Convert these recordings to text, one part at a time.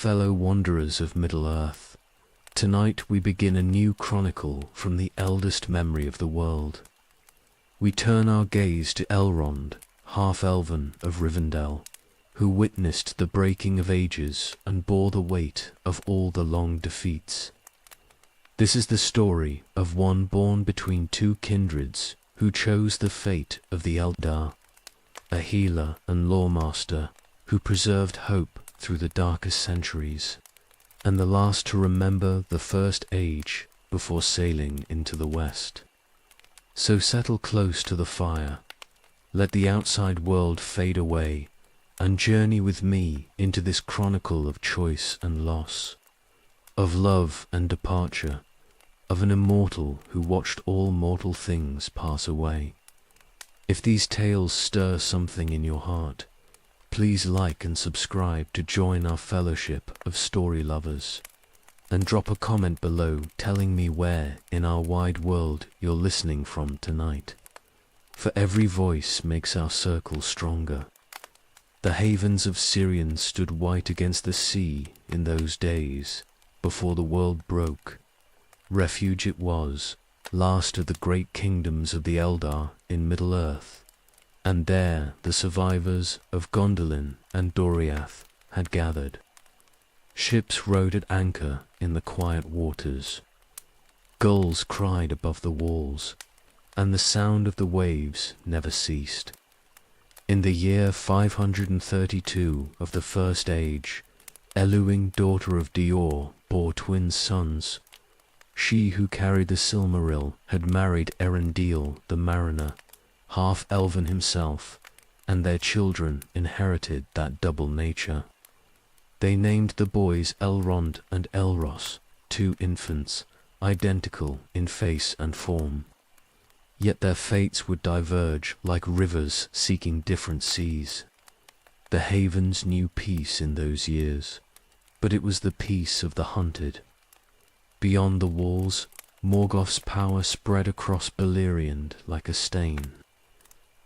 fellow wanderers of Middle-earth, tonight we begin a new chronicle from the eldest memory of the world. We turn our gaze to Elrond, half-elven of Rivendell, who witnessed the breaking of ages and bore the weight of all the long defeats. This is the story of one born between two kindreds who chose the fate of the LOTR, a healer and lawmaster who preserved hope through the darkest centuries, and the last to remember the first age before sailing into the west. So settle close to the fire, let the outside world fade away, and journey with me into this chronicle of choice and loss, of love and departure, of an immortal who watched all mortal things pass away. If these tales stir something in your heart, please like and subscribe to join our fellowship of story lovers, and drop a comment below telling me where in our wide world you're listening from tonight. For every voice makes our circle stronger. The havens of Sirion stood white against the sea in those days before the world broke. Refuge it was, last of the great kingdoms of the Eldar in Middle-earth, and there the survivors of Gondolin and Doriath had gathered. Ships rode at anchor in the quiet waters. Gulls cried above the walls, and the sound of the waves never ceased. In the year 532 of the First Age, Eluing, daughter of Dior, bore twin sons. She who carried the Silmaril had married Erendil the mariner, half-elven himself, and their children inherited that double nature. They named the boys Elrond and Elros, two infants, identical in face and form. Yet their fates would diverge like rivers seeking different seas. The havens knew peace in those years, but it was the peace of the hunted. Beyond the walls, Morgoth's power spread across Beleriand like a stain.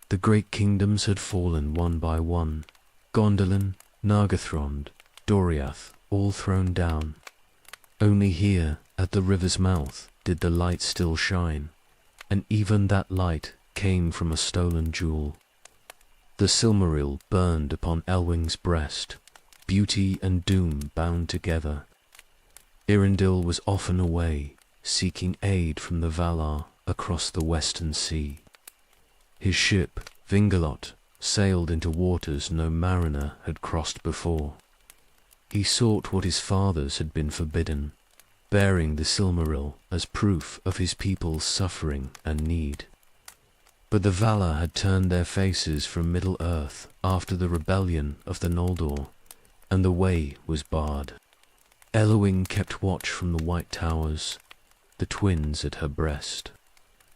The great kingdoms had fallen one by one, Gondolin, Nargothrond, Doriath, all thrown down. Only here, at the river's mouth, did the light still shine, and even that light came from a stolen jewel. The Silmaril burned upon Elwing's breast, beauty and doom bound together. Erendil was often away, seeking aid from the Valar across the western sea. His ship, Vingalot, sailed into waters no mariner had crossed before. He sought what his fathers had been forbidden, bearing the Silmaril as proof of his people's suffering and need. But the Valar had turned their faces from Middle-earth after the rebellion of the Noldor, and the way was barred. Eluing kept watch from the white towers, the twins at her breast.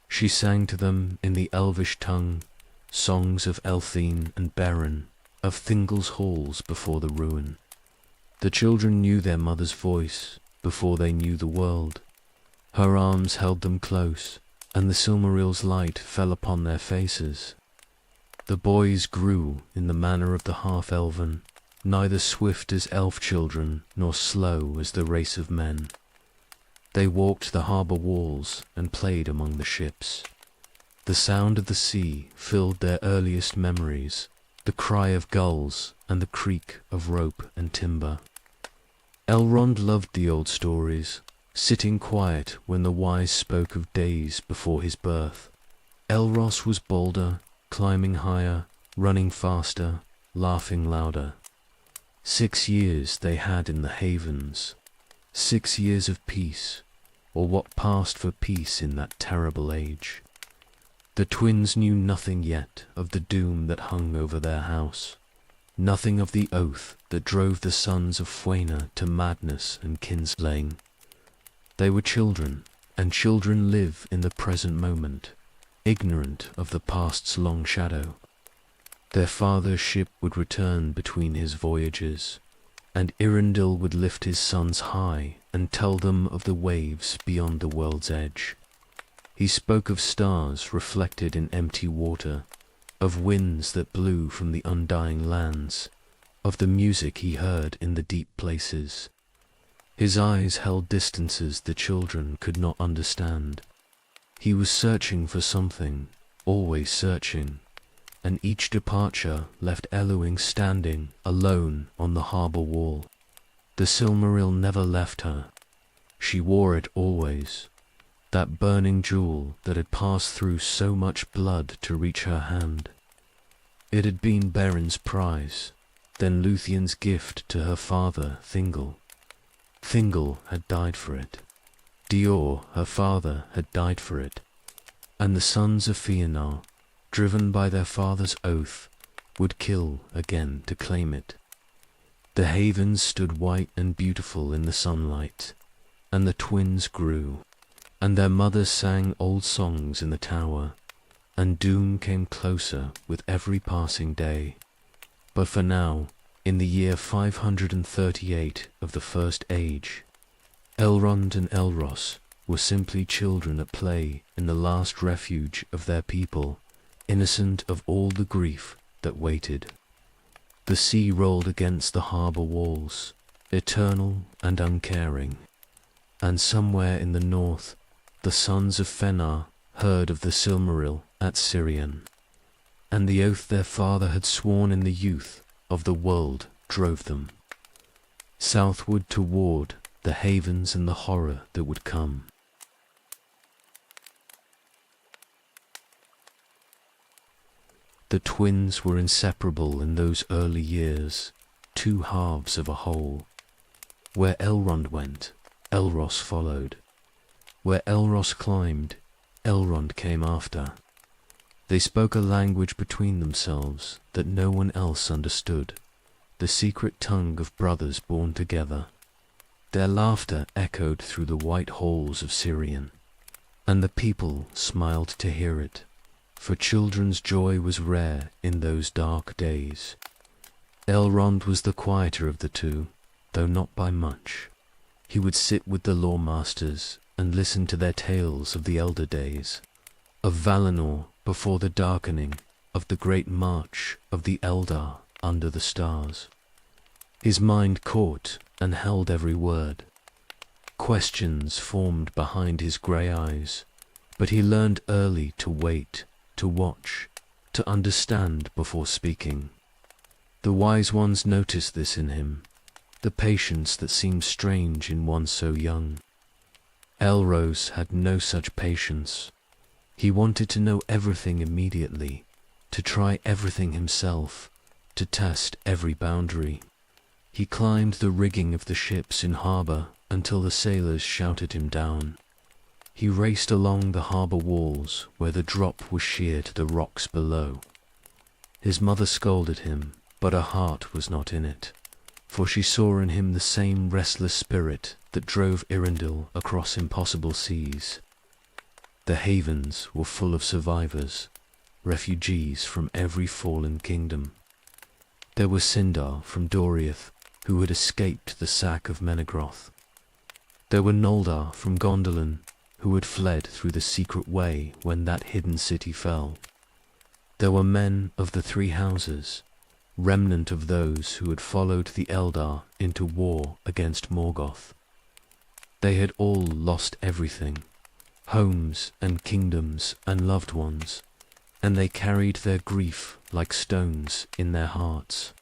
She sang to them in the elvish tongue, songs of Elthine and Beren, of Thingol's halls before the ruin. The children knew their mother's voice before they knew the world. Her arms held them close, and the Silmaril's light fell upon their faces. The boys grew in the manner of the half-elven, neither swift as elf children nor slow as the race of men. They walked the harbour walls and played among the ships. The sound of the sea filled their earliest memories, the cry of gulls and the creak of rope and timber. Elrond loved the old stories, sitting quiet when the wise spoke of days before his birth. Elros was bolder, climbing higher, running faster, laughing louder. 6 years they had in the havens, 6 years of peace, or what passed for peace in that terrible age. The twins knew nothing yet of the doom that hung over their house, nothing of the oath that drove the sons of Fuena to madness and kinslaying. They were children, and children live in the present moment, ignorant of the past's long shadow. Their father's ship would return between his voyages, and Erendil would lift his sons high and tell them of the waves beyond the world's edge. He spoke of stars reflected in empty water, of winds that blew from the undying lands, of the music he heard in the deep places. His eyes held distances the children could not understand. He was searching for something, always searching, and each departure left Elwing standing alone on the harbour wall. The Silmaril never left her. She wore it always, that burning jewel that had passed through so much blood to reach her hand. It had been Berin's prize, then Lúthien's gift to her father, Thingol. Thingol had died for it. Dior, her father, had died for it. And the sons of Fëanor, driven by their father's oath, would kill again to claim it. The havens stood white and beautiful in the sunlight, and the twins grew, and their mothers sang old songs in the tower, and doom came closer with every passing day. But for now, in the year 538 of the First Age, Elrond and Elros were simply children at play in the last refuge of their people, innocent of all the grief that waited. The sea rolled against the harbour walls, eternal and uncaring, and somewhere in the north the sons of Fëanor heard of the Silmaril at Sirion, and the oath their father had sworn in the youth of the world drove them southward toward the havens and the horror that would come. The twins were inseparable in those early years, two halves of a whole. Where Elrond went, Elros followed. Where Elros climbed, Elrond came after. They spoke a language between themselves that no one else understood, the secret tongue of brothers born together. Their laughter echoed through the white halls of Sirion, and the people smiled to hear it, for children's joy was rare in those dark days. Elrond was the quieter of the two, though not by much. He would sit with the lawmasters and listen to their tales of the elder days, of Valinor before the darkening of the great march of the Eldar under the stars. His mind caught and held every word. Questions formed behind his grey eyes, but he learned early to wait, to watch, to understand before speaking. The wise ones noticed this in him, the patience that seemed strange in one so young. Elros had no such patience. He wanted to know everything immediately, to try everything himself, to test every boundary. He climbed the rigging of the ships in harbour until the sailors shouted him down. He raced along the harbour walls where the drop was sheer to the rocks below. His mother scolded him, but her heart was not in it, for she saw in him the same restless spirit that drove Irindil across impossible seas. The havens were full of survivors, refugees from every fallen kingdom. There was Sindar from Doriath, who had escaped the sack of Menegroth. There were Noldar from Gondolin, who had fled through the secret way when that hidden city fell. There were men of the three houses, remnant of those who had followed the Eldar into war against Morgoth. They had all lost everything, homes and kingdoms and loved ones, and they carried their grief like stones in their hearts.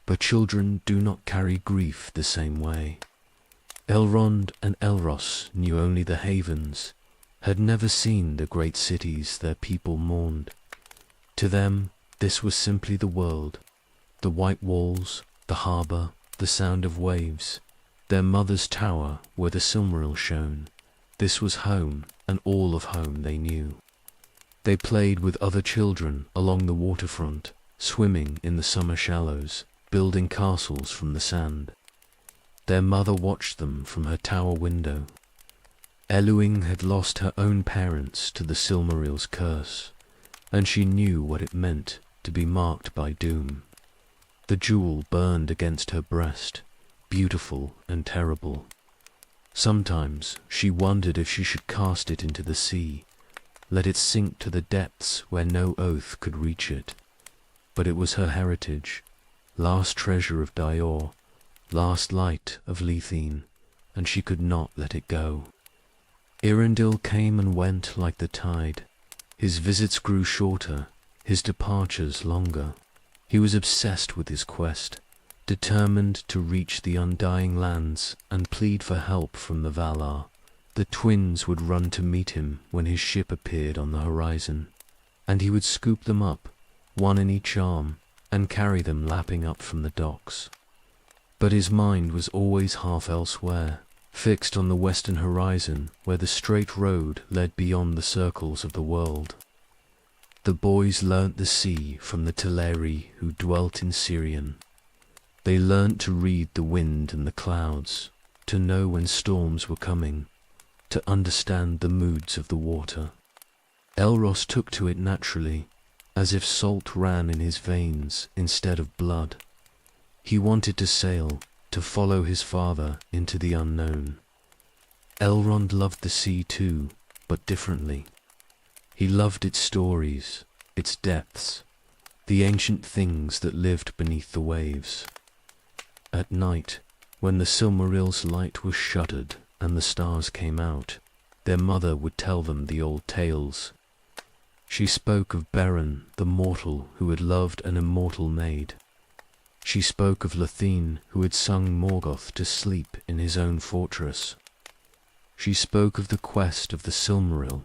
But children do not carry grief the same way. Elrond and Elros knew only the havens, had never seen the great cities their people mourned. To them, this was simply the world, the white walls, the harbour, the sound of waves, their mother's tower where the Silmaril shone. This was home, and all of home they knew. They played with other children along the waterfront, swimming in the summer shallows, building castles from the sand. Their mother watched them from her tower window. Elwing had lost her own parents to the Silmaril's curse, and she knew what it meant to be marked by doom. The jewel burned against her breast, beautiful and terrible. Sometimes she wondered if she should cast it into the sea, let it sink to the depths where no oath could reach it. But it was her heritage, last treasure of Dior, last light of Lethene, and she could not let it go. Irandil came and went like the tide. His visits grew shorter, his departures longer. He was obsessed with his quest, determined to reach the undying lands and plead for help from the Valar. The twins would run to meet him when his ship appeared on the horizon, and he would scoop them up, one in each arm, and carry them lapping up from the docks. But his mind was always half elsewhere, fixed on the western horizon where the straight road led beyond the circles of the world. The boys learnt the sea from the Teleri who dwelt in Sirion. They learnt to read the wind and the clouds, to know when storms were coming, to understand the moods of the water. Elros took to it naturally, as if salt ran in his veins instead of blood. He wanted to sail, to follow his father into the unknown. Elrond loved the sea too, but differently. He loved its stories, its depths, the ancient things that lived beneath the waves. At night, when the Silmarill's light was shuttered and the stars came out, their mother would tell them the old tales. She spoke of Beren, the mortal who had loved an immortal maid. She spoke of Lethene, who had sung Morgoth to sleep in his own fortress. She spoke of the quest of the Silmaril,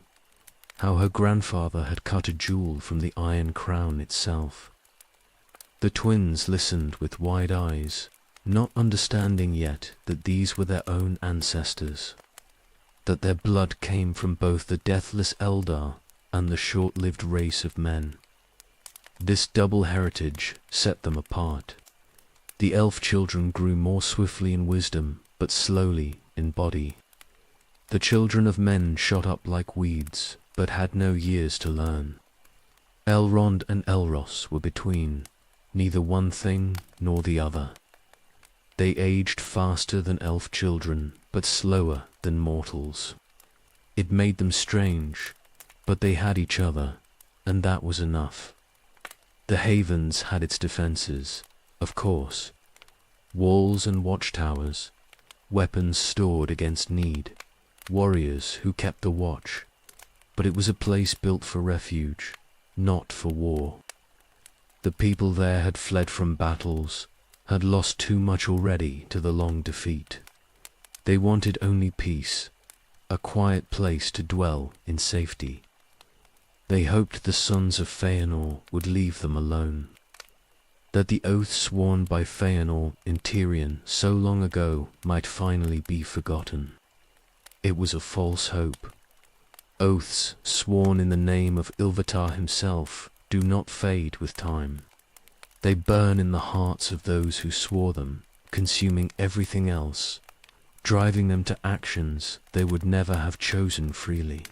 how her grandfather had cut a jewel from the Iron Crown itself. The twins listened with wide eyes, not understanding yet that these were their own ancestors, that their blood came from both the deathless Eldar and the short-lived race of men. This double heritage set them apart. The elf children grew more swiftly in wisdom, but slowly in body. The children of men shot up like weeds, but had no years to learn. Elrond and Elros were between, neither one thing nor the other. They aged faster than elf children, but slower than mortals. It made them strange, but they had each other, and that was enough. The Havens had its defenses, of course. Walls and watchtowers, weapons stored against need, warriors who kept the watch. But it was a place built for refuge, not for war. The people there had fled from battles, had lost too much already to the long defeat. They wanted only peace, a quiet place to dwell in safety. They hoped the sons of Feanor would leave them alone, that the oath sworn by Feanor in Tirion so long ago might finally be forgotten. It was a false hope. Oaths sworn in the name of Ilvatar himself do not fade with time. They burn in the hearts of those who swore them, consuming everything else, driving them to actions they would never have chosen freely.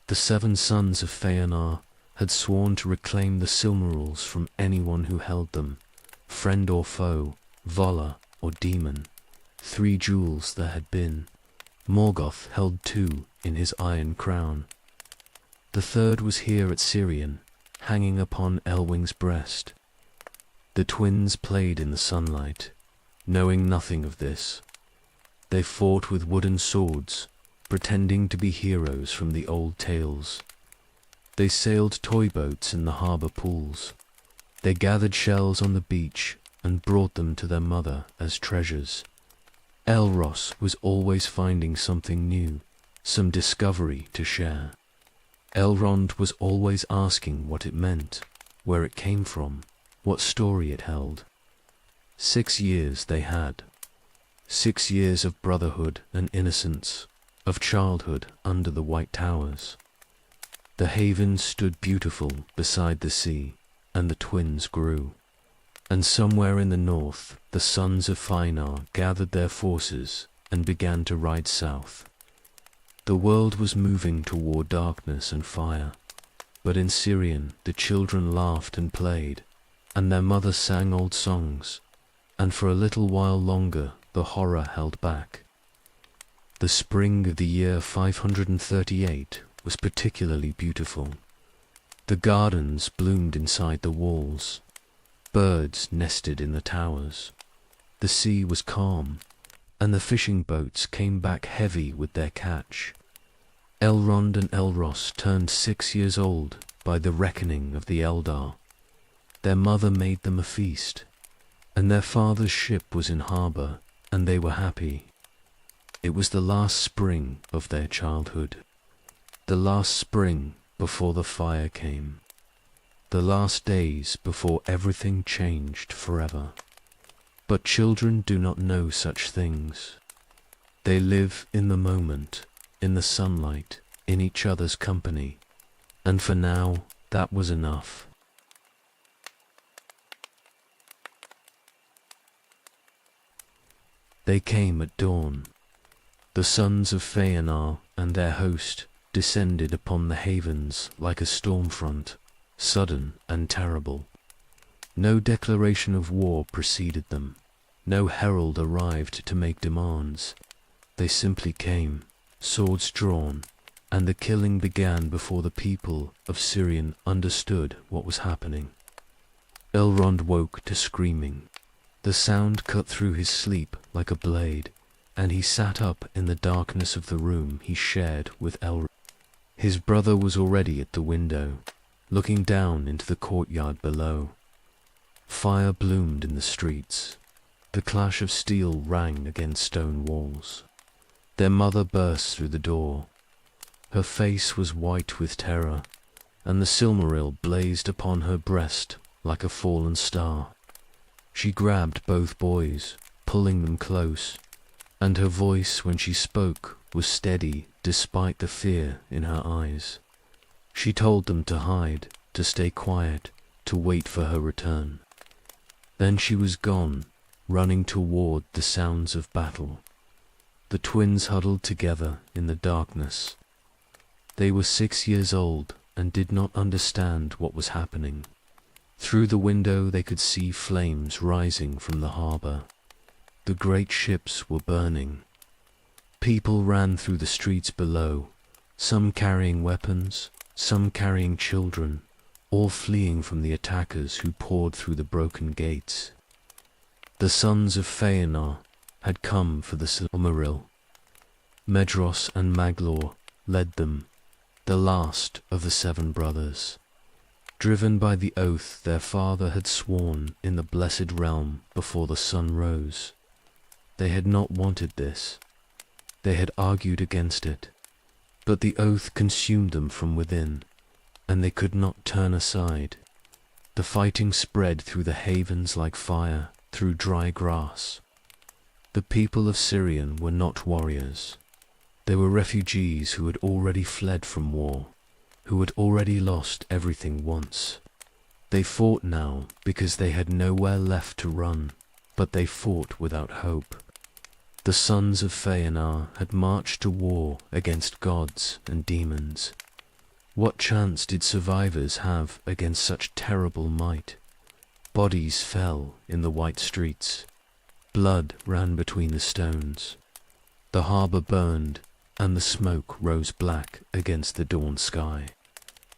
The 7 sons of Feanor had sworn to reclaim the Silmarils from anyone who held them, friend or foe, Volar or demon. 3 jewels there had been. Morgoth held 2 in his Iron Crown. The 3rd was here at Sirion, hanging upon Elwing's breast. The twins played in the sunlight, knowing nothing of this. They fought with wooden swords, pretending to be heroes from the old tales. They sailed toy boats in the harbour pools. They gathered shells on the beach and brought them to their mother as treasures. Elros was always finding something new, some discovery to share. Elrond was always asking what it meant, where it came from, what story it held. 6 years they had. 6 years of brotherhood and innocence, of childhood under the white towers. The haven stood beautiful beside the sea, and the twins grew. And somewhere in the north, the sons of Fëanor gathered their forces and began to ride south. The world was moving toward darkness and fire, but in Sirion the children laughed and played, and their mother sang old songs, and for a little while longer the horror held back. The spring of the year 538 was particularly beautiful. The gardens bloomed inside the walls. Birds nested in the towers. The sea was calm, and the fishing boats came back heavy with their catch. Elrond and Elros turned 6 years old by the reckoning of the Eldar. Their mother made them a feast, and their father's ship was in harbour, and they were happy. It was the last spring of their childhood, the last spring before the fire came, the last days before everything changed forever. But children do not know such things. They live in the moment, in the sunlight, in each other's company, and for now that was enough. They came at dawn. The sons of Feanor and their host descended upon the havens like a storm front, sudden and terrible. No declaration of war preceded them. No herald arrived to make demands. They simply came, swords drawn, and the killing began before the people of Sirion understood what was happening. Elrond woke to screaming. The sound cut through his sleep like a blade, and he sat up in the darkness of the room he shared with Elrond. His brother was already at the window, looking down into the courtyard below. Fire bloomed in the streets. The clash of steel rang against stone walls. Their mother burst through the door. Her face was white with terror, and the Silmaril blazed upon her breast like a fallen star. She grabbed both boys, pulling them close, and her voice when she spoke was steady despite the fear in her eyes. She told them to hide, to stay quiet, to wait for her return. Then she was gone, running toward the sounds of battle. The twins huddled together in the darkness. They were 6 years old and did not understand what was happening. Through the window they could see flames rising from the harbour. The great ships were burning. People ran through the streets below, some carrying weapons, some carrying children, all fleeing from the attackers who poured through the broken gates. The sons of Feanor had come for the Silmaril. Medros and Maglor led them, the last of the 7 brothers. Driven by the oath their father had sworn in the blessed realm before the sun rose. They had not wanted this. They had argued against it, but the oath consumed them from within, and they could not turn aside. The fighting spread through the havens like fire, through dry grass. The people of Sirion were not warriors. They were refugees who had already fled from war, who had already lost everything once. They fought now because they had nowhere left to run, but they fought without hope. The sons of Feanor had marched to war against gods and demons. What chance did survivors have against such terrible might? Bodies fell in the white streets. Blood ran between the stones. The harbour burned, and the smoke rose black against the dawn sky.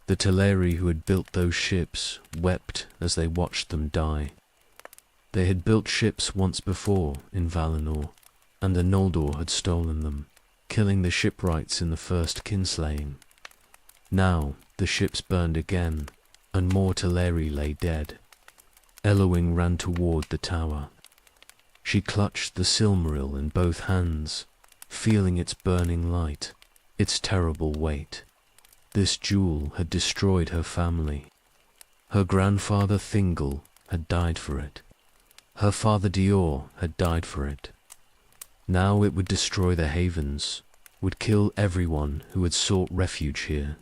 The Teleri who had built those ships wept as they watched them die. They had built ships once before in Valinor, and the Noldor had stolen them, killing the shipwrights in the first kinslaying. Now the ships burned again, and more Teleri lay dead. Eowyn ran toward the tower. She clutched the Silmaril in both hands, feeling its burning light, its terrible weight. This jewel had destroyed her family. Her grandfather Thingol had died for it. Her father Dior had died for it. Now it would destroy the havens, would kill everyone who had sought refuge here.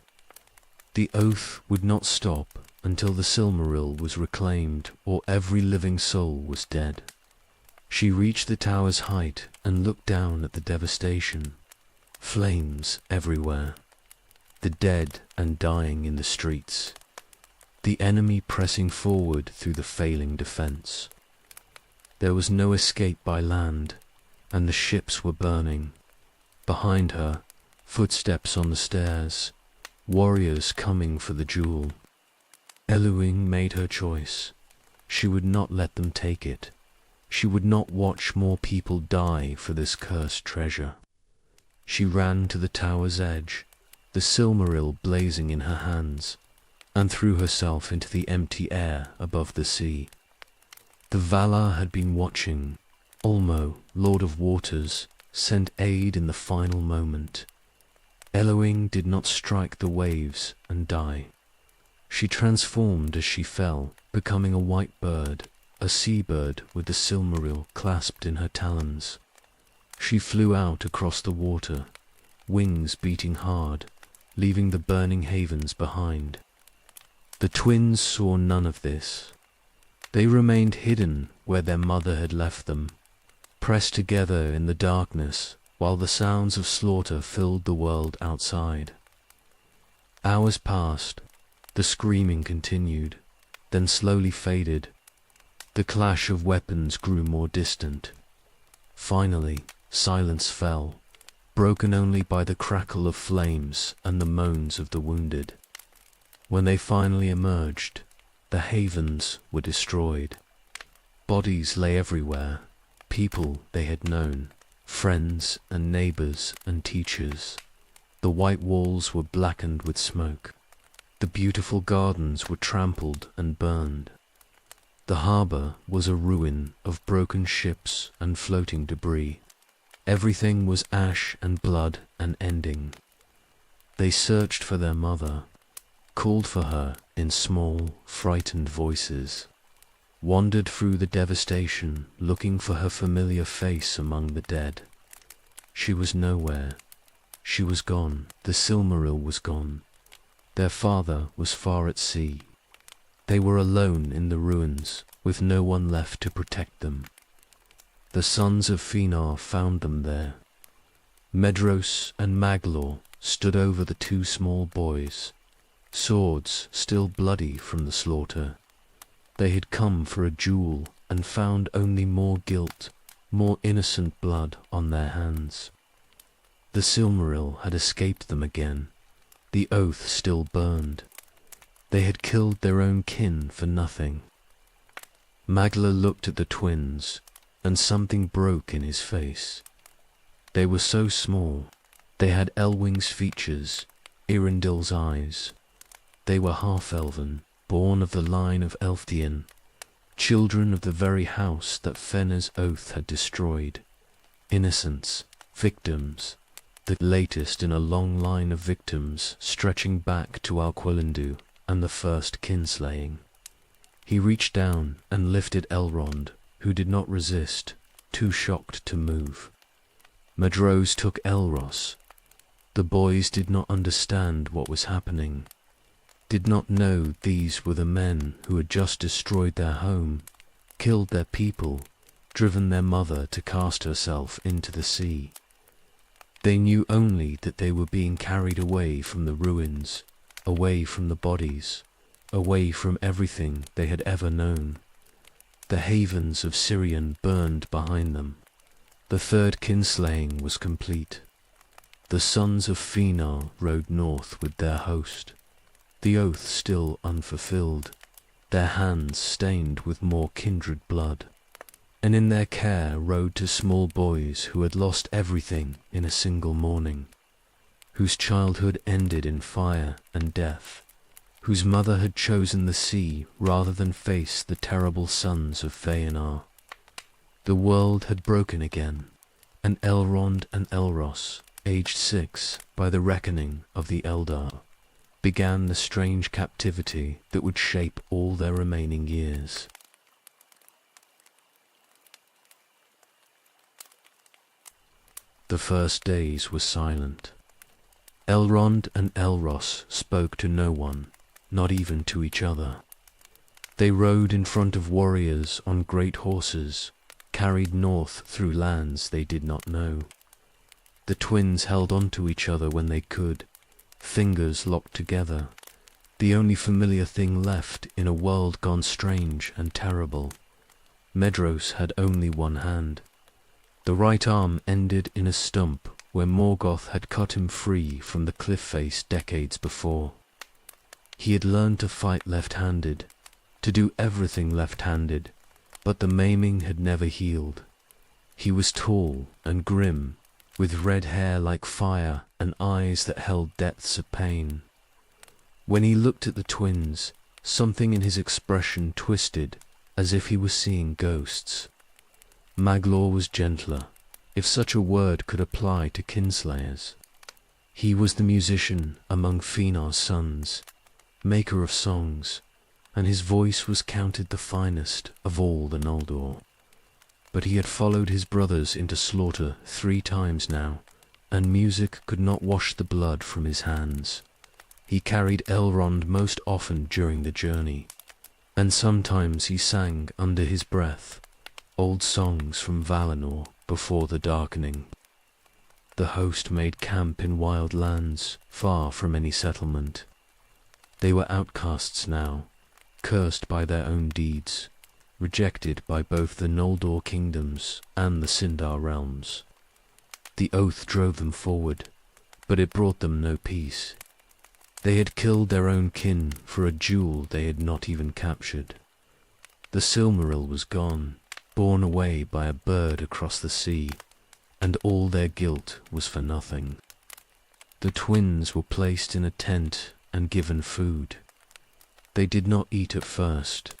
The oath would not stop until the Silmaril was reclaimed or every living soul was dead. She reached the tower's height and looked down at the devastation. Flames everywhere. The dead and dying in the streets. The enemy pressing forward through the failing defense. There was no escape by land, and the ships were burning. Behind her, footsteps on the stairs, warriors coming for the jewel. Eowyn made her choice. She would not let them take it. She would not watch more people die for this cursed treasure. She ran to the tower's edge, the Silmaril blazing in her hands, and threw herself into the empty air above the sea. The Valar had been watching. Ulmo, Lord of Waters, sent aid in the final moment. Eloing did not strike the waves and die. She transformed as she fell, becoming a white bird, a seabird with the Silmaril clasped in her talons. She flew out across the water, wings beating hard, leaving the burning havens behind. The twins saw none of this. They remained hidden where their mother had left them, pressed together in the darkness while the sounds of slaughter filled the world outside. Hours passed. The screaming continued, then slowly faded. The clash of weapons grew more distant. Finally, silence fell, broken only by the crackle of flames and the moans of the wounded. When they finally emerged, the havens were destroyed. Bodies lay everywhere, people they had known, friends and neighbors and teachers. The white walls were blackened with smoke. The beautiful gardens were trampled and burned. The harbor was a ruin of broken ships and floating debris. Everything was ash and blood and ending. They searched for their mother, called for her in small, frightened voices, wandered through the devastation looking for her familiar face among the dead. She was nowhere. She was gone. The Silmaril was gone. Their father was far at sea. They were alone in the ruins, with no one left to protect them. The sons of Fenar found them there. Medros and Maglor stood over the two small boys, swords still bloody from the slaughter. They had come for a jewel and found only more guilt, more innocent blood on their hands. The Silmaril had escaped them again. The oath still burned. They had killed their own kin for nothing. Magla looked at the twins, and something broke in his face. They were so small. They had Elwing's features, Irindil's eyes. They were half-elven, born of the line of Elfdian, children of the very house that Fena's oath had destroyed. Innocents, victims, the latest in a long line of victims stretching back to Alqualindu and the first kinslaying. He reached down and lifted Elrond, who did not resist, too shocked to move. Medros took Elros. The boys did not understand what was happening, did not know these were the men who had just destroyed their home, killed their people, driven their mother to cast herself into the sea. They knew only that they were being carried away from the ruins, away from the bodies, away from everything they had ever known. The havens of Sirion burned behind them. The third kinslaying was complete. The sons of Fenar rode north with their host, the oath still unfulfilled, their hands stained with more kindred blood. And in their care rode to small boys who had lost everything in a single morning, whose childhood ended in fire and death, whose mother had chosen the sea rather than face the terrible sons of Feanar. The world had broken again, and Elrond and Elros, aged 6 by the reckoning of the Eldar, began the strange captivity that would shape all their remaining years. The first days were silent. Elrond and Elros spoke to no one, not even to each other. They rode in front of warriors on great horses, carried north through lands they did not know. The twins held on to each other when they could, fingers locked together, the only familiar thing left in a world gone strange and terrible. Medros had only one hand. The right arm ended in a stump where Morgoth had cut him free from the cliff face decades before. He had learned to fight left-handed, to do everything left-handed, but the maiming had never healed. He was tall and grim, with red hair like fire and eyes that held depths of pain. When he looked at the twins, something in his expression twisted, as if he was seeing ghosts. Maglor was gentler, if such a word could apply to kinslayers. He was the musician among Fenar's sons, maker of songs, and his voice was counted the finest of all the Noldor. But he had followed his brothers into slaughter 3 times now, and music could not wash the blood from his hands. He carried Elrond most often during the journey, and sometimes he sang under his breath old songs from Valinor before the darkening. The host made camp in wild lands, far from any settlement. They were outcasts now, cursed by their own deeds, rejected by both the Noldor kingdoms and the Sindar realms. The oath drove them forward, but it brought them no peace. They had killed their own kin for a jewel they had not even captured. The Silmaril was gone, borne away by a bird across the sea, and all their guilt was for nothing. The twins were placed in a tent and given food. They did not eat at first.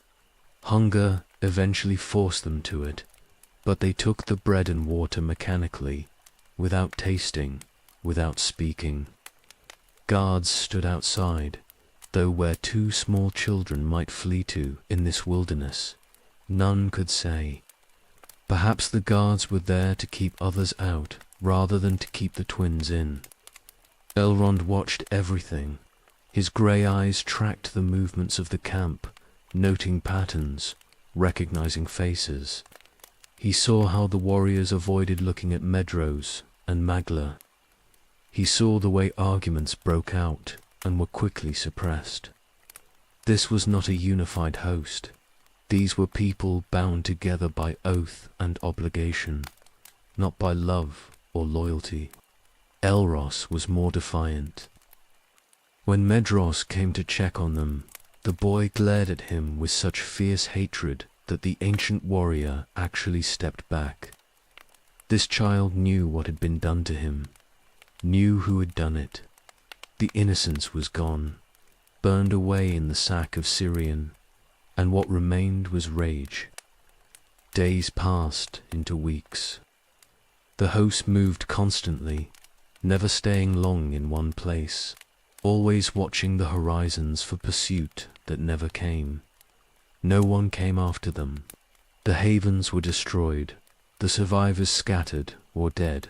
Hunger eventually forced them to it, but they took the bread and water mechanically, without tasting, without speaking. Guards stood outside, though where 2 small children might flee to in this wilderness, none could say. Perhaps the guards were there to keep others out, rather than to keep the twins in. Elrond watched everything. His grey eyes tracked the movements of the camp, noting patterns, recognizing faces. He saw how the warriors avoided looking at Medros and Magla. He saw the way arguments broke out and were quickly suppressed. This was not a unified host. These were people bound together by oath and obligation, not by love or loyalty. Elros was more defiant. When Medros came to check on them, the boy glared at him with such fierce hatred that the ancient warrior actually stepped back. This child knew what had been done to him, knew who had done it. The innocence was gone, burned away in the sack of Sirion, and what remained was rage. Days passed into weeks. The host moved constantly, never staying long in one place, always watching the horizons for pursuit that never came. No one came after them. The havens were destroyed, the survivors scattered or dead.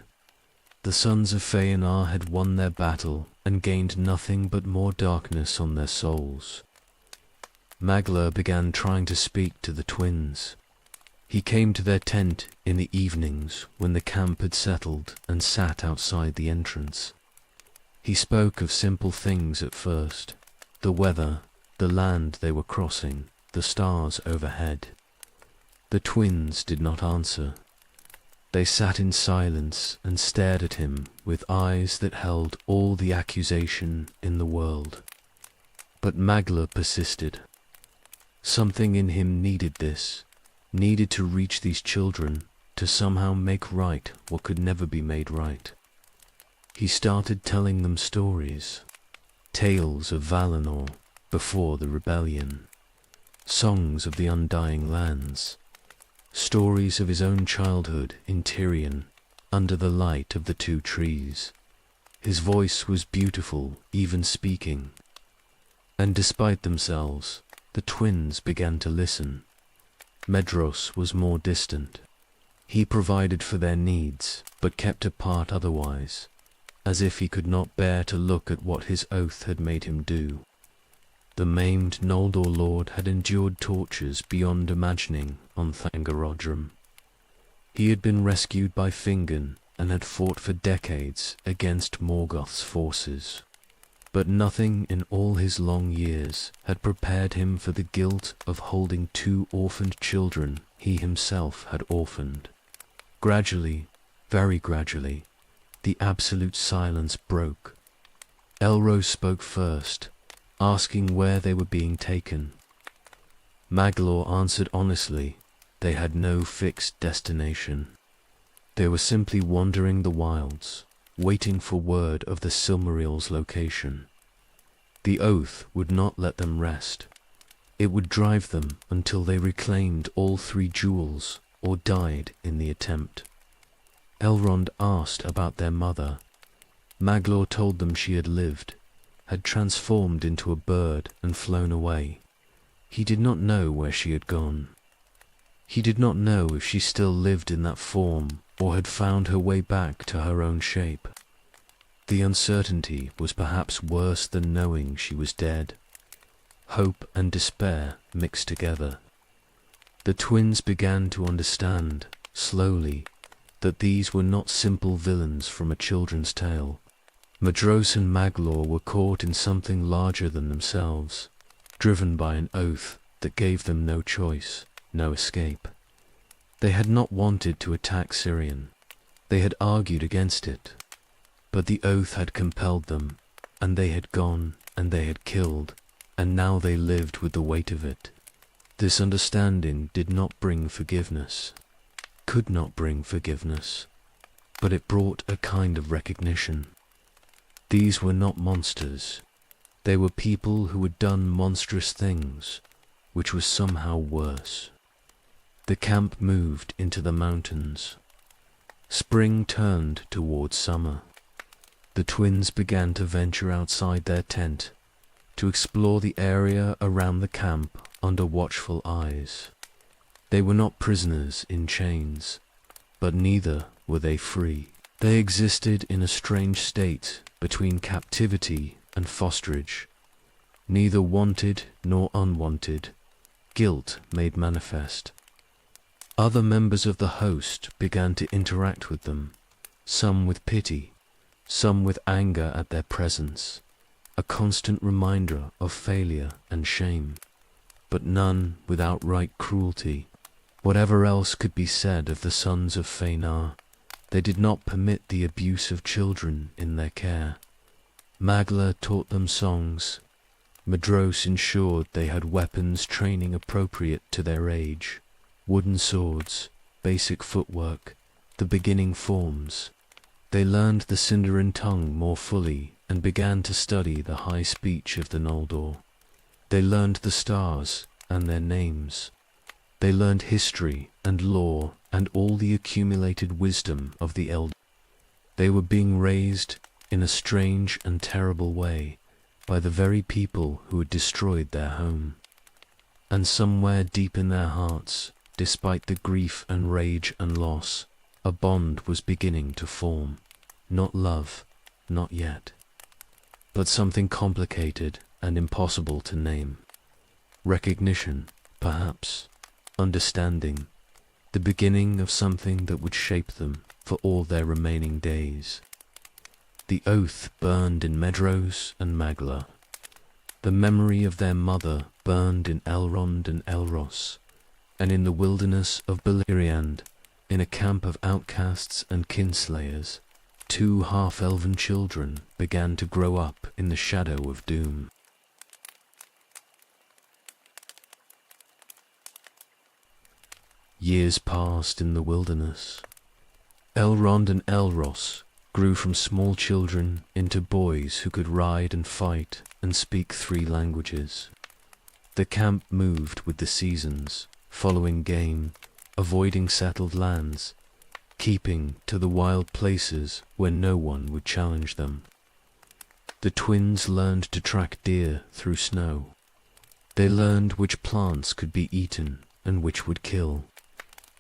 The sons of Feanor had won their battle and gained nothing but more darkness on their souls. Magla began trying to speak to the twins. He came to their tent in the evenings when the camp had settled and sat outside the entrance. He spoke of simple things at first, the weather, the land they were crossing, the stars overhead. The twins did not answer. They sat in silence and stared at him with eyes that held all the accusation in the world. But Magla persisted. Something in him needed this, needed to reach these children, to somehow make right what could never be made right. He started telling them stories, tales of Valinor before the rebellion, songs of the undying lands, stories of his own childhood in Tirion, under the light of the 2 trees. His voice was beautiful, even speaking. And despite themselves, the twins began to listen. Medros was more distant. He provided for their needs, but kept apart otherwise, as if he could not bear to look at what his oath had made him do. The maimed Noldor lord had endured tortures beyond imagining on Thangorodrim. He had been rescued by Fingon and had fought for decades against Morgoth's forces. But nothing in all his long years had prepared him for the guilt of holding 2 orphaned children he himself had orphaned. Gradually, very gradually, the absolute silence broke. Elro spoke first, asking where they were being taken. Maglor answered honestly, they had no fixed destination. They were simply wandering the wilds, waiting for word of the Silmarill's location. The oath would not let them rest. It would drive them until they reclaimed all 3 jewels or died in the attempt. Elrond asked about their mother. Maglor told them she had lived, had transformed into a bird and flown away. He did not know where she had gone. He did not know if she still lived in that form or had found her way back to her own shape. The uncertainty was perhaps worse than knowing she was dead. Hope and despair mixed together. The twins began to understand, slowly, that these were not simple villains from a children's tale. Medros and Maglor were caught in something larger than themselves, driven by an oath that gave them no choice, no escape. They had not wanted to attack Sirion. They had argued against it. But the oath had compelled them, and they had gone, and they had killed, and now they lived with the weight of it. This understanding did not bring forgiveness, could not bring forgiveness, but it brought a kind of recognition. These were not monsters. They were people who had done monstrous things, which was somehow worse. The camp moved into the mountains. Spring turned towards summer. The twins began to venture outside their tent, to explore the area around the camp under watchful eyes. They were not prisoners in chains, but neither were they free. They existed in a strange state between captivity and fosterage, neither wanted nor unwanted, guilt made manifest. Other members of the host began to interact with them, some with pity, some with anger at their presence, a constant reminder of failure and shame, but none with outright cruelty. Whatever else could be said of the sons of Fenar, they did not permit the abuse of children in their care. Maglor taught them songs. Medros ensured they had weapons training appropriate to their age, wooden swords, basic footwork, the beginning forms. They learned the Sindarin tongue more fully and began to study the high speech of the Noldor. They learned the stars and their names. They learned history and lore and all the accumulated wisdom of the Elders. They were being raised in a strange and terrible way by the very people who had destroyed their home. And somewhere deep in their hearts, despite the grief and rage and loss, a bond was beginning to form. Not love, not yet, but something complicated and impossible to name. Recognition, perhaps, understanding, the beginning of something that would shape them for all their remaining days. The oath burned in Medros and Maglor. The memory of their mother burned in Elrond and Elros, and in the wilderness of Beleriand, in a camp of outcasts and kinslayers, 2 half-elven children began to grow up in the shadow of doom. Years passed in the wilderness. Elrond and Elros grew from small children into boys who could ride and fight and speak 3 languages. The camp moved with the seasons, following game, avoiding settled lands, keeping to the wild places where no one would challenge them. The twins learned to track deer through snow. They learned which plants could be eaten and which would kill.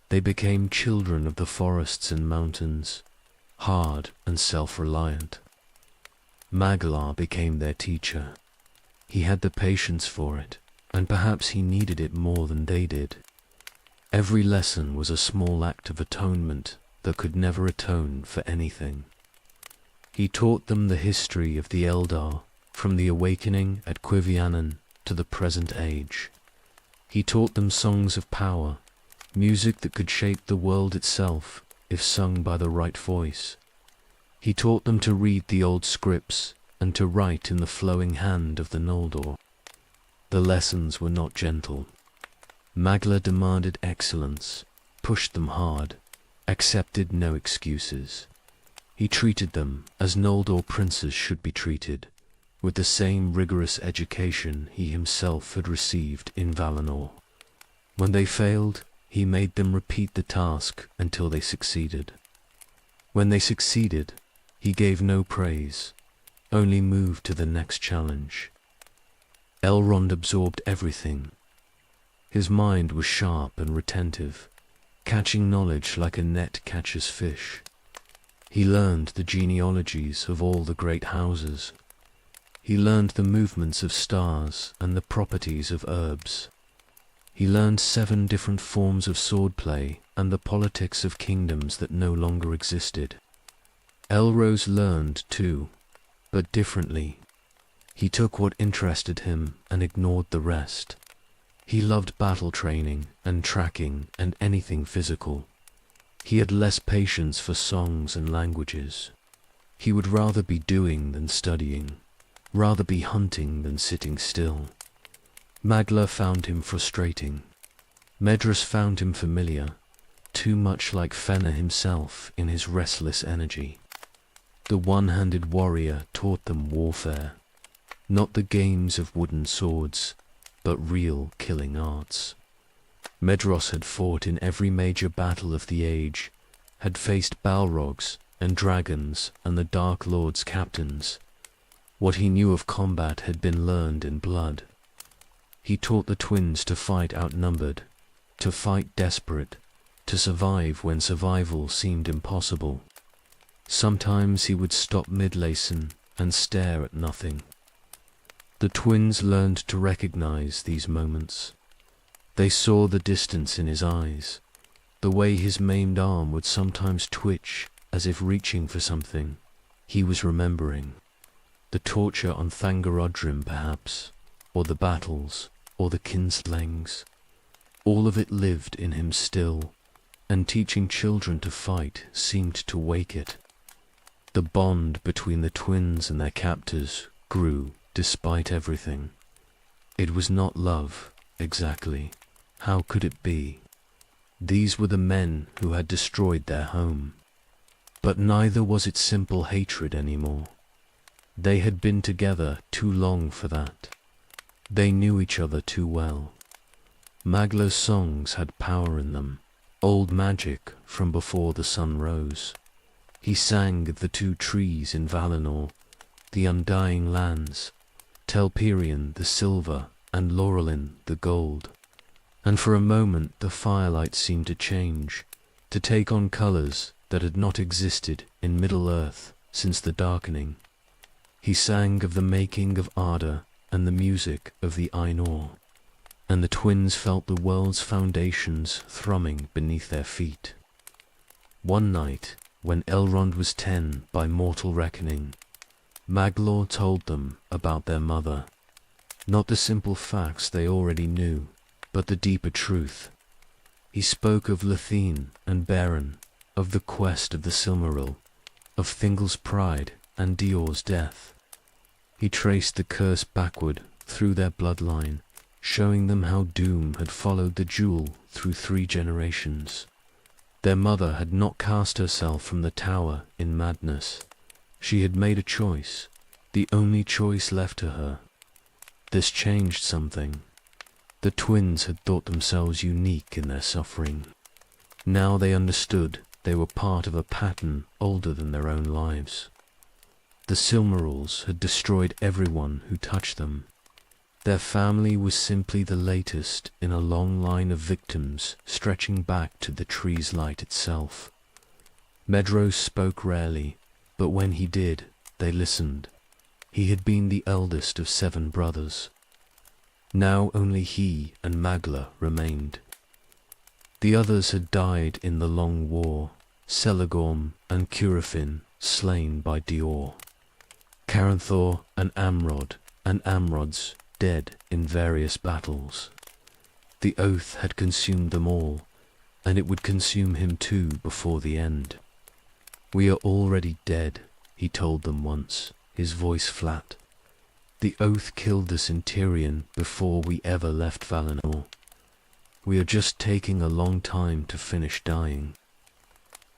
They became children of the forests and mountains, hard and self-reliant. Maglor became their teacher. He had the patience for it, and perhaps he needed it more than they did. Every lesson was a small act of atonement that could never atone for anything. He taught them the history of the Eldar, from the awakening at Quivianan to the present age. He taught them songs of power, music that could shape the world itself if sung by the right voice. He taught them to read the old scripts and to write in the flowing hand of the Noldor. The lessons were not gentle. Magla demanded excellence, pushed them hard, accepted no excuses. He treated them as Noldor princes should be treated, with the same rigorous education he himself had received in Valinor. When they failed, he made them repeat the task until they succeeded. When they succeeded, he gave no praise, only moved to the next challenge. Elrond absorbed everything. His mind was sharp and retentive, catching knowledge like a net catches fish. He learned the genealogies of all the great houses. He learned the movements of stars and the properties of herbs. He learned 7 different forms of swordplay and the politics of kingdoms that no longer existed. Elros learned too, but differently. He took what interested him and ignored the rest. He loved battle training and tracking and anything physical. He had less patience for songs and languages. He would rather be doing than studying, rather be hunting than sitting still. Magla found him frustrating. Medros found him familiar, too much like Fëanor himself in his restless energy. The one-handed warrior taught them warfare, not the games of wooden swords, but real killing arts. Medros had fought in every major battle of the age, had faced Balrogs and dragons and the Dark Lord's captains. What he knew of combat had been learned in blood. He taught the twins to fight outnumbered, to fight desperate, to survive when survival seemed impossible. Sometimes he would stop mid-lacin and stare at nothing. The twins learned to recognize these moments. They saw the distance in his eyes, the way his maimed arm would sometimes twitch as if reaching for something. He was remembering. The torture on Thangorodrim, perhaps, or the battles, or the kinslings. All of it lived in him still, and teaching children to fight seemed to wake it. The bond between the twins and their captors grew despite everything. It was not love, exactly. How could it be? These were the men who had destroyed their home. But neither was it simple hatred anymore. They had been together too long for that. They knew each other too well. Magla's songs had power in them, old magic from before the sun rose. He sang of the 2 trees in Valinor, the undying lands, Telperion the silver and Laurelin the gold. And for a moment the firelight seemed to change, to take on colors that had not existed in Middle-earth since the darkening. He sang of the making of Arda and the music of the Ainur, and the twins felt the world's foundations thrumming beneath their feet. One night, when Elrond was 10 by mortal reckoning, Maglor told them about their mother. Not the simple facts they already knew, but the deeper truth. He spoke of Luthien and Beren, of the quest of the Silmaril, of Thingol's pride and Dior's death. He traced the curse backward through their bloodline, showing them how doom had followed the jewel through 3 generations. Their mother had not cast herself from the tower in madness. She had made a choice, the only choice left to her. This changed something. The twins had thought themselves unique in their suffering. Now they understood they were part of a pattern older than their own lives. The Silmarils had destroyed everyone who touched them. Their family was simply the latest in a long line of victims stretching back to the tree's light itself. Medros spoke rarely, but when he did, they listened. He had been the eldest of 7 brothers. Now only he and Magla remained. The others had died in the long war, Celegorm and Curufin slain by Dior, Caranthor and Amrod's dead in various battles. The oath had consumed them all, and it would consume him too before the end. "We are already dead," he told them once, his voice flat. "The oath killed us in Tirion before we ever left Valinor. We are just taking a long time to finish dying."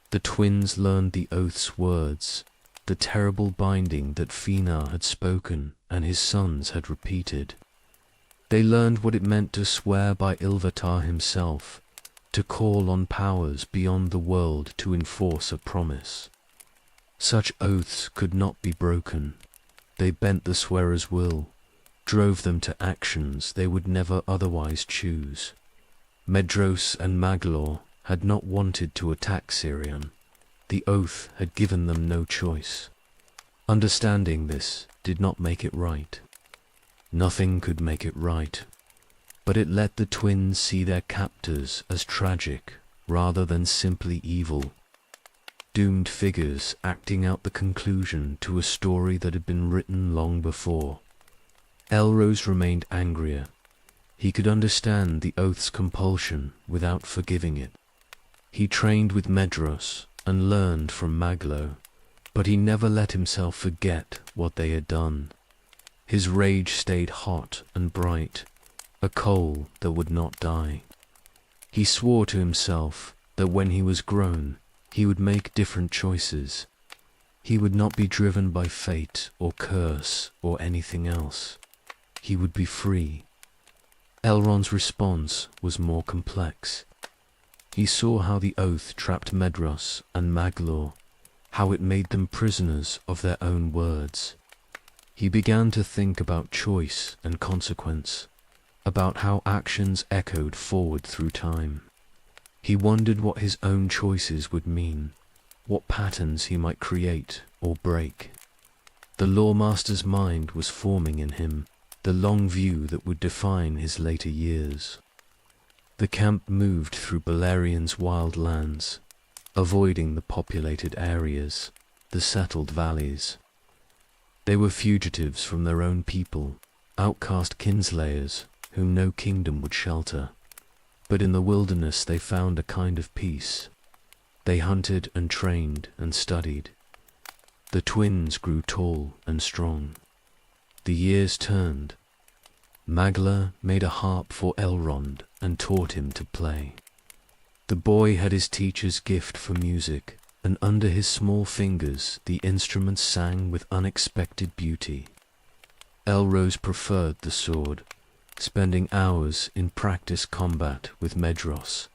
The twins learned the oath's words, the terrible binding that Fenar had spoken and his sons had repeated. They learned what it meant to swear by Ilvatar himself, to call on powers beyond the world to enforce a promise. Such oaths could not be broken. They bent the swearer's will, drove them to actions they would never otherwise choose. Medros and Maglor had not wanted to attack Sirion. The oath had given them no choice. Understanding this did not make it right. Nothing could make it right, but it let the twins see their captors as tragic rather than simply evil. Doomed figures acting out the conclusion to a story that had been written long before. Elrond remained angrier. He could understand the oath's compulsion without forgiving it. He trained with Medros and learned from Maglo, but he never let himself forget what they had done. His rage stayed hot and bright, a coal that would not die. He swore to himself that when he was grown, he would make different choices. He would not be driven by fate or curse or anything else. He would be free. Elrond's response was more complex. He saw how the oath trapped Medros and Maglor, how it made them prisoners of their own words. He began to think about choice and consequence, about how actions echoed forward through time. He wondered what his own choices would mean, what patterns he might create or break. The Lawmaster's mind was forming in him, the long view that would define his later years. The camp moved through Balerion's wild lands, avoiding the populated areas, the settled valleys. They were fugitives from their own people, outcast kinslayers whom no kingdom would shelter. But in the wilderness they found a kind of peace. They hunted and trained and studied. The twins grew tall and strong. The years turned. Magla made a harp for Elrond and taught him to play. The boy had his teacher's gift for music, and under his small fingers the instruments sang with unexpected beauty. Elrond preferred the sword, spending hours in practice combat with Medros,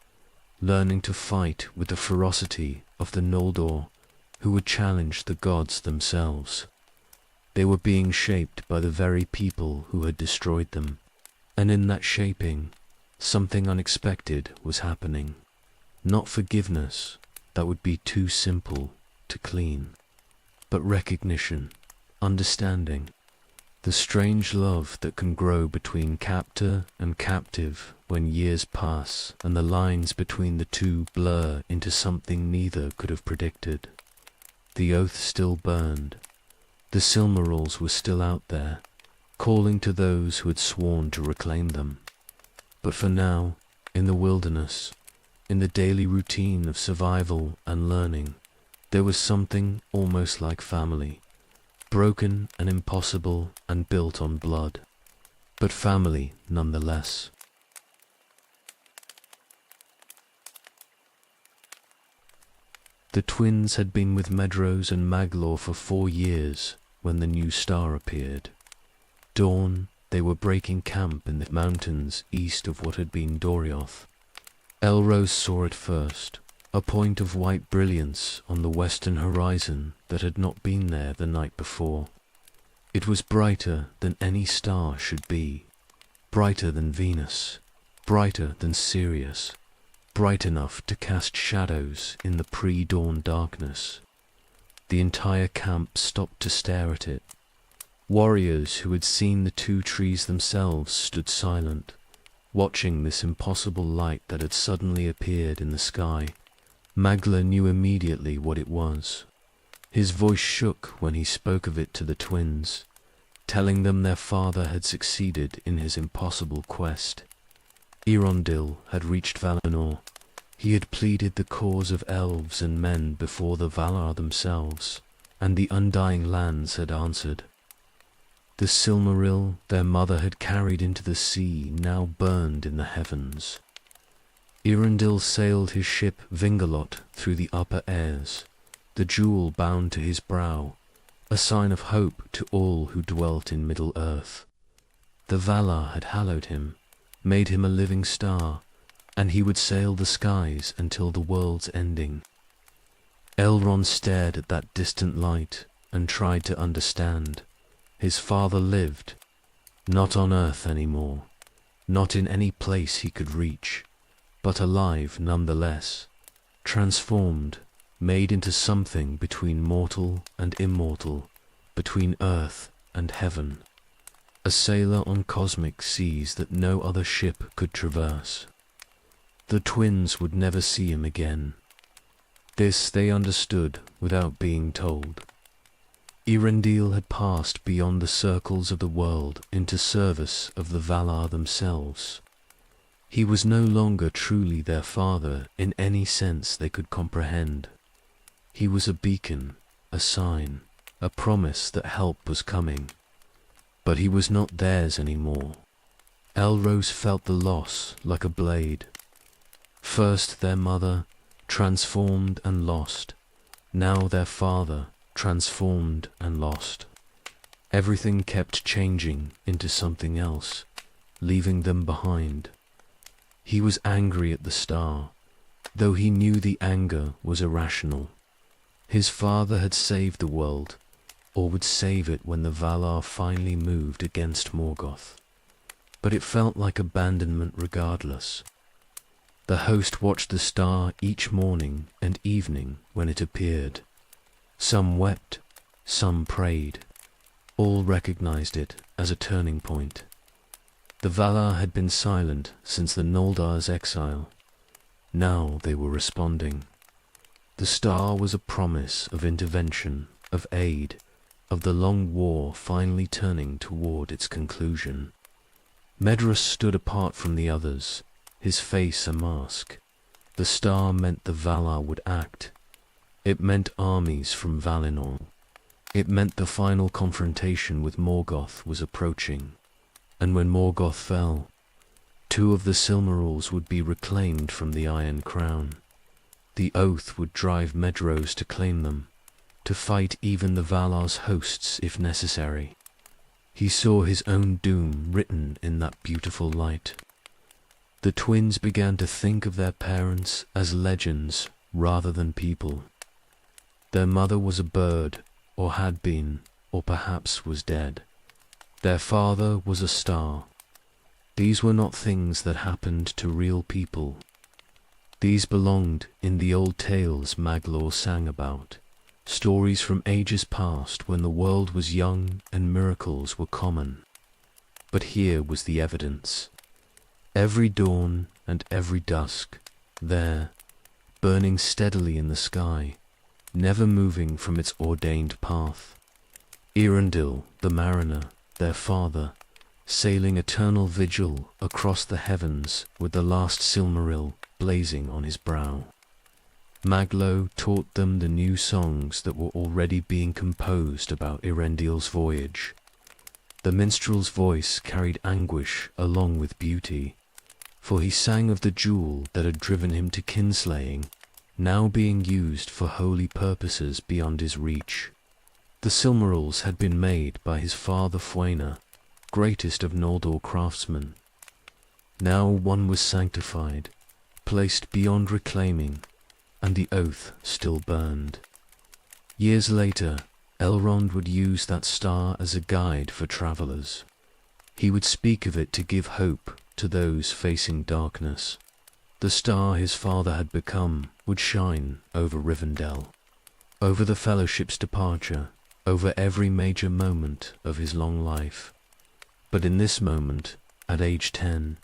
learning to fight with the ferocity of the Noldor, who would challenge the gods themselves. They were being shaped by the very people who had destroyed them, and in that shaping, something unexpected was happening. Not forgiveness, that would be too simple to clean, but recognition, understanding, the strange love that can grow between captor and captive when years pass and the lines between the two blur into something neither could have predicted. The oath still burned. The Silmarils were still out there, calling to those who had sworn to reclaim them. But for now, in the wilderness, in the daily routine of survival and learning, there was something almost like family, broken and impossible and built on blood, but family nonetheless. The twins had been with Medros and Maglor for 4 years when the new star appeared. Dawn, they were breaking camp in the mountains east of what had been Dorioth. Elrond saw it first, a point of white brilliance on the western horizon that had not been there the night before. It was brighter than any star should be, brighter than Venus, brighter than Sirius, bright enough to cast shadows in the pre-dawn darkness. The entire camp stopped to stare at it. Warriors who had seen the 2 trees themselves stood silent, watching this impossible light that had suddenly appeared in the sky. Magla knew immediately what it was. His voice shook when he spoke of it to the twins, telling them their father had succeeded in his impossible quest. Eärendil had reached Valinor. He had pleaded the cause of elves and men before the Valar themselves, and the undying lands had answered. The Silmaril their mother had carried into the sea now burned in the heavens. Eärendil sailed his ship Vingalot through the upper airs, the jewel bound to his brow, a sign of hope to all who dwelt in Middle-earth. The Valar had hallowed him, made him a living star, and he would sail the skies until the world's ending. Elrond stared at that distant light and tried to understand. His father lived, not on Earth anymore, not in any place he could reach, but alive nonetheless, transformed, made into something between mortal and immortal, between earth and heaven, a sailor on cosmic seas that no other ship could traverse. The twins would never see him again. This they understood without being told. Eärendil had passed beyond the circles of the world into service of the Valar themselves. He was no longer truly their father in any sense they could comprehend. He was a beacon, a sign, a promise that help was coming. But he was not theirs anymore. Elros felt the loss like a blade. First their mother, transformed and lost. Now their father, transformed and lost. Everything kept changing into something else, leaving them behind. He was angry at the star, though he knew the anger was irrational. His father had saved the world, or would save it when the Valar finally moved against Morgoth. But it felt like abandonment regardless. The host watched the star each morning and evening when it appeared. Some wept, some prayed. All recognized it as a turning point. The Valar had been silent since the Noldar's exile. Now they were responding. The star was a promise of intervention, of aid, of the long war finally turning toward its conclusion. Medrus stood apart from the others, his face a mask. The star meant the Valar would act. It meant armies from Valinor. It meant the final confrontation with Morgoth was approaching. And when Morgoth fell, 2 of the Silmarils would be reclaimed from the Iron Crown. The oath would drive Medros to claim them, to fight even the Valar's hosts if necessary. He saw his own doom written in that beautiful light. The twins began to think of their parents as legends rather than people. Their mother was a bird, or had been, or perhaps was dead. Their father was a star. These were not things that happened to real people. These belonged in the old tales Maglor sang about, stories from ages past when the world was young and miracles were common. But here was the evidence. Every dawn and every dusk, there, burning steadily in the sky, never moving from its ordained path. Eärendil, the mariner, their father, sailing eternal vigil across the heavens with the last Silmaril blazing on his brow. Maglo taught them the new songs that were already being composed about Eärendil's voyage. The minstrel's voice carried anguish along with beauty, for he sang of the jewel that had driven him to kinslaying, now being used for holy purposes beyond his reach. The Silmarils had been made by his father Fëanor, greatest of Noldor craftsmen. Now one was sanctified, placed beyond reclaiming, and the oath still burned. Years later, Elrond would use that star as a guide for travelers. He would speak of it to give hope to those facing darkness. The star his father had become would shine over Rivendell, over the Fellowship's departure, over every major moment of his long life. But in this moment, at age 10,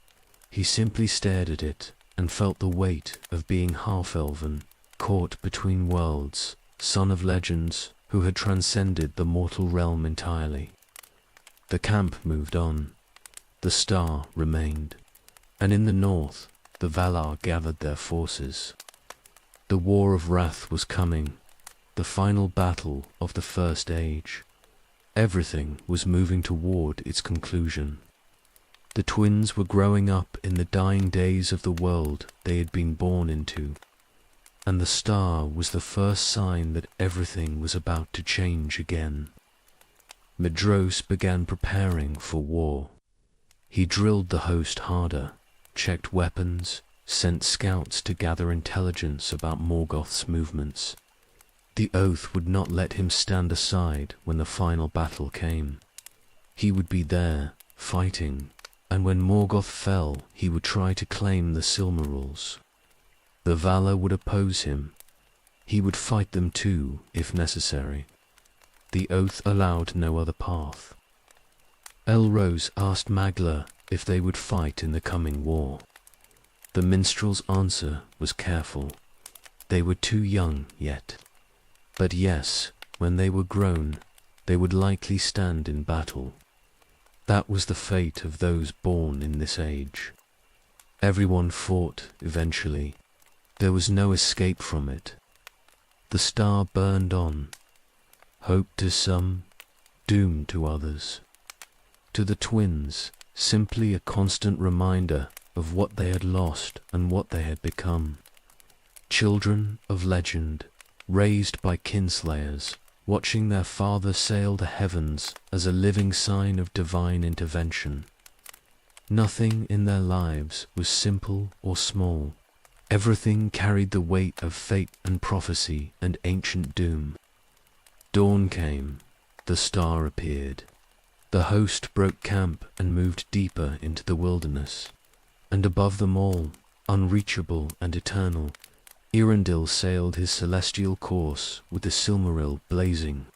he simply stared at it and felt the weight of being half-elven, caught between worlds, son of legends who had transcended the mortal realm entirely. The camp moved on. The star remained. And in the north, the Valar gathered their forces. The War of Wrath was coming, the final battle of the First Age. Everything was moving toward its conclusion. The twins were growing up in the dying days of the world they had been born into, and the star was the first sign that everything was about to change again. Medros began preparing for war. He drilled the host harder, checked weapons, sent scouts to gather intelligence about Morgoth's movements. The oath would not let him stand aside when the final battle came. He would be there, fighting, and when Morgoth fell, he would try to claim the Silmarils. The Valar would oppose him. He would fight them too, if necessary. The oath allowed no other path. Elrond asked Magla if they would fight in the coming war. The minstrel's answer was careful. They were too young yet. But yes, when they were grown, they would likely stand in battle. That was the fate of those born in this age. Everyone fought eventually. There was no escape from it. The star burned on. Hope to some, doom to others. To the twins, simply a constant reminder of what they had lost and what they had become. Children of legend, raised by kinslayers, watching their father sail the heavens as a living sign of divine intervention. Nothing in their lives was simple or small. Everything carried the weight of fate and prophecy and ancient doom. Dawn came. The star appeared. The host broke camp and moved deeper into the wilderness. And above them all, unreachable and eternal, Elrond sailed his celestial course with the Silmaril blazing,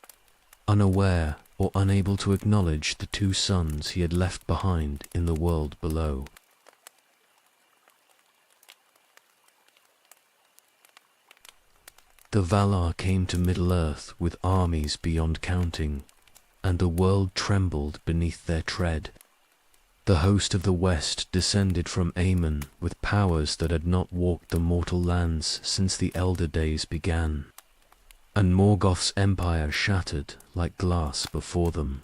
unaware or unable to acknowledge the two sons he had left behind in the world below. The Valar came to Middle-earth with armies beyond counting, and the world trembled beneath their tread. The host of the West descended from Aemon with powers that had not walked the mortal lands since the Elder Days began, and Morgoth's empire shattered like glass before them.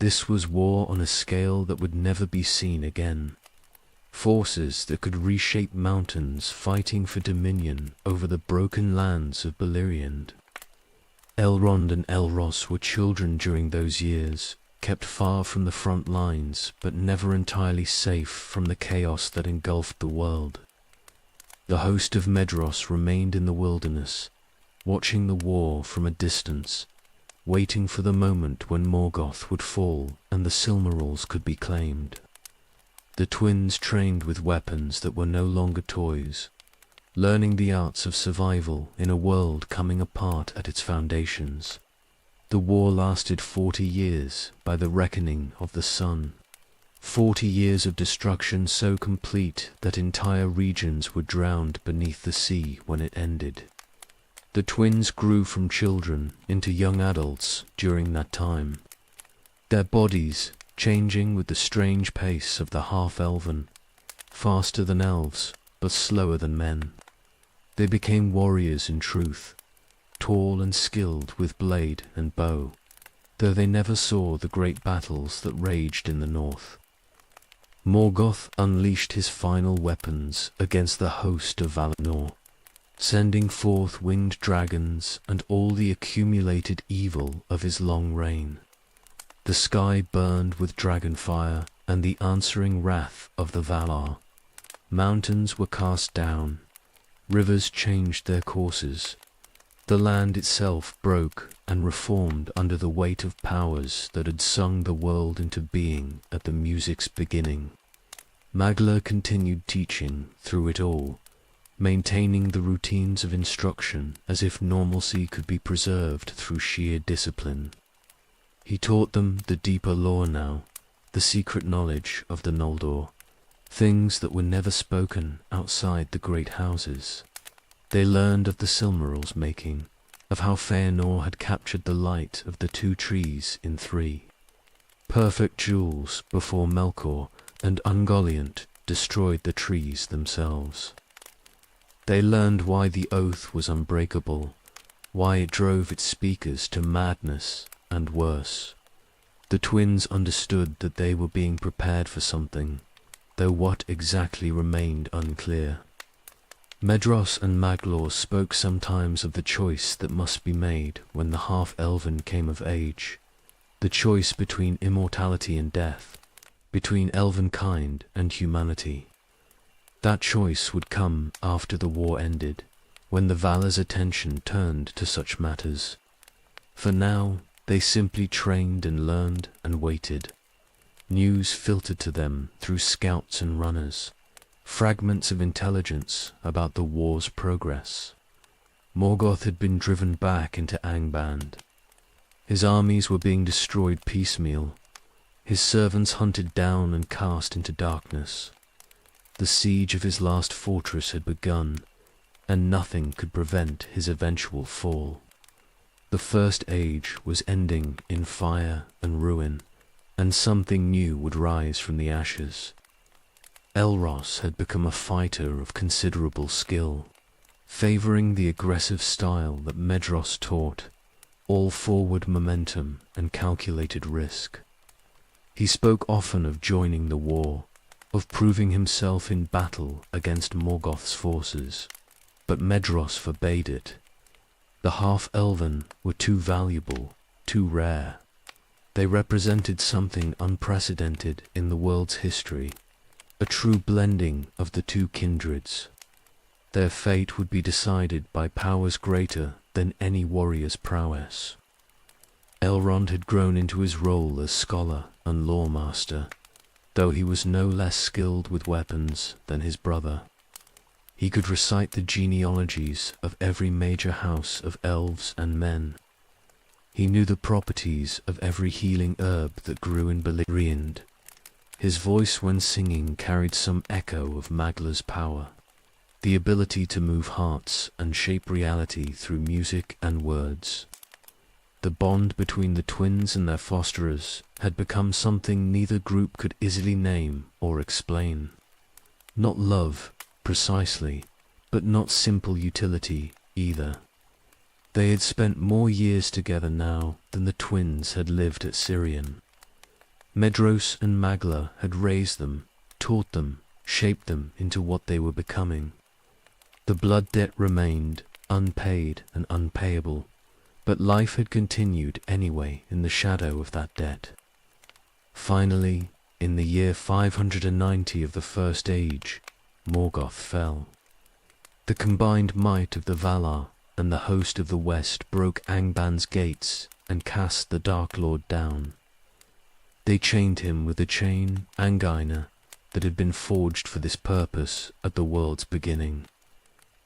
This was war on a scale that would never be seen again. Forces that could reshape mountains fighting for dominion over the broken lands of Beleriand. Elrond and Elros were children during those years, kept far from the front lines, but never entirely safe from the chaos that engulfed the world. The host of Medros remained in the wilderness, watching the war from a distance, waiting for the moment when Morgoth would fall and the Silmarils could be claimed. The twins trained with weapons that were no longer toys, learning the arts of survival in a world coming apart at its foundations. The war lasted 40 years by the reckoning of the sun. 40 years of destruction so complete that entire regions were drowned beneath the sea when it ended. The twins grew from children into young adults during that time, their bodies changing with the strange pace of the half-elven, faster than elves, but slower than men. They became warriors in truth, tall and skilled with blade and bow, though they never saw the great battles that raged in the north. Morgoth unleashed his final weapons against the host of Valinor, sending forth winged dragons and all the accumulated evil of his long reign. The sky burned with dragon fire and the answering wrath of the Valar. Mountains were cast down, rivers changed their courses. The land itself broke and reformed under the weight of powers that had sung the world into being at the music's beginning. Magla continued teaching through it all, maintaining the routines of instruction as if normalcy could be preserved through sheer discipline. He taught them the deeper lore now, the secret knowledge of the Noldor, things that were never spoken outside the great houses. They learned of the Silmarils making, of how Feanor had captured the light of the two trees in 3. Perfect jewels before Melkor and Ungoliant destroyed the trees themselves. They learned why the oath was unbreakable, why it drove its speakers to madness and worse. The twins understood that they were being prepared for something, though what exactly remained unclear. Medros and Maglor spoke sometimes of the choice that must be made when the half-elven came of age, the choice between immortality and death, between elvenkind and humanity. That choice would come after the war ended, when the Valar's attention turned to such matters. For now, they simply trained and learned and waited. News filtered to them through scouts and runners, fragments of intelligence about the war's progress. Morgoth had been driven back into Angband. His armies were being destroyed piecemeal, his servants hunted down and cast into darkness. The siege of his last fortress had begun, and nothing could prevent his eventual fall. The First Age was ending in fire and ruin, and something new would rise from the ashes. Elros had become a fighter of considerable skill, favoring the aggressive style that Medros taught, all forward momentum and calculated risk. He spoke often of joining the war, of proving himself in battle against Morgoth's forces, but Medros forbade it. The half-elven were too valuable, too rare. They represented something unprecedented in the world's history, a true blending of the two kindreds. Their fate would be decided by powers greater than any warrior's prowess. Elrond had grown into his role as scholar and lawmaster, though he was no less skilled with weapons than his brother. He could recite the genealogies of every major house of elves and men. He knew the properties of every healing herb that grew in Beleriand. His voice when singing carried some echo of Maglor's power, the ability to move hearts and shape reality through music and words. The bond between the twins and their fosterers had become something neither group could easily name or explain. Not love, precisely, but not simple utility either. They had spent more years together now than the twins had lived at Sirion. Medros and Maglor had raised them, taught them, shaped them into what they were becoming. The blood debt remained, unpaid and unpayable, but life had continued anyway in the shadow of that debt. Finally, in the year 590 of the First Age, Morgoth fell. The combined might of the Valar and the host of the West broke Angband's gates and cast the Dark Lord down. They chained him with a chain, Angaina, that had been forged for this purpose at the world's beginning,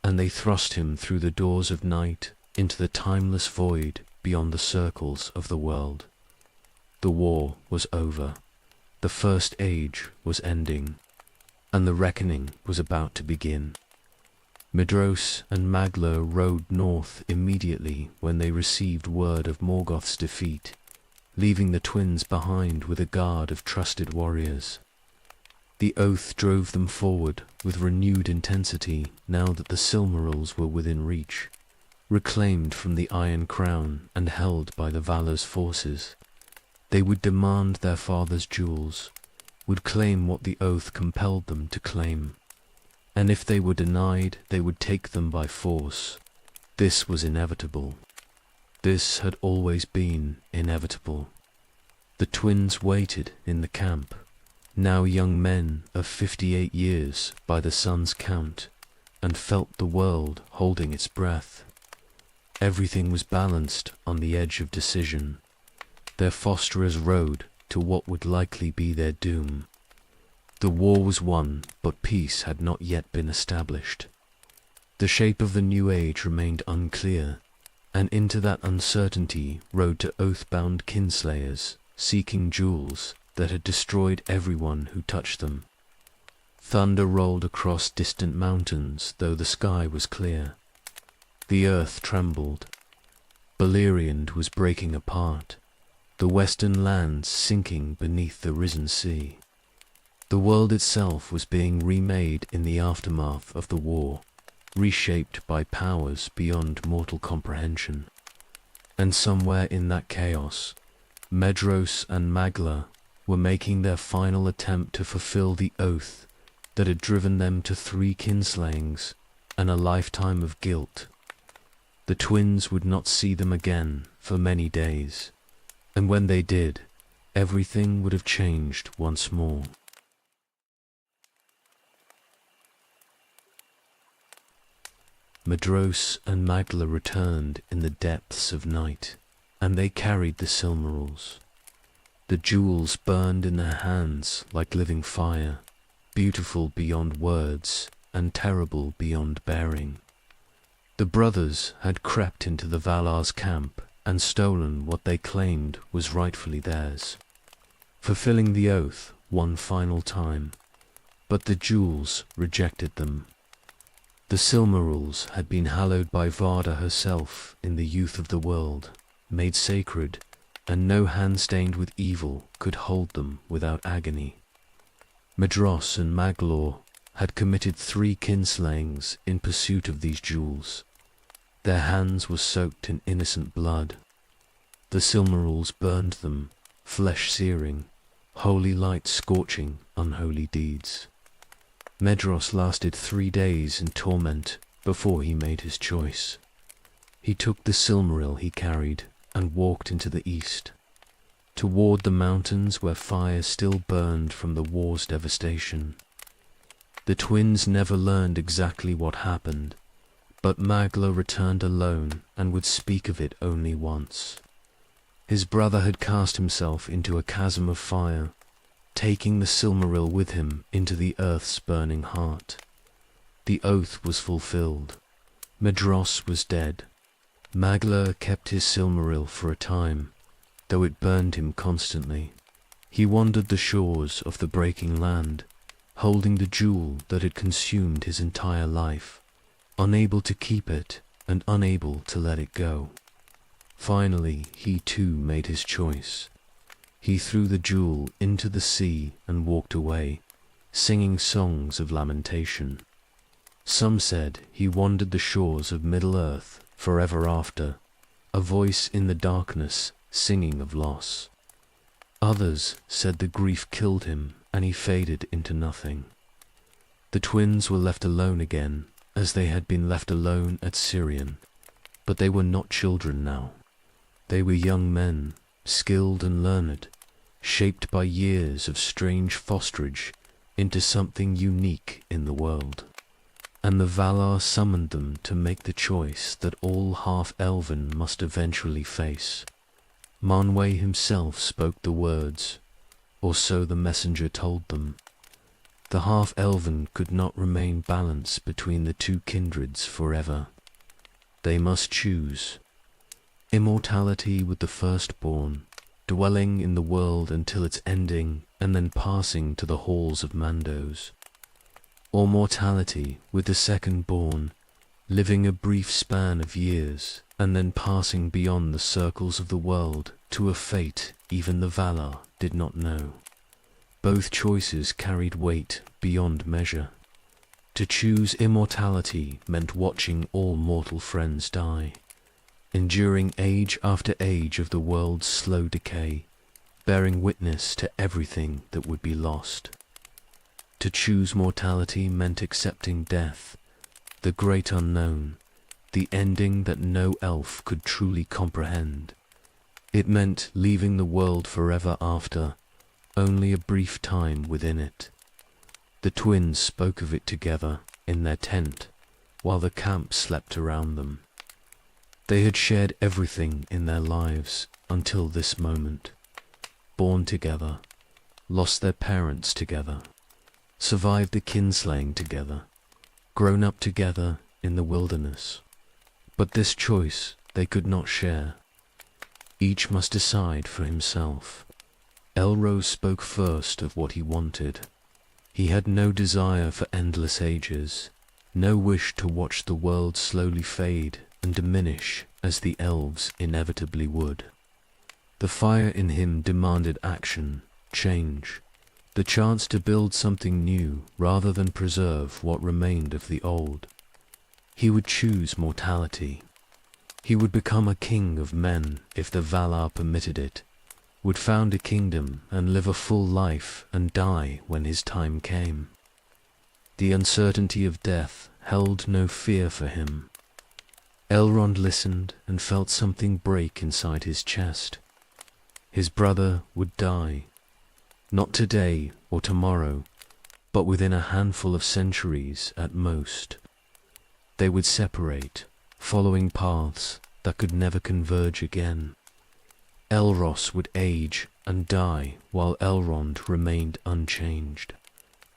and they thrust him through the doors of night into the timeless void beyond the circles of the world. The war was over, the First Age was ending, and the reckoning was about to begin. Medros and Maglor rode north immediately when they received word of Morgoth's defeat, leaving the twins behind with a guard of trusted warriors. The oath drove them forward with renewed intensity now that the Silmarils were within reach, reclaimed from the Iron Crown and held by the Valar's forces. They would demand their father's jewels, would claim what the oath compelled them to claim, and if they were denied, they would take them by force. This was inevitable. This had always been inevitable. The twins waited in the camp, now young men of 58 years by the sun's count, and felt the world holding its breath. Everything was balanced on the edge of decision. Their fosterers rode to what would likely be their doom. The war was won, but peace had not yet been established. The shape of the new age remained unclear, and into that uncertainty rode to oath-bound kinslayers, seeking jewels that had destroyed everyone who touched them. Thunder rolled across distant mountains, though the sky was clear. The earth trembled. Beleriand was breaking apart, the western lands sinking beneath the risen sea. The world itself was being remade in the aftermath of the war, reshaped by powers beyond mortal comprehension. And somewhere in that chaos, Medros and Magla were making their final attempt to fulfill the oath that had driven them to 3 kinslayings and a lifetime of guilt. The twins would not see them again for many days, and when they did, everything would have changed once more. Medros and Magla returned in the depths of night, and they carried the Silmarils. The jewels burned in their hands like living fire, beautiful beyond words and terrible beyond bearing. The brothers had crept into the Valar's camp and stolen what they claimed was rightfully theirs, fulfilling the oath one final time, but the jewels rejected them. The Silmarils had been hallowed by Varda herself in the youth of the world, made sacred, and no hand stained with evil could hold them without agony. Medros and Maglor had committed 3 kinslayings in pursuit of these jewels. Their hands were soaked in innocent blood. The Silmarils burned them, flesh-searing, holy light scorching unholy deeds. Medros lasted 3 days in torment before he made his choice. He took the Silmaril he carried and walked into the east, toward the mountains where fire still burned from the war's devastation. The twins never learned exactly what happened, but Magla returned alone and would speak of it only once. His brother had cast himself into a chasm of fire, taking the Silmaril with him into the earth's burning heart. The oath was fulfilled. Medros was dead. Magla kept his Silmaril for a time, though it burned him constantly. He wandered the shores of the breaking land, holding the jewel that had consumed his entire life, unable to keep it and unable to let it go. Finally, he too made his choice. He threw the jewel into the sea and walked away, singing songs of lamentation. Some said he wandered the shores of Middle-earth forever after, a voice in the darkness singing of loss. Others said the grief killed him and he faded into nothing. The twins were left alone again, as they had been left alone at Sirion, but they were not children now. They were young men, skilled and learned, shaped by years of strange fosterage into something unique in the world. And the Valar summoned them to make the choice that all half-elven must eventually face. Manwë himself spoke the words, or so the messenger told them. The half-elven could not remain balanced between the 2 kindreds forever. They must choose. Immortality with the firstborn, dwelling in the world until its ending and then passing to the halls of Mandos. Or mortality with the second-born, living a brief span of years and then passing beyond the circles of the world to a fate even the Valar did not know. Both choices carried weight beyond measure. To choose immortality meant watching all mortal friends die, enduring age after age of the world's slow decay, bearing witness to everything that would be lost. To choose mortality meant accepting death, the great unknown, the ending that no elf could truly comprehend. It meant leaving the world forever after, only a brief time within it. The twins spoke of it together in their tent, while the camp slept around them. They had shared everything in their lives until this moment. Born together, lost their parents together, survived the kinslaying together, grown up together in the wilderness. But this choice they could not share. Each must decide for himself. Elrond spoke first of what he wanted. He had no desire for endless ages, no wish to watch the world slowly fade and diminish as the elves inevitably would. The fire in him demanded action, change, the chance to build something new rather than preserve what remained of the old. He would choose mortality. He would become a king of men if the Valar permitted it, would found a kingdom and live a full life and die when his time came. The uncertainty of death held no fear for him. Elrond listened and felt something break inside his chest. His brother would die, not today or tomorrow, but within a handful of centuries at most. They would separate, following paths that could never converge again. Elros would age and die while Elrond remained unchanged.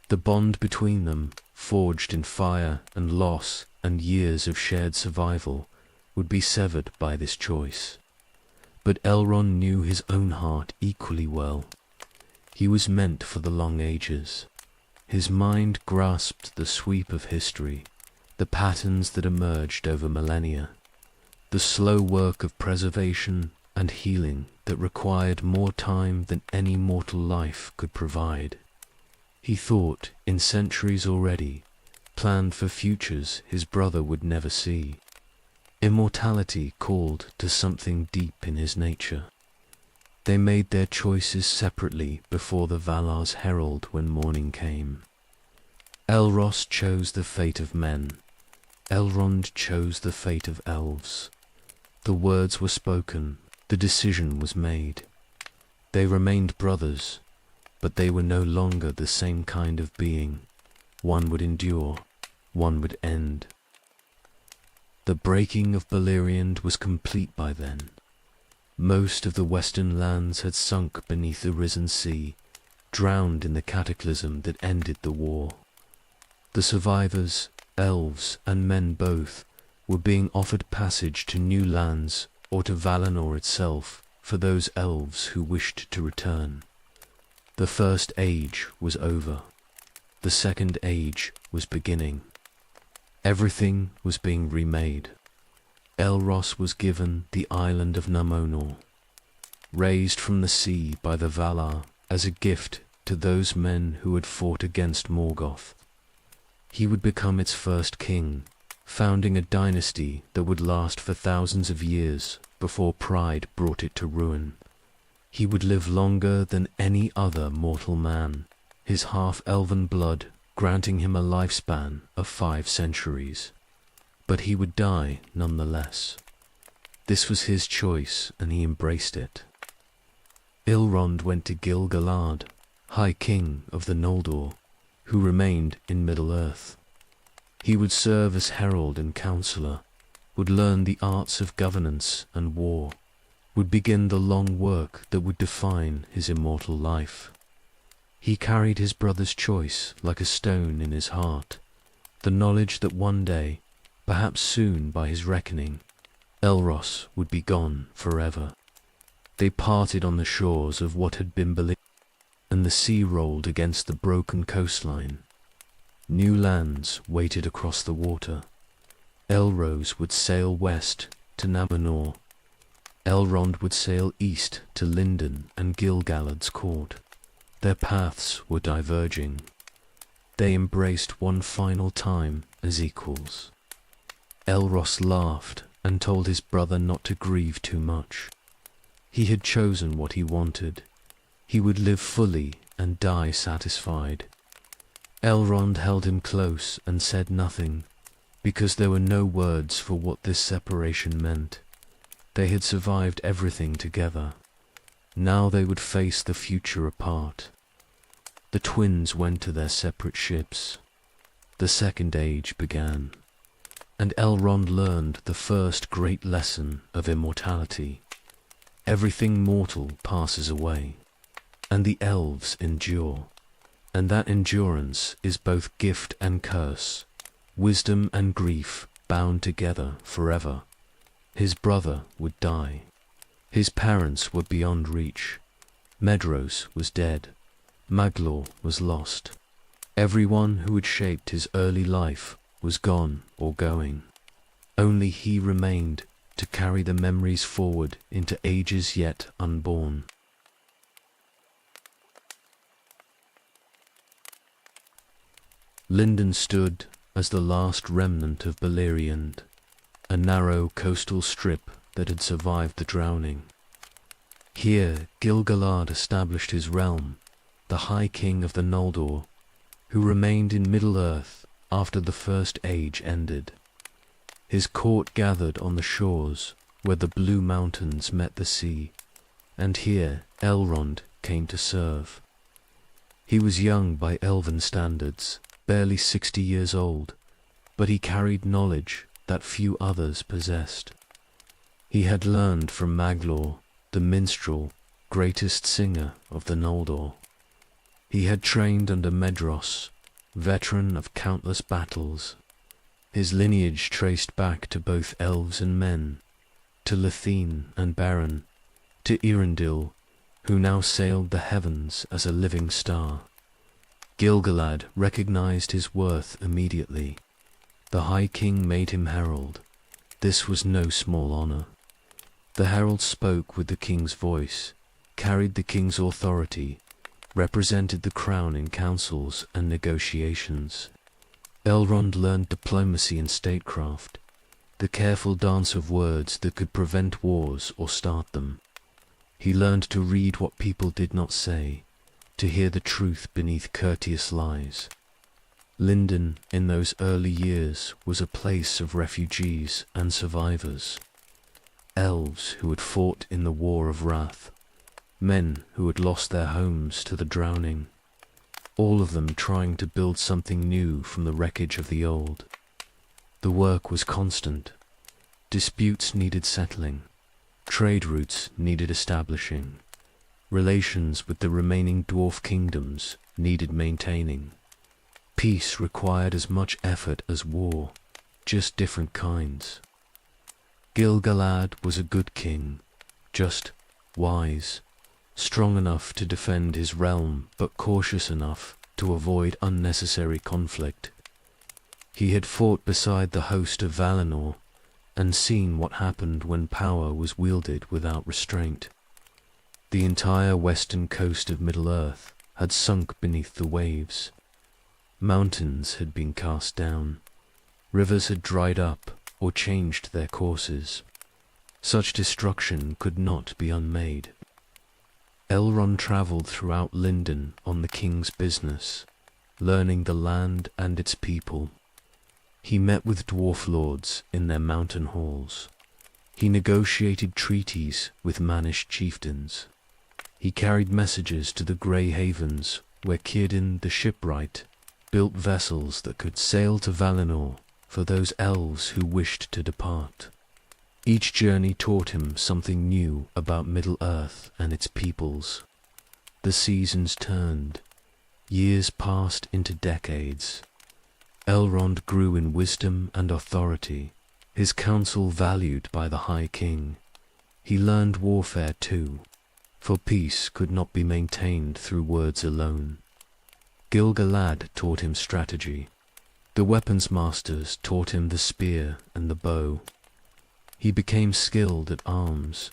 The bond between them, forged in fire and loss and years of shared survival, would be severed by this choice. But Elrond knew his own heart equally well. He was meant for the long ages. His mind grasped the sweep of history, the patterns that emerged over millennia, the slow work of preservation and healing that required more time than any mortal life could provide. He thought in centuries already, planned for futures his brother would never see. Immortality called to something deep in his nature. They made their choices separately before the Valar's herald when morning came. Elros chose the fate of men. Elrond chose the fate of elves. The words were spoken, the decision was made. They remained brothers, but they were no longer the same kind of being. One would endure, one would end. The breaking of Beleriand was complete by then. Most of the western lands had sunk beneath the risen sea, drowned in the cataclysm that ended the war. The survivors, elves and men both, were being offered passage to new lands or to Valinor itself for those elves who wished to return. The first age was over. The second age was beginning. Everything was being remade. Elros was given the island of Numenor, raised from the sea by the Valar as a gift to those men who had fought against Morgoth. He would become its first king, founding a dynasty that would last for thousands of years before pride brought it to ruin. He would live longer than any other mortal man, his half-elven blood granting him a lifespan of 5 centuries. But he would die nonetheless. This was his choice, and he embraced it. Elrond went to Gil-galad, High King of the Noldor, who remained in Middle-earth. He would serve as herald and counselor, would learn the arts of governance and war, would begin the long work that would define his immortal life. He carried his brother's choice like a stone in his heart, the knowledge that one day, perhaps soon by his reckoning, Elros would be gone forever. They parted on the shores of what had been Beleriand, and the sea rolled against the broken coastline. New lands waited across the water. Elros would sail west to Numenor. Elrond would sail east to Lindon and Gil-galad's court. Their paths were diverging. They embraced one final time as equals. Elros laughed and told his brother not to grieve too much. He had chosen what he wanted. He would live fully and die satisfied. Elrond held him close and said nothing, because there were no words for what this separation meant. They had survived everything together. Now they would face the future apart. The twins went to their separate ships. The second age began, and Elrond learned the first great lesson of immortality. Everything mortal passes away, and the elves endure, and that endurance is both gift and curse, wisdom and grief bound together forever. His brother would die. His parents were beyond reach. Medros was dead. Maglor was lost. Everyone who had shaped his early life was gone or going. Only he remained to carry the memories forward into ages yet unborn. Lindon stood as the last remnant of Beleriand, a narrow coastal strip that had survived the drowning. Here Gil-galad established his realm, the High King of the Noldor, who remained in Middle-earth after the First Age ended. His court gathered on the shores where the blue mountains met the sea, and here Elrond came to serve. He was young by elven standards, barely 60 years old, but he carried knowledge that few others possessed. He had learned from Maglor, the minstrel, greatest singer of the Noldor. He had trained under Medros, veteran of countless battles. His lineage traced back to both elves and men, to Lithene and Beren, to Eärendil, who now sailed the heavens as a living star. Gil-galad recognized his worth immediately. The High King made him herald. This was no small honor. The herald spoke with the king's voice, carried the king's authority, represented the crown in councils and negotiations. Elrond learned diplomacy and statecraft, the careful dance of words that could prevent wars or start them. He learned to read what people did not say, to hear the truth beneath courteous lies. Lindon, in those early years, was a place of refugees and survivors. Elves who had fought in the War of Wrath, men who had lost their homes to the drowning, all of them trying to build something new from the wreckage of the old. The work was constant. Disputes needed settling. Trade routes needed establishing. Relations with the remaining dwarf kingdoms needed maintaining. Peace required as much effort as war, just different kinds. Gil-galad was a good king, just, wise, strong enough to defend his realm but cautious enough to avoid unnecessary conflict. He had fought beside the host of Valinor and seen what happened when power was wielded without restraint. The entire western coast of Middle-earth had sunk beneath the waves. Mountains had been cast down. Rivers had dried up or changed their courses. Such destruction could not be unmade. Elrond travelled throughout Lindon on the king's business, learning the land and its people. He met with dwarf lords in their mountain halls. He negotiated treaties with Mannish chieftains. He carried messages to the Grey Havens, where Círdan the shipwright built vessels that could sail to Valinor for those elves who wished to depart. Each journey taught him something new about Middle-earth and its peoples. The seasons turned. Years passed into decades. Elrond grew in wisdom and authority, his counsel valued by the High King. He learned warfare too, for peace could not be maintained through words alone. Gil-galad taught him strategy. The weapons masters taught him the spear and the bow. He became skilled at arms,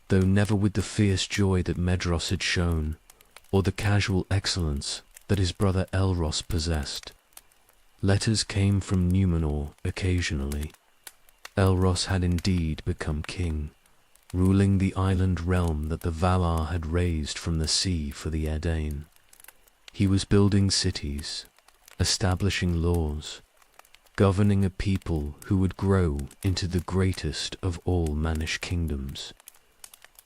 though never with the fierce joy that Medros had shown, or the casual excellence that his brother Elros possessed. Letters came from Númenor occasionally. Elros had indeed become king, ruling the island realm that the Valar had raised from the sea for the Edain. He was building cities, establishing laws, governing a people who would grow into the greatest of all Mannish kingdoms.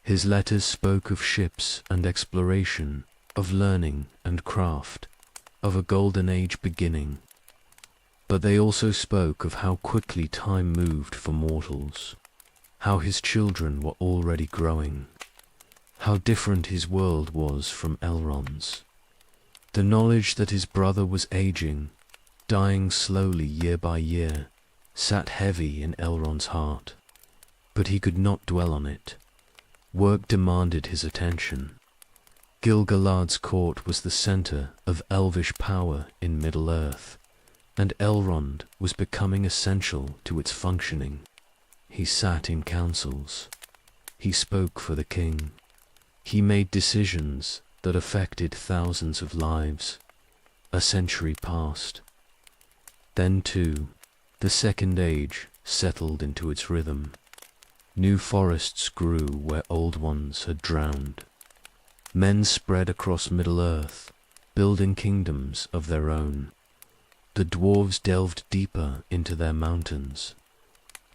His letters spoke of ships and exploration, of learning and craft, of a golden age beginning. But they also spoke of how quickly time moved for mortals, how his children were already growing, how different his world was from Elrond's. The knowledge that his brother was aging, dying slowly year by year, sat heavy in Elrond's heart. But he could not dwell on it. Work demanded his attention. Gil-galad's court was the center of elvish power in Middle-earth, and Elrond was becoming essential to its functioning. He sat in councils. He spoke for the king. He made decisions that affected thousands of lives. A century passed. Then, too, the Second Age settled into its rhythm. New forests grew where old ones had drowned. Men spread across Middle-earth, building kingdoms of their own. The dwarves delved deeper into their mountains.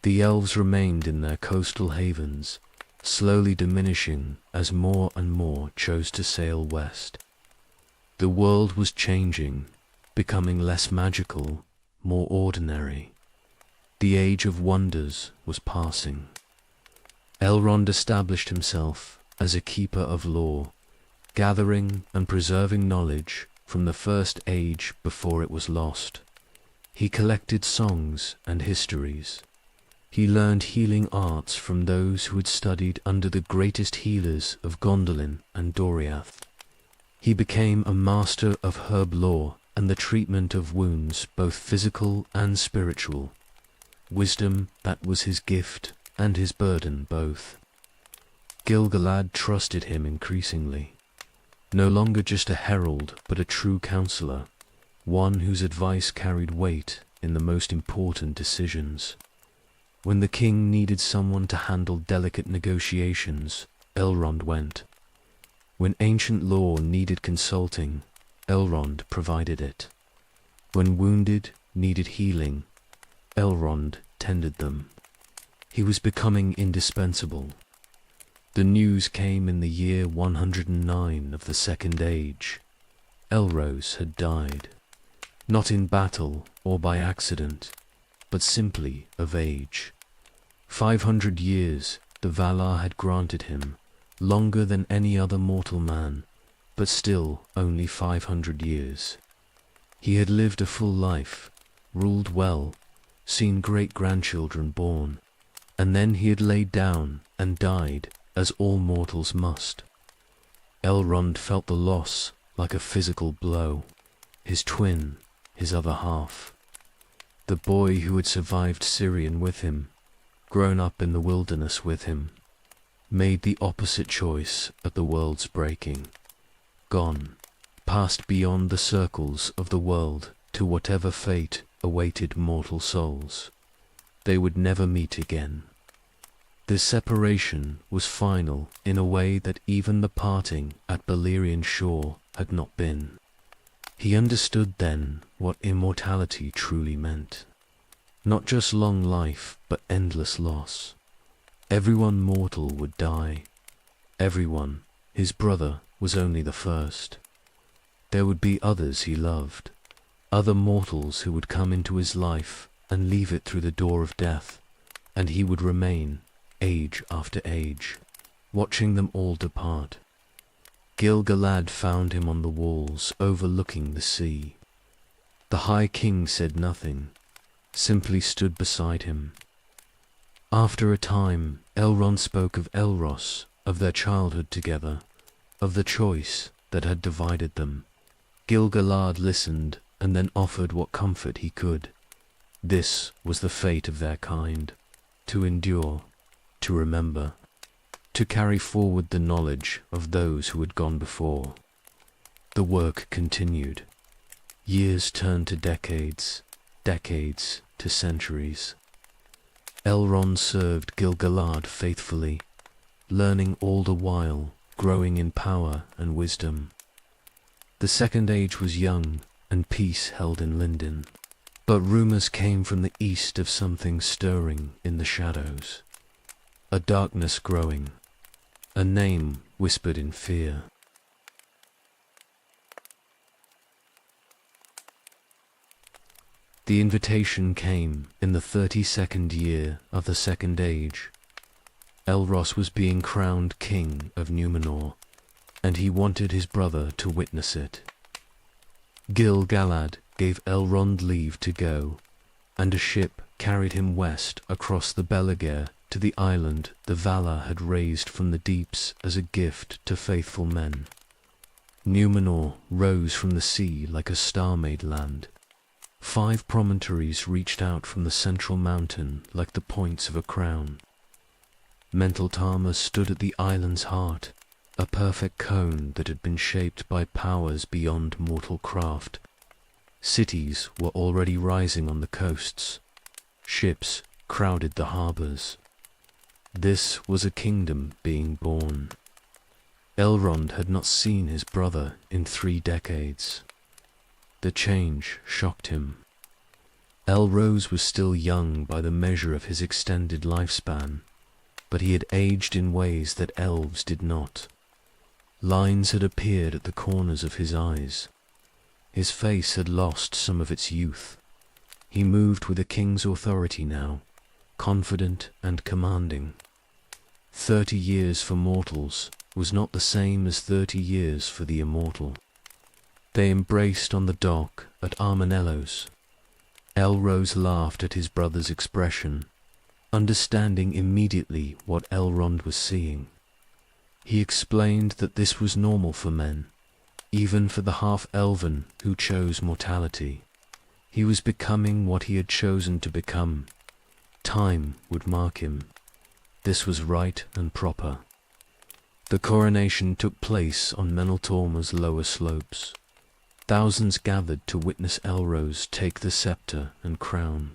The elves remained in their coastal havens, slowly diminishing as more and more chose to sail west. The world was changing, becoming less magical, more ordinary. The age of wonders was passing. Elrond established himself as a keeper of lore, gathering and preserving knowledge from the first age before it was lost. He collected songs and histories. He learned healing arts from those who had studied under the greatest healers of Gondolin and Doriath. He became a master of herb lore and the treatment of wounds, both physical and spiritual. Wisdom, that was his gift and his burden both. Gil-galad trusted him increasingly. No longer just a herald, but a true counselor, one whose advice carried weight in the most important decisions. When the king needed someone to handle delicate negotiations, Elrond went. When ancient lore needed consulting, Elrond provided it. When wounded needed healing, Elrond tended them. He was becoming indispensable. The news came in the year 109 of the Second Age. Elros had died, not in battle or by accident, but simply of age. 500 years the Valar had granted him, longer than any other mortal man, but still only 500 years. He had lived a full life, ruled well, seen great-grandchildren born, and then he had laid down and died, as all mortals must. Elrond felt the loss like a physical blow. His twin, his other half. The boy who had survived Sirion with him, grown up in the wilderness with him, made the opposite choice at the world's breaking. Gone, passed beyond the circles of the world to whatever fate awaited mortal souls. They would never meet again. This separation was final in a way that even the parting at Beleriand shore had not been. He understood then what immortality truly meant. Not just long life, but endless loss. Everyone mortal would die. Everyone, his brother, was only the first. There would be others he loved, other mortals who would come into his life and leave it through the door of death, and he would remain, age after age, watching them all depart. Gil-galad found him on the walls overlooking the sea. The High King said nothing, simply stood beside him. After a time, Elrond spoke of Elros, of their childhood together, of the choice that had divided them. Gil-galad listened and then offered what comfort he could. This was the fate of their kind, to endure, to remember, to carry forward the knowledge of those who had gone before. The work continued. Years turned to decades, decades to centuries. Elrond served Gil-galad faithfully, learning all the while, growing in power and wisdom. The Second Age was young, and peace held in Lindon, but rumors came from the east of something stirring in the shadows. A darkness growing, a name whispered in fear. The invitation came in the 32nd year of the Second Age. Elros was being crowned king of Numenor, and he wanted his brother to witness it. Gil-galad gave Elrond leave to go, and a ship carried him west across the Belagere to the island the Valar had raised from the deeps as a gift to faithful men. Numenor rose from the sea like a star-made land. 5 promontories reached out from the central mountain like the points of a crown. Mentaltama stood at the island's heart, a perfect cone that had been shaped by powers beyond mortal craft. Cities were already rising on the coasts. Ships crowded the harbours. This was a kingdom being born. Elrond had not seen his brother in 3 decades. The change shocked him. Elrose was still young by the measure of his extended lifespan, but he had aged in ways that elves did not. Lines had appeared at the corners of his eyes. His face had lost some of its youth. He moved with a king's authority now, confident and commanding. 30 years for mortals was not the same as 30 years for the immortal. They embraced on the dock at Armanellos. Elrose laughed at his brother's expression, understanding immediately what Elrond was seeing. He explained that this was normal for men, even for the half-elven who chose mortality. He was becoming what he had chosen to become. Time would mark him. This was right and proper. The coronation took place on Meneltorma's lower slopes. Thousands gathered to witness Elrose take the scepter and crown.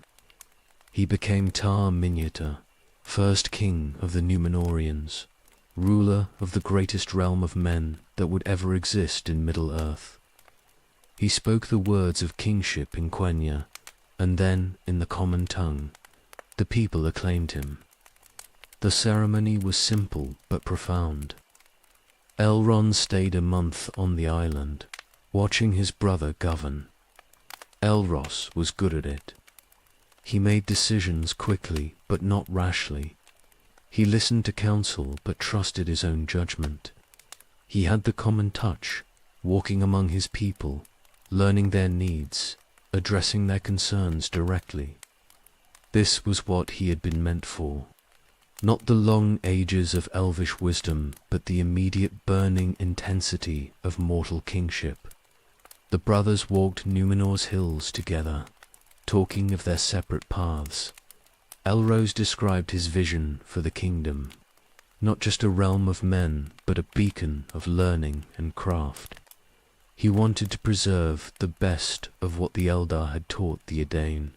He became Tar Minyatar, first king of the Númenóreans, ruler of the greatest realm of men that would ever exist in Middle-earth. He spoke the words of kingship in Quenya, and then, in the common tongue, the people acclaimed him. The ceremony was simple but profound. Elrond stayed a month on the island, watching his brother govern. Elros was good at it. He made decisions quickly but not rashly. He listened to counsel but trusted his own judgment. He had the common touch, walking among his people, learning their needs, addressing their concerns directly. This was what he had been meant for. Not the long ages of elvish wisdom, but the immediate burning intensity of mortal kingship. The brothers walked Númenor's hills together, talking of their separate paths. Elrose described his vision for the kingdom, not just a realm of men, but a beacon of learning and craft. He wanted to preserve the best of what the Eldar had taught the Edain.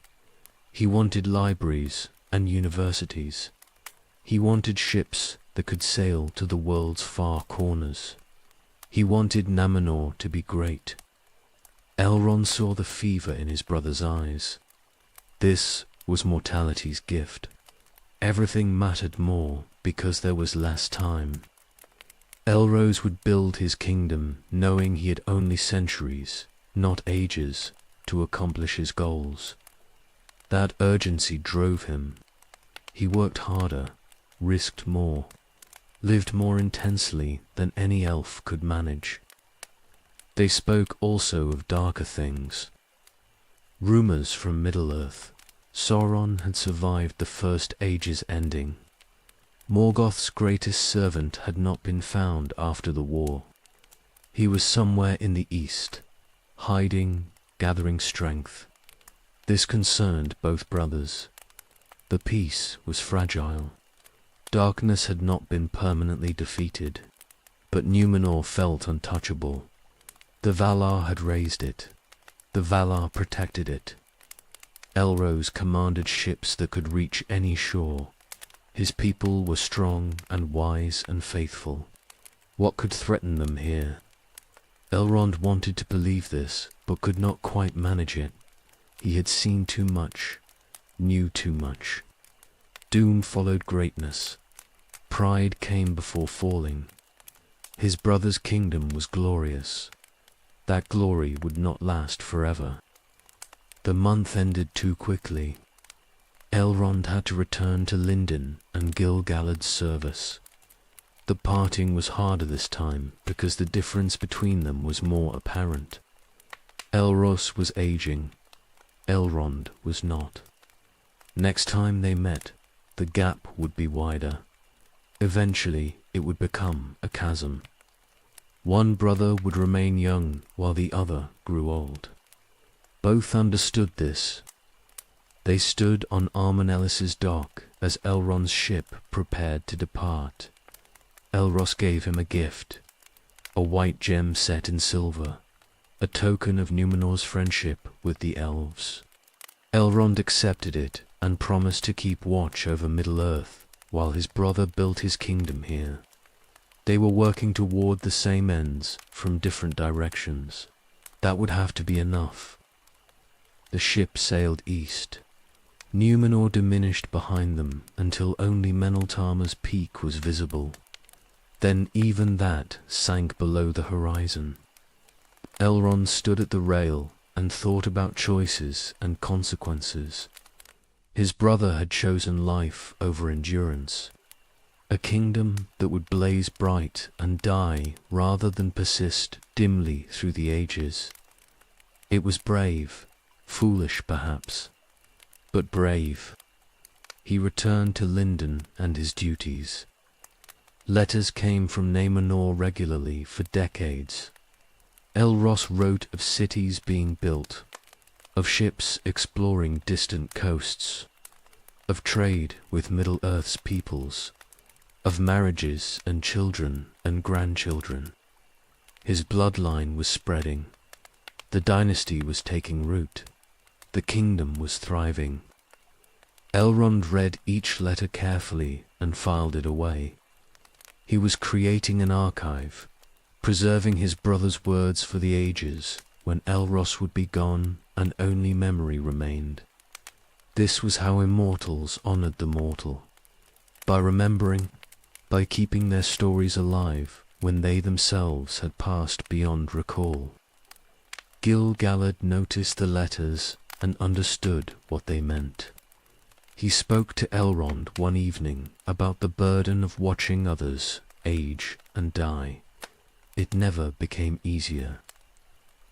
He wanted libraries and universities. He wanted ships that could sail to the world's far corners. He wanted Númenor to be great. Elrond saw the fever in his brother's eyes. This was mortality's gift. Everything mattered more because there was less time. Elrose would build his kingdom knowing he had only centuries, not ages, to accomplish his goals. That urgency drove him. He worked harder, risked more, lived more intensely than any elf could manage. They spoke also of darker things. Rumors from Middle-earth. Sauron had survived the First Age's ending. Morgoth's greatest servant had not been found after the war. He was somewhere in the east, hiding, gathering strength. This concerned both brothers. The peace was fragile. Darkness had not been permanently defeated, but Númenor felt untouchable. The Valar had raised it. The Valar protected it. Elrose commanded ships that could reach any shore. His people were strong and wise and faithful. What could threaten them here? Elrond wanted to believe this, but could not quite manage it. He had seen too much, knew too much. Doom followed greatness. Pride came before falling. His brother's kingdom was glorious. That glory would not last forever. The month ended too quickly. Elrond had to return to Lindon and Gil-galad's service. The parting was harder this time because the difference between them was more apparent. Elros was aging. Elrond was not. Next time they met, the gap would be wider. Eventually, it would become a chasm. One brother would remain young while the other grew old. Both understood this. They stood on Armanellis' dock as Elrond's ship prepared to depart. Elros gave him a gift, a white gem set in silver, a token of Númenor's friendship with the elves. Elrond accepted it and promised to keep watch over Middle-earth, while his brother built his kingdom here. They were working toward the same ends from different directions. That would have to be enough. The ship sailed east. Numenor diminished behind them until only Meneltarma's peak was visible. Then even that sank below the horizon. Elrond stood at the rail and thought about choices and consequences. His brother had chosen life over endurance, a kingdom that would blaze bright and die rather than persist dimly through the ages. It was brave, foolish perhaps, but brave. He returned to Lindon and his duties. Letters came from Numenor regularly for decades. Elros wrote of cities being built, of ships exploring distant coasts, of trade with Middle-earth's peoples, of marriages and children and grandchildren. His bloodline was spreading. The dynasty was taking root. The kingdom was thriving. Elrond read each letter carefully and filed it away. He was creating an archive, preserving his brother's words for the ages when Elros would be gone and only memory remained. This was how immortals honored the mortal, by remembering, by keeping their stories alive when they themselves had passed beyond recall. Gil-galad noticed the letters and understood what they meant. He spoke to Elrond one evening about the burden of watching others age and die. It never became easier.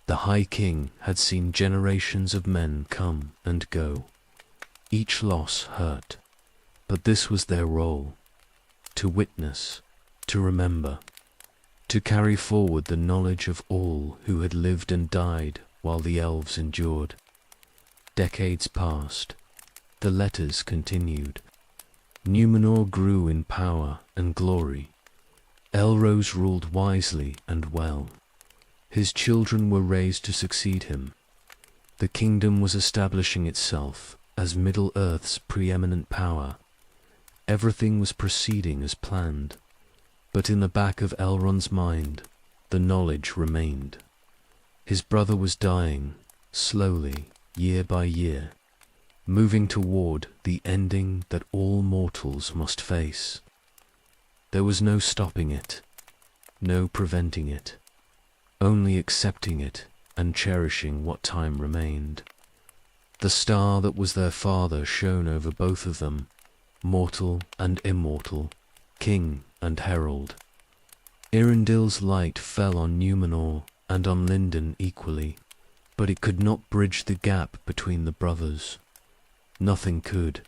The High King had seen generations of men come and go. Each loss hurt, but this was their role: to witness, to remember, to carry forward the knowledge of all who had lived and died while the elves endured. Decades passed. The letters continued. Numenor grew in power and glory. Elros ruled wisely and well. His children were raised to succeed him. The kingdom was establishing itself as Middle-earth's preeminent power. Everything was proceeding as planned, but in the back of Elrond's mind, the knowledge remained. His brother was dying, slowly, year by year, moving toward the ending that all mortals must face. There was no stopping it, no preventing it, only accepting it and cherishing what time remained. The star that was their father shone over both of them, mortal and immortal, king and herald. Irindil's light fell on Numenor and on Lindon equally, but it could not bridge the gap between the brothers. Nothing could.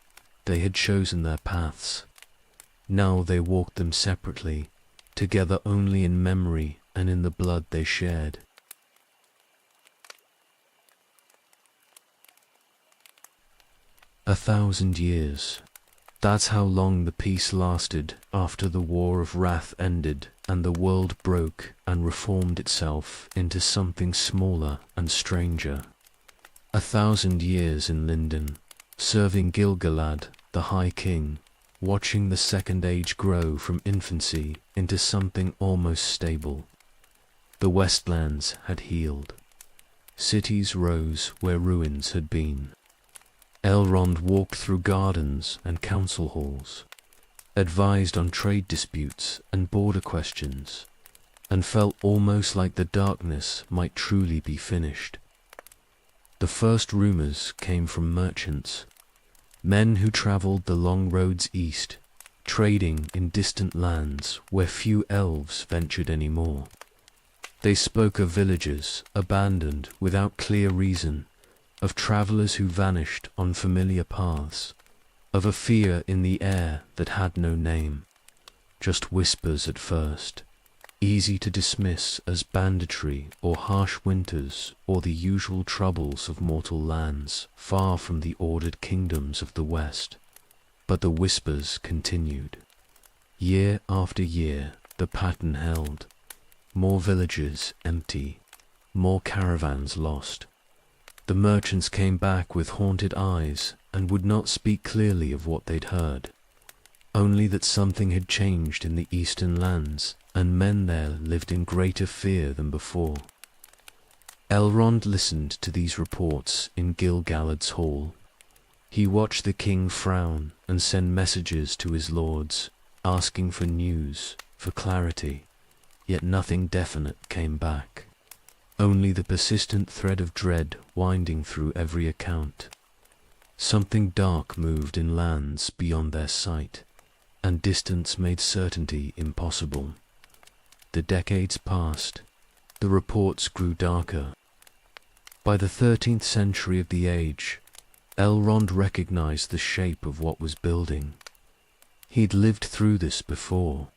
They had chosen their paths. Now they walked them separately, together only in memory and in the blood they shared. "1,000 years. That's how long the peace lasted after the War of Wrath ended and the world broke and reformed itself into something smaller and stranger. 1,000 years in Lindon, serving Gil-galad, the High King, watching the Second Age grow from infancy into something almost stable. The Westlands had healed. Cities rose where ruins had been. Elrond walked through gardens and council halls, advised on trade disputes and border questions, and felt almost like the darkness might truly be finished. The first rumors came from merchants, men who traveled the long roads east, trading in distant lands where few elves ventured anymore. They spoke of villages abandoned without clear reason, of travelers who vanished on familiar paths, of a fear in the air that had no name, just whispers at first, easy to dismiss as banditry or harsh winters or the usual troubles of mortal lands far from the ordered kingdoms of the West. But the whispers continued. Year after year the pattern held. More villages empty, more caravans lost. The merchants came back with haunted eyes and would not speak clearly of what they'd heard. only that something had changed in the eastern lands, and men there lived in greater fear than before. Elrond listened to these reports in Gil-galad's hall. He watched the king frown and send messages to his lords, asking for news, for clarity, yet nothing definite came back. Only the persistent thread of dread winding through every account. Something dark moved in lands beyond their sight, and distance made certainty impossible. The decades passed. The reports grew darker. By the 13th century of the age, Elrond recognized the shape of what was building. He'd lived through this before.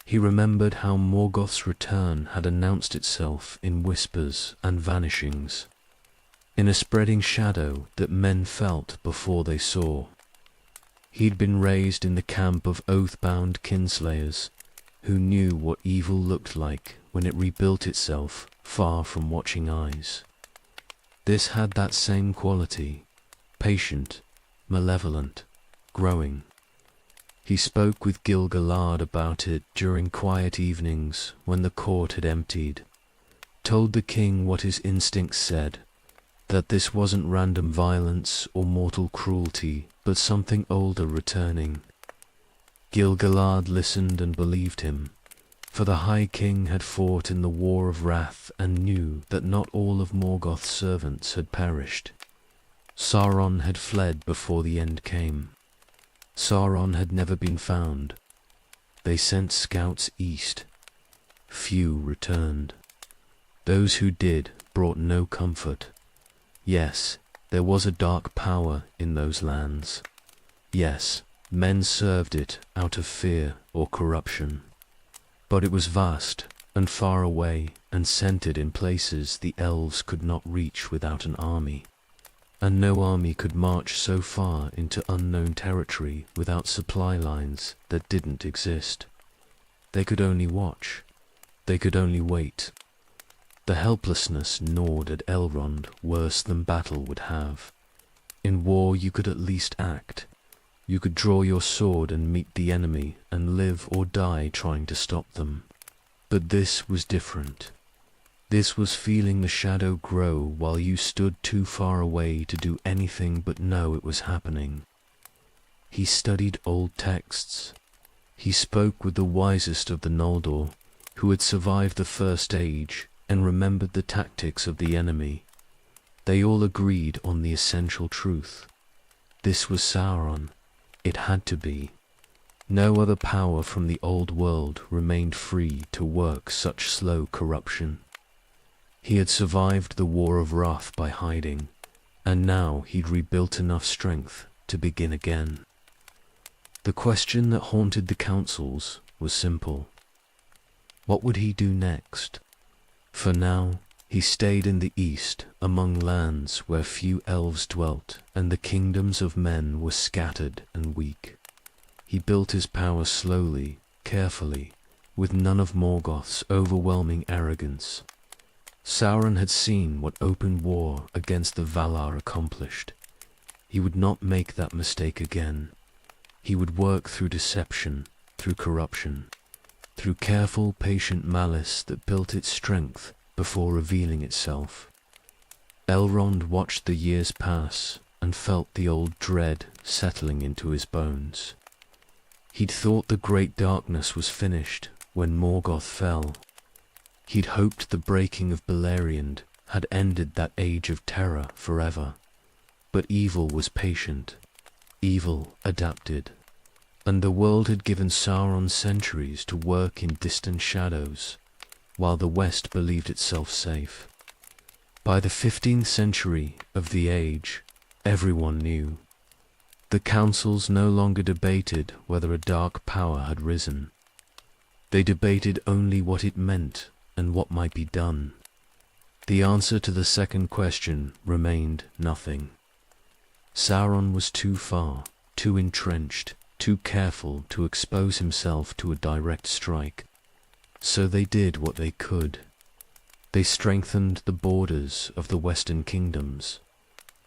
He remembered how Morgoth's return had announced itself in whispers and vanishings, in a spreading shadow that men felt before they saw. He'd been raised in the camp of oath-bound kinslayers, who knew what evil looked like when it rebuilt itself far from watching eyes. This had that same quality, patient, malevolent, growing. He spoke with Gil-galad about it during quiet evenings when the court had emptied, told the king what his instincts said, that this wasn't random violence or mortal cruelty, but something older returning. Gil-galad listened and believed him, for the High King had fought in the War of Wrath and knew that not all of Morgoth's servants had perished. Sauron had fled before the end came. Sauron had never been found. They sent scouts east. Few returned. Those who did brought no comfort. Yes, there was a dark power in those lands. Yes, men served it out of fear or corruption. But it was vast and far away and centered in places the elves could not reach without an army. And no army could march so far into unknown territory without supply lines that didn't exist. They could only watch. They could only wait. The helplessness gnawed at Elrond worse than battle would have. In war you could at least act. You could draw your sword and meet the enemy and live or die trying to stop them. But this was different. This was feeling the shadow grow while you stood too far away to do anything but know it was happening. He studied old texts. He spoke with the wisest of the Noldor, who had survived the First Age and remembered the tactics of the enemy. They all agreed on the essential truth. This was Sauron. It had to be. No other power from the old world remained free to work such slow corruption. He had survived the War of Wrath by hiding, and now he'd rebuilt enough strength to begin again. The question that haunted the councils was simple. What would he do next? For now, he stayed in the east among lands where few elves dwelt and the kingdoms of men were scattered and weak. He built his power slowly, carefully, with none of Morgoth's overwhelming arrogance. Sauron had seen what open war against the Valar accomplished. He would not make that mistake again. He would work through deception, through corruption, through careful, patient malice that built its strength before revealing itself. Elrond watched the years pass and felt the old dread settling into his bones. He'd thought the great darkness was finished when Morgoth fell. He'd hoped the breaking of Beleriand had ended that age of terror forever. But evil was patient. Evil adapted. And the world had given Sauron centuries to work in distant shadows, while the West believed itself safe. By the 15th century of the age, everyone knew. The councils no longer debated whether a dark power had risen. They debated only what it meant and what might be done. The answer to the second question remained nothing. Sauron was too far, too entrenched, too careful to expose himself to a direct strike. So they did what they could. They strengthened the borders of the western kingdoms.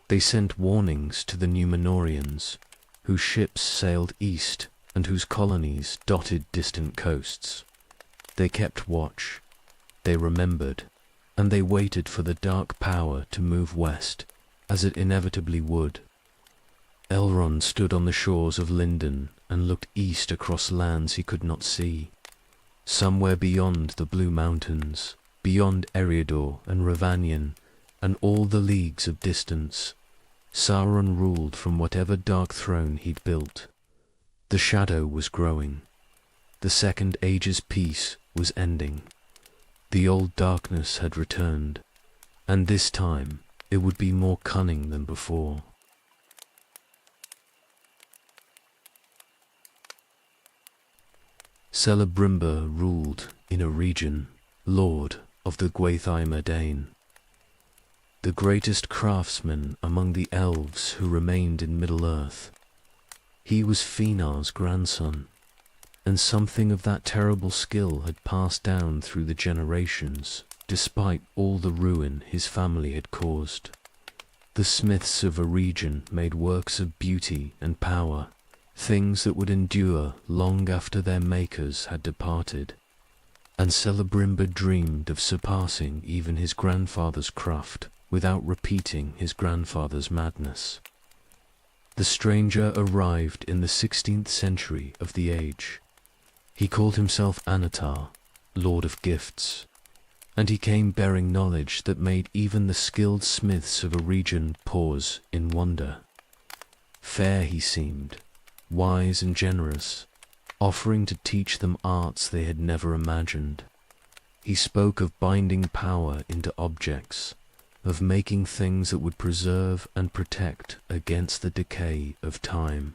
They sent warnings to the Númenóreans, whose ships sailed east and whose colonies dotted distant coasts. They kept watch, they remembered, and they waited for the dark power to move west, as it inevitably would. Elrond stood on the shores of Lindon and looked east across lands he could not see. Somewhere beyond the Blue Mountains, beyond Eriador and Rivanion, and all the leagues of distance, Sauron ruled from whatever dark throne he'd built. The shadow was growing. The Second Age's peace was ending. The old darkness had returned, and this time it would be more cunning than before. Celebrimbor ruled in a region, lord of the Gwaithai Madain, the greatest craftsman among the elves who remained in Middle-earth. He was Finar's grandson, and something of that terrible skill had passed down through the generations, despite all the ruin his family had caused. The smiths of a region made works of beauty and power, things that would endure long after their makers had departed, and Celebrimbor dreamed of surpassing even his grandfather's craft without repeating his grandfather's madness. The stranger arrived in the 16th century of the age. He called himself Anatar, Lord of Gifts, and he came bearing knowledge that made even the skilled smiths of a region pause in wonder. Fair he seemed, wise and generous, offering to teach them arts they had never imagined. He spoke of binding power into objects, of making things that would preserve and protect against the decay of time.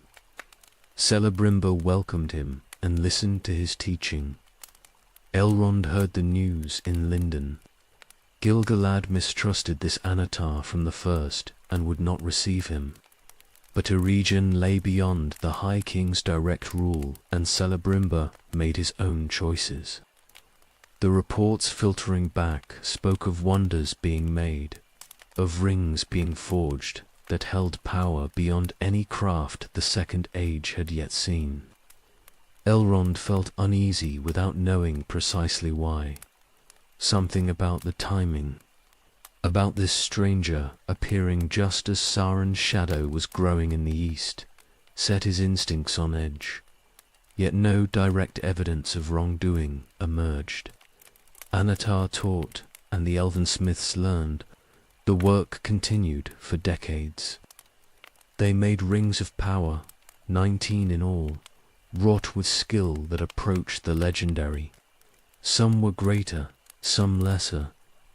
Celebrimbor welcomed him and listened to his teaching. Elrond heard the news in Lindon. Gil-galad mistrusted this Anatar from the first and would not receive him. But a region lay beyond the High King's direct rule, and Celebrimbor made his own choices. The reports filtering back spoke of wonders being made, of rings being forged that held power beyond any craft the Second Age had yet seen. Elrond felt uneasy without knowing precisely why. Something about the timing, about this stranger appearing just as Sauron's shadow was growing in the east, set his instincts on edge. Yet no direct evidence of wrongdoing emerged. Anatar taught, and the elven smiths learned. The work continued for decades. They made rings of power, 19 in all, wrought with skill that approached the legendary. Some were greater, some lesser,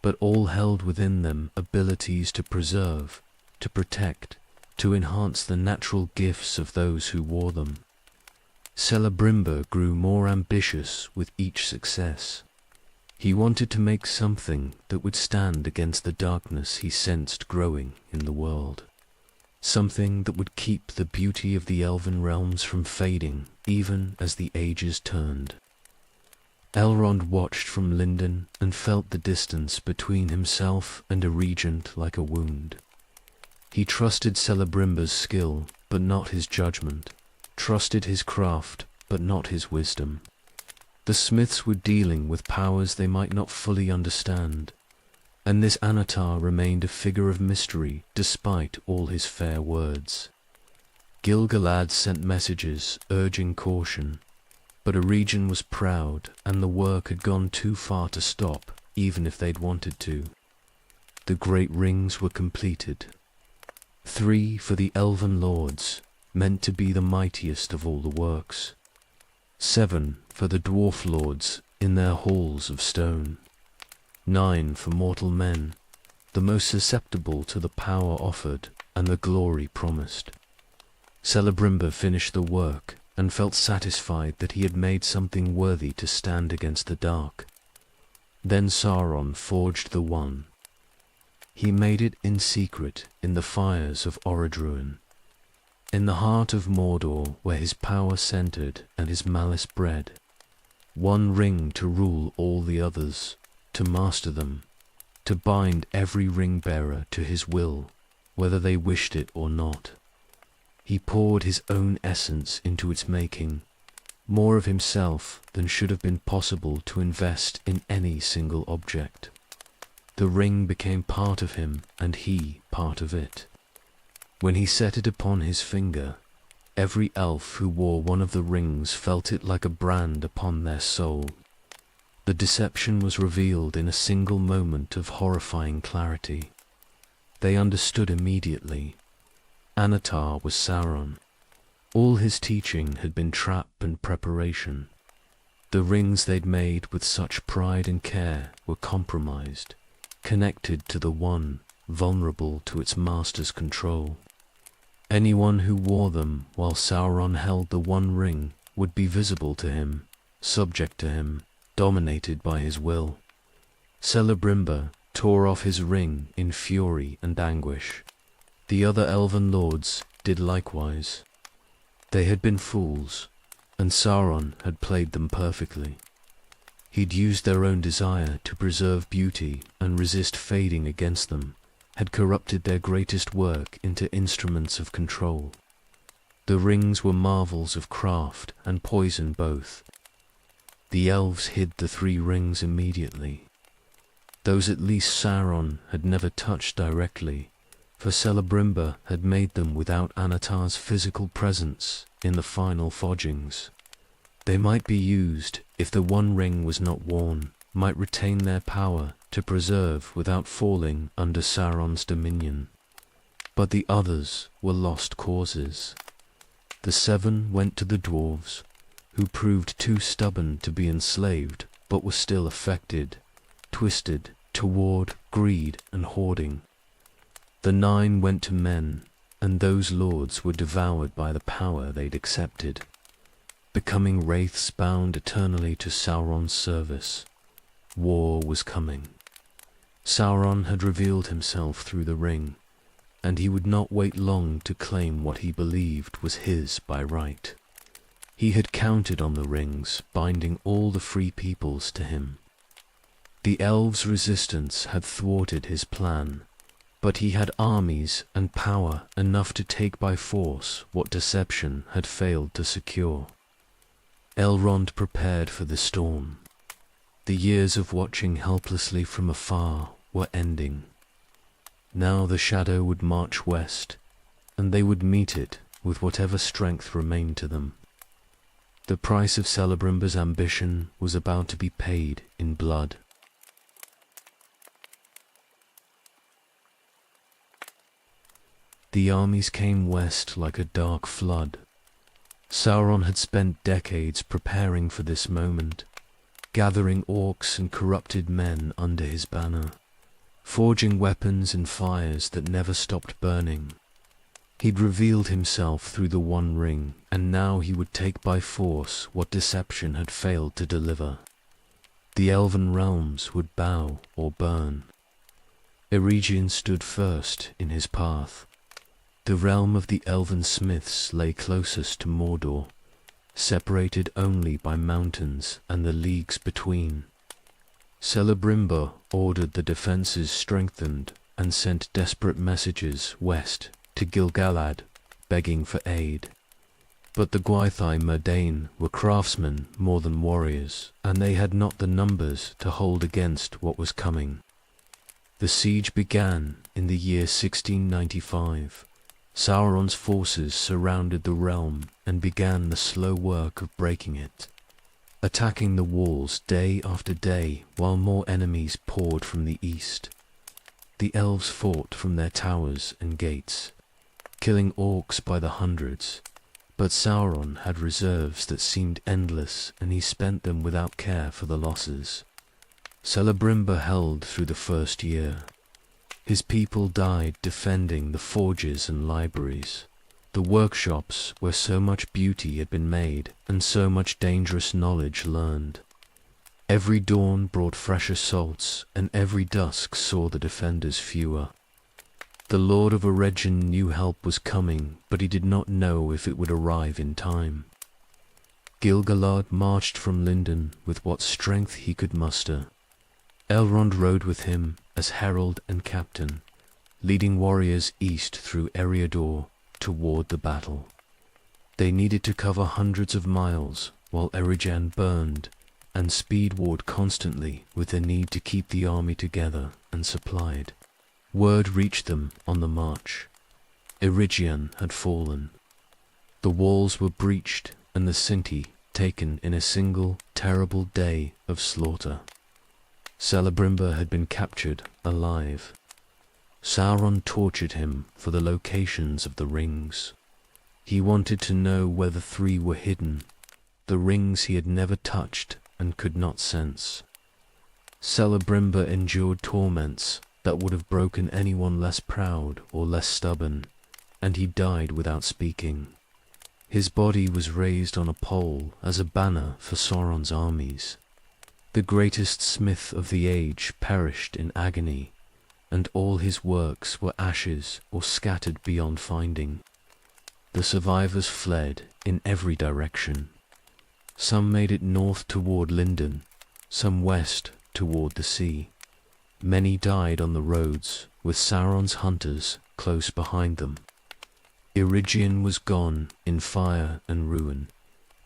but all held within them abilities to preserve, to protect, to enhance the natural gifts of those who wore them. Celebrimbor grew more ambitious with each success. He wanted to make something that would stand against the darkness he sensed growing in the world. Something that would keep the beauty of the elven realms from fading even as the ages turned. Elrond watched from Lindon and felt the distance between himself and a regent like a wound. He trusted Celebrimbor's skill, but not his judgment, trusted his craft, but not his wisdom. The smiths were dealing with powers they might not fully understand, and this Anatar remained a figure of mystery despite all his fair words. Gil-galad sent messages urging caution, but a region was proud and the work had gone too far to stop, even if they'd wanted to. The great rings were completed. 3 for the elven lords, meant to be the mightiest of all the works. 7 for the dwarf lords in their halls of stone. 9 for mortal men, the most susceptible to the power offered and the glory promised. Celebrimbor finished the work and felt satisfied that he had made something worthy to stand against the dark. Then Sauron forged the one. He made it in secret in the fires of Orodruin, in the heart of Mordor where his power centered and his malice bred. One ring to rule all the others, to master them, to bind every ring-bearer to his will, whether they wished it or not. He poured his own essence into its making more of himself than should have been possible to invest in any single object. The ring became part of him, and he part of it. When he set it upon his finger, every elf who wore one of the rings felt it like a brand upon their soul. The deception was revealed in a single moment of horrifying clarity. They understood immediately. Anatar was Sauron. All his teaching had been trap and preparation. The rings they'd made with such pride and care were compromised, connected to the One, vulnerable to its master's control. Anyone who wore them while Sauron held the One Ring would be visible to him, subject to him, dominated by his will. Celebrimbor tore off his ring in fury and anguish. The other elven lords did likewise. They had been fools, and Sauron had played them perfectly. He'd used their own desire to preserve beauty and resist fading against them, had corrupted their greatest work into instruments of control. The rings were marvels of craft and poison both. The elves hid the 3 rings immediately. Those at least Sauron had never touched directly, for Celebrimbor had made them without Anatar's physical presence in the final forgings. They might be used if the One Ring was not worn, might retain their power to preserve without falling under Sauron's dominion. But the others were lost causes. The 7 went to the dwarves, who proved too stubborn to be enslaved, but were still affected, twisted toward greed and hoarding. The 9 went to men, and those lords were devoured by the power they'd accepted, becoming wraiths bound eternally to Sauron's service. War was coming. Sauron had revealed himself through the ring, and he would not wait long to claim what he believed was his by right. He had counted on the rings, binding all the free peoples to him. The elves' resistance had thwarted his plan, but he had armies and power enough to take by force what deception had failed to secure. Elrond prepared for the storm. The years of watching helplessly from afar were ending. Now the shadow would march west, and they would meet it with whatever strength remained to them. The price of Celebrimbor's ambition was about to be paid in blood. The armies came west like a dark flood. Sauron had spent decades preparing for this moment, gathering orcs and corrupted men under his banner, forging weapons and fires that never stopped burning. He'd revealed himself through the One Ring, and now he would take by force what deception had failed to deliver. The elven realms would bow or burn. Eregion stood first in his path. The realm of the elven smiths lay closest to Mordor, separated only by mountains and the leagues between. Celebrimbor ordered the defences strengthened and sent desperate messages west to Gil-galad, begging for aid. But the Gwaithai Myrdain were craftsmen more than warriors, and they had not the numbers to hold against what was coming. The siege began in the year 1695. Sauron's forces surrounded the realm and began the slow work of breaking it, attacking the walls day after day while more enemies poured from the east. The elves fought from their towers and gates, killing orcs by the hundreds, but Sauron had reserves that seemed endless, and he spent them without care for the losses. Celebrimbor held through the first year. His people died defending the forges and libraries, the workshops where so much beauty had been made and so much dangerous knowledge learned. Every dawn brought fresh assaults, and every dusk saw the defenders fewer. The Lord of Eregion knew help was coming, but he did not know if it would arrive in time. Gil-galad marched from Lindon with what strength he could muster. Elrond rode with him as herald and captain, leading warriors east through Eriador toward the battle. They needed to cover hundreds of miles, while Eregion burned, and speed warred constantly with the need to keep the army together and supplied. Word reached them on the march. Eregion had fallen. The walls were breached and the city taken in a single terrible day of slaughter. Celebrimbor had been captured alive. Sauron tortured him for the locations of the rings. He wanted to know where the three were hidden, the rings he had never touched and could not sense. Celebrimbor endured torments that would have broken anyone less proud or less stubborn, and he died without speaking. His body was raised on a pole as a banner for Sauron's armies. The greatest smith of the age perished in agony, and all his works were ashes or scattered beyond finding. The survivors fled in every direction. Some made it north toward Lindon, some west toward the sea. Many died on the roads, with Sauron's hunters close behind them. Eregion was gone in fire and ruin,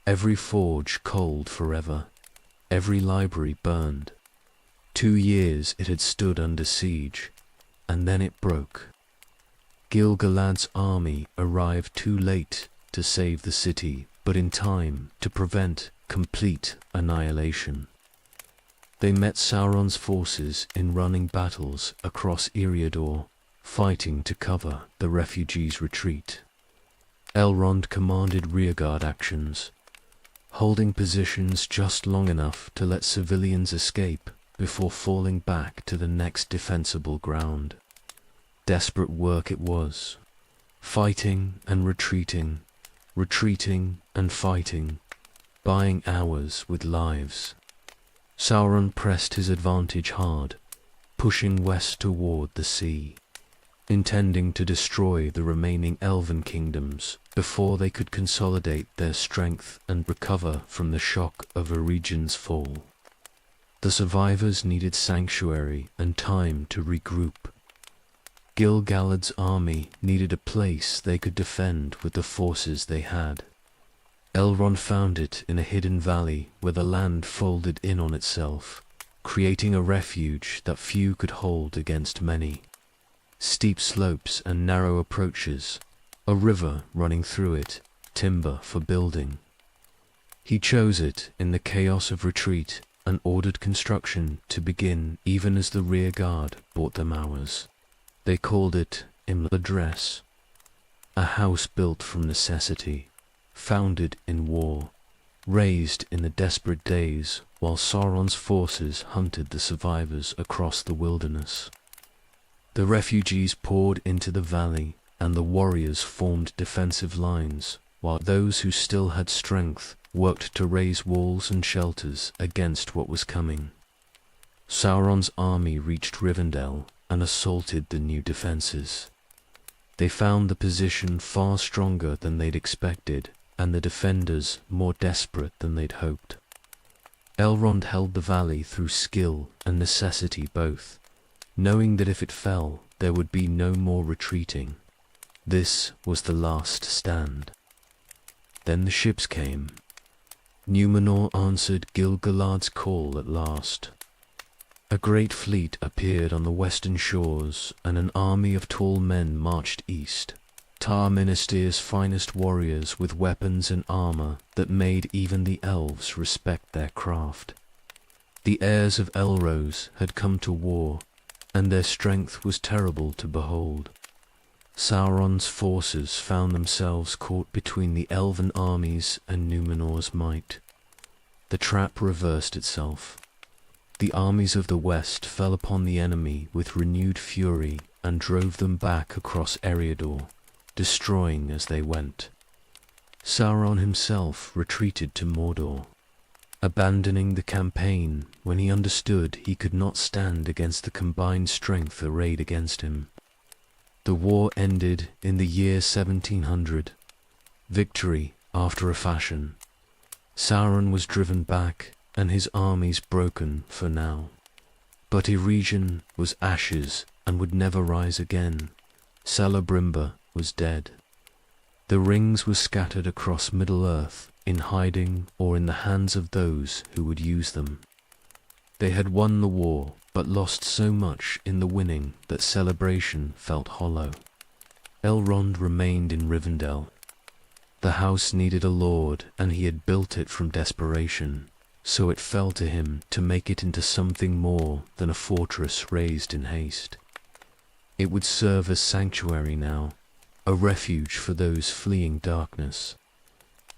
every forge cold forever, every library burned. 2 years it had stood under siege, and then it broke. Gil-galad's army arrived too late to save the city, but in time to prevent complete annihilation. They met Sauron's forces in running battles across Eriador, fighting to cover the refugees' retreat. Elrond commanded rearguard actions, holding positions just long enough to let civilians escape before falling back to the next defensible ground. Desperate work it was, fighting and retreating, retreating and fighting, buying hours with lives. Sauron pressed his advantage hard, pushing west toward the sea, intending to destroy the remaining elven kingdoms before they could consolidate their strength and recover from the shock of Eregion's fall. The survivors needed sanctuary and time to regroup. Gil-galad's army needed a place they could defend with the forces they had. Elrond found it in a hidden valley where the land folded in on itself, creating a refuge that few could hold against many. Steep slopes and narrow approaches, a river running through it, timber for building. He chose it in the chaos of retreat and ordered construction to begin even as the rear guard bought them hours. They called it Imladress, a house built from necessity, founded in war, raised in the desperate days while Sauron's forces hunted the survivors across the wilderness. The refugees poured into the valley, and the warriors formed defensive lines, while those who still had strength worked to raise walls and shelters against what was coming. Sauron's army reached Rivendell and assaulted the new defenses. They found the position far stronger than they'd expected, and the defenders more desperate than they'd hoped. Elrond held the valley through skill and necessity both, knowing that if it fell, there would be no more retreating. This was the last stand. Then the ships came. Numenor answered Gil-galad's call at last. A great fleet appeared on the western shores, and an army of tall men marched east. Tar Ministir's finest warriors with weapons and armor that made even the elves respect their craft. The heirs of Elros had come to war, and their strength was terrible to behold. Sauron's forces found themselves caught between the elven armies and Numenor's might. The trap reversed itself. The armies of the west fell upon the enemy with renewed fury and drove them back across Eriador, destroying as they went. Sauron himself retreated to Mordor, abandoning the campaign when he understood he could not stand against the combined strength arrayed against him. The war ended in the year 1700, victory after a fashion. Sauron was driven back, and his armies broken for now. But Eregion was ashes and would never rise again. Celebrimbor was dead. The rings were scattered across Middle-earth, in hiding or in the hands of those who would use them. They had won the war, but lost so much in the winning that celebration felt hollow. Elrond remained in Rivendell. The house needed a lord, and he had built it from desperation, so it fell to him to make it into something more than a fortress raised in haste. It would serve as sanctuary now, a refuge for those fleeing darkness,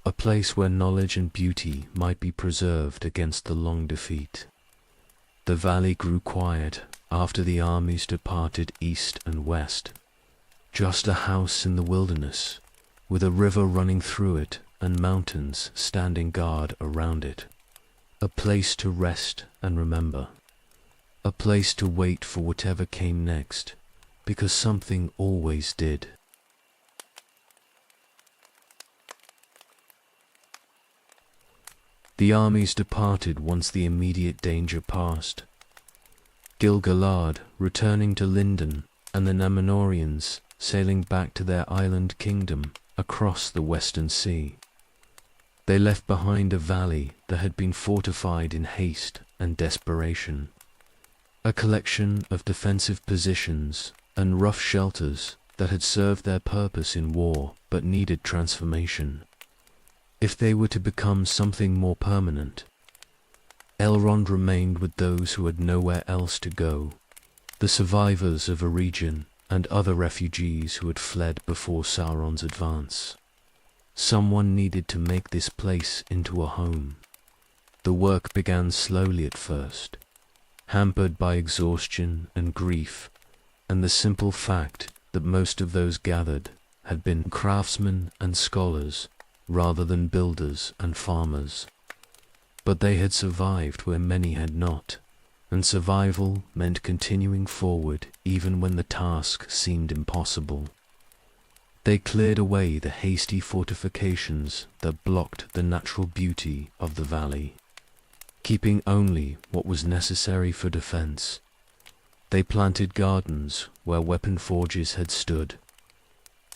a place where knowledge and beauty might be preserved against the long defeat. The valley grew quiet after the armies departed east and west. Just a house in the wilderness, with a river running through it and mountains standing guard around it. A place to rest and remember. A place to wait for whatever came next, because something always did. The armies departed once the immediate danger passed. Gil-galad returning to Lindon, and the Númenóreans sailing back to their island kingdom across the western sea. They left behind a valley that had been fortified in haste and desperation, a collection of defensive positions and rough shelters that had served their purpose in war but needed transformation. If they were to become something more permanent, Elrond remained with those who had nowhere else to go, the survivors of a region and other refugees who had fled before Sauron's advance. Someone needed to make this place into a home. The work began slowly at first, hampered by exhaustion and grief, and the simple fact that most of those gathered had been craftsmen and scholars rather than builders and farmers. But they had survived where many had not, and survival meant continuing forward even when the task seemed impossible. They cleared away the hasty fortifications that blocked the natural beauty of the valley, keeping only what was necessary for defense. They planted gardens where weapon forges had stood.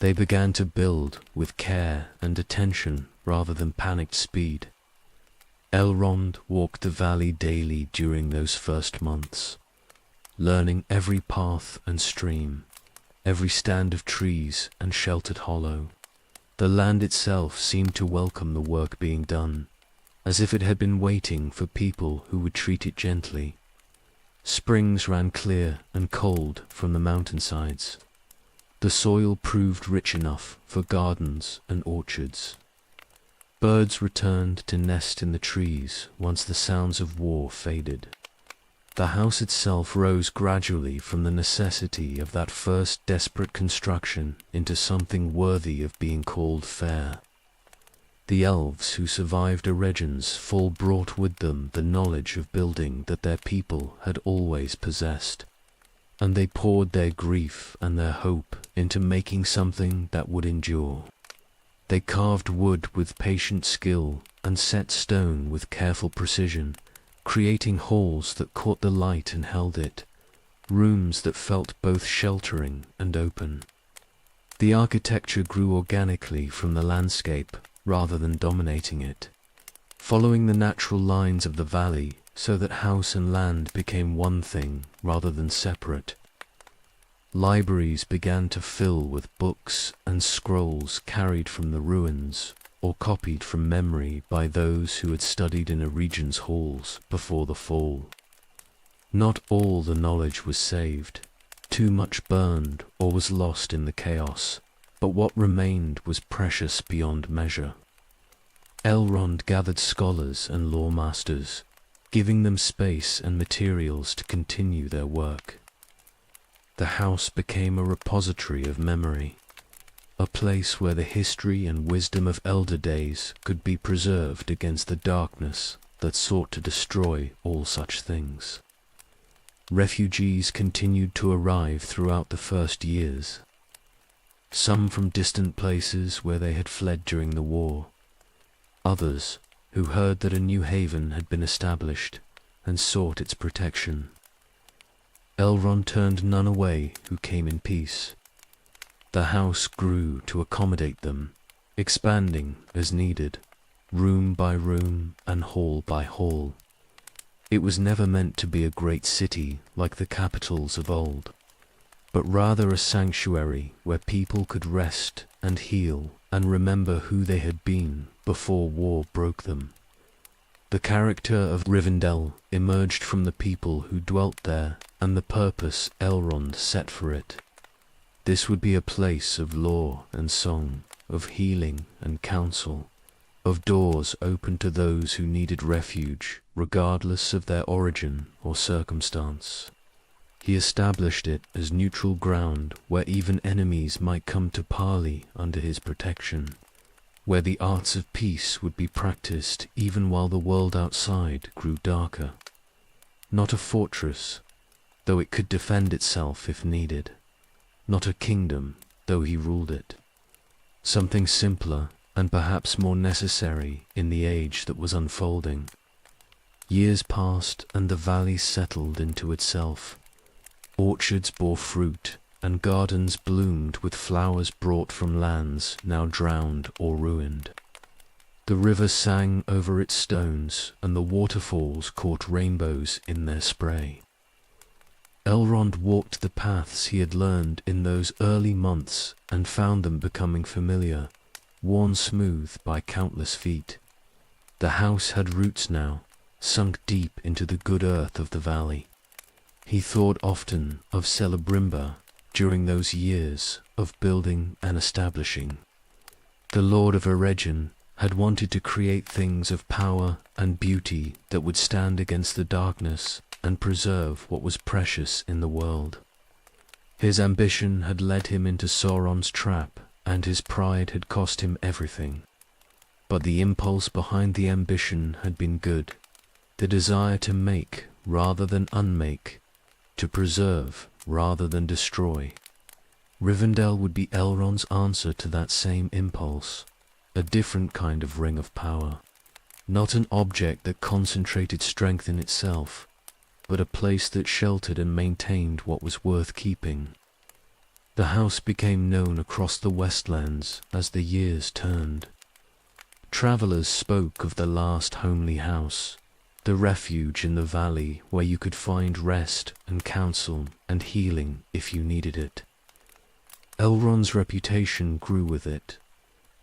They began to build with care and attention rather than panicked speed. Elrond walked the valley daily during those first months, learning every path and stream, every stand of trees and sheltered hollow. The land itself seemed to welcome the work being done, as if it had been waiting for people who would treat it gently. Springs ran clear and cold from the mountainsides. The soil proved rich enough for gardens and orchards. Birds returned to nest in the trees once the sounds of war faded. The house itself rose gradually from the necessity of that first desperate construction into something worthy of being called fair. The elves who survived Eregion's fall brought with them the knowledge of building that their people had always possessed, and they poured their grief and their hope into making something that would endure. They carved wood with patient skill and set stone with careful precision, creating halls that caught the light and held it, rooms that felt both sheltering and open. The architecture grew organically from the landscape rather than dominating it, following the natural lines of the valley so that house and land became one thing rather than separate. Libraries began to fill with books and scrolls carried from the ruins or copied from memory by those who had studied in a region's halls before the fall. Not all the knowledge was saved. Too much burned or was lost in the chaos, but what remained was precious beyond measure. Elrond gathered scholars and lawmasters, giving them space and materials to continue their work. The house became a repository of memory, a place where the history and wisdom of elder days could be preserved against the darkness that sought to destroy all such things. Refugees continued to arrive throughout the first years, some from distant places where they had fled during the war, others who heard that a new haven had been established and sought its protection. Elrond turned none away who came in peace. The house grew to accommodate them, expanding as needed, room by room and hall by hall. It was never meant to be a great city like the capitals of old, but rather a sanctuary where people could rest and heal and remember who they had been before war broke them. The character of Rivendell emerged from the people who dwelt there and the purpose Elrond set for it. This would be a place of lore and song, of healing and counsel, of doors open to those who needed refuge, regardless of their origin or circumstance. He established it as neutral ground where even enemies might come to parley under his protection, where the arts of peace would be practiced even while the world outside grew darker. Not a fortress, though it could defend itself if needed. Not a kingdom, though he ruled it. Something simpler and perhaps more necessary in the age that was unfolding. Years passed and the valley settled into itself. Orchards bore fruit and gardens bloomed with flowers brought from lands now drowned or ruined. The river sang over its stones and the waterfalls caught rainbows in their spray. Elrond walked the paths he had learned in those early months and found them becoming familiar, worn smooth by countless feet. The house had roots now, sunk deep into the good earth of the valley. He thought often of Celebrimba during those years of building and establishing. The Lord of Eregion had wanted to create things of power and beauty that would stand against the darkness and preserve what was precious in the world. His ambition had led him into Sauron's trap, and his pride had cost him everything. But the impulse behind the ambition had been good, the desire to make rather than unmake, to preserve rather than destroy. Rivendell would be Elrond's answer to that same impulse, a different kind of ring of power, not an object that concentrated strength in itself, but a place that sheltered and maintained what was worth keeping. The house became known across the Westlands as the years turned. Travelers spoke of the last homely house, the refuge in the valley where you could find rest and counsel and healing if you needed it. Elrond's reputation grew with it,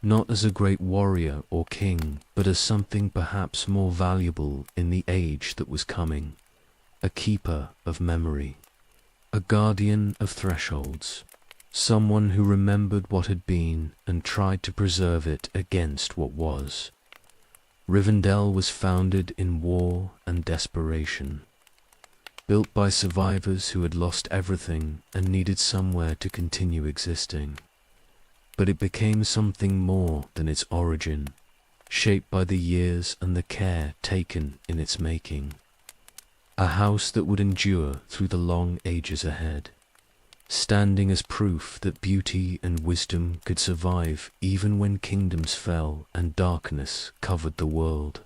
not as a great warrior or king, but as something perhaps more valuable in the age that was coming, a keeper of memory, a guardian of thresholds, someone who remembered what had been and tried to preserve it against what was. Rivendell was founded in war and desperation, built by survivors who had lost everything and needed somewhere to continue existing. But it became something more than its origin, shaped by the years and the care taken in its making. A house that would endure through the long ages ahead, standing as proof that beauty and wisdom could survive even when kingdoms fell and darkness covered the world.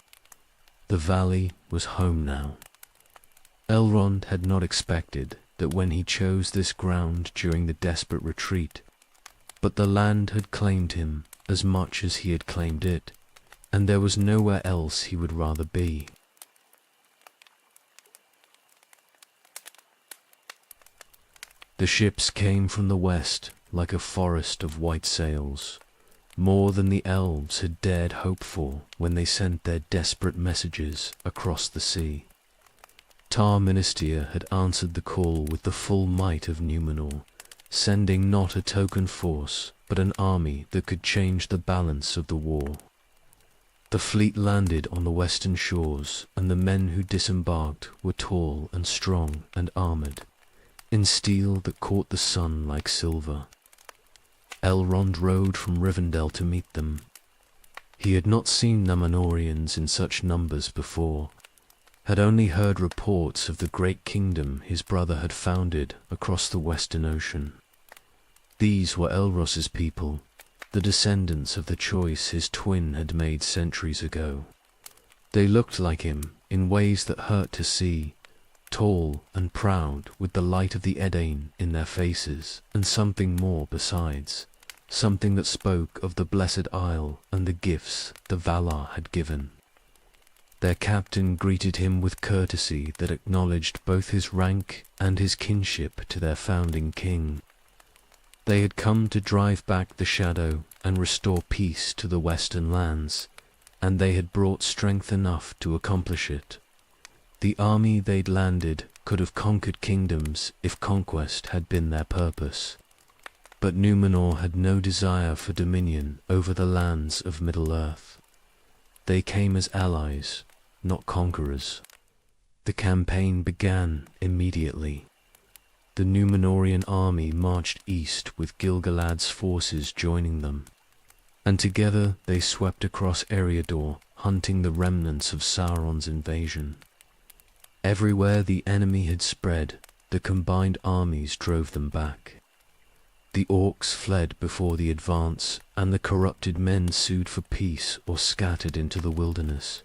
The valley was home now. Elrond had not expected that when he chose this ground during the desperate retreat, but the land had claimed him as much as he had claimed it, and there was nowhere else he would rather be. The ships came from the west like a forest of white sails, more than the elves had dared hope for when they sent their desperate messages across the sea. Tar Minister had answered the call with the full might of Numenor, sending not a token force, but an army that could change the balance of the war. The fleet landed on the western shores, and the men who disembarked were tall and strong and armoured, in steel that caught the sun like silver. Elrond rode from Rivendell to meet them. He had not seen Numenorians in such numbers before, had only heard reports of the great kingdom his brother had founded across the Western Ocean. These were Elros's people, the descendants of the choice his twin had made centuries ago. They looked like him in ways that hurt to see, tall and proud with the light of the Edain in their faces and something more besides, something that spoke of the Blessed Isle and the gifts the Valar had given. Their captain greeted him with courtesy that acknowledged both his rank and his kinship to their founding king. They had come to drive back the shadow and restore peace to the western lands, and they had brought strength enough to accomplish it. The army they'd landed could have conquered kingdoms if conquest had been their purpose. But Númenor had no desire for dominion over the lands of Middle-earth. They came as allies, not conquerors. The campaign began immediately. The Númenorian army marched east with Gil-galad's forces joining them, and together they swept across Eriador, hunting the remnants of Sauron's invasion. Everywhere the enemy had spread, the combined armies drove them back. The orcs fled before the advance, and the corrupted men sued for peace or scattered into the wilderness.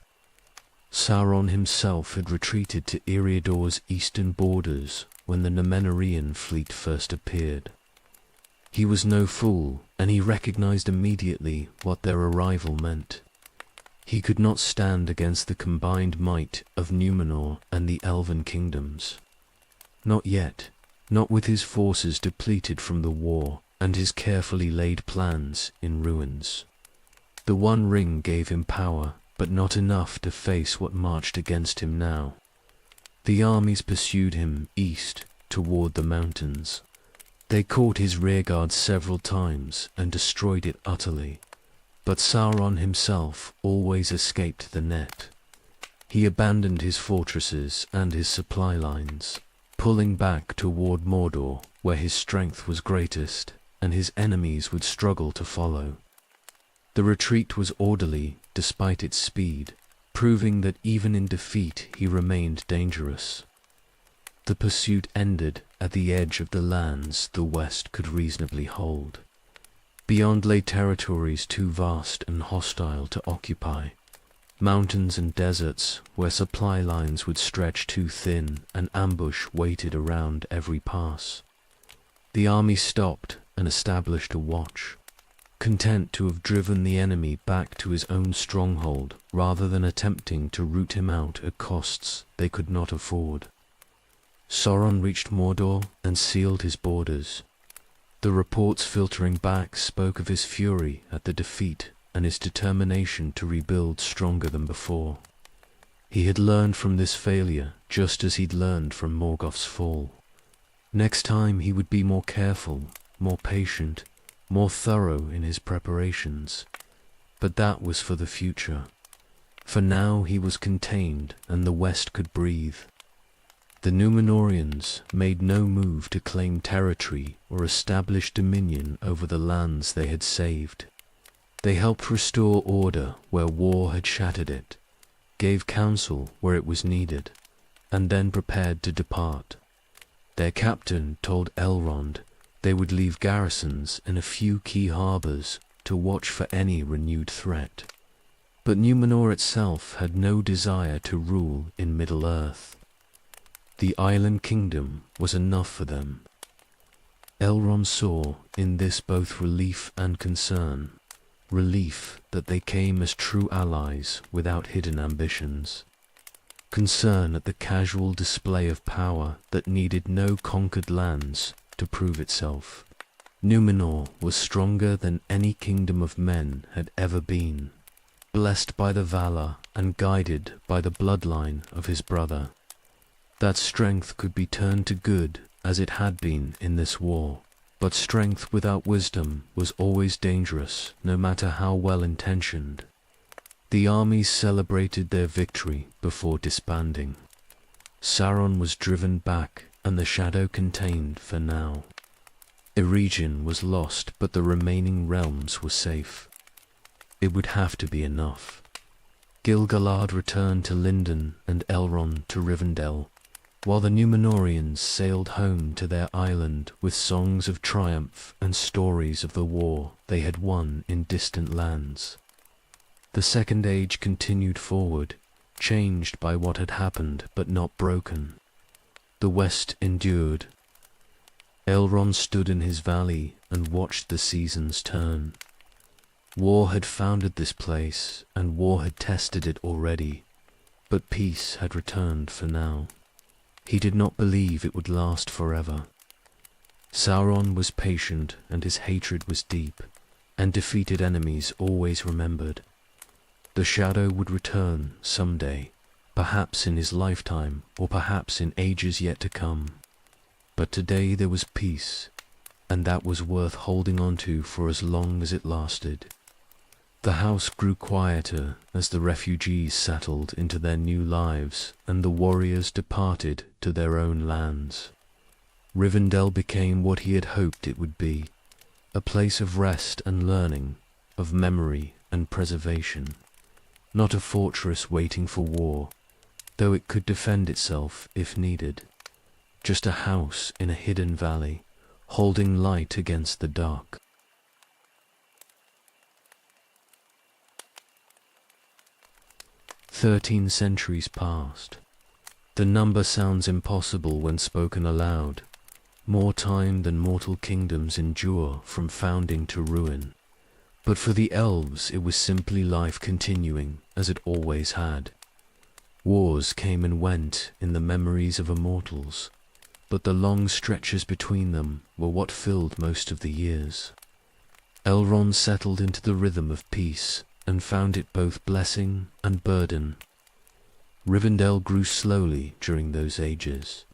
Sauron himself had retreated to Eriador's eastern borders when the Númenórean fleet first appeared. He was no fool, and he recognized immediately what their arrival meant. He could not stand against the combined might of Númenor and the Elven kingdoms. Not yet, not with his forces depleted from the war and his carefully laid plans in ruins. The One Ring gave him power, but not enough to face what marched against him now. The armies pursued him east toward the mountains. They caught his rearguard several times and destroyed it utterly, but Sauron himself always escaped the net. He abandoned his fortresses and his supply lines, pulling back toward Mordor, where his strength was greatest, and his enemies would struggle to follow. The retreat was orderly despite its speed, proving that even in defeat he remained dangerous. The pursuit ended at the edge of the lands the West could reasonably hold. Beyond lay territories too vast and hostile to occupy, mountains and deserts where supply lines would stretch too thin and ambush waited around every pass. The army stopped and established a watch, content to have driven the enemy back to his own stronghold rather than attempting to root him out at costs they could not afford. Sauron reached Mordor and sealed his borders. The reports filtering back spoke of his fury at the defeat and his determination to rebuild stronger than before. He had learned from this failure just as he'd learned from Morgoth's fall. Next time he would be more careful, more patient, more thorough in his preparations. But that was for the future. For now he was contained and the West could breathe. The Númenóreans made no move to claim territory or establish dominion over the lands they had saved. They helped restore order where war had shattered it, gave counsel where it was needed, and then prepared to depart. Their captain told Elrond they would leave garrisons in a few key harbors to watch for any renewed threat. But Númenor itself had no desire to rule in Middle-earth. The island kingdom was enough for them. Elrond saw in this both relief and concern. Relief that they came as true allies without hidden ambitions. Concern at the casual display of power that needed no conquered lands to prove itself. Númenor was stronger than any kingdom of men had ever been, blessed by the Valar and guided by the bloodline of his brother. That strength could be turned to good as it had been in this war, but strength without wisdom was always dangerous, no matter how well-intentioned. The armies celebrated their victory before disbanding. Sauron was driven back and the shadow contained for now. Eregion was lost, but the remaining realms were safe. It would have to be enough. Gil-galad returned to Lindon and Elrond to Rivendell, while the Númenóreans sailed home to their island with songs of triumph and stories of the war they had won in distant lands. The Second Age continued forward, changed by what had happened but not broken. The West endured. Elrond stood in his valley and watched the seasons turn. War had founded this place, and war had tested it already, but peace had returned for now. He did not believe it would last forever. Sauron was patient, and his hatred was deep, and defeated enemies always remembered. The shadow would return someday, perhaps in his lifetime, or perhaps in ages yet to come. But today there was peace, and that was worth holding on to for as long as it lasted. The house grew quieter as the refugees settled into their new lives and the warriors departed to their own lands. Rivendell became what he had hoped it would be, a place of rest and learning, of memory and preservation. Not a fortress waiting for war, though it could defend itself if needed. Just a house in a hidden valley, holding light against the dark. 13 centuries passed. The number sounds impossible when spoken aloud. More time than mortal kingdoms endure from founding to ruin. But for the elves it was simply life continuing as it always had. Wars came and went in the memories of immortals, but the long stretches between them were what filled most of the years. Elrond settled into the rhythm of peace and found it both blessing and burden. Rivendell grew slowly during those ages,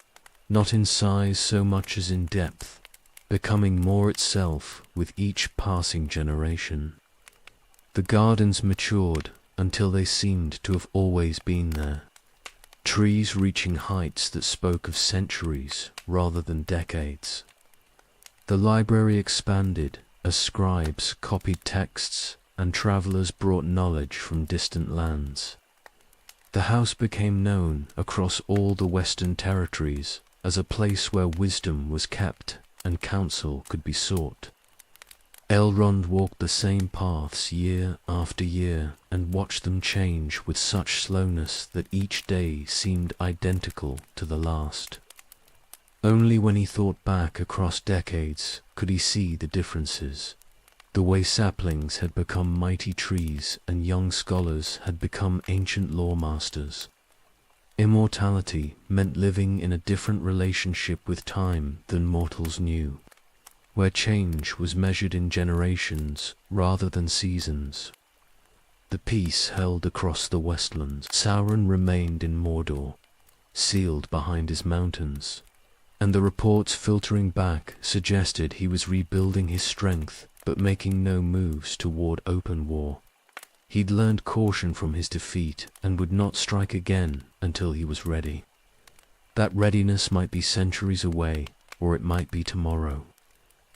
not in size so much as in depth, becoming more itself with each passing generation. The gardens matured until they seemed to have always been there, trees reaching heights that spoke of centuries rather than decades. The library expanded as scribes copied texts and travelers brought knowledge from distant lands. The house became known across all the western territories as a place where wisdom was kept and counsel could be sought. Elrond walked the same paths year after year and watched them change with such slowness that each day seemed identical to the last. Only when he thought back across decades could he see the differences. The way saplings had become mighty trees and young scholars had become ancient lawmasters. Immortality meant living in a different relationship with time than mortals knew, where change was measured in generations rather than seasons. The peace held across the Westlands. Sauron remained in Mordor, sealed behind his mountains, and the reports filtering back suggested he was rebuilding his strength but making no moves toward open war. He'd learned caution from his defeat and would not strike again until he was ready. That readiness might be centuries away, or it might be tomorrow.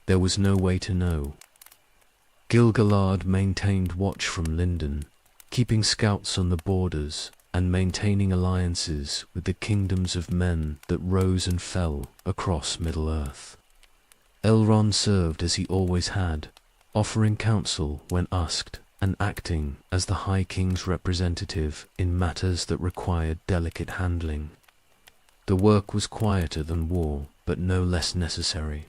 There was no way to know. Gil-galad maintained watch from Lindon, keeping scouts on the borders and maintaining alliances with the kingdoms of men that rose and fell across Middle-earth. Elrond served as he always had, offering counsel when asked and acting as the High King's representative in matters that required delicate handling. The work was quieter than war, but no less necessary.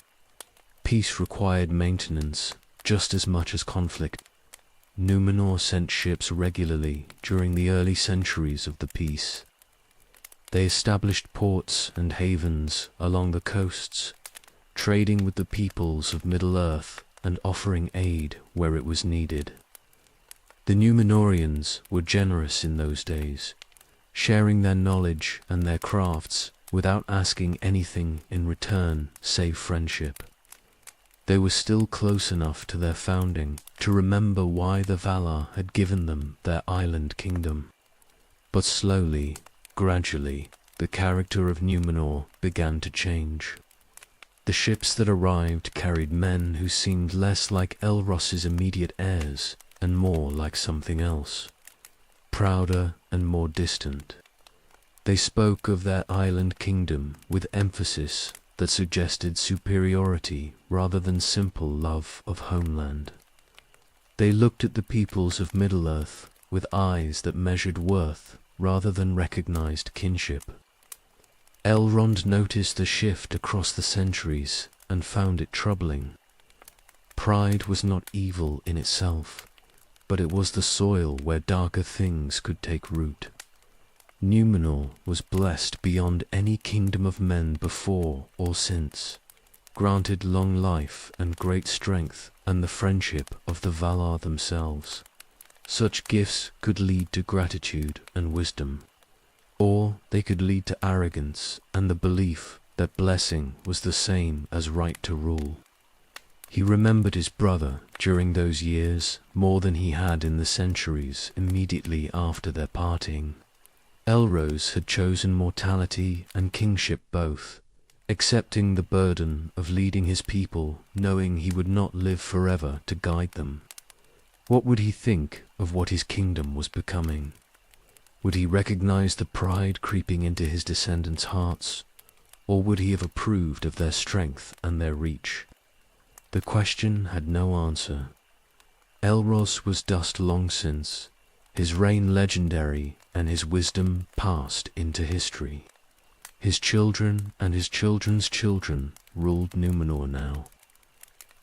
Peace required maintenance just as much as conflict. Númenor sent ships regularly during the early centuries of the peace. They established ports and havens along the coasts, trading with the peoples of Middle-earth and offering aid where it was needed. The Númenorians were generous in those days, sharing their knowledge and their crafts without asking anything in return save friendship. They were still close enough to their founding to remember why the Valar had given them their island kingdom. But slowly, gradually, the character of Númenor began to change. The ships that arrived carried men who seemed less like Elros's immediate heirs and more like something else, prouder and more distant. They spoke of their island kingdom with emphasis that suggested superiority rather than simple love of homeland. They looked at the peoples of Middle-earth with eyes that measured worth rather than recognized kinship. Elrond noticed the shift across the centuries and found it troubling. Pride was not evil in itself, but it was the soil where darker things could take root. Numenor was blessed beyond any kingdom of men before or since, granted long life and great strength and the friendship of the Valar themselves. Such gifts could lead to gratitude and wisdom, or they could lead to arrogance and the belief that blessing was the same as right to rule. He remembered his brother during those years more than he had in the centuries immediately after their parting. Elros had chosen mortality and kingship both, accepting the burden of leading his people, knowing he would not live forever to guide them. What would he think of what his kingdom was becoming? Would he recognize the pride creeping into his descendants' hearts, or would he have approved of their strength and their reach? The question had no answer. Elros was dust long since, his reign legendary, and his wisdom passed into history. His children and his children's children ruled Numenor now,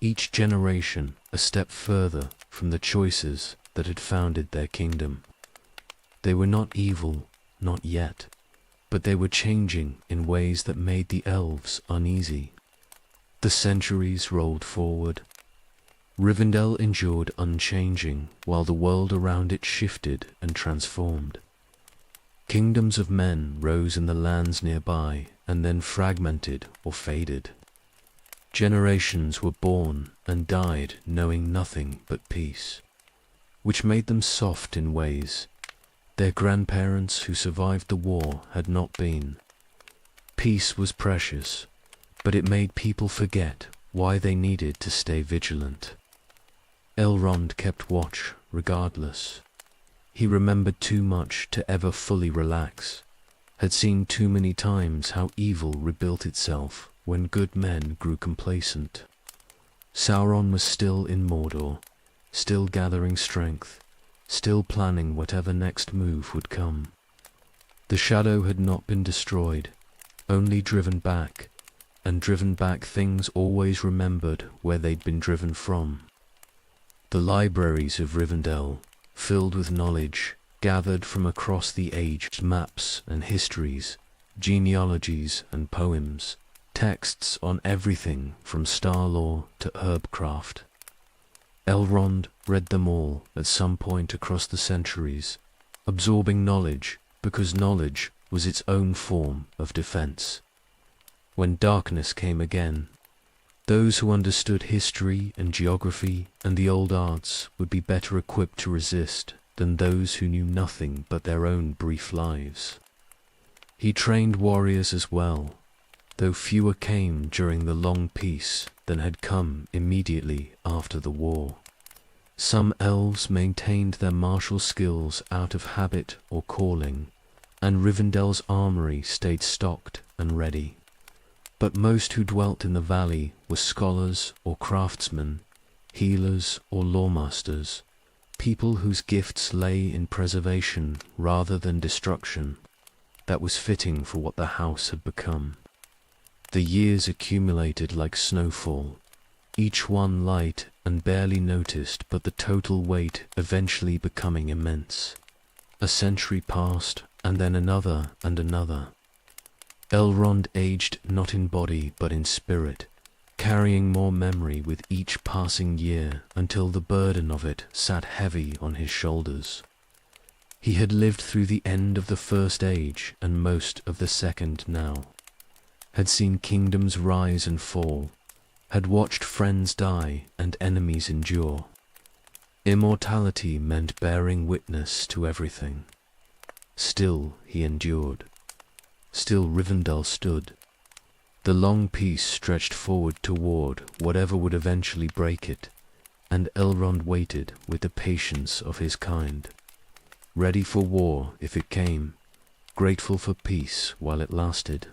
each generation a step further from the choices that had founded their kingdom. They were not evil, not yet, but they were changing in ways that made the elves uneasy. The centuries rolled forward. Rivendell endured unchanging, while the world around it shifted and transformed. Kingdoms of men rose in the lands nearby, and then fragmented or faded. Generations were born and died knowing nothing but peace, which made them soft in ways their grandparents who survived the war had not been. Peace was precious, but it made people forget why they needed to stay vigilant. Elrond kept watch regardless. He remembered too much to ever fully relax, had seen too many times how evil rebuilt itself when good men grew complacent. Sauron was still in Mordor, still gathering strength, still planning whatever next move would come. The shadow had not been destroyed, only driven back, and driven back things always remembered where they'd been driven from. The libraries of Rivendell, filled with knowledge, gathered from across the aged maps and histories, genealogies and poems, texts on everything from star lore to herbcraft. Elrond read them all at some point across the centuries, absorbing knowledge because knowledge was its own form of defense. When darkness came again, those who understood history and geography and the old arts would be better equipped to resist than those who knew nothing but their own brief lives. He trained warriors as well, though fewer came during the long peace than had come immediately after the war. Some elves maintained their martial skills out of habit or calling, and Rivendell's armory stayed stocked and ready. But most who dwelt in the valley were scholars or craftsmen, healers or lawmasters, people whose gifts lay in preservation rather than destruction. That was fitting for what the house had become. The years accumulated like snowfall, each one light and barely noticed, but the total weight eventually becoming immense. A century passed, and then another and another. Elrond aged not in body but in spirit, carrying more memory with each passing year until the burden of it sat heavy on his shoulders. He had lived through the end of the First Age and most of the Second now, had seen kingdoms rise and fall, had watched friends die and enemies endure. Immortality meant bearing witness to everything. Still he endured. Still Rivendell stood. The long peace stretched forward toward whatever would eventually break it, and Elrond waited with the patience of his kind, ready for war if it came, grateful for peace while it lasted,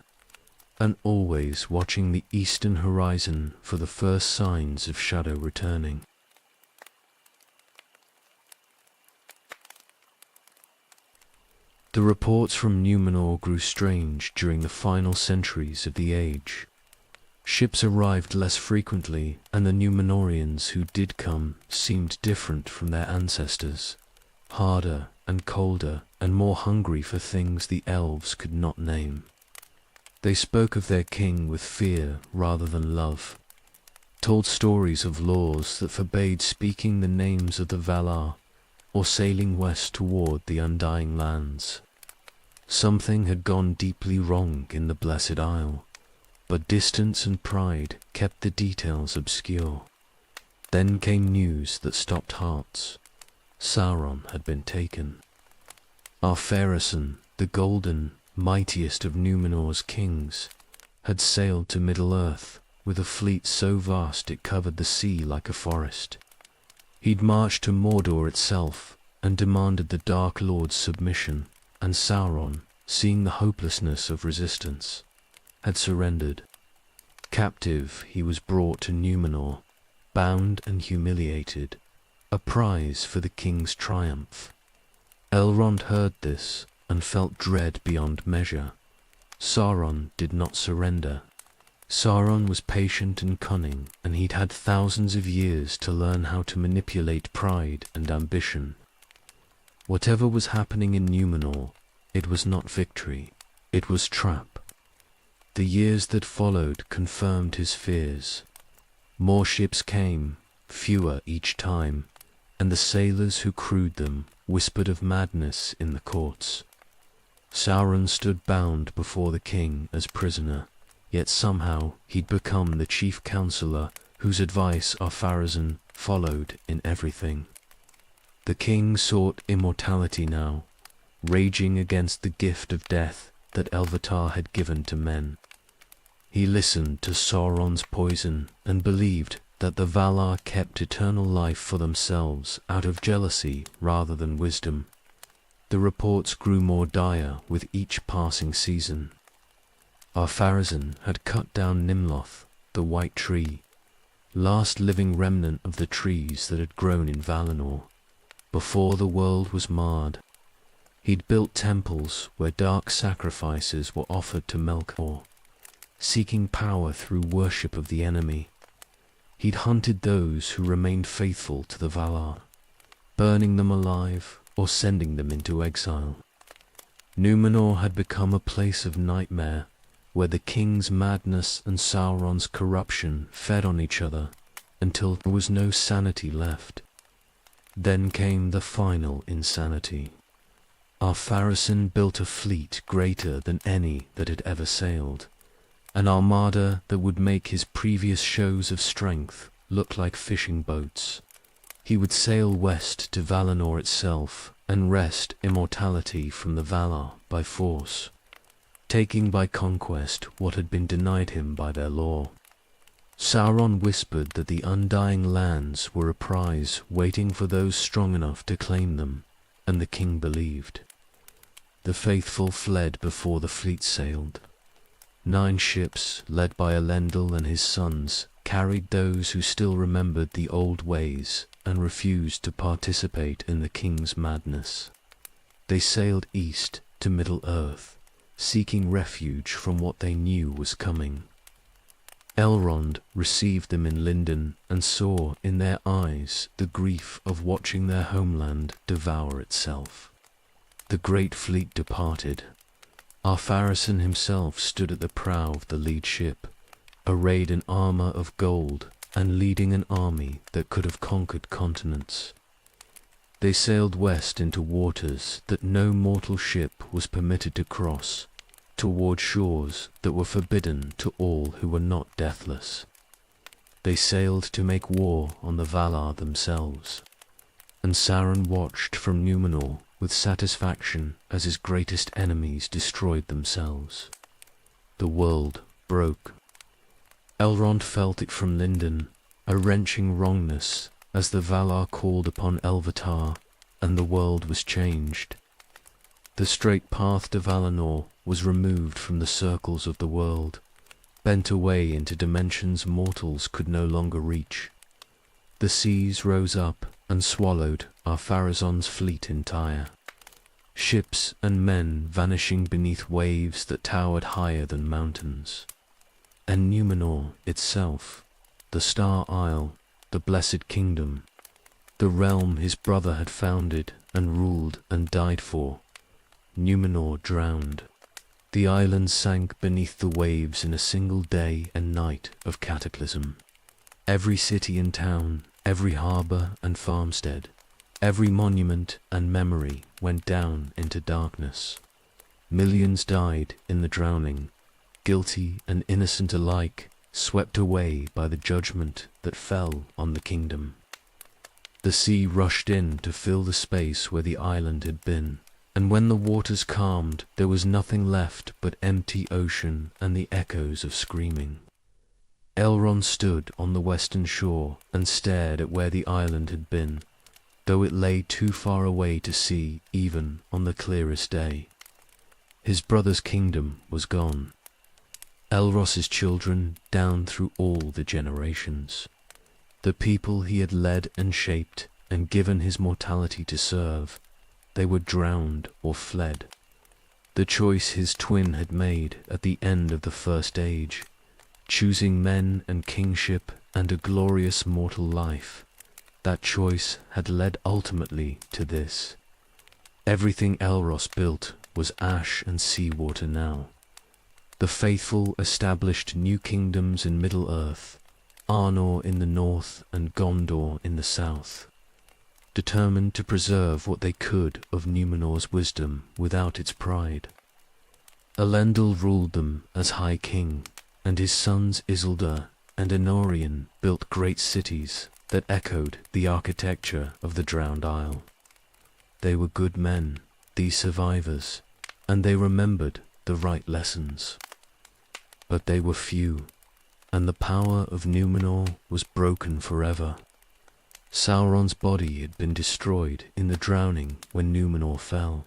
and always watching the eastern horizon for the first signs of shadow returning. The reports from Numenor grew strange during the final centuries of the age. Ships arrived less frequently, and the Númenóreans who did come seemed different from their ancestors, harder and colder and more hungry for things the elves could not name. They spoke of their king with fear rather than love, told stories of laws that forbade speaking the names of the Valar or sailing west toward the Undying Lands. Something had gone deeply wrong in the Blessed Isle, but distance and pride kept the details obscure. Then came news that stopped hearts. Sauron had been taken. Ar-Pharazôn, the golden, mightiest of Númenor's kings, had sailed to Middle-earth with a fleet so vast it covered the sea like a forest. He'd marched to Mordor itself and demanded the Dark Lord's submission, and Sauron, seeing the hopelessness of resistance, had surrendered. Captive, he was brought to Númenor, bound and humiliated, a prize for the king's triumph. Elrond heard this and felt dread beyond measure. Sauron did not surrender. Sauron was patient and cunning, and he'd had thousands of years to learn how to manipulate pride and ambition. Whatever was happening in Númenor, it was not victory, it was trap. The years that followed confirmed his fears. More ships came, fewer each time, and the sailors who crewed them whispered of madness in the courts. Sauron stood bound before the king as prisoner, yet somehow he'd become the chief counselor whose advice Ar-Pharazôn followed in everything. The king sought immortality now, raging against the gift of death that Elvatar had given to men. He listened to Sauron's poison and believed that the Valar kept eternal life for themselves out of jealousy rather than wisdom. The reports grew more dire with each passing season. Ar-Pharazôn had cut down Nimloth, the white tree, last living remnant of the trees that had grown in Valinor, before the world was marred. He'd built temples where dark sacrifices were offered to Melkor, seeking power through worship of the enemy. He'd hunted those who remained faithful to the Valar, burning them alive or sending them into exile. Númenor had become a place of nightmare, where the king's madness and Sauron's corruption fed on each other until there was no sanity left. Then came the final insanity. Ar-Pharazôn built a fleet greater than any that had ever sailed, an armada that would make his previous shows of strength look like fishing boats. He would sail west to Valinor itself and wrest immortality from the Valar by force, taking by conquest what had been denied him by their law. Sauron whispered that the Undying Lands were a prize waiting for those strong enough to claim them, and the king believed. The faithful fled before the fleet sailed. 9 ships, led by Elendil and his sons, carried those who still remembered the old ways and refused to participate in the king's madness. They sailed east to Middle-earth, seeking refuge from what they knew was coming. Elrond received them in Lindon and saw in their eyes the grief of watching their homeland devour itself. The great fleet departed. Ar-Pharazôn himself stood at the prow of the lead ship, arrayed in armor of gold and leading an army that could have conquered continents. They sailed west into waters that no mortal ship was permitted to cross, toward shores that were forbidden to all who were not deathless. They sailed to make war on the Valar themselves, and Sauron watched from Númenor with satisfaction as his greatest enemies destroyed themselves. The world broke. Elrond felt it from Lindon, a wrenching wrongness, as the Valar called upon Elvatar, and the world was changed. The straight path to Valinor was removed from the circles of the world, bent away into dimensions mortals could no longer reach. The seas rose up and swallowed Ar-Pharazôn's fleet entire, ships and men vanishing beneath waves that towered higher than mountains. and Numenor itself, the Star Isle, the Blessed Kingdom, the realm his brother had founded and ruled and died for. Numenor drowned. The island sank beneath the waves in a single day and night of cataclysm. Every city and town, every harbour and farmstead, every monument and memory went down into darkness. Millions died in the drowning, guilty and innocent alike, swept away by the judgment that fell on the kingdom. The sea rushed in to fill the space where the island had been, and when the waters calmed, there was nothing left but empty ocean and the echoes of screaming. Elrond stood on the western shore and stared at where the island had been, though it lay too far away to see even on the clearest day. His brother's kingdom was gone. Elros's children down through all the generations. The people he had led and shaped and given his mortality to serve, they were drowned or fled. The choice his twin had made at the end of the First Age, choosing men and kingship and a glorious mortal life, that choice had led ultimately to this. Everything Elros built was ash and seawater now. The faithful established new kingdoms in Middle-earth, Arnor in the north and Gondor in the south, determined to preserve what they could of Numenor's wisdom without its pride. Elendil ruled them as High King, and his sons Isildur and Anorion built great cities that echoed the architecture of the drowned isle. They were good men, these survivors, and they remembered the right lessons. But they were few, and the power of Numenor was broken forever. Sauron's body had been destroyed in the drowning when Numenor fell.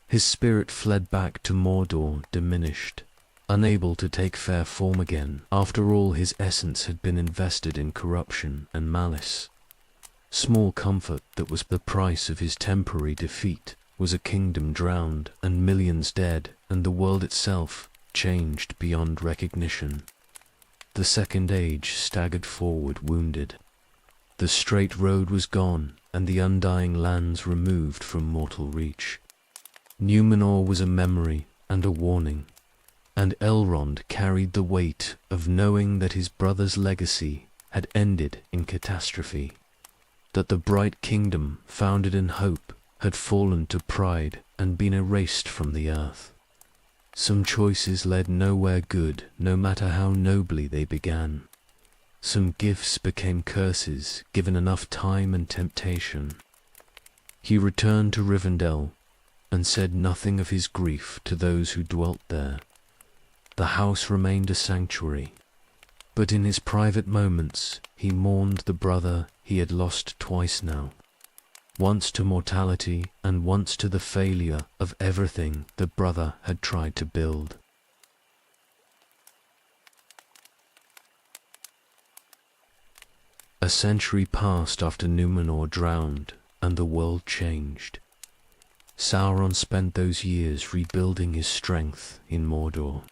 His spirit fled back to Mordor diminished, unable to take fair form again after all his essence had been invested in corruption and malice. Small comfort that was the price of his temporary defeat was a kingdom drowned and millions dead and the world itself changed beyond recognition. The Second Age staggered forward wounded. The straight road was gone and the undying lands removed from mortal reach. Numenor was a memory and a warning, and Elrond carried the weight of knowing that his brother's legacy had ended in catastrophe, that the bright kingdom founded in hope had fallen to pride and been erased from the earth. Some choices led nowhere good, no matter how nobly they began. Some gifts became curses, given enough time and temptation. He returned to Rivendell, and said nothing of his grief to those who dwelt there. The house remained a sanctuary, but in his private moments he mourned the brother he had lost twice now. Once to mortality and once to the failure of everything the brother had tried to build. A century passed after Numenor drowned and the world changed. Sauron spent those years rebuilding his strength in Mordor,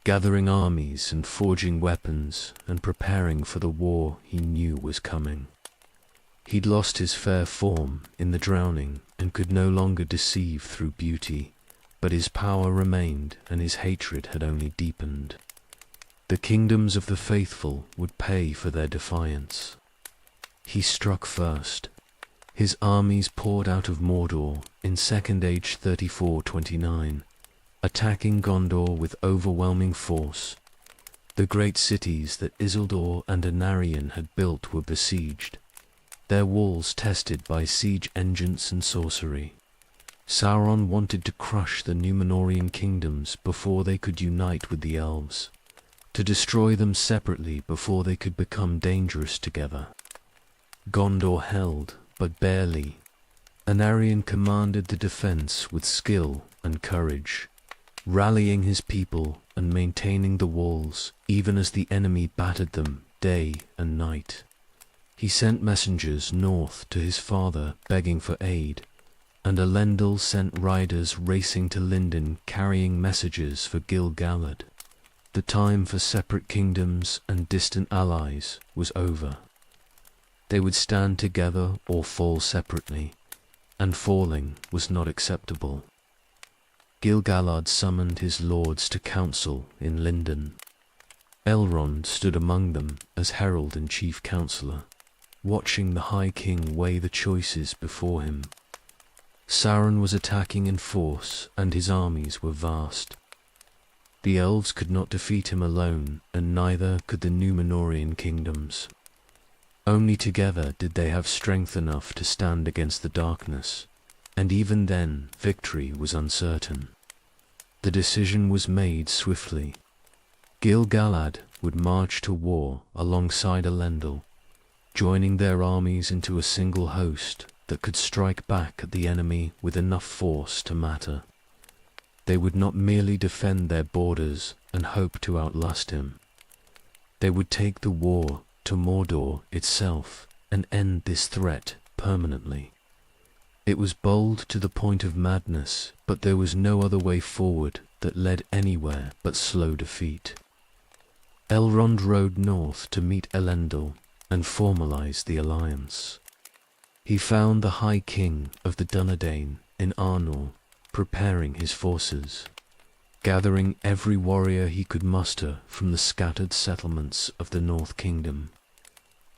gathering armies and forging weapons and preparing for the war he knew was coming. He'd lost his fair form in the drowning and could no longer deceive through beauty, but his power remained and his hatred had only deepened. The kingdoms of the faithful would pay for their defiance. He struck first. His armies poured out of Mordor in Second Age 3429, attacking Gondor with overwhelming force. The great cities that Isildur and Anarion had built were besieged, their walls tested by siege engines and sorcery. Sauron wanted to crush the Númenórean kingdoms before they could unite with the elves, to destroy them separately before they could become dangerous together. Gondor held, but barely. Anarion commanded the defense with skill and courage, rallying his people and maintaining the walls even as the enemy battered them day and night. He sent messengers north to his father begging for aid, and Elendil sent riders racing to Lindon carrying messages for Gil-galad. The time for separate kingdoms and distant allies was over. They would stand together or fall separately, and falling was not acceptable. Gil-galad summoned his lords to council in Lindon. Elrond stood among them as herald and chief counsellor, watching the High King weigh the choices before him. Sauron was attacking in force, and his armies were vast. The elves could not defeat him alone, and neither could the Númenórean kingdoms. Only together did they have strength enough to stand against the darkness, and even then victory was uncertain. The decision was made swiftly. Gil-galad would march to war alongside Elendil, joining their armies into a single host that could strike back at the enemy with enough force to matter. They would not merely defend their borders and hope to outlast him. They would take the war to Mordor itself and end this threat permanently. It was bold to the point of madness, but there was no other way forward that led anywhere but slow defeat. Elrond rode north to meet Elendil and formalize the alliance. He found the High King of the Dunedain in Arnor, preparing his forces, gathering every warrior he could muster from the scattered settlements of the North Kingdom.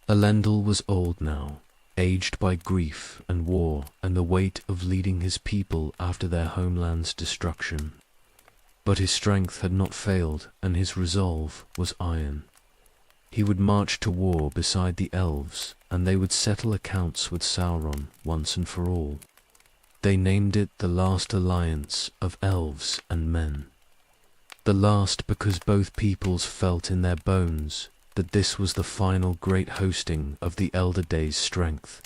Elendil was old now, aged by grief and war and the weight of leading his people after their homeland's destruction. But his strength had not failed, and his resolve was iron. He would march to war beside the elves, and they would settle accounts with Sauron once and for all. They named it the last alliance of elves and men. The last because both peoples felt in their bones that this was the final great hosting of the Elder Days' strength.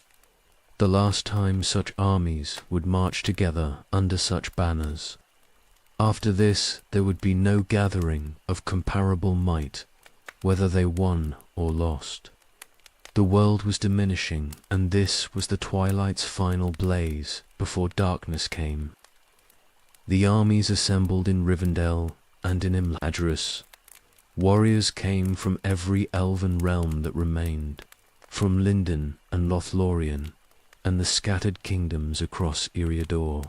The last time such armies would march together under such banners. After this, there would be no gathering of comparable might, whether they won or lost. The world was diminishing, and this was the twilight's final blaze before darkness came. The armies assembled in Rivendell and in Imladris. Warriors came from every elven realm that remained, from Lindon and Lothlorien, and the scattered kingdoms across Eriador.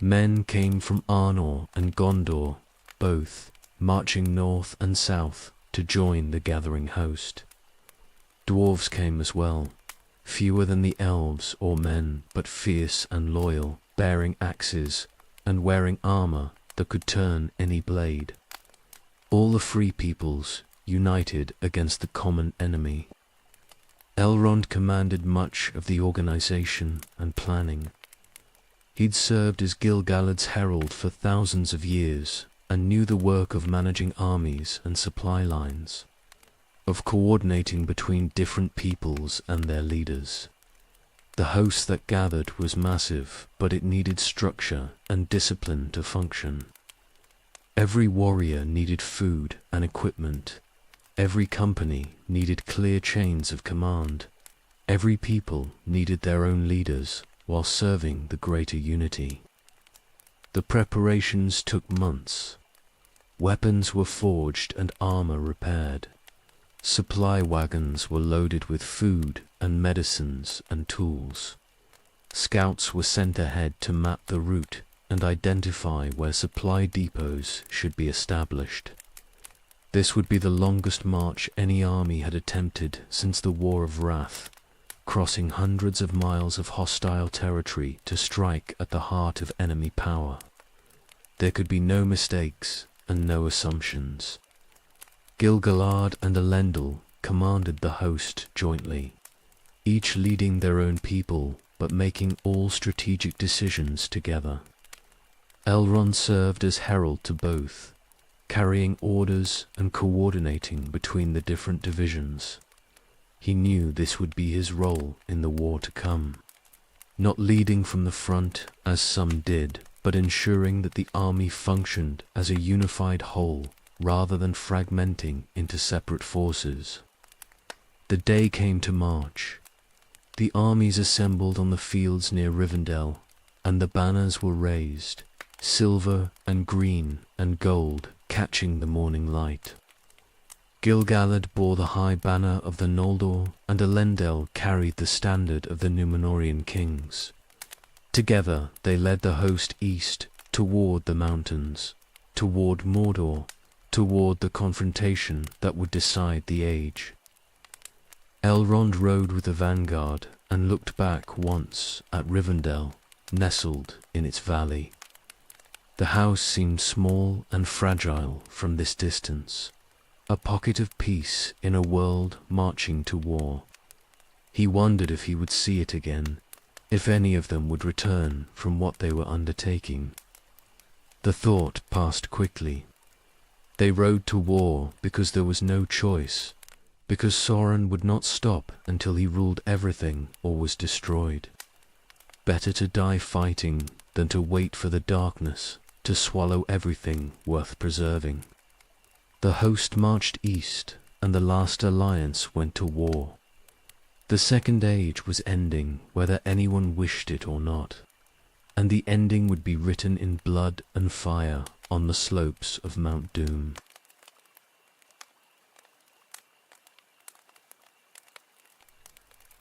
Men came from Arnor and Gondor, both, marching north and south to join the gathering host. Dwarves came as well, fewer than the elves or men, but fierce and loyal, bearing axes and wearing armor that could turn any blade. All the free peoples united against the common enemy. Elrond commanded much of the organization and planning. He'd served as Gil-galad's herald for thousands of years and knew the work of managing armies and supply lines, of coordinating between different peoples and their leaders. The host that gathered was massive, but it needed structure and discipline to function. Every warrior needed food and equipment. Every company needed clear chains of command. Every people needed their own leaders while serving the greater unity. The preparations took months. Weapons were forged and armor repaired. Supply wagons were loaded with food and medicines and tools. Scouts were sent ahead to map the route and identify where supply depots should be established. This would be the longest march any army had attempted since the War of Wrath, crossing hundreds of miles of hostile territory to strike at the heart of enemy power. There could be no mistakes and no assumptions. Gil-galad and Elendil commanded the host jointly, each leading their own people but making all strategic decisions together. Elrond served as herald to both, carrying orders and coordinating between the different divisions. He knew this would be his role in the war to come, not leading from the front as some did, but ensuring that the army functioned as a unified whole rather than fragmenting into separate forces. The day came to march. The armies assembled on the fields near Rivendell, and the banners were raised, silver and green and gold, catching the morning light. Gil-galad bore the high banner of the Noldor, and Elendil carried the standard of the Númenórean kings. Together they led the host east, toward the mountains, toward Mordor, toward the confrontation that would decide the age. Elrond rode with the vanguard and looked back once at Rivendell, nestled in its valley. The house seemed small and fragile from this distance, a pocket of peace in a world marching to war. He wondered if he would see it again, if any of them would return from what they were undertaking. The thought passed quickly. They rode to war because there was no choice, because Sauron would not stop until he ruled everything or was destroyed. Better to die fighting than to wait for the darkness to swallow everything worth preserving. The host marched east, and the last alliance went to war. The Second Age was ending whether anyone wished it or not, and the ending would be written in blood and fire on the slopes of Mount Doom.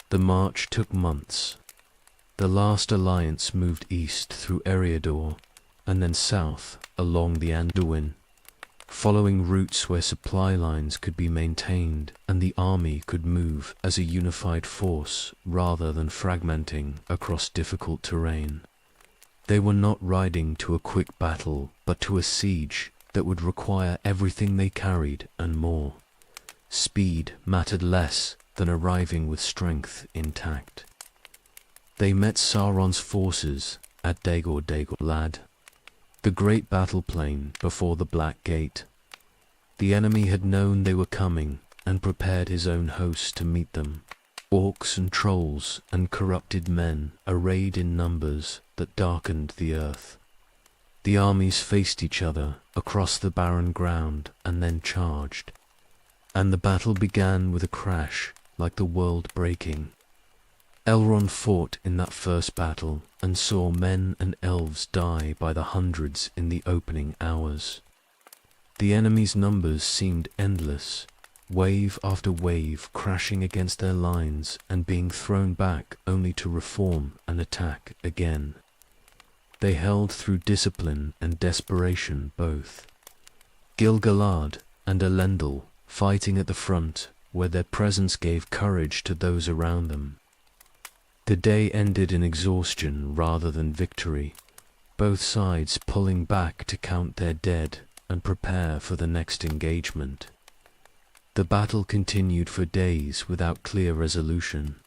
The march took months. The last alliance moved east through Eriador, and then south along the Anduin, following routes where supply lines could be maintained and the army could move as a unified force rather than fragmenting across difficult terrain. They were not riding to a quick battle, but to a siege that would require everything they carried and more. Speed mattered less than arriving with strength intact. They met Sauron's forces at Dagor-Dagor-Lad, the great battle plain before the Black Gate. The enemy had known they were coming and prepared his own host to meet them. Orcs and trolls and corrupted men arrayed in numbers that darkened the earth. The armies faced each other across the barren ground and then charged. And the battle began with a crash like the world breaking. Elrond fought in that first battle and saw men and elves die by the hundreds in the opening hours. The enemy's numbers seemed endless, wave after wave crashing against their lines and being thrown back only to reform and attack again. They held through discipline and desperation both. Gil-galad and Elendil fighting at the front, where their presence gave courage to those around them. The day ended in exhaustion rather than victory, both sides pulling back to count their dead and prepare for the next engagement. The battle continued for days without clear resolution.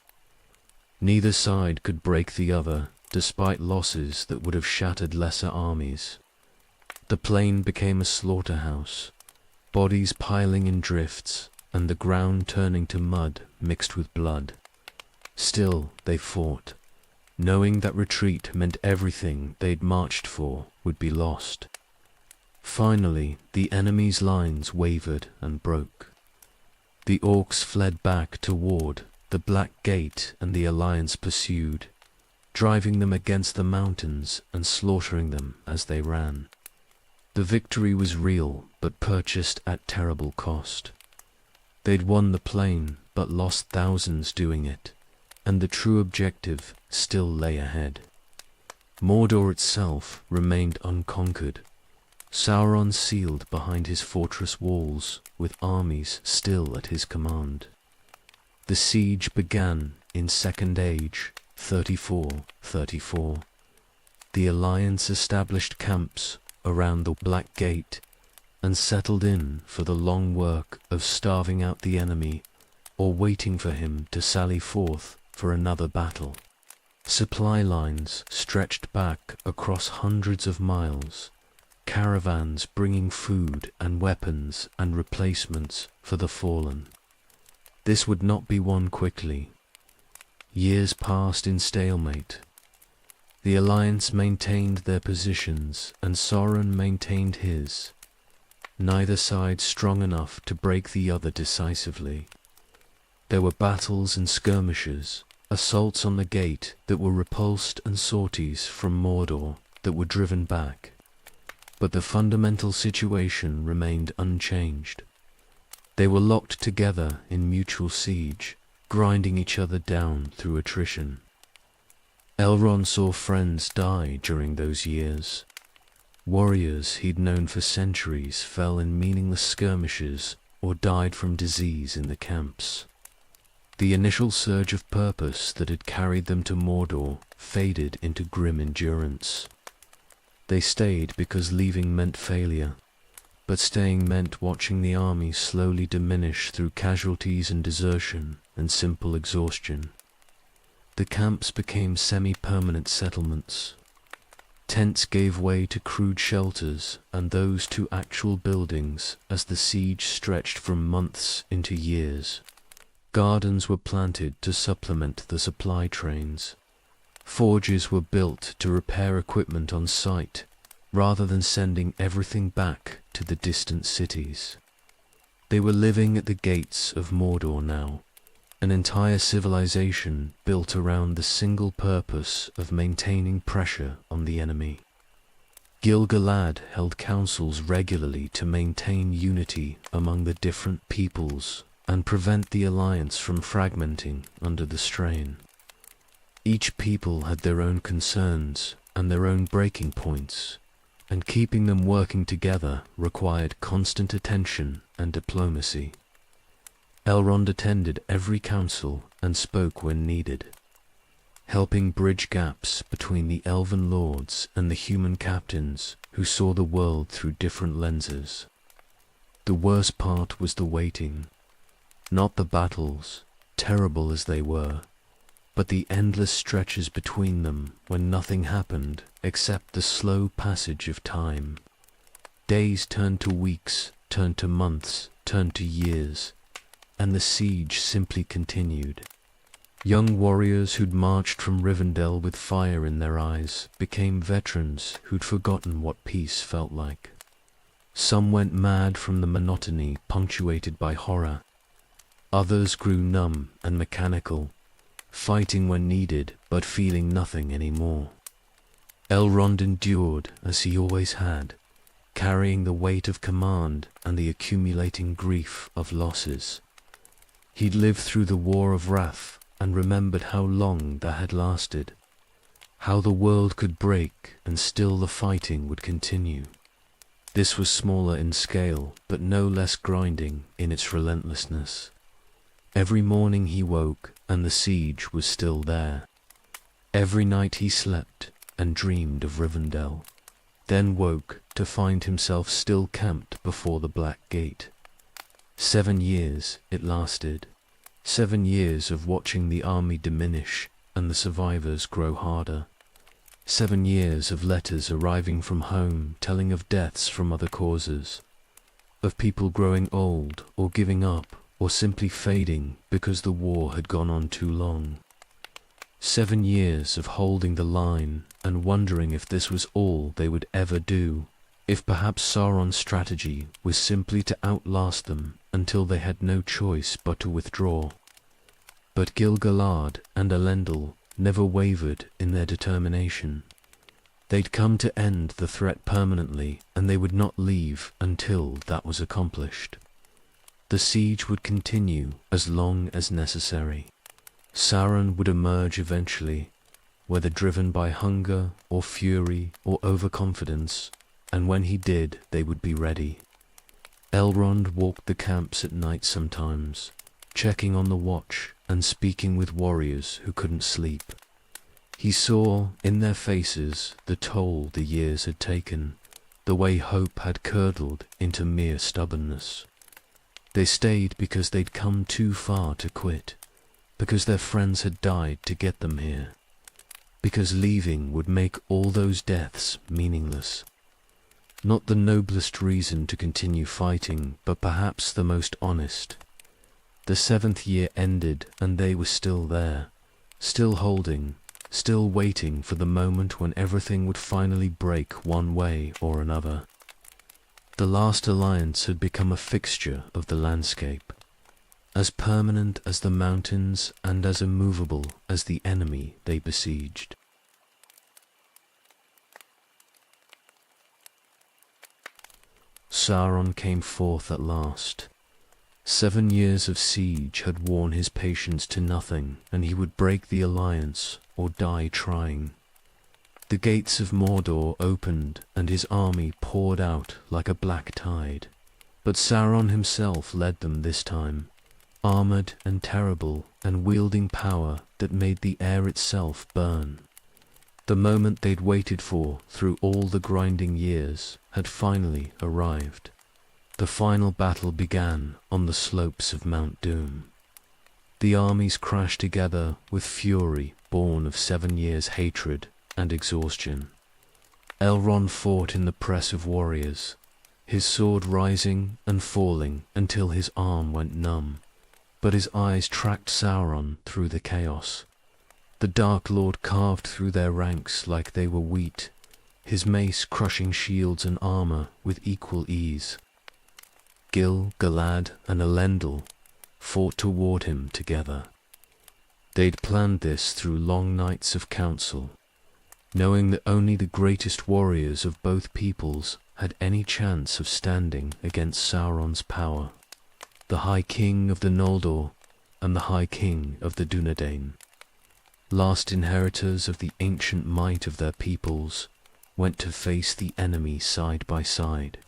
Neither side could break the other, despite losses that would have shattered lesser armies. The plain became a slaughterhouse, bodies piling in drifts, and the ground turning to mud mixed with blood. Still they fought, knowing that retreat meant everything they'd marched for would be lost. Finally, the enemy's lines wavered and broke. The orcs fled back toward the Black Gate, and the alliance pursued, driving them against the mountains and slaughtering them as they ran. The victory was real, but purchased at terrible cost. They'd won the plain, but lost thousands doing it, and the true objective still lay ahead. Mordor itself remained unconquered, Sauron sealed behind his fortress walls, with armies still at his command. The siege began in Second Age, 34. The Alliance established camps around the Black Gate and settled in for the long work of starving out the enemy or waiting for him to sally forth for another battle. Supply lines stretched back across hundreds of miles, caravans bringing food and weapons and replacements for the fallen. This would not be won quickly. Years passed in stalemate. The Alliance maintained their positions, and Sauron maintained his, neither side strong enough to break the other decisively. There were battles and skirmishes, assaults on the gate that were repulsed and sorties from Mordor that were driven back. but the fundamental situation remained unchanged. They were locked together in mutual siege, grinding each other down through attrition. Elrond saw friends die during those years. Warriors he'd known for centuries fell in meaningless skirmishes or died from disease in the camps. The initial surge of purpose that had carried them to Mordor faded into grim endurance. They stayed because leaving meant failure, but staying meant watching the army slowly diminish through casualties and desertion and simple exhaustion. The camps became semi-permanent settlements. Tents gave way to crude shelters and those to actual buildings as the siege stretched from months into years. Gardens were planted to supplement the supply trains. Forges were built to repair equipment on site, rather than sending everything back to the distant cities. They were living at the gates of Mordor now, an entire civilization built around the single purpose of maintaining pressure on the enemy. Gil-galad held councils regularly to maintain unity among the different peoples and prevent the alliance from fragmenting under the strain. Each people had their own concerns and their own breaking points, and keeping them working together required constant attention and diplomacy. Elrond attended every council and spoke when needed, helping bridge gaps between the elven lords and the human captains who saw the world through different lenses. The worst part was the waiting, not the battles, terrible as they were, but the endless stretches between them when nothing happened except the slow passage of time. Days turned to weeks, turned to months, turned to years, and the siege simply continued. Young warriors who'd marched from Rivendell with fire in their eyes became veterans who'd forgotten what peace felt like. Some went mad from the monotony punctuated by horror. Others grew numb and mechanical, fighting when needed but feeling nothing anymore. Elrond endured as he always had, carrying the weight of command and the accumulating grief of losses. He'd lived through the War of Wrath and remembered how long that had lasted, how the world could break and still the fighting would continue. This was smaller in scale, but no less grinding in its relentlessness. Every morning he woke and the siege was still there. Every night he slept and dreamed of Rivendell, then woke to find himself still camped before the Black Gate. 7 years it lasted. 7 years of watching the army diminish and the survivors grow harder. 7 years of letters arriving from home telling of deaths from other causes, of people growing old or giving up or simply fading because the war had gone on too long. 7 years of holding the line and wondering if this was all they would ever do, if perhaps Sauron's strategy was simply to outlast them until they had no choice but to withdraw. But Gil-galad and Elendil never wavered in their determination. They'd come to end the threat permanently, and they would not leave until that was accomplished. The siege would continue as long as necessary. Sauron would emerge eventually, whether driven by hunger or fury or overconfidence, and when he did, they would be ready. Elrond walked the camps at night sometimes, checking on the watch and speaking with warriors who couldn't sleep. He saw in their faces the toll the years had taken, the way hope had curdled into mere stubbornness. They stayed because they'd come too far to quit, because their friends had died to get them here, because leaving would make all those deaths meaningless. Not the noblest reason to continue fighting, but perhaps the most honest. The 7th year ended and they were still there, still holding, still waiting for the moment when everything would finally break one way or another. The last alliance had become a fixture of the landscape, as permanent as the mountains and as immovable as the enemy they besieged. Sauron came forth at last. 7 years of siege had worn his patience to nothing, and he would break the alliance or die trying. The gates of Mordor opened, and his army poured out like a black tide. But Sauron himself led them this time, armored and terrible, and wielding power that made the air itself burn. The moment they'd waited for through all the grinding years had finally arrived. The final battle began on the slopes of Mount Doom. The armies crashed together with fury born of 7 years' hatred and exhaustion. Elrond fought in the press of warriors, his sword rising and falling until his arm went numb, but his eyes tracked Sauron through the chaos. The Dark Lord carved through their ranks like they were wheat, his mace crushing shields and armor with equal ease. Gil, Galad, and Elendil fought toward him together. They'd planned this through long nights of council, knowing that only the greatest warriors of both peoples had any chance of standing against Sauron's power, the High King of the Noldor and the High King of the Dunedain. Last inheritors of the ancient might of their peoples, went to face the enemy side by side.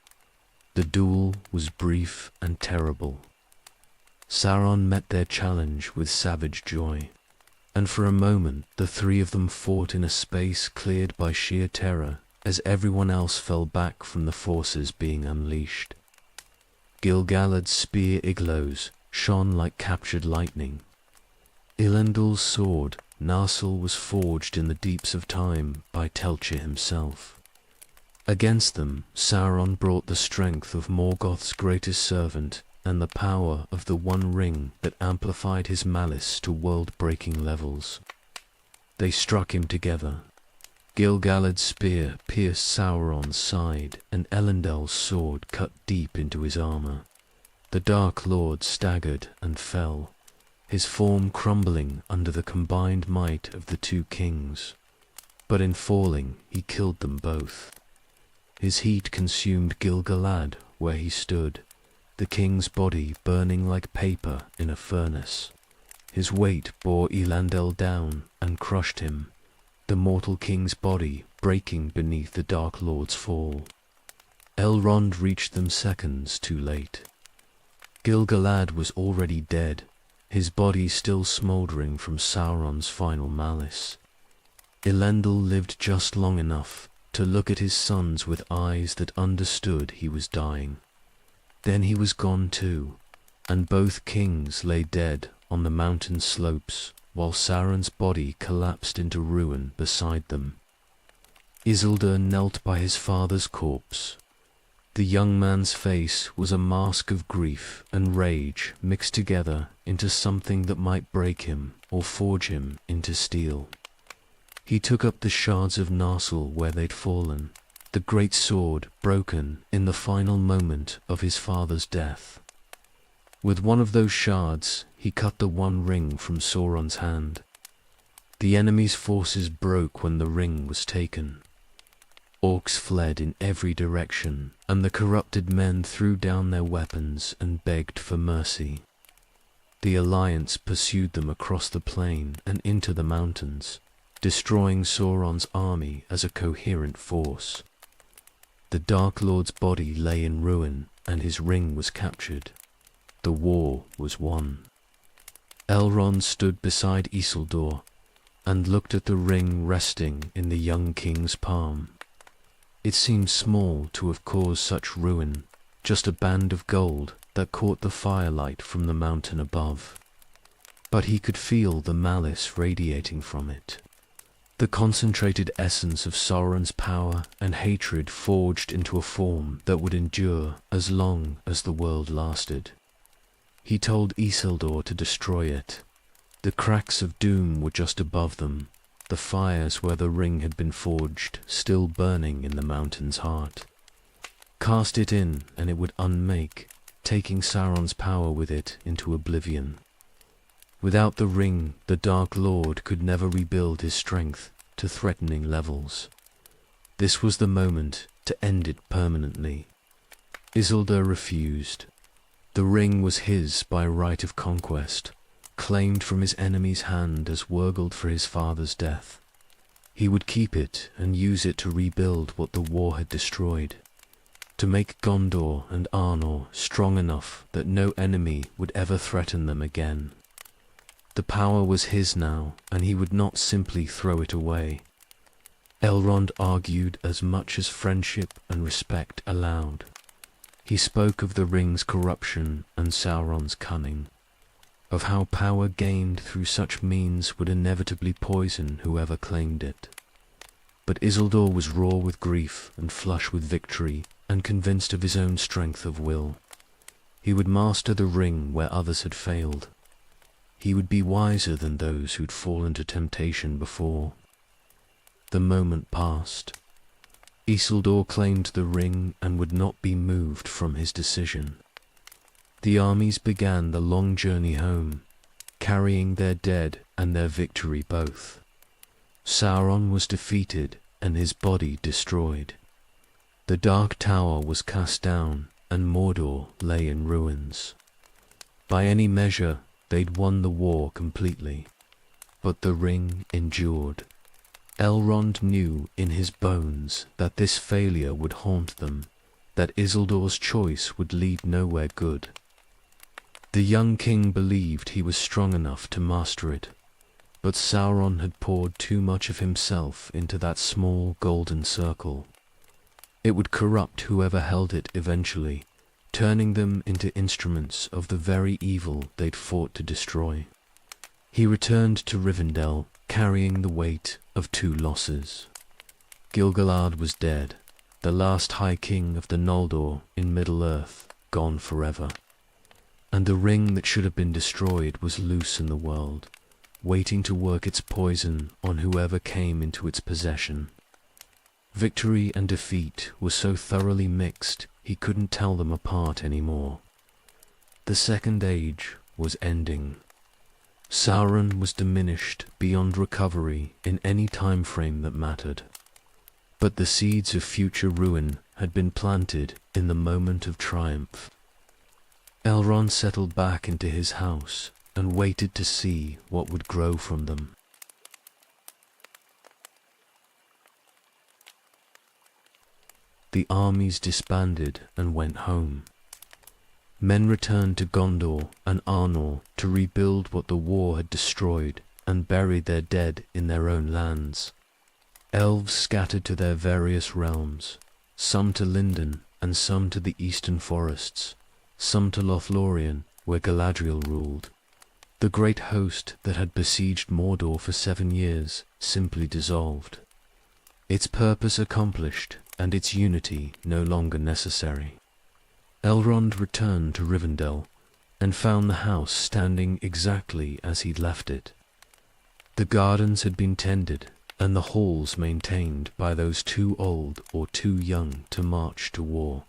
The duel was brief and terrible. Sauron met their challenge with savage joy, and for a moment the three of them fought in a space cleared by sheer terror as everyone else fell back from the forces being unleashed. Gil-galad's spear igloes shone like captured lightning. Elendil's sword, Narsil, was forged in the deeps of time by Telchir himself. Against them, Sauron brought the strength of Morgoth's greatest servant and the power of the One Ring that amplified his malice to world-breaking levels. They struck him together. Gil-galad's spear pierced Sauron's side, and Elendil's sword cut deep into his armor. The Dark Lord staggered and fell, his form crumbling under the combined might of the two kings. But in falling, he killed them both. His heat consumed Gil-galad where he stood, the king's body burning like paper in a furnace. His weight bore Elendil down and crushed him, the mortal king's body breaking beneath the Dark Lord's fall. Elrond reached them seconds too late. Gil-galad was already dead, his body still smouldering from Sauron's final malice. Elendil lived just long enough to look at his sons with eyes that understood he was dying. Then he was gone too, and both kings lay dead on the mountain slopes, while Sauron's body collapsed into ruin beside them. Isildur knelt by his father's corpse. The young man's face was a mask of grief and rage mixed together into something that might break him or forge him into steel. He took up the shards of Narsil where they'd fallen, the great sword broken in the final moment of his father's death. With one of those shards, he cut the One Ring from Sauron's hand. The enemy's forces broke when the ring was taken. Orcs fled in every direction, and the corrupted men threw down their weapons and begged for mercy. The Alliance pursued them across the plain and into the mountains, destroying Sauron's army as a coherent force. The Dark Lord's body lay in ruin, and his ring was captured. The war was won. Elrond stood beside Isildur and looked at the ring resting in the young king's palm. It seemed small to have caused such ruin, just a band of gold that caught the firelight from the mountain above. But he could feel the malice radiating from it. The concentrated essence of Sauron's power and hatred forged into a form that would endure as long as the world lasted. He told Isildur to destroy it. The cracks of doom were just above them, the fires where the ring had been forged still burning in the mountain's heart. Cast it in and it would unmake, taking Sauron's power with it into oblivion. Without the ring, the Dark Lord could never rebuild his strength to threatening levels. This was the moment to end it permanently. Isildur refused. The ring was his by right of conquest, claimed from his enemy's hand as Wurgald for his father's death. He would keep it and use it to rebuild what the war had destroyed, to make Gondor and Arnor strong enough that no enemy would ever threaten them again. The power was his now, and he would not simply throw it away. Elrond argued as much as friendship and respect allowed. He spoke of the ring's corruption and Sauron's cunning, of how power gained through such means would inevitably poison whoever claimed it. But Isildur was raw with grief and flush with victory, and convinced of his own strength of will. He would master the ring where others had failed. He would be wiser than those who'd fallen to temptation before. The moment passed. Isildur claimed the ring and would not be moved from his decision. The armies began the long journey home, carrying their dead and their victory both. Sauron was defeated and his body destroyed. The Dark Tower was cast down and Mordor lay in ruins. By any measure, they'd won the war completely, but the ring endured. Elrond knew in his bones that this failure would haunt them, that Isildur's choice would lead nowhere good. The young king believed he was strong enough to master it, but Sauron had poured too much of himself into that small golden circle. It would corrupt whoever held it eventually, turning them into instruments of the very evil they'd fought to destroy. He returned to Rivendell, carrying the weight of 2 losses. Gil-galad was dead, the last High King of the Noldor in Middle-earth, gone forever. And the ring that should have been destroyed was loose in the world, waiting to work its poison on whoever came into its possession. Victory and defeat were so thoroughly mixed he couldn't tell them apart anymore. The Second Age was ending. Sauron was diminished beyond recovery in any time frame that mattered. But the seeds of future ruin had been planted in the moment of triumph. Elrond settled back into his house and waited to see what would grow from them. The armies disbanded and went home. Men returned to Gondor and Arnor to rebuild what the war had destroyed and bury their dead in their own lands. Elves scattered to their various realms, some to Lindon and some to the eastern forests, some to Lothlorien, where Galadriel ruled. The great host that had besieged Mordor for 7 years simply dissolved. Its purpose accomplished and its unity no longer necessary. Elrond returned to Rivendell and found the house standing exactly as he'd left it. The gardens had been tended and the halls maintained by those too old or too young to march to war.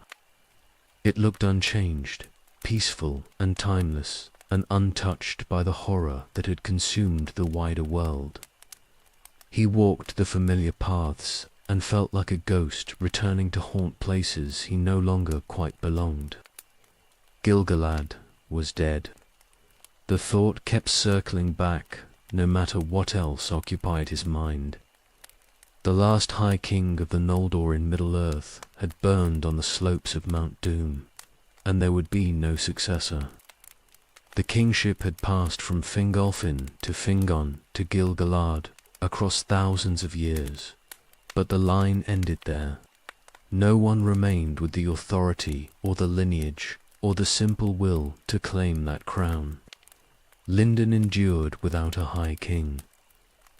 It looked unchanged, peaceful and timeless, and untouched by the horror that had consumed the wider world. He walked the familiar paths and felt like a ghost returning to haunt places he no longer quite belonged. Gil-galad was dead. The thought kept circling back, no matter what else occupied his mind. The last High King of the Noldor in Middle-earth had burned on the slopes of Mount Doom, and there would be no successor. The kingship had passed from Fingolfin to Fingon to Gil-galad across thousands of years. But the line ended there. No one remained with the authority or the lineage or the simple will to claim that crown. Lindon endured without a high king.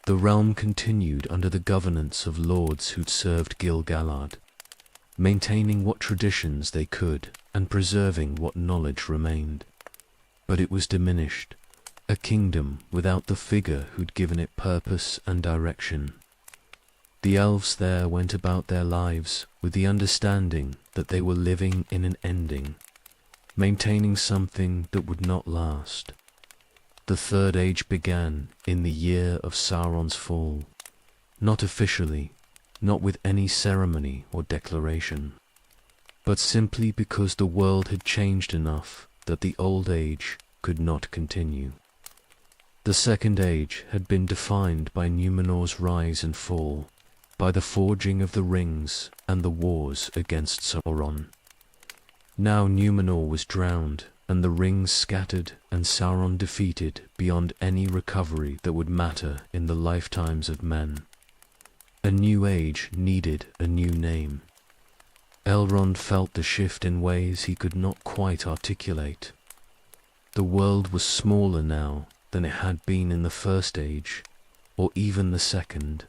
The realm continued under the governance of lords who'd served Gil-galad, maintaining what traditions they could and preserving what knowledge remained. But it was diminished, a kingdom without the figure who'd given it purpose and direction. The elves there went about their lives with the understanding that they were living in an ending, maintaining something that would not last. The Third Age began in the year of Sauron's fall, not officially, not with any ceremony or declaration. but simply because the world had changed enough that the old age could not continue. The Second Age had been defined by Numenor's rise and fall, by the forging of the rings and the wars against Sauron. Now Numenor was drowned, and the rings scattered, and Sauron defeated beyond any recovery that would matter in the lifetimes of men. A new age needed a new name. Elrond felt the shift in ways he could not quite articulate. The world was smaller now than it had been in the First Age, or even the Second.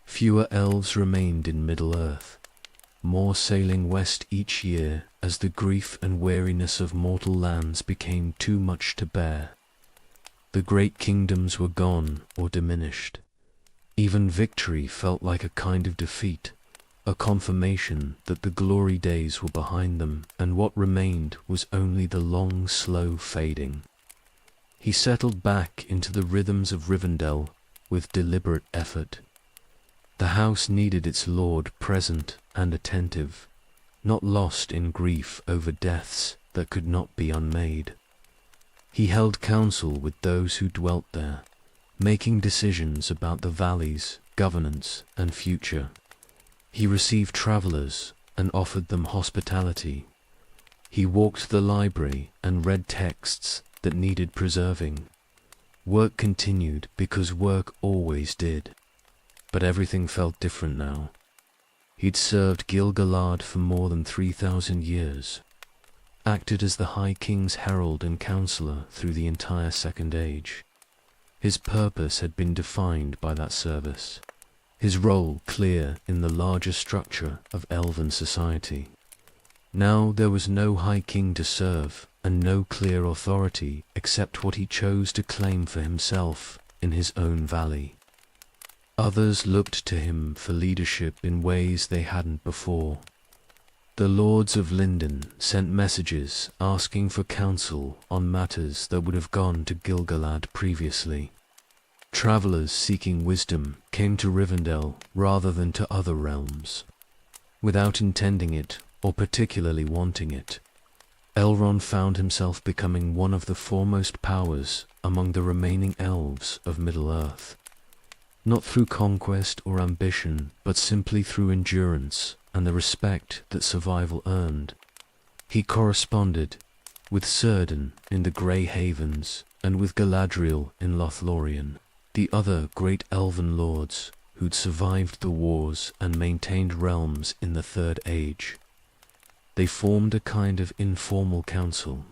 Fewer elves remained in Middle-earth, more sailing west each year as the grief and weariness of mortal lands became too much to bear. The great kingdoms were gone or diminished. Even victory felt like a kind of defeat, a confirmation that the glory days were behind them, and what remained was only the long, slow fading. He settled back into the rhythms of Rivendell with deliberate effort. The house needed its lord present and attentive, not lost in grief over deaths that could not be unmade. He held counsel with those who dwelt there, making decisions about the valley's governance and future. He received travelers and offered them hospitality. He walked the library and read texts that needed preserving. Work continued because work always did, but everything felt different now. He'd served Gil-galad for more than 3,000 years, acted as the High King's herald and counselor through the entire Second Age. His purpose had been defined by that service, his role clear in the larger structure of elven society. Now there was no High King to serve, and no clear authority except what he chose to claim for himself in his own valley. Others looked to him for leadership in ways they hadn't before. The lords of Lindon sent messages asking for counsel on matters that would have gone to Gil-galad previously. Travelers seeking wisdom came to Rivendell rather than to other realms. Without intending it or particularly wanting it, Elrond found himself becoming one of the foremost powers among the remaining elves of Middle-earth. Not through conquest or ambition, but simply through endurance and the respect that survival earned. He corresponded with Círdan in the Grey Havens and with Galadriel in Lothlorien, the other great elven lords who'd survived the wars and maintained realms in the Third Age. They formed a kind of informal council,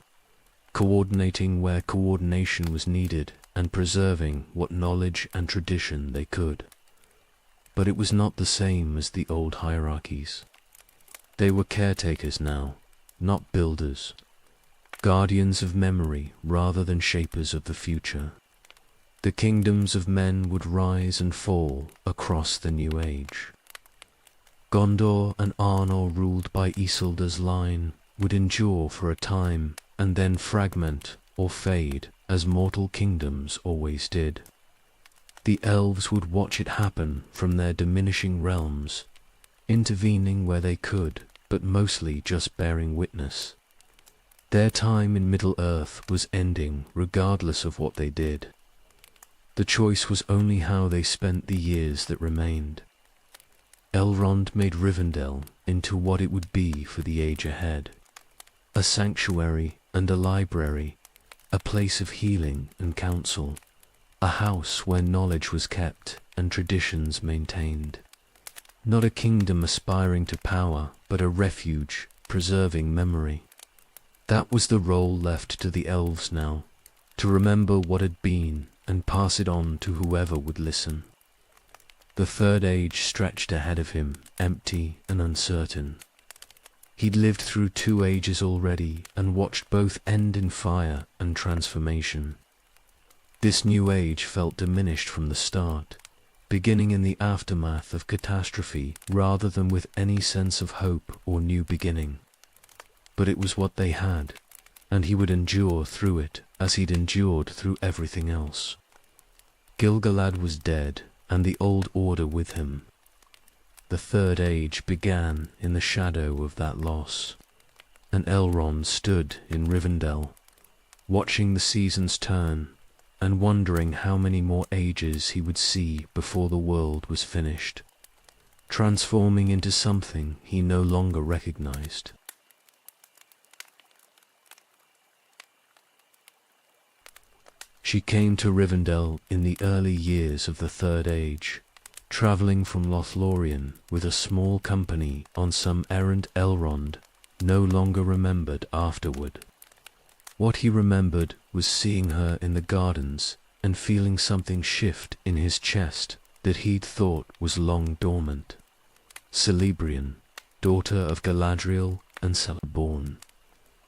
coordinating where coordination was needed and preserving what knowledge and tradition they could. But it was not the same as the old hierarchies. They were caretakers now, not builders, guardians of memory rather than shapers of the future. The kingdoms of men would rise and fall across the new age. Gondor and Arnor, ruled by Isildur's line, would endure for a time and then fragment or fade as mortal kingdoms always did. The elves would watch it happen from their diminishing realms, intervening where they could, but mostly just bearing witness. Their time in Middle-earth was ending regardless of what they did. The choice was only how they spent the years that remained. Elrond made Rivendell into what it would be for the age ahead. A sanctuary and a library, a place of healing and counsel, a house where knowledge was kept and traditions maintained. Not a kingdom aspiring to power, but a refuge preserving memory. That was the role left to the elves now, to remember what had been and pass it on to whoever would listen. The Third Age stretched ahead of him, empty and uncertain. He'd lived through 2 ages already and watched both end in fire and transformation. This new age felt diminished from the start, beginning in the aftermath of catastrophe rather than with any sense of hope or new beginning. But it was what they had, and he would endure through it as he'd endured through everything else. Gil-galad was dead, and the old order with him. The Third Age began in the shadow of that loss, and Elrond stood in Rivendell, watching the seasons turn and wondering how many more ages he would see before the world was finished, transforming into something he no longer recognized. She came to Rivendell in the early years of the Third Age, travelling from Lothlorien with a small company on some errand Elrond no longer remembered afterward. What he remembered was seeing her in the gardens and feeling something shift in his chest that he'd thought was long dormant. Celebrian, daughter of Galadriel and Celeborn,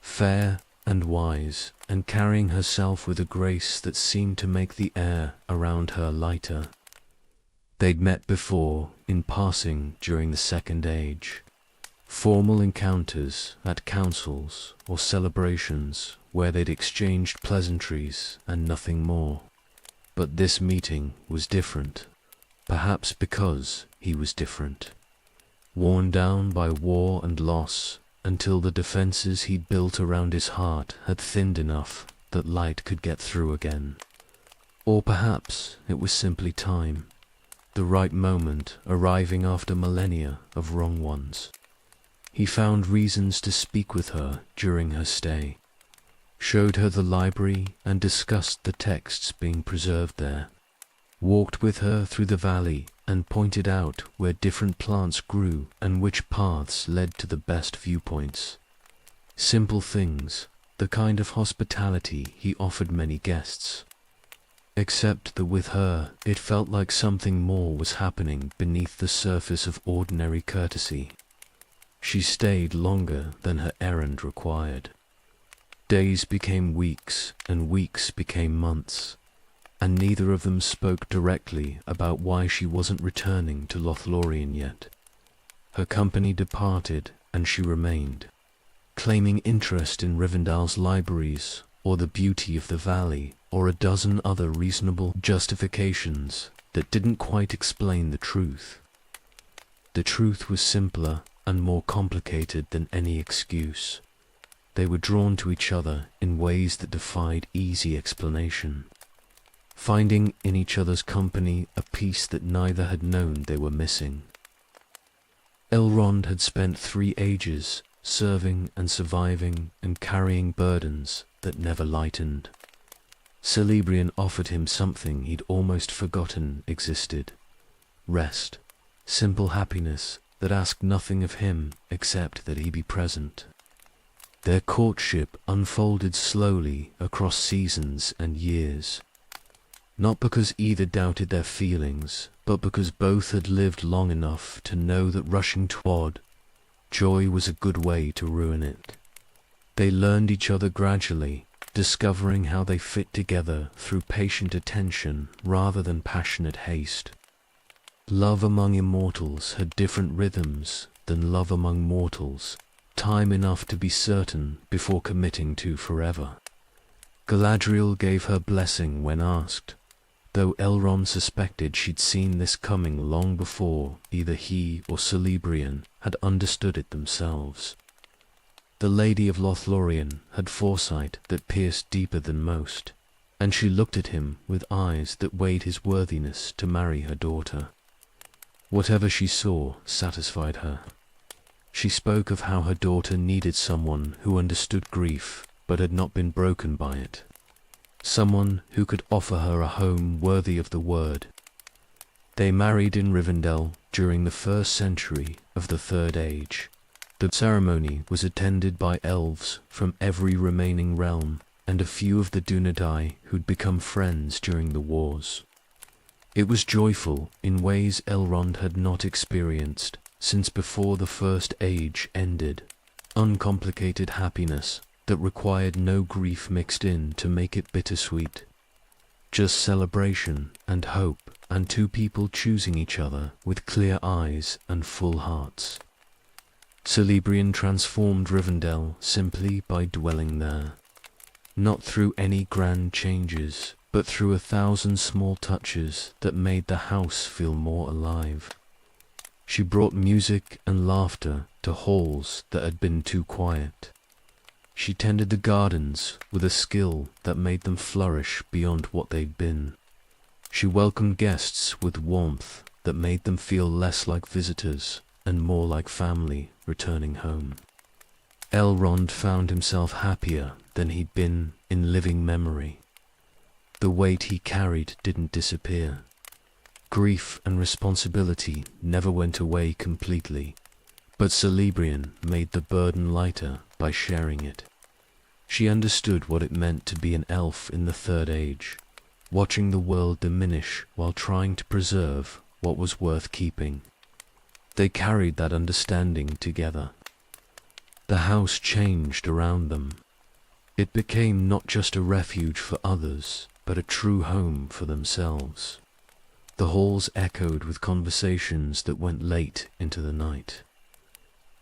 fair and wise, and carrying herself with a grace that seemed to make the air around her lighter. They'd met before, in passing during the Second Age. Formal encounters at councils or celebrations where they'd exchanged pleasantries and nothing more. But this meeting was different, perhaps because he was different. Worn down by war and loss, until the defenses he'd built around his heart had thinned enough that light could get through again. Or perhaps it was simply time, the right moment arriving after millennia of wrong ones. He found reasons to speak with her during her stay, showed her the library and discussed the texts being preserved there, walked with her through the valley and pointed out where different plants grew and which paths led to the best viewpoints. Simple things, the kind of hospitality he offered many guests. Except that with her it felt like something more was happening beneath the surface of ordinary courtesy. She stayed longer than her errand required. Days became weeks and weeks became months, and neither of them spoke directly about why she wasn't returning to Lothlorien yet. Her company departed and she remained, claiming interest in Rivendell's libraries or the beauty of the valley or a dozen other reasonable justifications that didn't quite explain the truth. The truth was simpler and more complicated than any excuse. They were drawn to each other in ways that defied easy explanation, finding in each other's company a piece that neither had known they were missing. Elrond had spent 3 ages serving and surviving and carrying burdens that never lightened. Celebrian offered him something he'd almost forgotten existed: rest, simple happiness that asked nothing of him except that he be present. Their courtship unfolded slowly across seasons and years, not because either doubted their feelings, but because both had lived long enough to know that rushing toward joy was a good way to ruin it. They learned each other gradually, discovering how they fit together through patient attention rather than passionate haste. Love among immortals had different rhythms than love among mortals, time enough to be certain before committing to forever. Galadriel gave her blessing when asked, though Elrond suspected she'd seen this coming long before either he or Celebrian had understood it themselves. The Lady of Lothlorien had foresight that pierced deeper than most, and she looked at him with eyes that weighed his worthiness to marry her daughter. Whatever she saw satisfied her. She spoke of how her daughter needed someone who understood grief but had not been broken by it, someone who could offer her a home worthy of the word. They married in Rivendell during the 1st century of the Third Age. The ceremony was attended by elves from every remaining realm and a few of the Dunedain who'd become friends during the wars. It was joyful in ways Elrond had not experienced since before the First Age ended, uncomplicated happiness that required no grief mixed in to make it bittersweet. Just celebration and hope and 2 people choosing each other with clear eyes and full hearts. Celebrian transformed Rivendell simply by dwelling there, not through any grand changes, but through 1,000 small touches that made the house feel more alive. She brought music and laughter to halls that had been too quiet. She tended the gardens with a skill that made them flourish beyond what they'd been. She welcomed guests with warmth that made them feel less like visitors and more like family returning home. Elrond found himself happier than he'd been in living memory. The weight he carried didn't disappear. Grief and responsibility never went away completely, but Celebrian made the burden lighter by sharing it. She understood what it meant to be an elf in the Third Age, watching the world diminish while trying to preserve what was worth keeping. They carried that understanding together. The house changed around them. It became not just a refuge for others, but a true home for themselves. The halls echoed with conversations that went late into the night.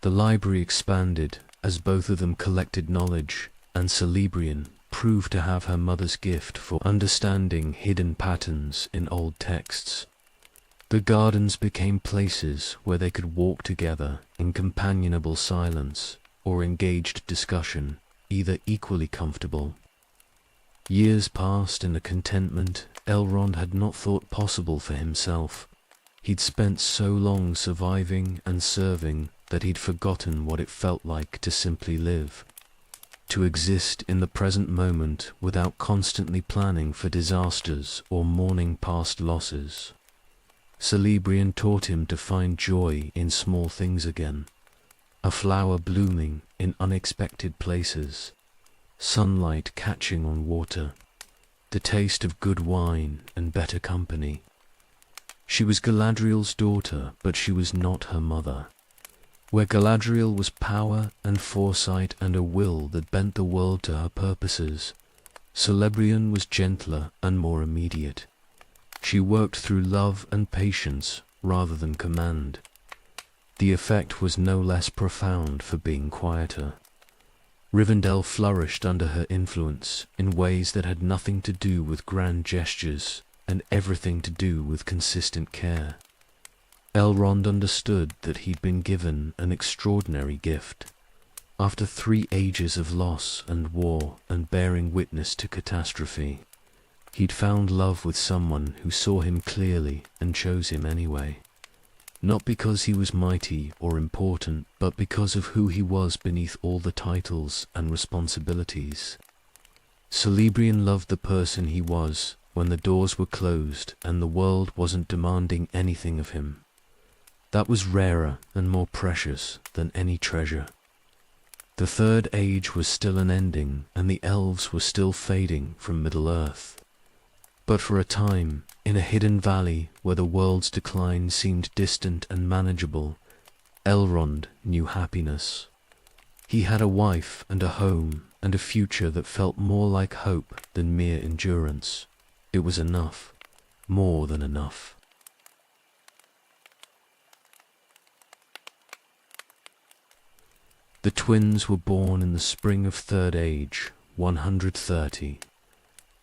The library expanded as both of them collected knowledge, and Celebrian proved to have her mother's gift for understanding hidden patterns in old texts. The gardens became places where they could walk together in companionable silence or engaged discussion, either equally comfortable. Years passed in a contentment Elrond had not thought possible for himself. He'd spent so long surviving and serving that he'd forgotten what it felt like to simply live, to exist in the present moment without constantly planning for disasters or mourning past losses. Celebrian taught him to find joy in small things again, a flower blooming in unexpected places, sunlight catching on water, the taste of good wine and better company. She was Galadriel's daughter, but she was not her mother. Where Galadriel was power and foresight and a will that bent the world to her purposes, Celebrian was gentler and more immediate. She worked through love and patience rather than command. The effect was no less profound for being quieter. Rivendell flourished under her influence in ways that had nothing to do with grand gestures and everything to do with consistent care. Elrond understood that he'd been given an extraordinary gift. After 3 ages of loss and war and bearing witness to catastrophe, he'd found love with someone who saw him clearly and chose him anyway. Not because he was mighty or important, but because of who he was beneath all the titles and responsibilities. Celebrian loved the person he was when the doors were closed and the world wasn't demanding anything of him. That was rarer and more precious than any treasure. The Third Age was still unending, and the elves were still fading from Middle-earth. But for a time, in a hidden valley where the world's decline seemed distant and manageable, Elrond knew happiness. He had a wife and a home and a future that felt more like hope than mere endurance. It was enough, more than enough. The twins were born in the spring of Third Age, 130.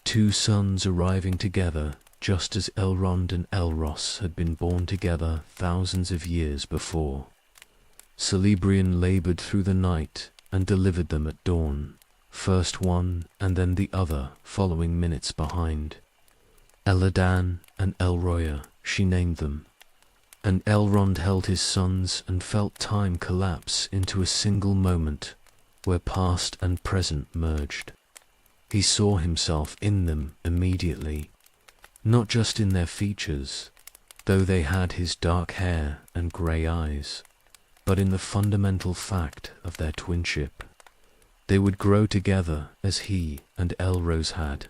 2 sons arriving together just as Elrond and Elros had been born together thousands of years before. Celebrian labored through the night and delivered them at dawn, first one and then the other following minutes behind. Eladan and Elroya, she named them, and Elrond held his sons and felt time collapse into a single moment where past and present merged. He saw himself in them immediately, not just in their features, though they had his dark hair and grey eyes, but in the fundamental fact of their twinship. They would grow together as he and Elrose had,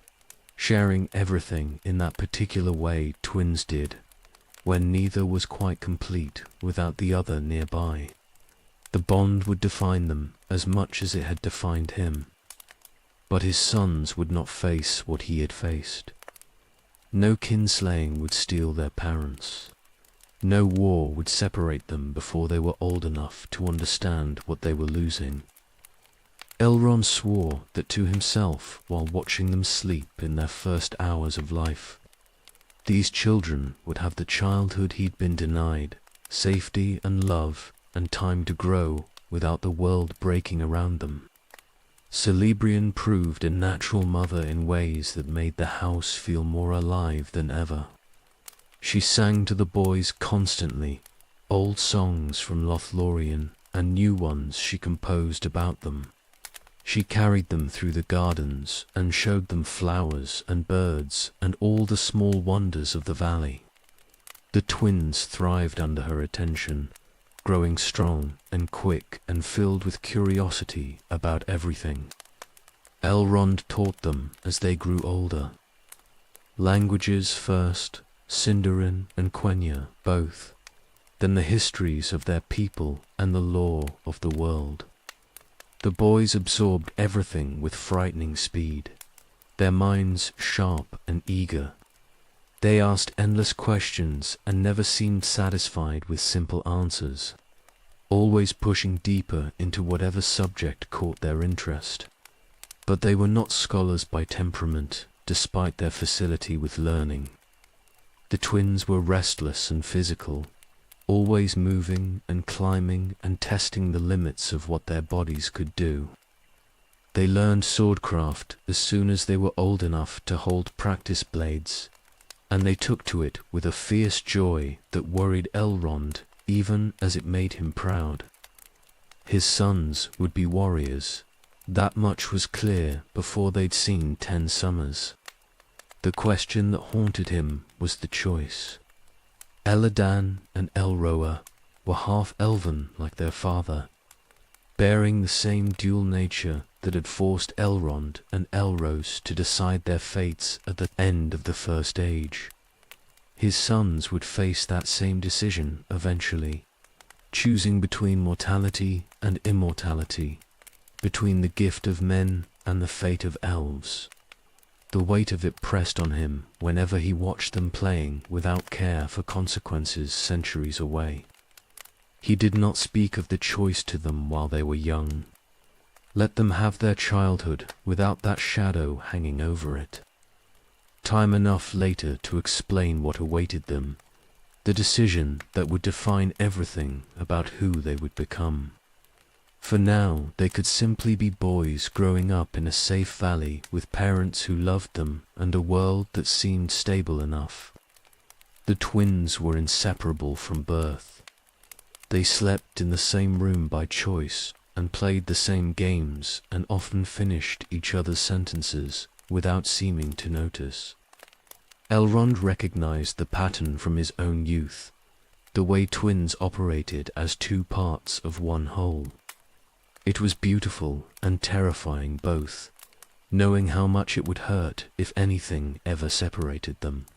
sharing everything in that particular way twins did, when neither was quite complete without the other nearby. The bond would define them as much as it had defined him. But his sons would not face what he had faced. No kinslaying would steal their parents. No war would separate them before they were old enough to understand what they were losing. Elrond swore that to himself while watching them sleep in their first hours of life. These children would have the childhood he'd been denied, safety and love, and time to grow without the world breaking around them. Celebrian proved a natural mother in ways that made the house feel more alive than ever. She sang to the boys constantly, old songs from Lothlorien and new ones she composed about them. She carried them through the gardens and showed them flowers and birds and all the small wonders of the valley. The twins thrived under her attention, growing strong and quick and filled with curiosity about everything. Elrond taught them as they grew older. Languages first, Sindarin and Quenya both, then the histories of their people and the lore of the world. The boys absorbed everything with frightening speed, their minds sharp and eager. They asked endless questions and never seemed satisfied with simple answers, always pushing deeper into whatever subject caught their interest. But they were not scholars by temperament, despite their facility with learning. The twins were restless and physical, always moving and climbing and testing the limits of what their bodies could do. They learned swordcraft as soon as they were old enough to hold practice blades, and they took to it with a fierce joy that worried Elrond even as it made him proud. His sons would be warriors, that much was clear before they'd seen 10 summers. The question that haunted him was the choice. Elladan and Elroa were half elven like their father, bearing the same dual nature that had forced Elrond and Elros to decide their fates at the end of the First Age. His sons would face that same decision eventually, choosing between mortality and immortality, between the gift of men and the fate of elves. The weight of it pressed on him whenever he watched them playing without care for consequences centuries away. He did not speak of the choice to them while they were young. Let them have their childhood without that shadow hanging over it. Time enough later to explain what awaited them, the decision that would define everything about who they would become. For now, they could simply be boys growing up in a safe valley with parents who loved them and a world that seemed stable enough. The twins were inseparable from birth. They slept in the same room by choice and played the same games and often finished each other's sentences without seeming to notice. Elrond recognized the pattern from his own youth, the way twins operated as 2 parts of one whole. It was beautiful and terrifying both, knowing how much it would hurt if anything ever separated them.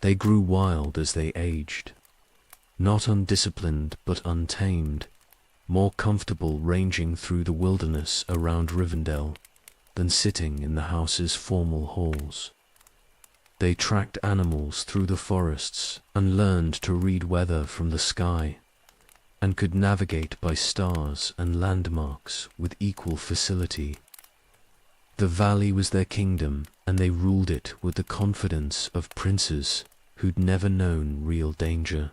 They grew wild as they aged, not undisciplined but untamed, more comfortable ranging through the wilderness around Rivendell than sitting in the house's formal halls. They tracked animals through the forests and learned to read weather from the sky, and could navigate by stars and landmarks with equal facility. The valley was their kingdom, and they ruled it with the confidence of princes who'd never known real danger.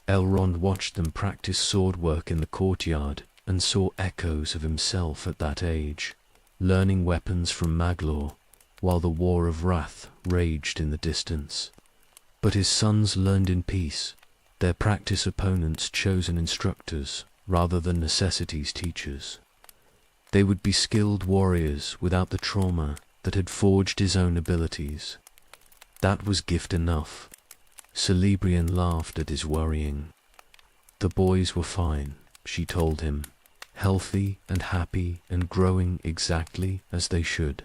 Elrond watched them practice sword work in the courtyard and saw echoes of himself at that age, learning weapons from Maglor, while the War of Wrath raged in the distance. But his sons learned in peace, their practice opponents chosen instructors rather than necessity's teachers. They would be skilled warriors without the trauma that had forged his own abilities. That was gift enough. Celebrian laughed at his worrying. The boys were fine, she told him, healthy and happy and growing exactly as they should.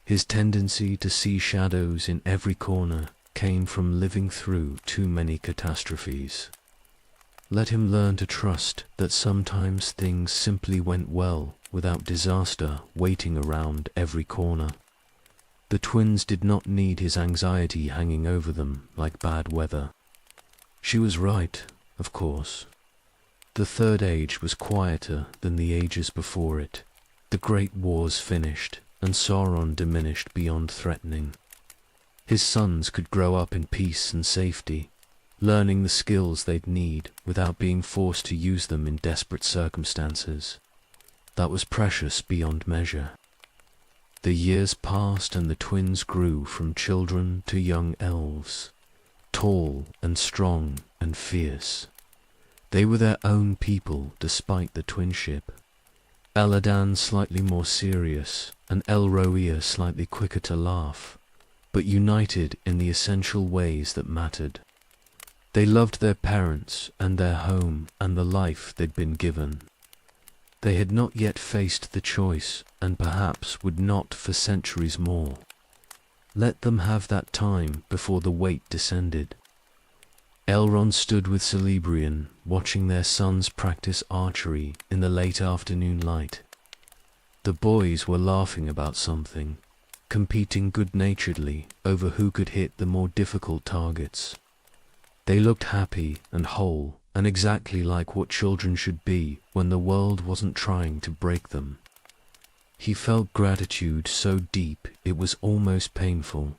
His tendency to see shadows in every corner came from living through too many catastrophes. Let him learn to trust that sometimes things simply went well without disaster waiting around every corner. The twins did not need his anxiety hanging over them like bad weather. She was right, of course. The Third Age was quieter than the ages before it. The great wars finished, and Sauron diminished beyond threatening. His sons could grow up in peace and safety, learning the skills they'd need without being forced to use them in desperate circumstances. That was precious beyond measure. The years passed and the twins grew from children to young elves, tall and strong and fierce. They were their own people despite the twinship. Eladan slightly more serious and Elroia slightly quicker to laugh, but united in the essential ways that mattered. They loved their parents and their home and the life they'd been given. They had not yet faced the choice, and perhaps would not for centuries more. Let them have that time before the weight descended. Elrond stood with Celebrian, watching their sons practice archery in the late afternoon light. The boys were laughing about something, competing good-naturedly over who could hit the more difficult targets. They looked happy and whole, and exactly like what children should be when the world wasn't trying to break them. He felt gratitude so deep it was almost painful,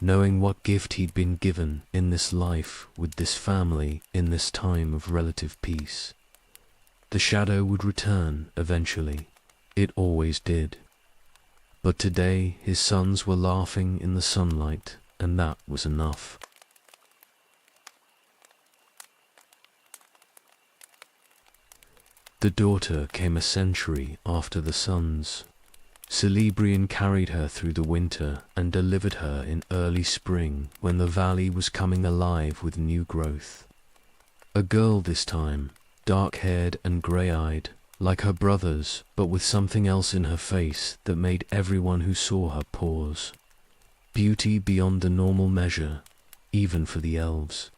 knowing what gift he'd been given in this life with this family in this time of relative peace. The shadow would return eventually. It always did. But today his sons were laughing in the sunlight, and that was enough. The daughter came a century after the sons. Celebrian carried her through the winter and delivered her in early spring when the valley was coming alive with new growth. A girl this time, dark-haired and grey-eyed, like her brothers, but with something else in her face that made everyone who saw her pause. Beauty beyond the normal measure, even for the elves.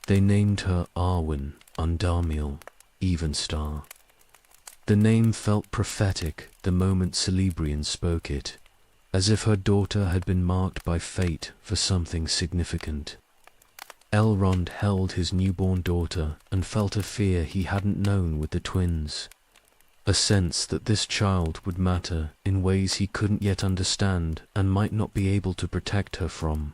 They named her Arwen Undamiel, Evenstar. The name felt prophetic the moment Celebrian spoke it, as if her daughter had been marked by fate for something significant. Elrond held his newborn daughter and felt a fear he hadn't known with the twins, a sense that this child would matter in ways he couldn't yet understand and might not be able to protect her from.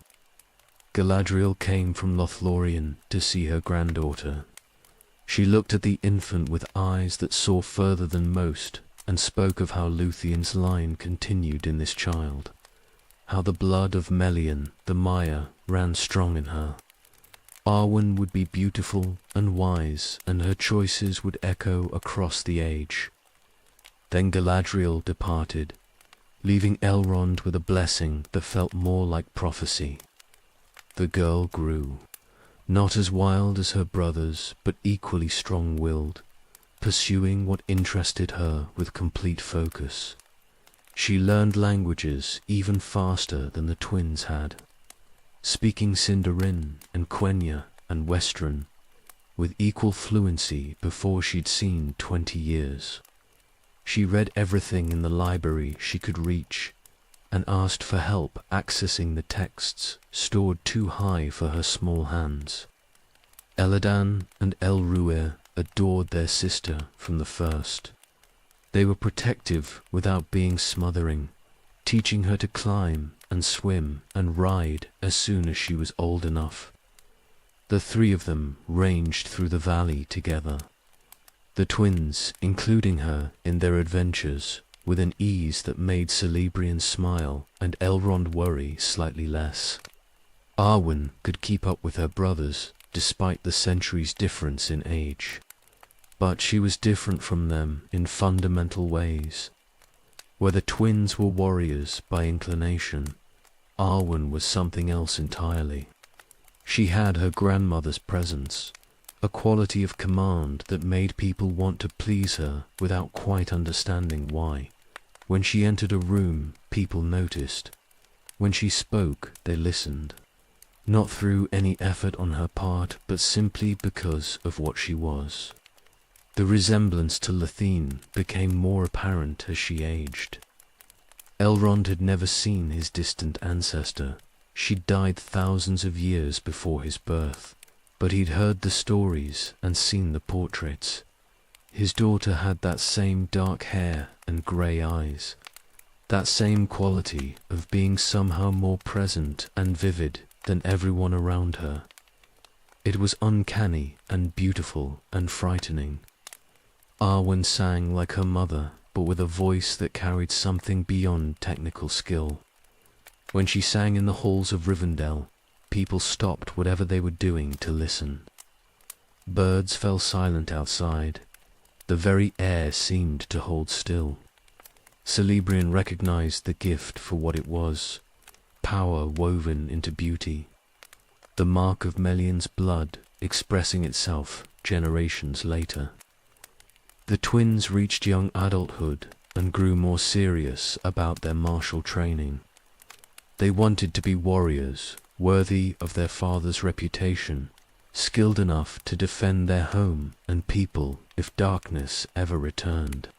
Galadriel came from Lothlorien to see her granddaughter. She looked at the infant with eyes that saw further than most, and spoke of how Lúthien's line continued in this child, how the blood of Melian, the Maya, ran strong in her. Arwen would be beautiful and wise, and her choices would echo across the age. Then Galadriel departed, leaving Elrond with a blessing that felt more like prophecy. The girl grew. Not as wild as her brothers, but equally strong-willed, pursuing what interested her with complete focus. She learned languages even faster than the twins had, speaking Sindarin and Quenya and Westron with equal fluency before she'd seen 20 years. She read everything in the library she could reach, and asked for help accessing the texts stored too high for her small hands. Eladan and Elruir adored their sister from the first. They were protective without being smothering, teaching her to climb and swim and ride as soon as she was old enough. The three of them ranged through the valley together, the twins including her in their adventures with an ease that made Celebrian smile and Elrond worry slightly less. Arwen could keep up with her brothers despite the centuries' difference in age, but she was different from them in fundamental ways. Where the twins were warriors by inclination, Arwen was something else entirely. She had her grandmother's presence, a quality of command that made people want to please her without quite understanding why. When she entered a room, people noticed. When she spoke, they listened. Not through any effort on her part, but simply because of what she was. The resemblance to Lúthien became more apparent as she aged. Elrond had never seen his distant ancestor. She'd died thousands of years before his birth, but he'd heard the stories and seen the portraits. His daughter had that same dark hair and grey eyes, that same quality of being somehow more present and vivid than everyone around her. It was uncanny and beautiful and frightening. Arwen sang like her mother, but with a voice that carried something beyond technical skill. When she sang in the halls of Rivendell, people stopped whatever they were doing to listen. Birds fell silent outside. The very air seemed to hold still. Celebrian recognized the gift for what it was, power woven into beauty, the mark of Melian's blood expressing itself generations later. The twins reached young adulthood and grew more serious about their martial training. They wanted to be warriors, worthy of their father's reputation, skilled enough to defend their home and people if darkness ever returned.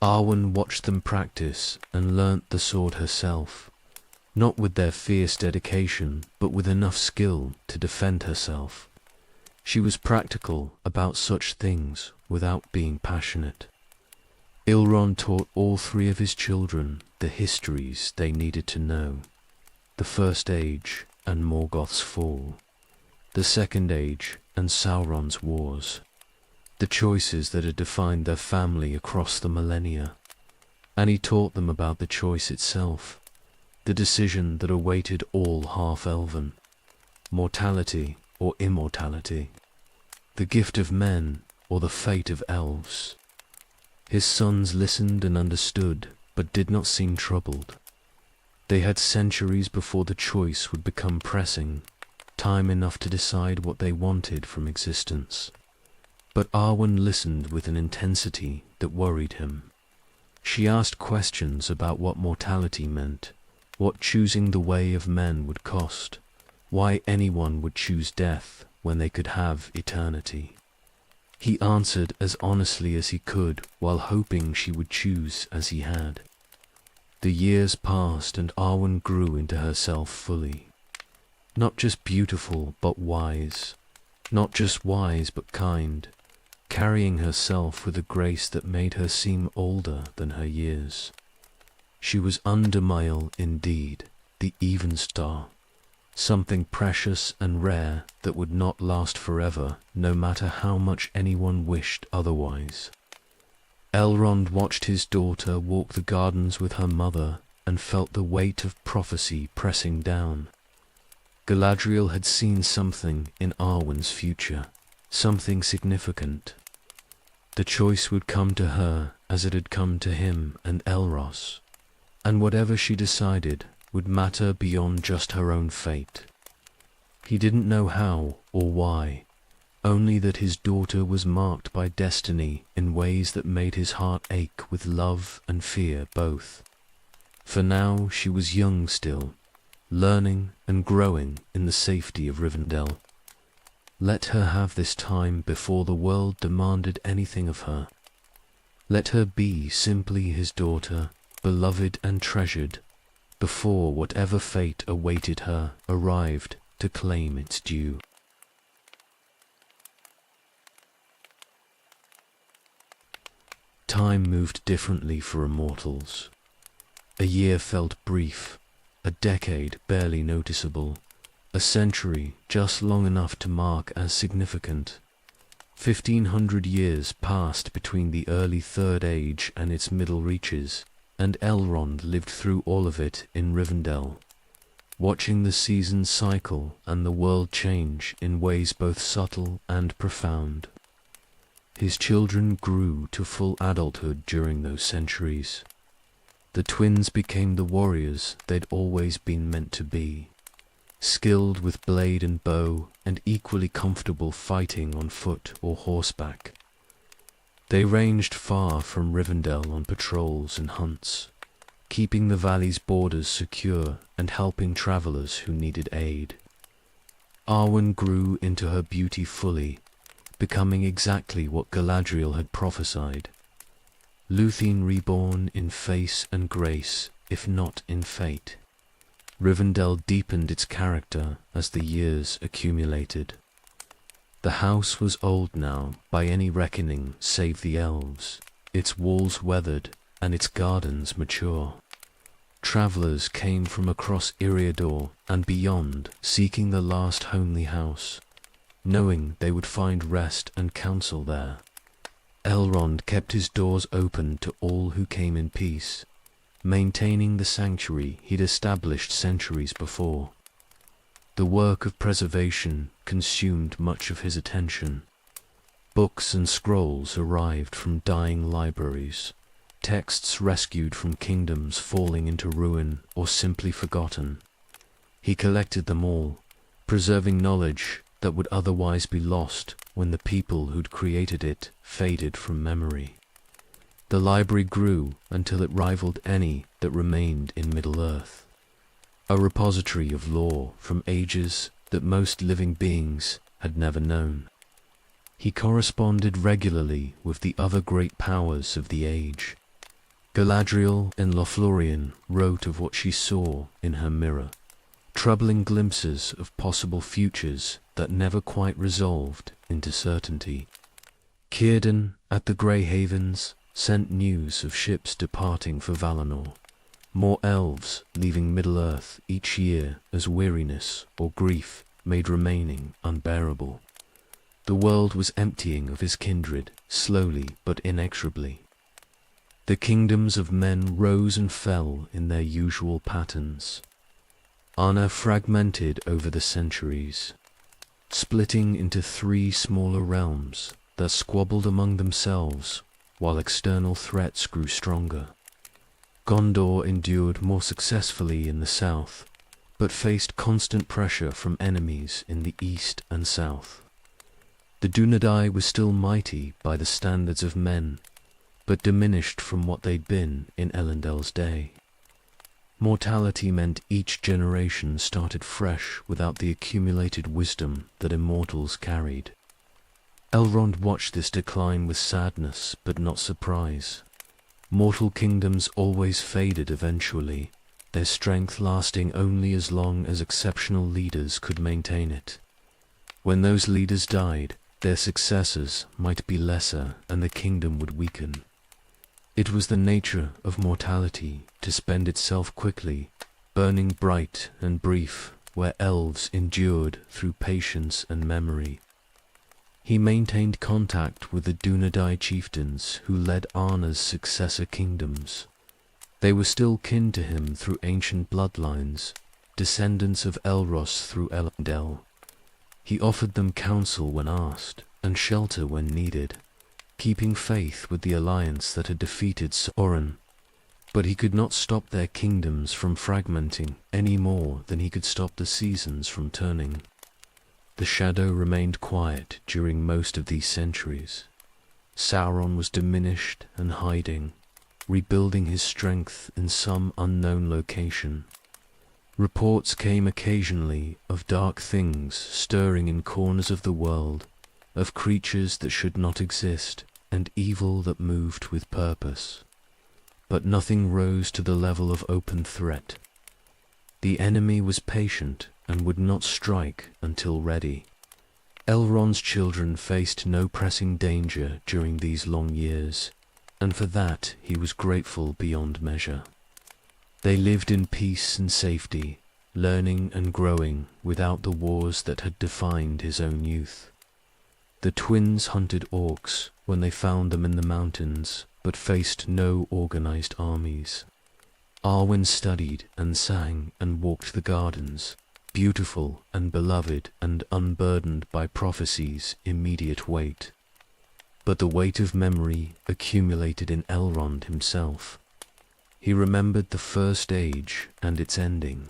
Arwen watched them practice and learnt the sword herself, not with their fierce dedication, but with enough skill to defend herself. She was practical about such things without being passionate. Elrond taught all three of his children the histories they needed to know: the First Age and Morgoth's fall, the Second Age and Sauron's wars, the choices that had defined their family across the millennia. And he taught them about the choice itself, the decision that awaited all half-elven: mortality or immortality, the gift of men or the fate of elves. His sons listened and understood, but did not seem troubled. They had centuries before the choice would become pressing, time enough to decide what they wanted from existence. But Arwen listened with an intensity that worried him. She asked questions about what mortality meant, what choosing the way of men would cost, why anyone would choose death when they could have eternity. He answered as honestly as he could, while hoping she would choose as he had. The years passed and Arwen grew into herself fully. Not just beautiful, but wise. Not just wise, but kind, carrying herself with a grace that made her seem older than her years. She was Undamail indeed, the even star, something precious and rare that would not last forever, no matter how much anyone wished otherwise. Elrond watched his daughter walk the gardens with her mother and felt the weight of prophecy pressing down. Galadriel had seen something in Arwen's future, something significant. The choice would come to her as it had come to him and Elros, and whatever she decided would matter beyond just her own fate. He didn't know how or why, only that his daughter was marked by destiny in ways that made his heart ache with love and fear both. For now she was young still, learning and growing in the safety of Rivendell. Let her have this time before the world demanded anything of her. Let her be simply his daughter, beloved and treasured, before whatever fate awaited her arrived to claim its due. Time moved differently for immortals. A year felt brief, a decade barely noticeable, a century just long enough to mark as significant. 1,500 years passed between the early Third Age and its middle reaches, and Elrond lived through all of it in Rivendell, watching the seasons cycle and the world change in ways both subtle and profound. His children grew to full adulthood during those centuries. The twins became the warriors they'd always been meant to be, skilled with blade and bow and equally comfortable fighting on foot or horseback. They ranged far from Rivendell on patrols and hunts, keeping the valley's borders secure and helping travelers who needed aid. Arwen grew into her beauty fully, becoming exactly what Galadriel had prophesied. Luthien reborn in face and grace, if not in fate. Rivendell deepened its character as the years accumulated. The house was old now, by any reckoning save the elves, its walls weathered and its gardens mature. Travellers came from across Eriador and beyond, seeking the last homely house, knowing they would find rest and counsel there. Elrond kept his doors open to all who came in peace, maintaining the sanctuary he'd established centuries before. The work of preservation consumed much of his attention. Books and scrolls arrived from dying libraries, texts rescued from kingdoms falling into ruin or simply forgotten. He collected them all, preserving knowledge that would otherwise be lost when the people who'd created it faded from memory. The library grew until it rivaled any that remained in Middle-earth, a repository of lore from ages that most living beings had never known. He corresponded regularly with the other great powers of the age. Galadriel in Lothlorien wrote of what she saw in her mirror, troubling glimpses of possible futures that never quite resolved into certainty. Círdan at the Grey Havens sent news of ships departing for Valinor, more elves leaving Middle-earth each year as weariness or grief made remaining unbearable. The world was emptying of his kindred, slowly but inexorably. The kingdoms of men rose and fell in their usual patterns. Anna fragmented over the centuries, splitting into 3 smaller realms that squabbled among themselves while external threats grew stronger. Gondor endured more successfully in the south, but faced constant pressure from enemies in the east and south. The Dunedain was still mighty by the standards of men, but diminished from what they'd been in Elendel's day. Mortality meant each generation started fresh without the accumulated wisdom that immortals carried. Elrond watched this decline with sadness but not surprise. Mortal kingdoms always faded eventually, their strength lasting only as long as exceptional leaders could maintain it. When those leaders died, their successors might be lesser and the kingdom would weaken. It was the nature of mortality to spend itself quickly, burning bright and brief where elves endured through patience and memory. He maintained contact with the Dunedain chieftains who led Arna's successor kingdoms. They were still kin to him through ancient bloodlines, descendants of Elros through Elendel. He offered them counsel when asked, and shelter when needed, keeping faith with the alliance that had defeated Sauron. But he could not stop their kingdoms from fragmenting any more than he could stop the seasons from turning. The shadow remained quiet during most of these centuries. Sauron was diminished and hiding, rebuilding his strength in some unknown location. Reports came occasionally of dark things stirring in corners of the world, of creatures that should not exist, and evil that moved with purpose. But nothing rose to the level of open threat. The enemy was patient and would not strike until ready. Elrond's children faced no pressing danger during these long years, and for that he was grateful beyond measure. They lived in peace and safety, learning and growing without the wars that had defined his own youth. The twins hunted orcs when they found them in the mountains, but faced no organized armies. Arwen studied and sang and walked the gardens, beautiful and beloved and unburdened by prophecy's immediate weight. But the weight of memory accumulated in Elrond himself. He remembered the first age and its ending.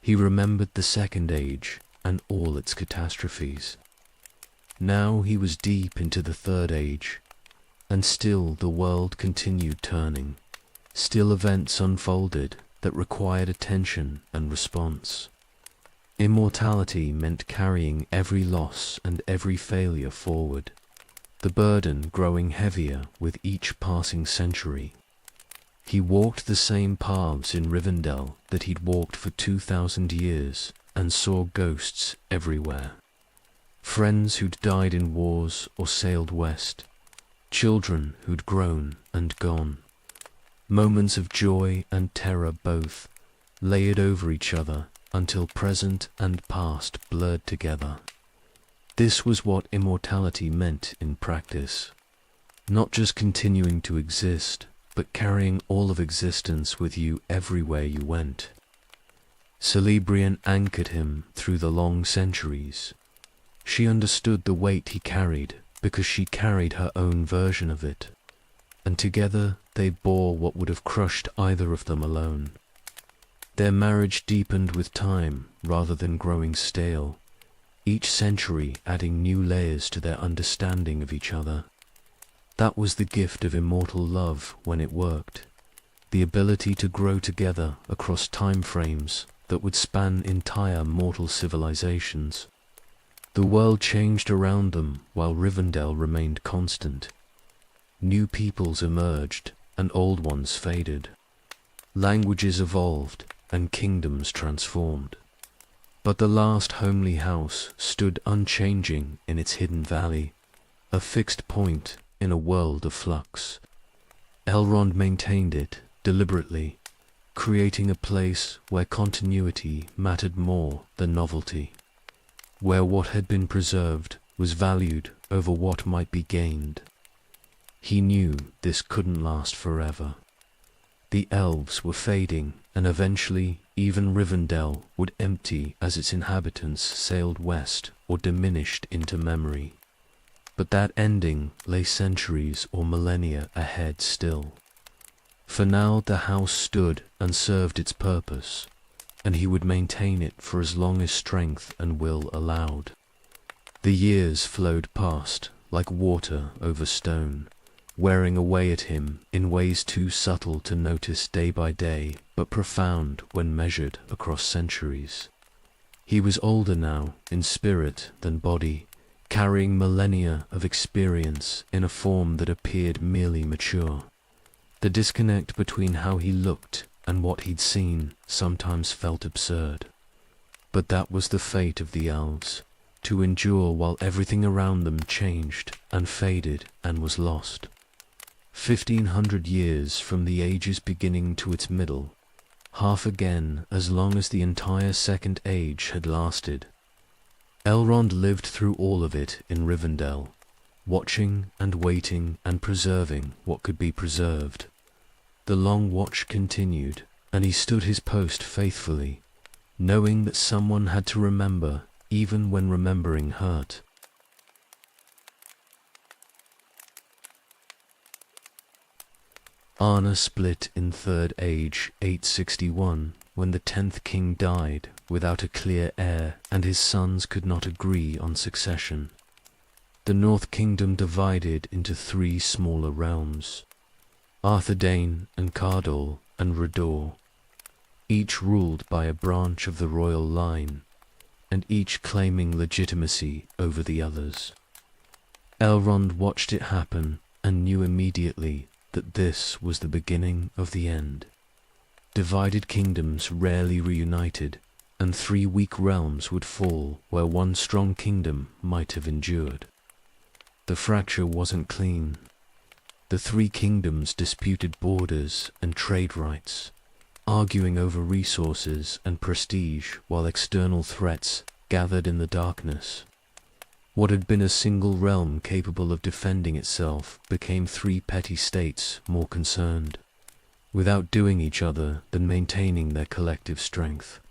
He remembered the second age and all its catastrophes. Now he was deep into the third age, and still the world continued turning. Still events unfolded that required attention and response. Immortality meant carrying every loss and every failure forward, the burden growing heavier with each passing century. He walked the same paths in Rivendell that he'd walked for 2,000 years, and saw ghosts everywhere. Friends who'd died in wars or sailed west, children who'd grown and gone. Moments of joy and terror both, layered over each other until present and past blurred together. This was what immortality meant in practice. Not just continuing to exist, but carrying all of existence with you everywhere you went. Celebrian anchored him through the long centuries. She understood the weight he carried because she carried her own version of it, and together they bore what would have crushed either of them alone. Their marriage deepened with time rather than growing stale, each century adding new layers to their understanding of each other. That was the gift of immortal love when it worked, the ability to grow together across time frames that would span entire mortal civilizations. The world changed around them while Rivendell remained constant. New peoples emerged and old ones faded. Languages evolved and kingdoms transformed. But the last homely house stood unchanging in its hidden valley, a fixed point in a world of flux. Elrond maintained it deliberately, creating a place where continuity mattered more than novelty, where what had been preserved was valued over what might be gained. He knew this couldn't last forever. The elves were fading, and eventually even Rivendell would empty as its inhabitants sailed west or diminished into memory. But that ending lay centuries or millennia ahead still. For now the house stood and served its purpose, and he would maintain it for as long as strength and will allowed. The years flowed past like water over stone, wearing away at him in ways too subtle to notice day by day, but profound when measured across centuries. He was older now in spirit than body, carrying millennia of experience in a form that appeared merely mature. The disconnect between how he looked and what he'd seen sometimes felt absurd. But that was the fate of the elves, to endure while everything around them changed and faded and was lost. 1,500 years from the age's beginning to its middle, half again as long as the entire Second Age had lasted. Elrond lived through all of it in Rivendell, watching and waiting and preserving what could be preserved. The long watch continued, and he stood his post faithfully, knowing that someone had to remember even when remembering hurt. Arna split in Third Age 861 when the 10th king died without a clear heir and his sons could not agree on succession. The North Kingdom divided into 3 smaller realms, Arthedain and Cardol and R'dor, each ruled by a branch of the royal line, and each claiming legitimacy over the others. Elrond watched it happen and knew immediately that this was the beginning of the end. Divided kingdoms rarely reunited, and 3 weak realms would fall where one strong kingdom might have endured. The fracture wasn't clean. The 3 kingdoms disputed borders and trade rights, arguing over resources and prestige while external threats gathered in the darkness. What had been a single realm capable of defending itself became 3 petty states more concerned, without doing each other than maintaining their collective strength.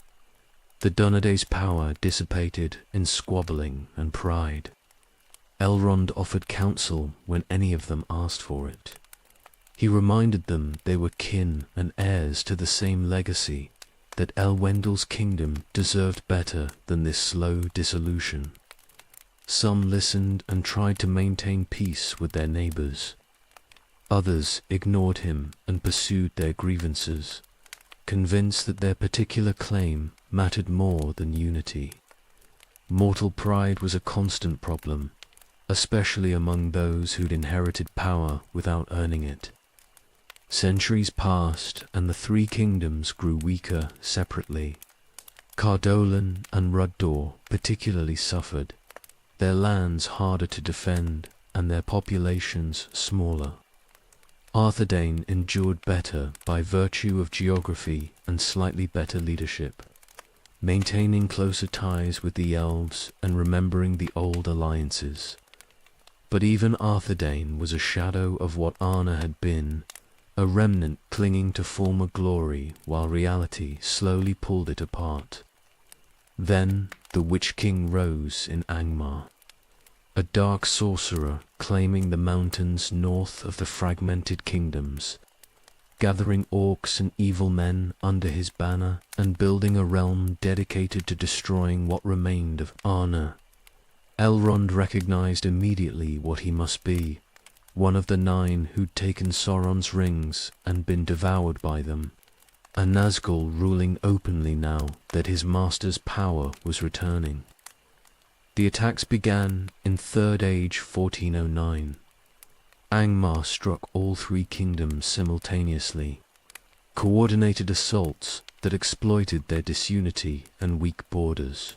The Dunedain's power dissipated in squabbling and pride. Elrond offered counsel when any of them asked for it. He reminded them they were kin and heirs to the same legacy, that Elwendil's kingdom deserved better than this slow dissolution. Some listened and tried to maintain peace with their neighbors. Others ignored him and pursued their grievances, convinced that their particular claim mattered more than unity. Mortal pride was a constant problem, especially among those who'd inherited power without earning it. Centuries passed and the 3 kingdoms grew weaker separately. Cardolan and R'dor particularly suffered, their lands harder to defend and their populations smaller. Arthedain endured better by virtue of geography and slightly better leadership. maintaining closer ties with the elves and remembering the old alliances. But even Arthedain was a shadow of what Arna had been, a remnant clinging to former glory while reality slowly pulled it apart. Then the Witch King rose in Angmar, a dark sorcerer claiming the mountains north of the fragmented kingdoms, gathering orcs and evil men under his banner and building a realm dedicated to destroying what remained of Arna. Elrond recognized immediately what he must be, one of the 9 who'd taken Sauron's rings and been devoured by them, a Nazgul ruling openly now that his master's power was returning. The attacks began in Third Age 1409. Angmar struck all 3 kingdoms simultaneously, coordinated assaults that exploited their disunity and weak borders.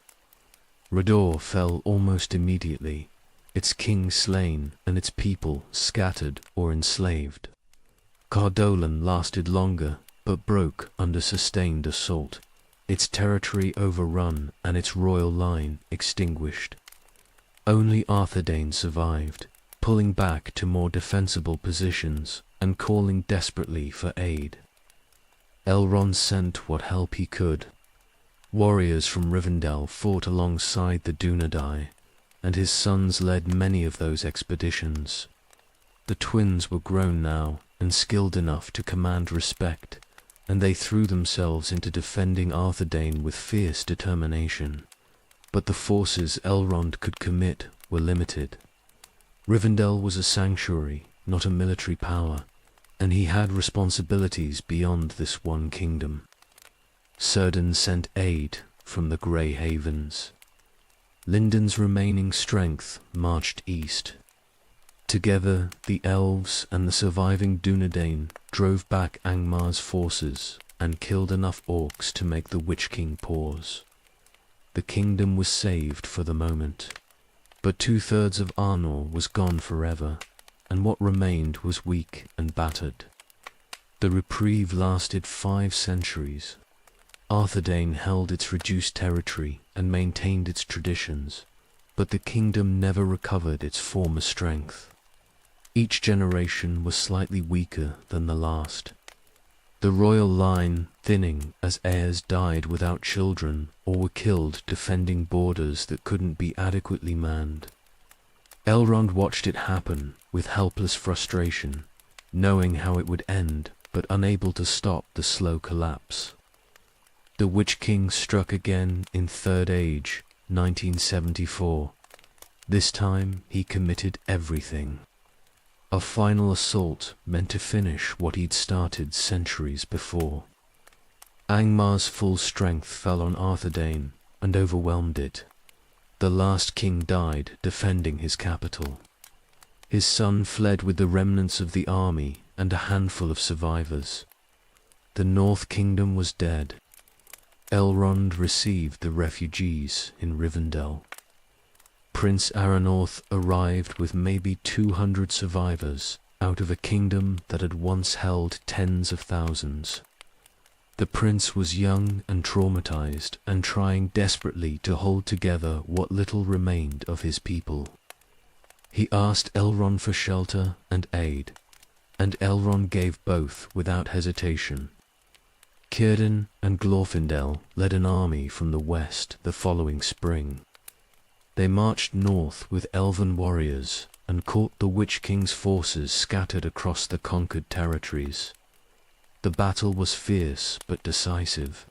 Rador fell almost immediately, its king slain and its people scattered or enslaved. Cardolan lasted longer, but broke under sustained assault, its territory overrun and its royal line extinguished. Only Arthedain survived, pulling back to more defensible positions and calling desperately for aid. Elrond sent what help he could. Warriors from Rivendell fought alongside the Dunedain, and his sons led many of those expeditions. The twins were grown now and skilled enough to command respect, and they threw themselves into defending Arthedain with fierce determination. But the forces Elrond could commit were limited. Rivendell was a sanctuary, not a military power, and he had responsibilities beyond this one kingdom. Círdan sent aid from the Grey Havens. Linden's remaining strength marched east. Together, the elves and the surviving Dunedain drove back Angmar's forces and killed enough orcs to make the Witch King pause. The kingdom was saved for the moment, but 2/3 of Arnor was gone forever, and what remained was weak and battered. The reprieve lasted 5 centuries. Arthedain held its reduced territory and maintained its traditions, but the kingdom never recovered its former strength. Each generation was slightly weaker than the last, the royal line thinning as heirs died without children or were killed defending borders that couldn't be adequately manned. Elrond watched it happen with helpless frustration, knowing how it would end but unable to stop the slow collapse. The Witch King struck again in Third Age, 1974. This time he committed everything. A final assault meant to finish what he'd started centuries before. Angmar's full strength fell on Arthedain and overwhelmed it. The last king died defending his capital. His son fled with the remnants of the army and a handful of survivors. The North Kingdom was dead. Elrond received the refugees in Rivendell. Prince Aranorth arrived with maybe 200 survivors out of a kingdom that had once held tens of thousands. The prince was young and traumatized and trying desperately to hold together what little remained of his people. He asked Elrond for shelter and aid, and Elrond gave both without hesitation. Círdan and Glorfindel led an army from the west the following spring. They marched north with elven warriors and caught the Witch King's forces scattered across the conquered territories. The battle was fierce but decisive.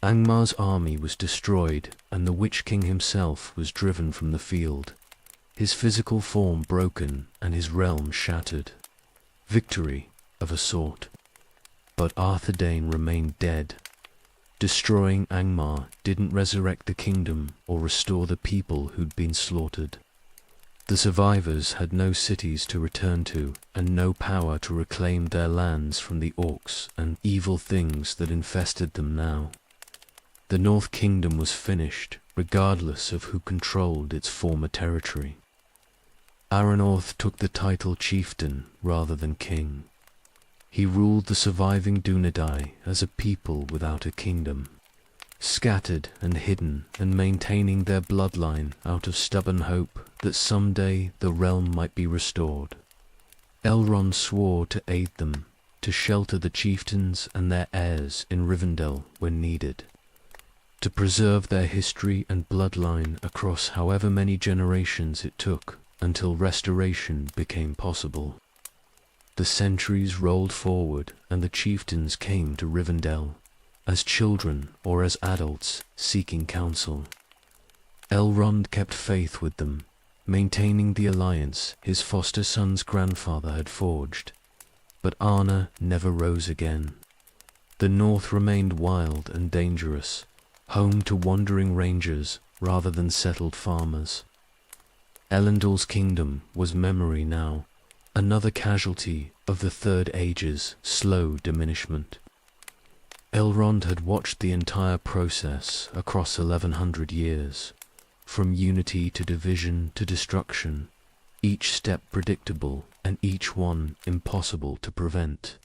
Angmar's army was destroyed and the Witch King himself was driven from the field, his physical form broken and his realm shattered. Victory, of a sort. But Arthedain remained dead. Destroying Angmar didn't resurrect the kingdom or restore the people who'd been slaughtered. The survivors had no cities to return to and no power to reclaim their lands from the orcs and evil things that infested them now. The North Kingdom was finished, regardless of who controlled its former territory. Aranorth took the title chieftain rather than king. He ruled the surviving Dunedain as a people without a kingdom. scattered and hidden and maintaining their bloodline out of stubborn hope that someday the realm might be restored. Elrond swore to aid them, to shelter the chieftains and their heirs in Rivendell when needed, to preserve their history and bloodline across however many generations it took until restoration became possible. The centuries rolled forward and the chieftains came to Rivendell, as children or as adults seeking counsel. Elrond kept faith with them, maintaining the alliance his foster son's grandfather had forged. But Arna never rose again. The north remained wild and dangerous, home to wandering rangers rather than settled farmers. Elendil's kingdom was memory now, another casualty of the Third Age's slow diminishment. Elrond had watched the entire process across 1100 years, from unity to division to destruction, each step predictable and each one impossible to prevent.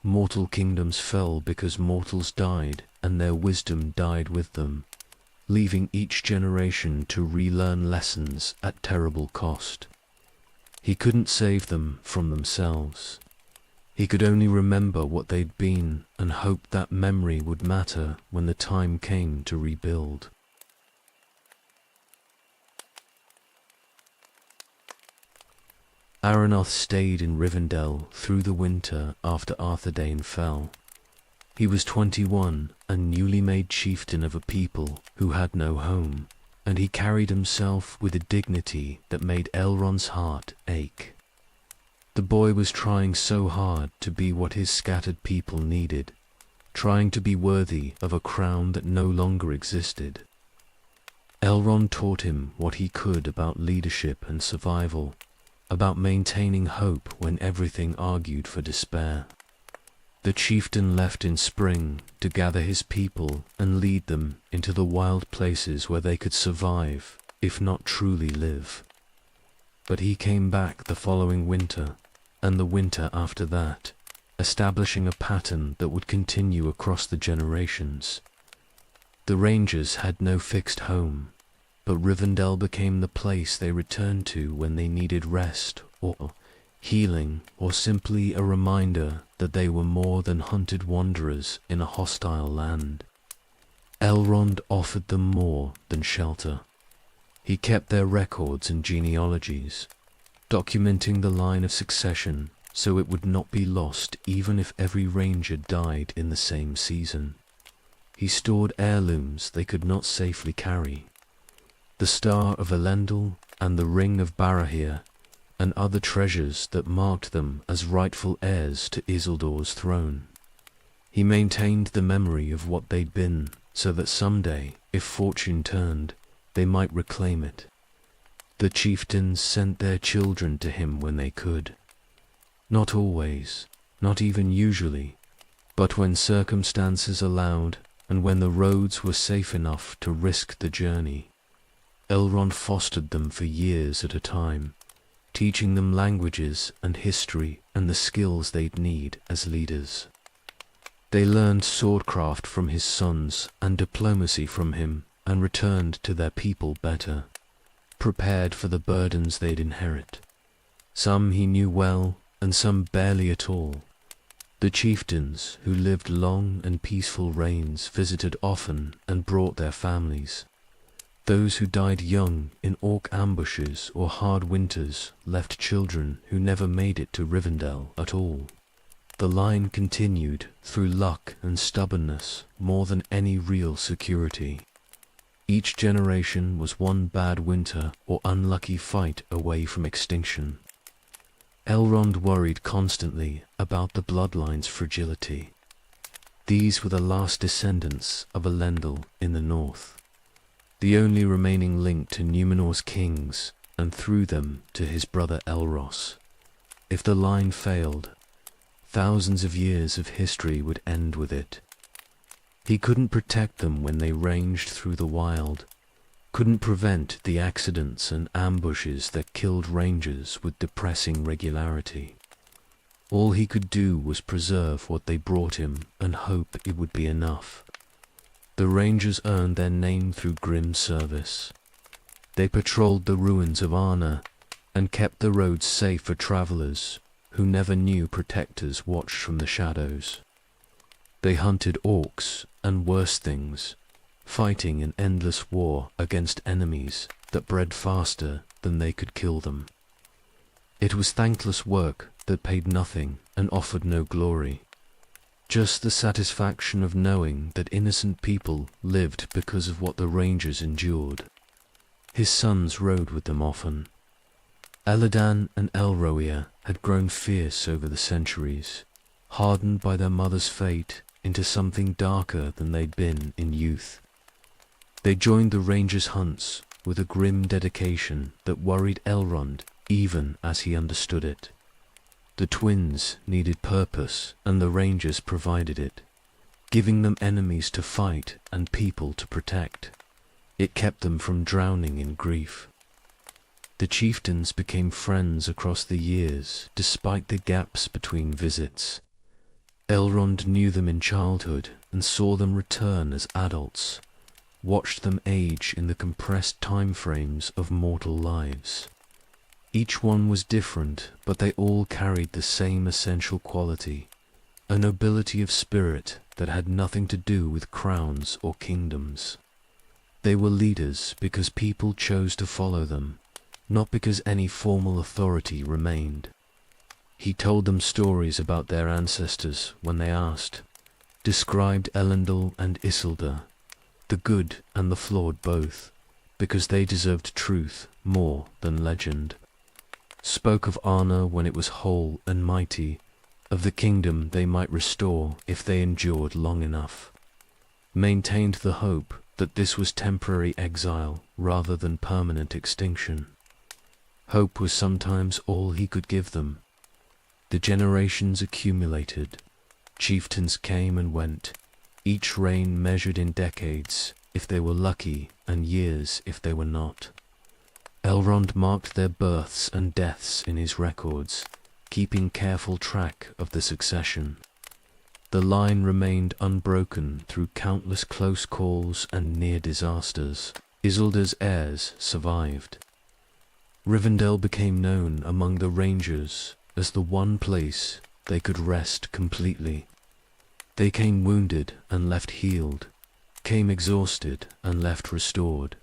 Mortal kingdoms fell because mortals died and their wisdom died with them, leaving each generation to relearn lessons at terrible cost. He couldn't save them from themselves. He could only remember what they'd been and hope that memory would matter when the time came to rebuild. Aranoth stayed in Rivendell through the winter after Arthedain fell. He was 21 and newly made chieftain of a people who had no home, and he carried himself with a dignity that made Elrond's heart ache. The boy was trying so hard to be what his scattered people needed, trying to be worthy of a crown that no longer existed. Elrond taught him what he could about leadership and survival, about maintaining hope when everything argued for despair. The chieftain left in spring to gather his people and lead them into the wild places where they could survive, if not truly live. But he came back the following winter, and the winter after that, establishing a pattern that would continue across the generations. The Rangers had no fixed home, but Rivendell became the place they returned to when they needed rest or healing, or simply a reminder that they were more than hunted wanderers in a hostile land. Elrond offered them more than shelter. He kept their records and genealogies, documenting the line of succession so it would not be lost even if every ranger died in the same season. He stored heirlooms they could not safely carry. The Star of Elendil and the Ring of Barahir, and other treasures that marked them as rightful heirs to Isildur's throne. He maintained the memory of what they'd been, so that someday, if fortune turned, they might reclaim it. The chieftains sent their children to him when they could. Not always, not even usually, but when circumstances allowed, and when the roads were safe enough to risk the journey. Elrond fostered them for years at a time, teaching them languages and history and the skills they'd need as leaders. They learned swordcraft from his sons and diplomacy from him and returned to their people better, prepared for the burdens they'd inherit. Some he knew well and some barely at all. The chieftains who lived long and peaceful reigns visited often and brought their families. Those who died young in orc ambushes or hard winters left children who never made it to Rivendell at all. The line continued through luck and stubbornness more than any real security. Each generation was one bad winter or unlucky fight away from extinction. Elrond worried constantly about the bloodline's fragility. These were the last descendants of Elendil in the north, the only remaining link to Numenor's kings, and through them to his brother Elros. If the line failed, thousands of years of history would end with it. He couldn't protect them when they ranged through the wild, couldn't prevent the accidents and ambushes that killed rangers with depressing regularity. All he could do was preserve what they brought him and hope it would be enough. The Rangers earned their name through grim service. They patrolled the ruins of Arna and kept the roads safe for travelers who never knew protectors watched from the shadows. They hunted orcs and worse things, fighting an endless war against enemies that bred faster than they could kill them. It was thankless work that paid nothing and offered no glory, just the satisfaction of knowing that innocent people lived because of what the Rangers endured. His sons rode with them often. Eladan and Elroia had grown fierce over the centuries, hardened by their mother's fate into something darker than they'd been in youth. They joined the Rangers' hunts with a grim dedication that worried Elrond even as he understood it. The twins needed purpose, and the Rangers provided it, giving them enemies to fight and people to protect. It kept them from drowning in grief. The chieftains became friends across the years, despite the gaps between visits. Elrond knew them in childhood and saw them return as adults, watched them age in the compressed time frames of mortal lives. Each one was different, but they all carried the same essential quality, a nobility of spirit that had nothing to do with crowns or kingdoms. They were leaders because people chose to follow them, not because any formal authority remained. He told them stories about their ancestors when they asked, described Elendil and Isildur, the good and the flawed both, because they deserved truth more than legend. Spoke of Arna when it was whole and mighty, of the kingdom they might restore if they endured long enough. Maintained the hope that this was temporary exile rather than permanent extinction. Hope was sometimes all he could give them. The generations accumulated. Chieftains came and went, each reign measured in decades if they were lucky and years if they were not. Elrond marked their births and deaths in his records, keeping careful track of the succession. The line remained unbroken through countless close calls and near disasters. Isildur's heirs survived. Rivendell became known among the Rangers as the one place they could rest completely. They came wounded and left healed, came exhausted and left restored,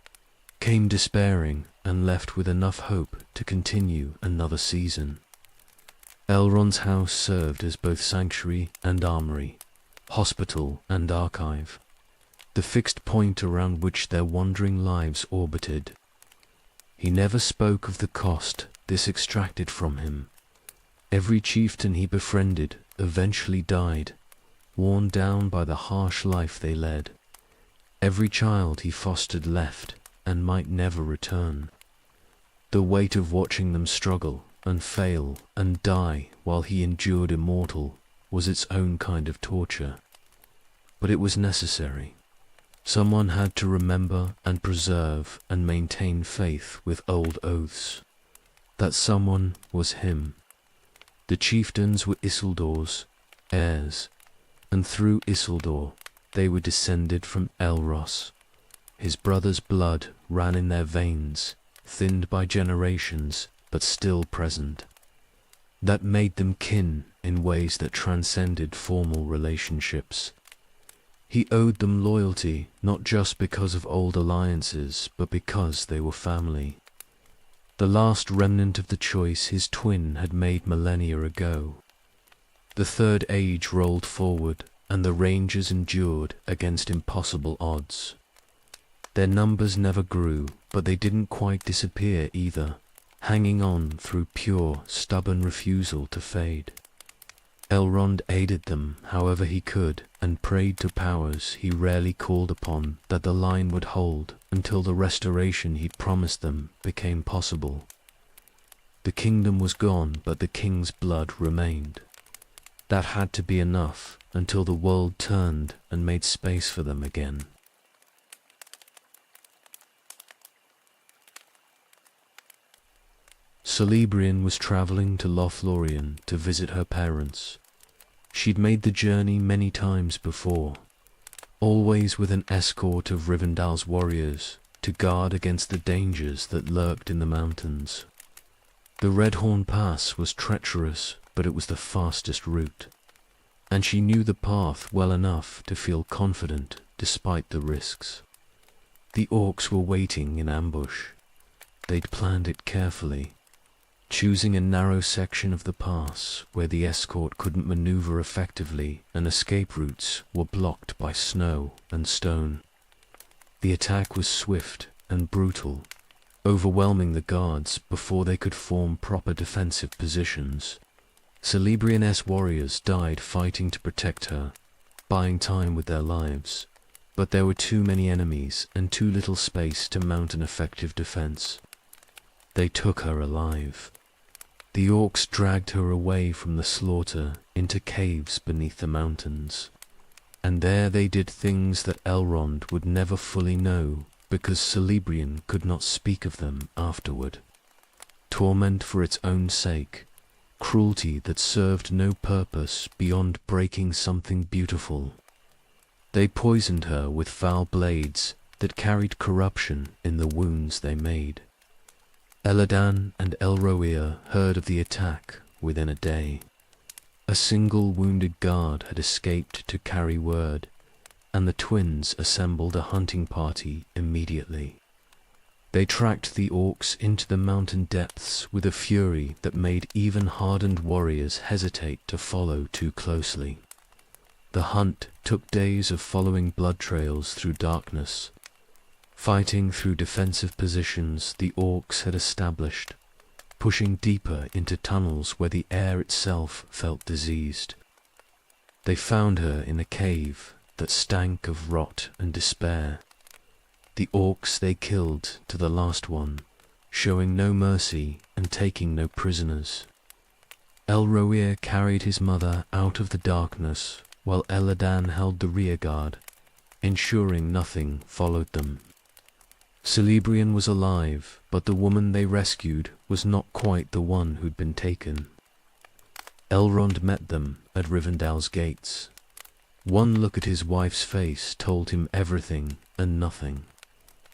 came despairing and left with enough hope to continue another season. Elrond's house served as both sanctuary and armory, hospital and archive, the fixed point around which their wandering lives orbited. He never spoke of the cost this extracted from him. Every chieftain he befriended eventually died, worn down by the harsh life they led. Every child he fostered left and might never return. The weight of watching them struggle and fail and die while he endured immortal was its own kind of torture. But it was necessary. Someone had to remember and preserve and maintain faith with old oaths. That someone was him. The chieftains were Isildur's heirs, and through Isildur they were descended from Elros. His brother's blood ran in their veins, thinned by generations, but still present. That made them kin in ways that transcended formal relationships. He owed them loyalty not just because of old alliances, but because they were family. The last remnant of the choice his twin had made millennia ago. The third age rolled forward, and the Rangers endured against impossible odds. Their numbers never grew, but they didn't quite disappear either, hanging on through pure, stubborn refusal to fade. Elrond aided them however he could, and prayed to powers he rarely called upon that the line would hold until the restoration he'd promised them became possible. The kingdom was gone, but the king's blood remained. That had to be enough until the world turned and made space for them again. Celebrian was travelling to Lothlorien to visit her parents. She'd made the journey many times before. always with an escort of Rivendell's warriors to guard against the dangers that lurked in the mountains. The Redhorn Pass was treacherous, but it was the fastest route, and she knew the path well enough to feel confident despite the risks. The orcs were waiting in ambush. They'd planned it carefully, choosing a narrow section of the pass where the escort couldn't maneuver effectively and escape routes were blocked by snow and stone. The attack was swift and brutal, overwhelming the guards before they could form proper defensive positions. Celebrian's warriors died fighting to protect her, buying time with their lives, but there were too many enemies and too little space to mount an effective defense. They took her alive. The orcs dragged her away from the slaughter into caves beneath the mountains, and there they did things that Elrond would never fully know because Celebrian could not speak of them afterward. Torment for its own sake, cruelty that served no purpose beyond breaking something beautiful. They poisoned her with foul blades that carried corruption in the wounds they made. Elladan and Elrohir heard of the attack within a day. A single wounded guard had escaped to carry word, and the twins assembled a hunting party immediately. They tracked the orcs into the mountain depths with a fury that made even hardened warriors hesitate to follow too closely. The hunt took days of following blood trails through darkness, fighting through defensive positions the orcs had established, pushing deeper into tunnels where the air itself felt diseased. They found her in a cave that stank of rot and despair. The orcs they killed to the last one, showing no mercy and taking no prisoners. Elrohir carried his mother out of the darkness, while Elladan held the rearguard, ensuring nothing followed them. Celebrian was alive, but the woman they rescued was not quite the one who'd been taken. Elrond met them at Rivendell's gates. One look at his wife's face told him everything and nothing.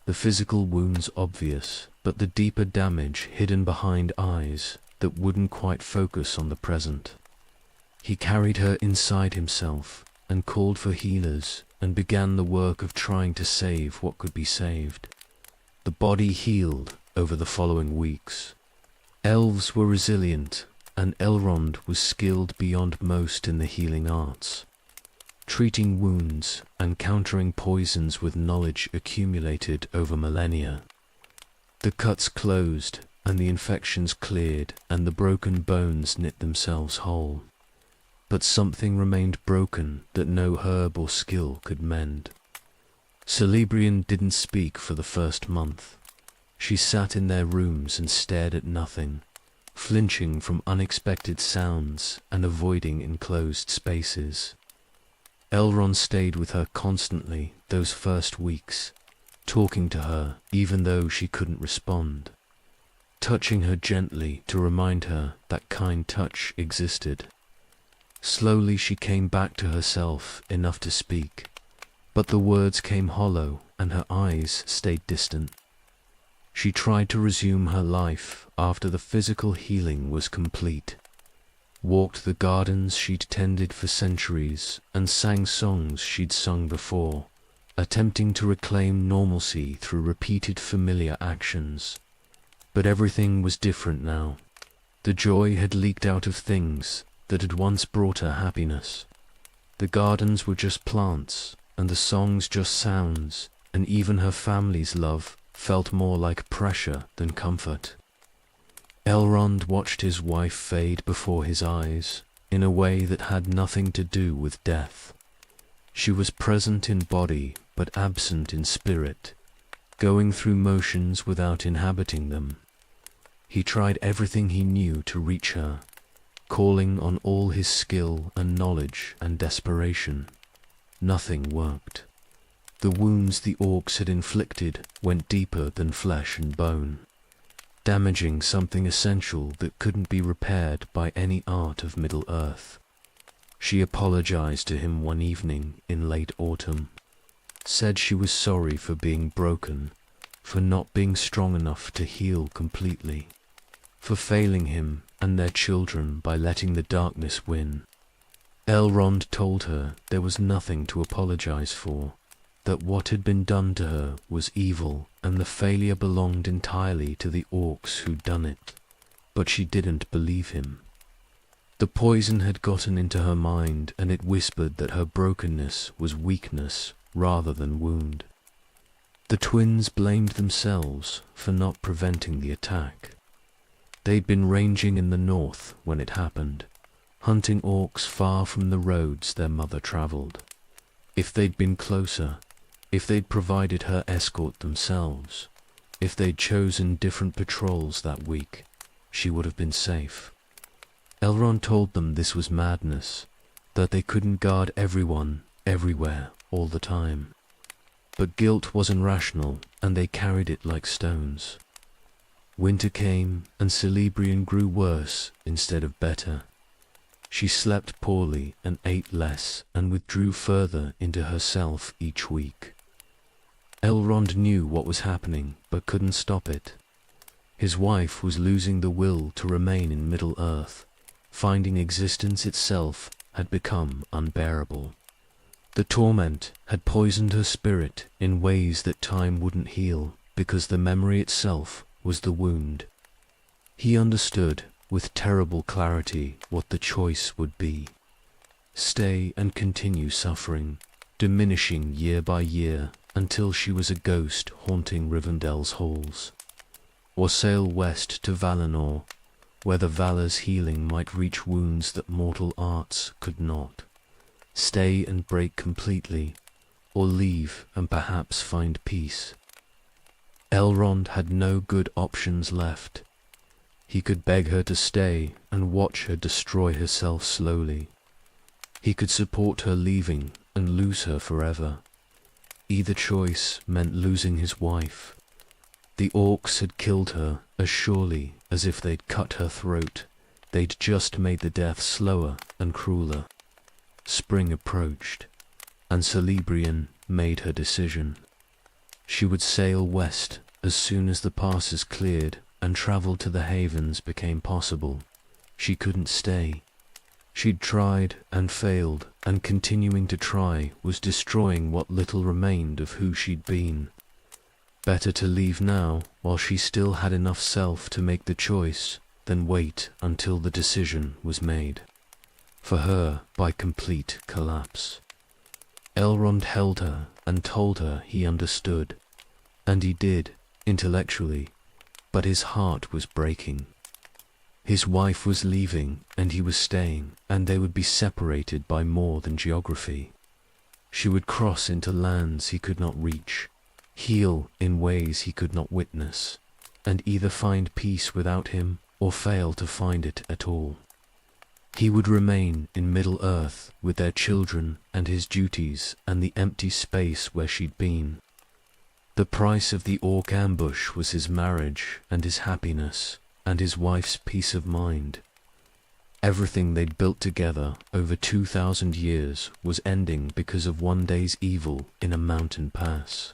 The physical wounds obvious, but the deeper damage hidden behind eyes that wouldn't quite focus on the present. He carried her inside himself and called for healers and began the work of trying to save what could be saved. The body healed over the following weeks. Elves were resilient, and Elrond was skilled beyond most in the healing arts, treating wounds and countering poisons with knowledge accumulated over millennia. The cuts closed, and the infections cleared, and the broken bones knit themselves whole. But something remained broken that no herb or skill could mend. Celebrian didn't speak for the first month. She sat in their rooms and stared at nothing, flinching from unexpected sounds and avoiding enclosed spaces. Elrond stayed with her constantly those first weeks, talking to her even though she couldn't respond, touching her gently to remind her that kind touch existed. Slowly she came back to herself enough to speak, but the words came hollow and her eyes stayed distant. She tried to resume her life after the physical healing was complete, walked the gardens she'd tended for centuries and sang songs she'd sung before, attempting to reclaim normalcy through repeated familiar actions. But everything was different now. The joy had leaked out of things that had once brought her happiness. The gardens were just plants, and the songs just sounds, and even her family's love felt more like pressure than comfort. Elrond watched his wife fade before his eyes in a way that had nothing to do with death. She was present in body but absent in spirit, going through motions without inhabiting them. He tried everything he knew to reach her, calling on all his skill and knowledge and desperation. Nothing worked. The wounds the orcs had inflicted went deeper than flesh and bone, damaging something essential that couldn't be repaired by any art of Middle-earth. She apologized to him one evening in late autumn, said she was sorry for being broken, for not being strong enough to heal completely, for failing him and their children by letting the darkness win. Elrond told her there was nothing to apologize for, that what had been done to her was evil and the failure belonged entirely to the orcs who'd done it, but she didn't believe him. The poison had gotten into her mind and it whispered that her brokenness was weakness rather than wound. The twins blamed themselves for not preventing the attack. They'd been ranging in the north when it happened, hunting orcs far from the roads their mother traveled. If they'd been closer, if they'd provided her escort themselves, if they'd chosen different patrols that week, she would have been safe. Elrond told them this was madness, that they couldn't guard everyone, everywhere, all the time. But guilt wasn't rational, and they carried it like stones. Winter came, and Celebrian grew worse instead of better. She slept poorly and ate less, and withdrew further into herself each week. Elrond knew what was happening, but couldn't stop it. His wife was losing the will to remain in Middle-earth. Finding existence itself had become unbearable. The torment had poisoned her spirit in ways that time wouldn't heal, because the memory itself was the wound. He understood with terrible clarity what the choice would be. Stay and continue suffering, diminishing year by year until she was a ghost haunting Rivendell's halls. Or sail west to Valinor, where the valor's healing might reach wounds that mortal arts could not. Stay and break completely, or leave and perhaps find peace. Elrond had no good options left. He could beg her to stay and watch her destroy herself slowly. He could support her leaving and lose her forever. Either choice meant losing his wife. The orcs had killed her as surely as if they'd cut her throat. They'd just made the death slower and crueler. Spring approached, and Celebrian made her decision. She would sail west as soon as the passes cleared and travel to the havens became possible. She couldn't stay. She'd tried and failed, and continuing to try was destroying what little remained of who she'd been. Better to leave now, while she still had enough self to make the choice, than wait until the decision was made. For her, by complete collapse. Elrond held her and told her he understood. And he did, intellectually, but his heart was breaking. His wife was leaving, and he was staying, and they would be separated by more than geography. She would cross into lands he could not reach, heal in ways he could not witness, and either find peace without him or fail to find it at all. He would remain in Middle-earth with their children and his duties and the empty space where she'd been. The price of the orc ambush was his marriage and his happiness and his wife's peace of mind. Everything they'd built together over 2,000 years was ending because of one day's evil in a mountain pass.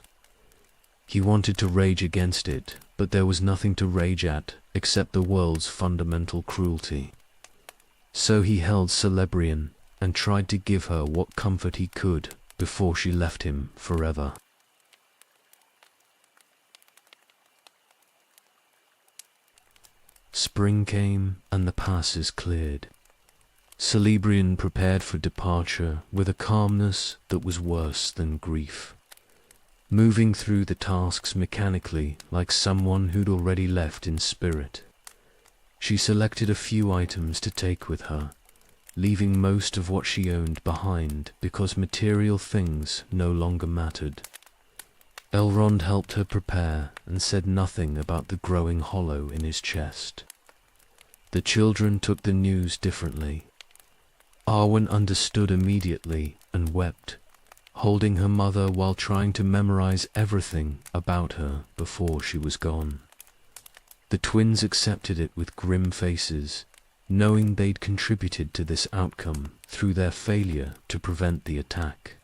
He wanted to rage against it, but there was nothing to rage at except the world's fundamental cruelty. So he held Celebrian and tried to give her what comfort he could before she left him forever. Spring came and the passes cleared. Celebrian prepared for departure with a calmness that was worse than grief, moving through the tasks mechanically like someone who'd already left in spirit. She selected a few items to take with her, leaving most of what she owned behind because material things no longer mattered. Elrond helped her prepare and said nothing about the growing hollow in his chest. The children took the news differently. Arwen understood immediately and wept, holding her mother while trying to memorize everything about her before she was gone. The twins accepted it with grim faces, knowing they'd contributed to this outcome through their failure to prevent the attack.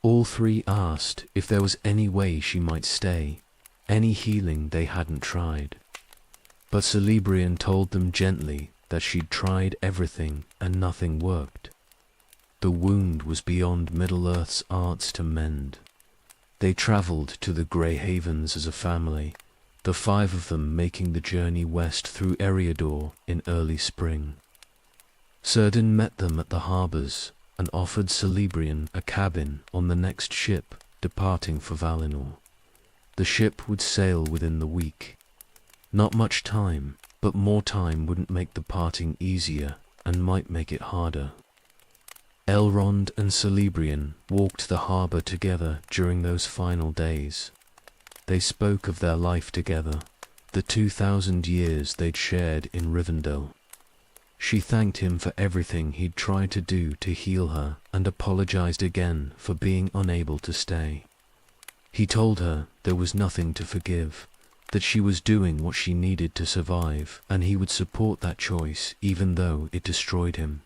All three asked if there was any way she might stay, any healing they hadn't tried. But Celebrian told them gently that she'd tried everything and nothing worked. The wound was beyond Middle-earth's arts to mend. They travelled to the Grey Havens as a family, the 5 of them making the journey west through Eriador in early spring. Cerdin met them at the harbours and offered Celebrian a cabin on the next ship departing for Valinor. The ship would sail within the week. Not much time, but more time wouldn't make the parting easier and might make it harder. Elrond and Celebrian walked the harbour together during those final days. They spoke of their life together, the 2,000 years they'd shared in Rivendell. She thanked him for everything he'd tried to do to heal her and apologized again for being unable to stay. He told her there was nothing to forgive, that she was doing what she needed to survive, and he would support that choice even though it destroyed him.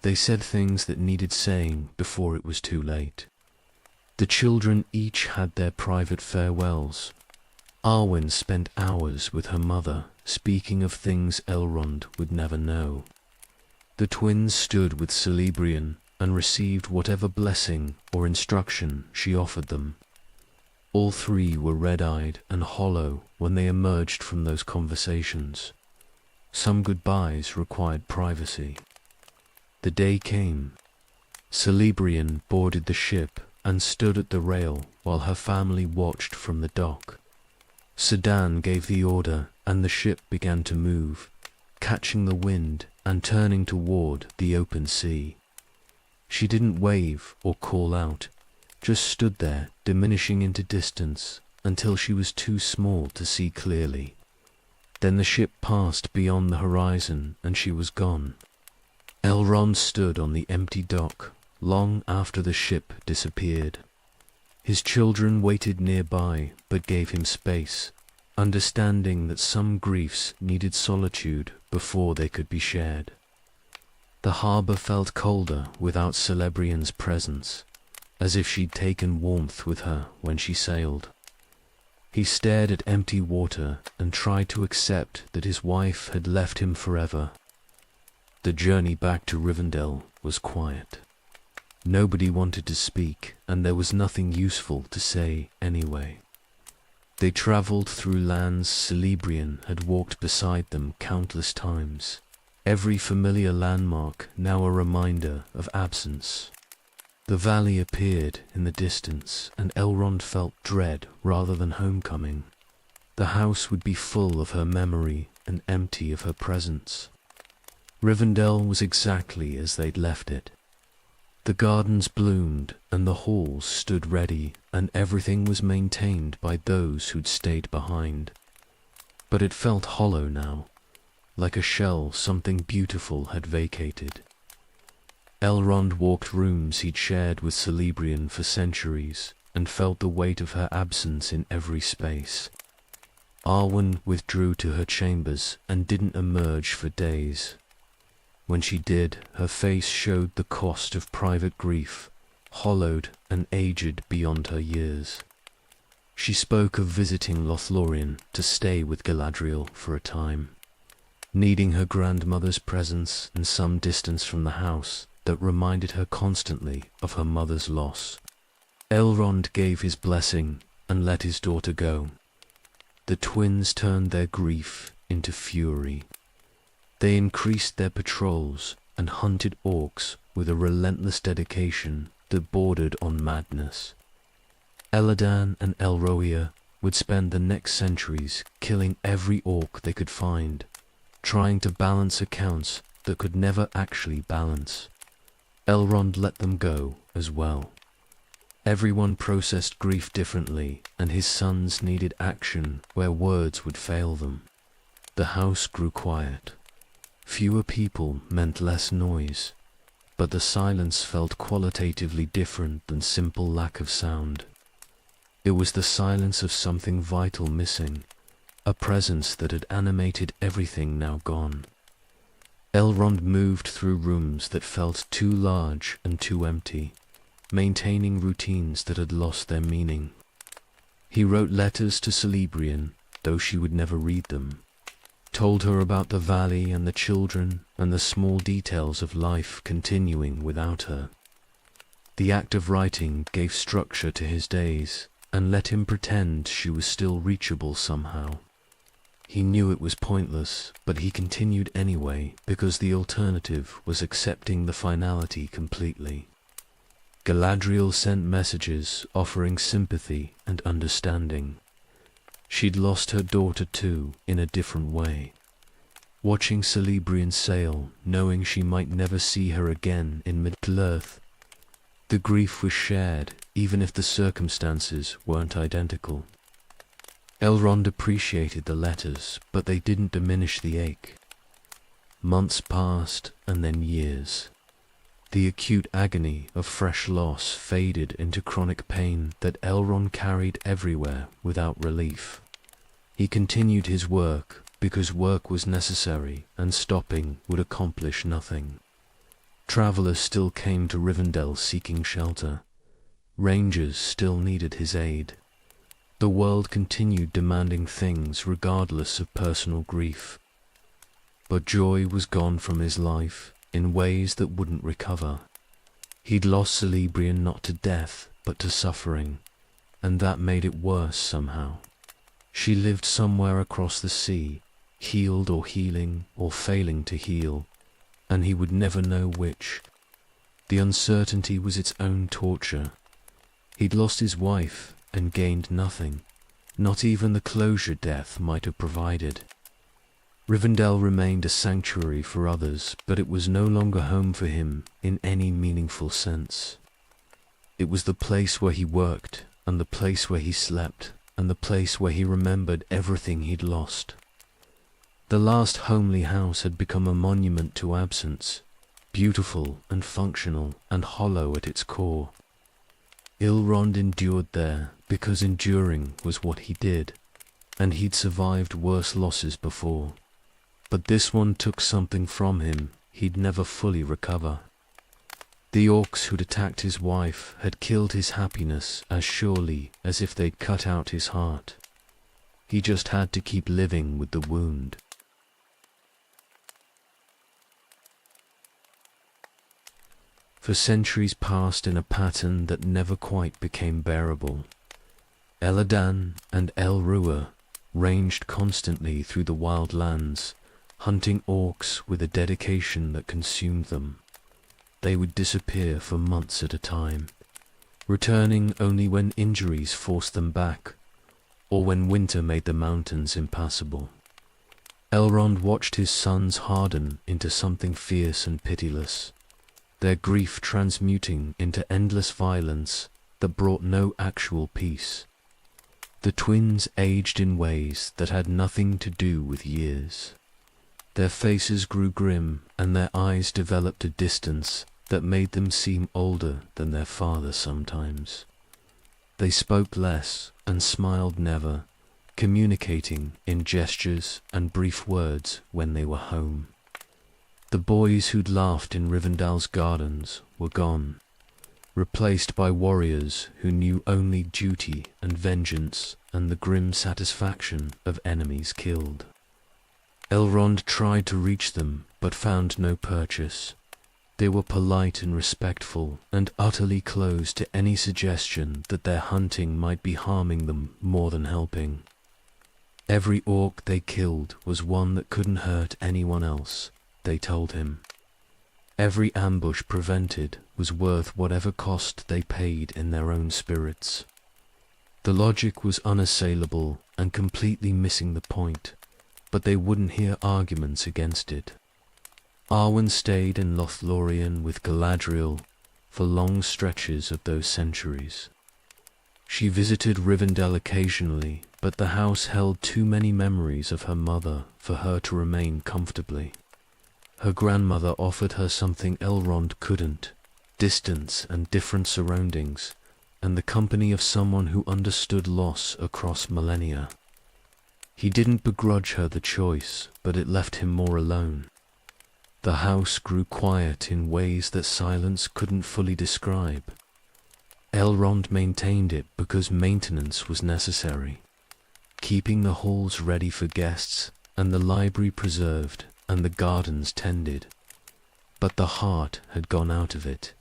They said things that needed saying before it was too late. The children each had their private farewells. Arwen spent hours with her mother, speaking of things Elrond would never know. The twins stood with Celebrian and received whatever blessing or instruction she offered them. All 3 were red-eyed and hollow when they emerged from those conversations. Some goodbyes required privacy. The day came. Celebrian boarded the ship and stood at the rail while her family watched from the dock. Sedan gave the order and the ship began to move, catching the wind and turning toward the open sea. She didn't wave or call out, just stood there diminishing into distance until she was too small to see clearly. Then the ship passed beyond the horizon and she was gone. Elrond stood on the empty dock long after the ship disappeared. His children waited nearby but gave him space, understanding that some griefs needed solitude before they could be shared. The harbour felt colder without Celebrian's presence, as if she'd taken warmth with her when she sailed. He stared at empty water and tried to accept that his wife had left him forever. The journey back to Rivendell was quiet. Nobody wanted to speak, and there was nothing useful to say anyway. They travelled through lands Celebrian had walked beside them countless times, every familiar landmark now a reminder of absence. The valley appeared in the distance, and Elrond felt dread rather than homecoming. The house would be full of her memory and empty of her presence. Rivendell was exactly as they'd left it. The gardens bloomed and the halls stood ready, and everything was maintained by those who'd stayed behind. But it felt hollow now, like a shell something beautiful had vacated. Elrond walked rooms he'd shared with Celebrian for centuries, and felt the weight of her absence in every space. Arwen withdrew to her chambers and didn't emerge for days. When she did, her face showed the cost of private grief, hollowed and aged beyond her years. She spoke of visiting Lothlorien to stay with Galadriel for a time, needing her grandmother's presence and some distance from the house that reminded her constantly of her mother's loss. Elrond gave his blessing and let his daughter go. The twins turned their grief into fury. They increased their patrols and hunted orcs with a relentless dedication that bordered on madness. Elladan and Elrohir would spend the next centuries killing every orc they could find, trying to balance accounts that could never actually balance. Elrond let them go as well. Everyone processed grief differently, and his sons needed action where words would fail them. The house grew quiet. Fewer people meant less noise, but the silence felt qualitatively different than simple lack of sound. It was the silence of something vital missing, a presence that had animated everything now gone. Elrond moved through rooms that felt too large and too empty, maintaining routines that had lost their meaning. He wrote letters to Celebrian, though she would never read them, told her about the valley and the children and the small details of life continuing without her. The act of writing gave structure to his days and let him pretend she was still reachable somehow. He knew it was pointless, but he continued anyway because the alternative was accepting the finality completely. Galadriel sent messages offering sympathy and understanding. She'd lost her daughter too, in a different way. Watching Celebrian sail, knowing she might never see her again in Middle-earth, the grief was shared, even if the circumstances weren't identical. Elrond appreciated the letters, but they didn't diminish the ache. Months passed, and then years. The acute agony of fresh loss faded into chronic pain that Elrond carried everywhere without relief. He continued his work because work was necessary and stopping would accomplish nothing. Travelers still came to Rivendell seeking shelter. Rangers still needed his aid. The world continued demanding things regardless of personal grief. But joy was gone from his life in ways that wouldn't recover. He'd lost Celebrian not to death, but to suffering, and that made it worse somehow. She lived somewhere across the sea, healed or healing or failing to heal, and he would never know which. The uncertainty was its own torture. He'd lost his wife and gained nothing, not even the closure death might have provided. Rivendell remained a sanctuary for others, but it was no longer home for him in any meaningful sense. It was the place where he worked, and the place where he slept, and the place where he remembered everything he'd lost. The last homely house had become a monument to absence, beautiful and functional and hollow at its core. Elrond endured there because enduring was what he did, and he'd survived worse losses before. But this one took something from him he'd never fully recover. The orcs who'd attacked his wife had killed his happiness as surely as if they'd cut out his heart. He just had to keep living with the wound. For centuries passed in a pattern that never quite became bearable. Eladan and Elrua ranged constantly through the wild lands, hunting orcs with a dedication that consumed them. They would disappear for months at a time, returning only when injuries forced them back, or when winter made the mountains impassable. Elrond watched his sons harden into something fierce and pitiless, their grief transmuting into endless violence that brought no actual peace. The twins aged in ways that had nothing to do with years. Their faces grew grim, and their eyes developed a distance that made them seem older than their father sometimes. They spoke less and smiled never, communicating in gestures and brief words when they were home. The boys who'd laughed in Rivendell's gardens were gone, replaced by warriors who knew only duty and vengeance and the grim satisfaction of enemies killed. Elrond tried to reach them, but found no purchase. They were polite and respectful, and utterly closed to any suggestion that their hunting might be harming them more than helping. Every orc they killed was one that couldn't hurt anyone else, they told him. Every ambush prevented was worth whatever cost they paid in their own spirits. The logic was unassailable and completely missing the point, but they wouldn't hear arguments against it. Arwen stayed in Lothlorien with Galadriel for long stretches of those centuries. She visited Rivendell occasionally, but the house held too many memories of her mother for her to remain comfortably. Her grandmother offered her something Elrond couldn't: distance and different surroundings, and the company of someone who understood loss across millennia. He didn't begrudge her the choice, but it left him more alone. The house grew quiet in ways that silence couldn't fully describe. Elrond maintained it because maintenance was necessary, keeping the halls ready for guests and the library preserved and the gardens tended. But the heart had gone out of it.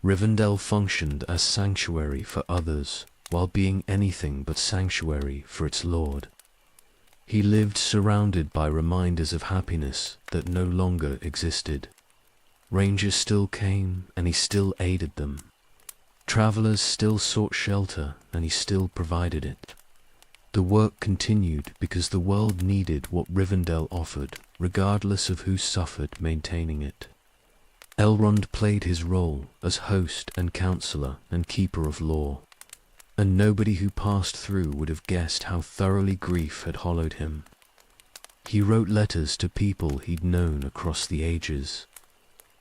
Rivendell functioned as sanctuary for others while being anything but sanctuary for its lord. He lived surrounded by reminders of happiness that no longer existed. Rangers still came and he still aided them. Travelers still sought shelter and he still provided it. The work continued because the world needed what Rivendell offered, regardless of who suffered maintaining it. Elrond played his role as host and counselor and keeper of law, and nobody who passed through would have guessed how thoroughly grief had hollowed him. He wrote letters to people he'd known across the ages.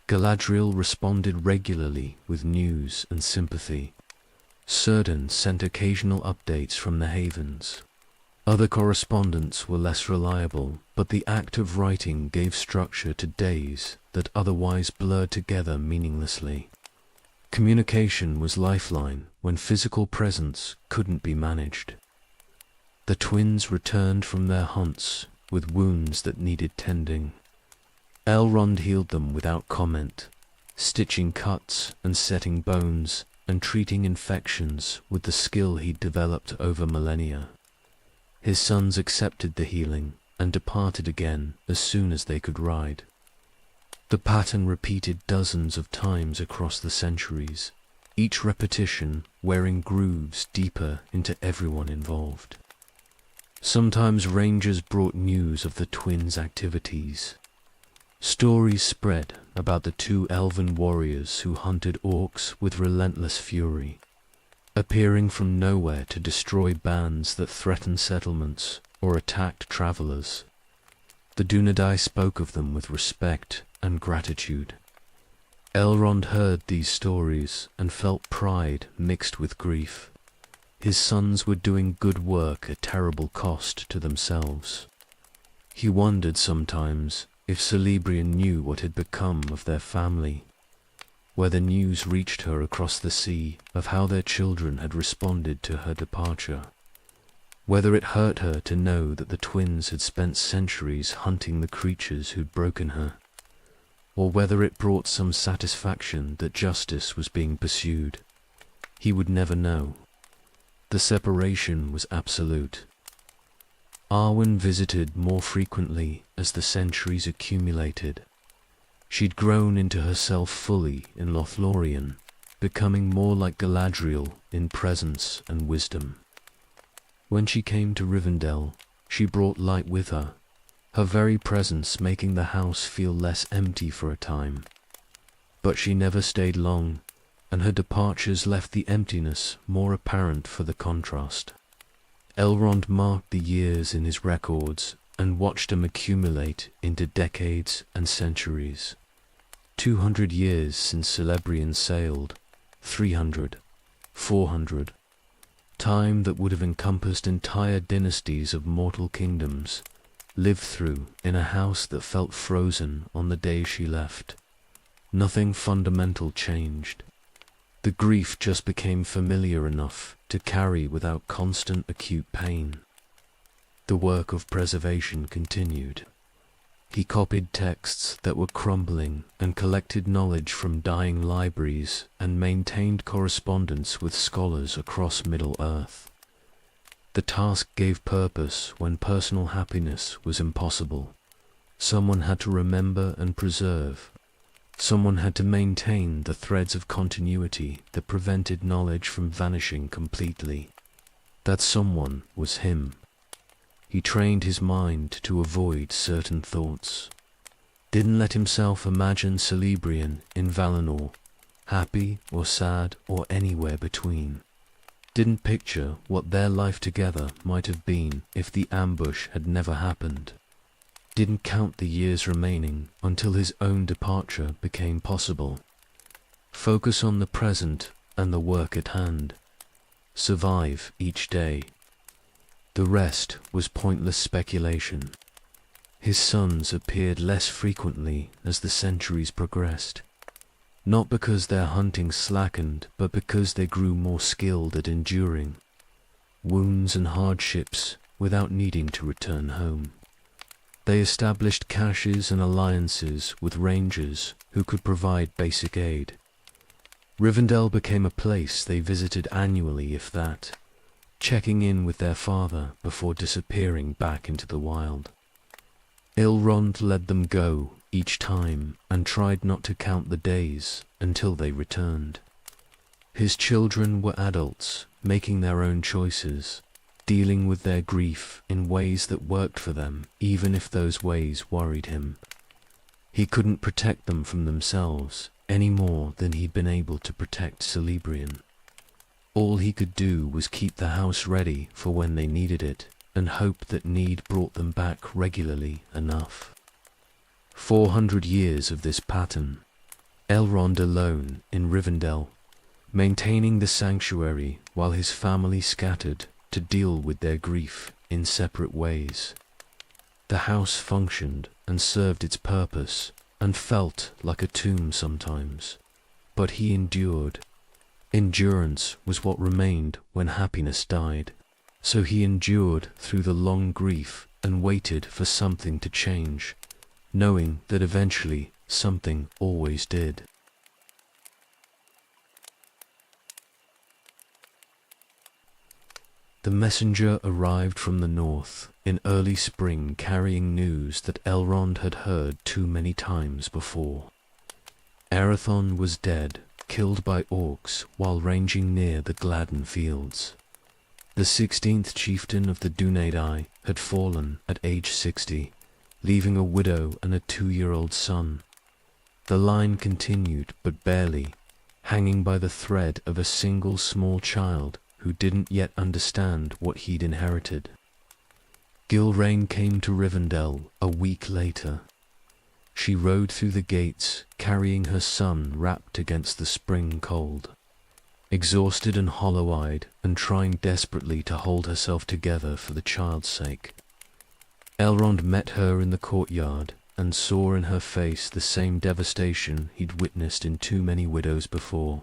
Galadriel responded regularly with news and sympathy. Círdan sent occasional updates from the Havens. Other correspondents were less reliable, but the act of writing gave structure to days that otherwise blurred together meaninglessly. Communication was lifeline when physical presence couldn't be managed. The twins returned from their hunts with wounds that needed tending. Elrond healed them without comment, stitching cuts and setting bones and treating infections with the skill he'd developed over millennia. His sons accepted the healing and departed again as soon as they could ride. The pattern repeated dozens of times across the centuries, each repetition wearing grooves deeper into everyone involved. Sometimes rangers brought news of the twins' activities. Stories spread about the two elven warriors who hunted orcs with relentless fury, appearing from nowhere to destroy bands that threatened settlements or attacked travelers. The Dunedain spoke of them with respect and gratitude. Elrond heard these stories and felt pride mixed with grief. His sons were doing good work at terrible cost to themselves. He wondered sometimes if Celebrian knew what had become of their family, whether news reached her across the sea of how their children had responded to her departure, whether it hurt her to know that the twins had spent centuries hunting the creatures who'd broken her, or whether it brought some satisfaction that justice was being pursued. He would never know. The separation was absolute. Arwen visited more frequently as the centuries accumulated. She'd grown into herself fully in Lothlorien, becoming more like Galadriel in presence and wisdom. When she came to Rivendell, she brought light with her, her very presence making the house feel less empty for a time. But she never stayed long, and her departures left the emptiness more apparent for the contrast. Elrond marked the years in his records and watched them accumulate into decades and centuries. 200 years since Celebrian sailed, 300, 400. Time that would have encompassed entire dynasties of mortal kingdoms, lived through in a house that felt frozen on the day she left. Nothing fundamental changed. The grief just became familiar enough to carry without constant acute pain. The work of preservation continued. He copied texts that were crumbling and collected knowledge from dying libraries and maintained correspondence with scholars across Middle-earth. The task gave purpose when personal happiness was impossible. Someone had to remember and preserve. Someone had to maintain the threads of continuity that prevented knowledge from vanishing completely. That someone was him. He trained his mind to avoid certain thoughts. Didn't let himself imagine Celebrian in Valinor, happy or sad or anywhere between. Didn't picture what their life together might have been if the ambush had never happened. Didn't count the years remaining until his own departure became possible. Focus on the present and the work at hand. Survive each day. The rest was pointless speculation. His sons appeared less frequently as the centuries progressed. not because their hunting slackened, but because they grew more skilled at enduring wounds and hardships without needing to return home. They established caches and alliances with rangers who could provide basic aid. Rivendell became a place they visited annually, if that, checking in with their father before disappearing back into the wild. Elrond let them go each time and tried not to count the days until they returned. His children were adults, making their own choices, dealing with their grief in ways that worked for them, even if those ways worried him. He couldn't protect them from themselves any more than he'd been able to protect Celebrian. All he could do was keep the house ready for when they needed it, and hope that need brought them back regularly enough. 400 years of this pattern, Elrond alone in Rivendell, maintaining the sanctuary while his family scattered to deal with their grief in separate ways. The house functioned and served its purpose and felt like a tomb sometimes, but he endured. Endurance was what remained when happiness died, so he endured through the long grief and waited for something to change, knowing that eventually something always did. The messenger arrived from the north in early spring, carrying news that Elrond had heard too many times before. Arathon was dead, killed by orcs while ranging near the Gladden fields. The 16th chieftain of the Dunedain had fallen at age 60, leaving a widow and a 2-year-old son. The line continued, but barely, hanging by the thread of a single small child who didn't yet understand what he'd inherited. Gilrain came to Rivendell a week later. She rode through the gates, carrying her son wrapped against the spring cold, exhausted and hollow-eyed, and trying desperately to hold herself together for the child's sake. Elrond met her in the courtyard and saw in her face the same devastation he'd witnessed in too many widows before.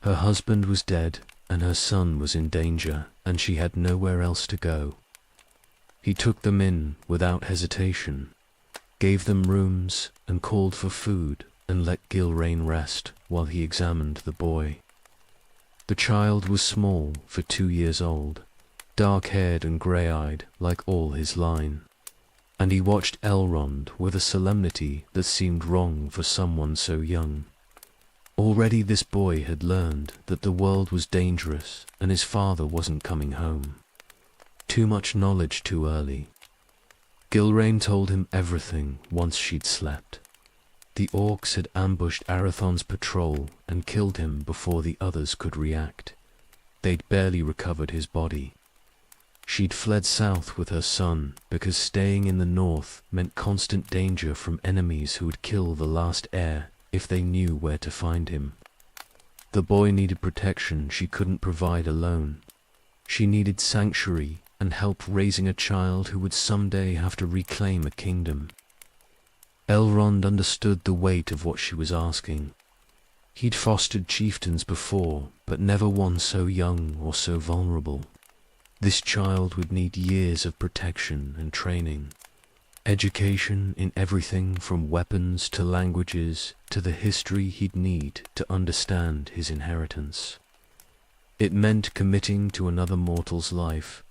Her husband was dead, and her son was in danger, and she had nowhere else to go. He took them in without hesitation, gave them rooms and called for food, and let Gilrain rest while he examined the boy. The child was small for 2 years old, dark-haired and grey-eyed like all his line, and he watched Elrond with a solemnity that seemed wrong for someone so young. Already this boy had learned that the world was dangerous and his father wasn't coming home. Too much knowledge too early. Gilrain told him everything once she'd slept. The orcs had ambushed Arathon's patrol and killed him before the others could react. They'd barely recovered his body. She'd fled south with her son because staying in the north meant constant danger from enemies who would kill the last heir if they knew where to find him. The boy needed protection she couldn't provide alone. She needed sanctuary and help raising a child who would someday have to reclaim a kingdom. Elrond understood the weight of what she was asking. He'd fostered chieftains before, but never one so young or so vulnerable. This child would need years of protection and training. Education in everything from weapons to languages to the history he'd need to understand his inheritance. It meant committing to another mortal's life,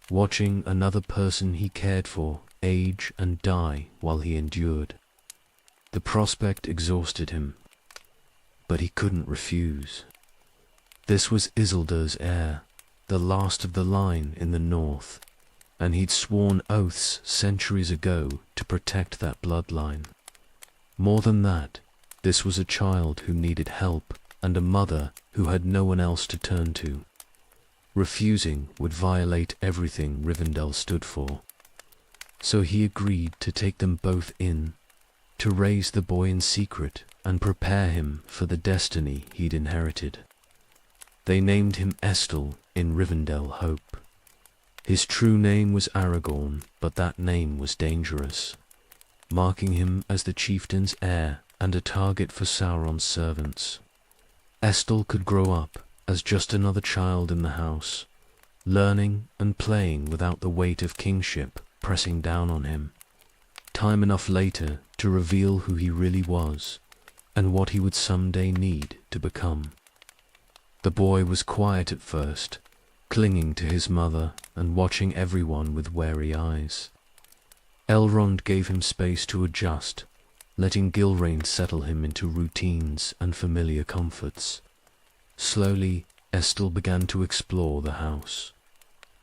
watching another person he cared for age and die while he endured. The prospect exhausted him, but he couldn't refuse. This was Isildur's heir, the last of the line in the north, and he'd sworn oaths centuries ago to protect that bloodline. More than that, this was a child who needed help and a mother who had no one else to turn to. Refusing would violate everything Rivendell stood for. So he agreed to take them both in, to raise the boy in secret and prepare him for the destiny he'd inherited. They named him Estel in Rivendell Hope. His true name was Aragorn, but that name was dangerous, marking him as the chieftain's heir and a target for Sauron's servants. Estel could grow up as just another child in the house, learning and playing without the weight of kingship pressing down on him. Time enough later to reveal who he really was and what he would someday need to become. The boy was quiet at first, clinging to his mother and watching everyone with wary eyes. Elrond gave him space to adjust, letting Gilrain settle him into routines and familiar comforts. Slowly, Estel began to explore the house,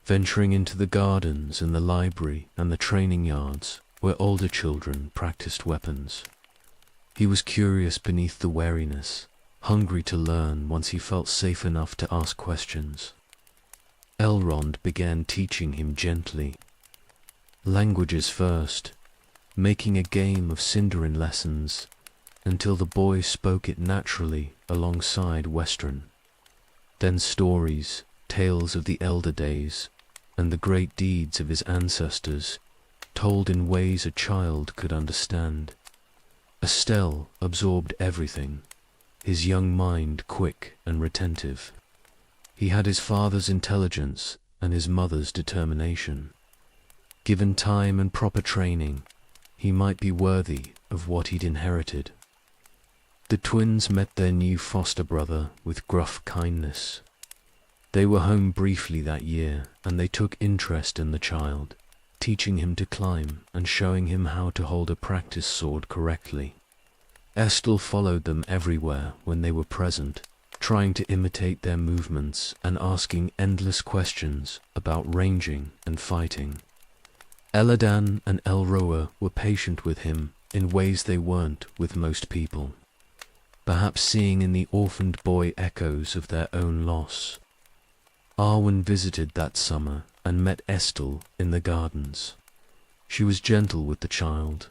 venturing into the gardens and the library and the training yards where older children practiced weapons. He was curious beneath the wariness, hungry to learn once he felt safe enough to ask questions. Elrond began teaching him gently. Languages first, making a game of Sindarin lessons until the boy spoke it naturally alongside Western. Then stories, tales of the elder days, and the great deeds of his ancestors, told in ways a child could understand. Estel absorbed everything, his young mind quick and retentive. He had his father's intelligence and his mother's determination. Given time and proper training, he might be worthy of what he'd inherited. The twins met their new foster brother with gruff kindness. They were home briefly that year, and they took interest in the child, teaching him to climb and showing him how to hold a practice sword correctly. Estel followed them everywhere when they were present, trying to imitate their movements and asking endless questions about ranging and fighting. Eladan and Elroa were patient with him in ways they weren't with most people, perhaps seeing in the orphaned boy echoes of their own loss. Arwen visited that summer and met Estel in the gardens. She was gentle with the child,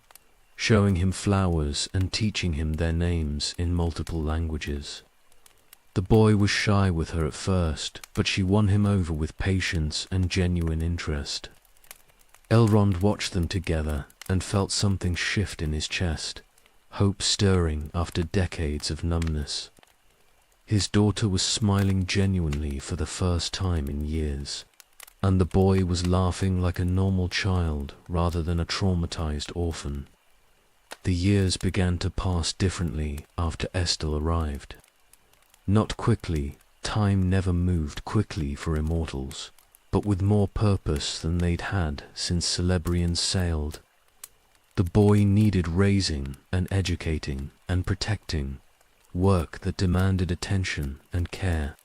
showing him flowers and teaching him their names in multiple languages. The boy was shy with her at first, but she won him over with patience and genuine interest. Elrond watched them together and felt something shift in his chest, hope stirring after decades of numbness. His daughter was smiling genuinely for the first time in years, and the boy was laughing like a normal child rather than a traumatized orphan. The years began to pass differently after Estel arrived. Not quickly, time never moved quickly for immortals, but with more purpose than they'd had since Celebrians sailed. The boy needed raising and educating and protecting, work that demanded attention and care.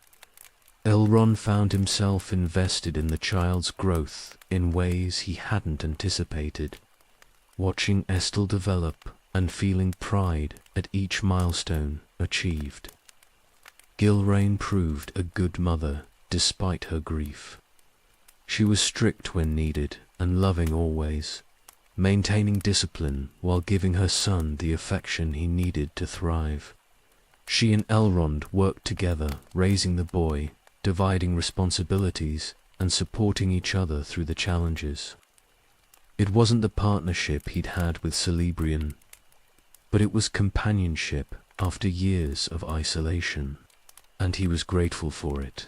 Elrond found himself invested in the child's growth in ways he hadn't anticipated, watching Estel develop and feeling pride at each milestone achieved. Gilrain proved a good mother despite her grief. She was strict when needed and loving always, maintaining discipline while giving her son the affection he needed to thrive. She and Elrond worked together, raising the boy, dividing responsibilities, and supporting each other through the challenges. It wasn't the partnership he'd had with Celebrian, but it was companionship after years of isolation, and he was grateful for it.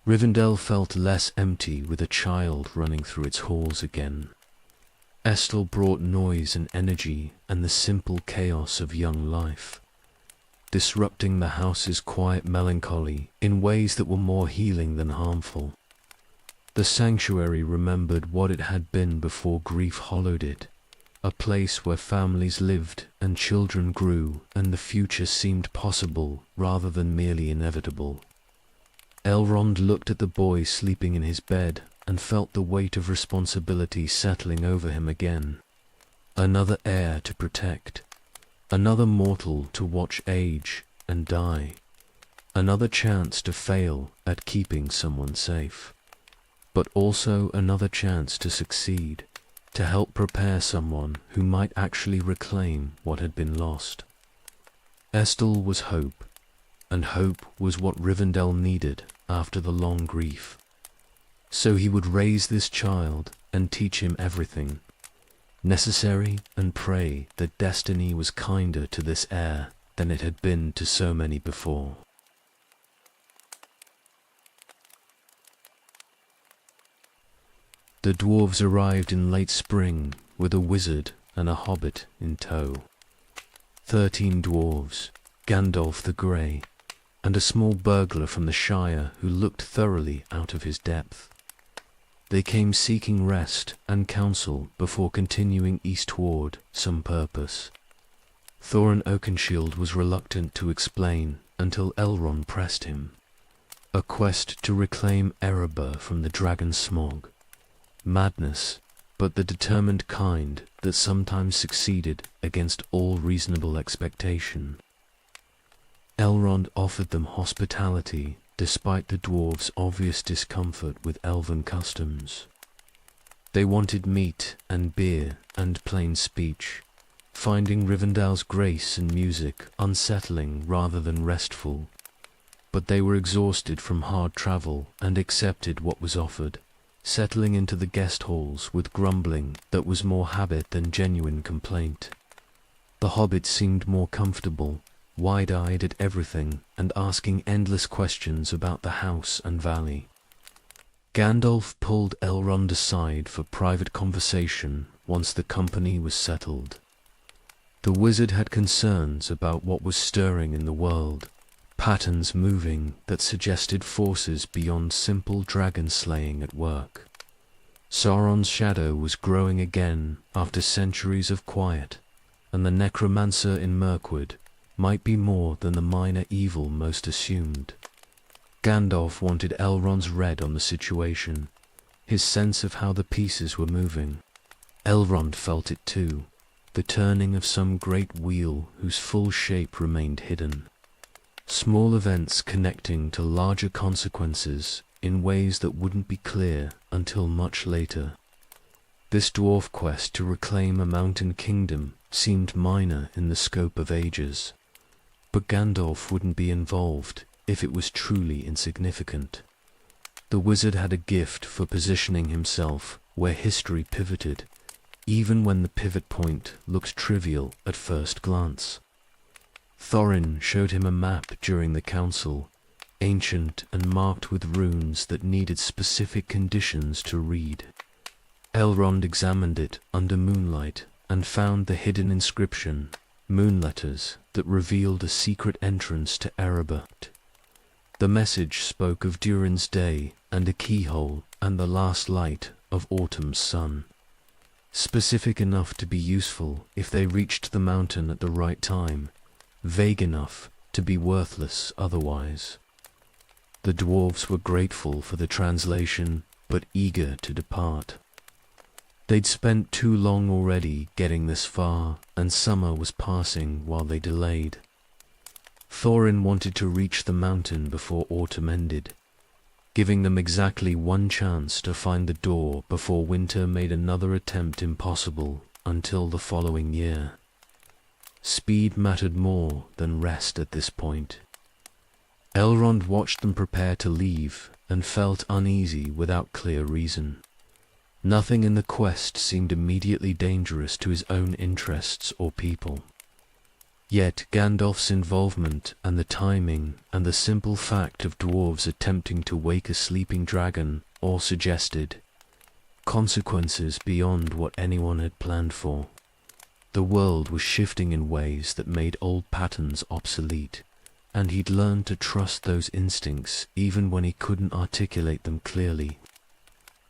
Rivendell felt less empty with a child running through its halls again. Estel brought noise and energy and the simple chaos of young life, disrupting the house's quiet melancholy in ways that were more healing than harmful. The sanctuary remembered what it had been before grief hollowed it, a place where families lived and children grew and the future seemed possible rather than merely inevitable. Elrond looked at the boy sleeping in his bed and felt the weight of responsibility settling over him again. Another heir to protect, another mortal to watch age and die, another chance to fail at keeping someone safe, but also another chance to succeed, to help prepare someone who might actually reclaim what had been lost. Estel was hope, and hope was what Rivendell needed after the long grief. So he would raise this child and teach him everything. necessary, and pray that destiny was kinder to this heir than it had been to so many before. The dwarves arrived in late spring with a wizard and a hobbit in tow. 13 dwarves, Gandalf the Grey, and a small burglar from the Shire who looked thoroughly out of his depth. They came seeking rest and counsel before continuing east toward some purpose. Thorin Oakenshield was reluctant to explain until Elrond pressed him. A quest to reclaim Erebor from the dragon smog. Madness, but the determined kind that sometimes succeeded against all reasonable expectation. Elrond offered them hospitality despite the dwarves' obvious discomfort with elven customs. They wanted meat and beer and plain speech, finding Rivendell's grace and music unsettling rather than restful. But they were exhausted from hard travel and accepted what was offered, settling into the guest halls with grumbling that was more habit than genuine complaint. The hobbit seemed more comfortable, wide-eyed at everything and asking endless questions about the house and valley. Gandalf pulled Elrond aside for private conversation once the company was settled. The wizard had concerns about what was stirring in the world, patterns moving that suggested forces beyond simple dragon slaying at work. Sauron's shadow was growing again after centuries of quiet, and the necromancer in Mirkwood might be more than the minor evil most assumed. Gandalf wanted Elrond's read on the situation, his sense of how the pieces were moving. Elrond felt it too, the turning of some great wheel whose full shape remained hidden. Small events connecting to larger consequences in ways that wouldn't be clear until much later. This dwarf quest to reclaim a mountain kingdom seemed minor in the scope of ages. But Gandalf wouldn't be involved if it was truly insignificant. The wizard had a gift for positioning himself where history pivoted, even when the pivot point looked trivial at first glance. Thorin showed him a map during the council, ancient and marked with runes that needed specific conditions to read. Elrond examined it under moonlight and found the hidden inscription, moon letters that revealed a secret entrance to Erebor. The message spoke of Durin's day and a keyhole and the last light of autumn's sun. Specific enough to be useful if they reached the mountain at the right time, vague enough to be worthless otherwise. The dwarves were grateful for the translation, but eager to depart. They'd spent too long already getting this far, and summer was passing while they delayed. Thorin wanted to reach the mountain before autumn ended, giving them exactly one chance to find the door before winter made another attempt impossible until the following year. Speed mattered more than rest at this point. Elrond watched them prepare to leave and felt uneasy without clear reason. Nothing in the quest seemed immediately dangerous to his own interests or people. Yet Gandalf's involvement and the timing and the simple fact of dwarves attempting to wake a sleeping dragon all suggested consequences beyond what anyone had planned for. The world was shifting in ways that made old patterns obsolete, and he'd learned to trust those instincts even when he couldn't articulate them clearly.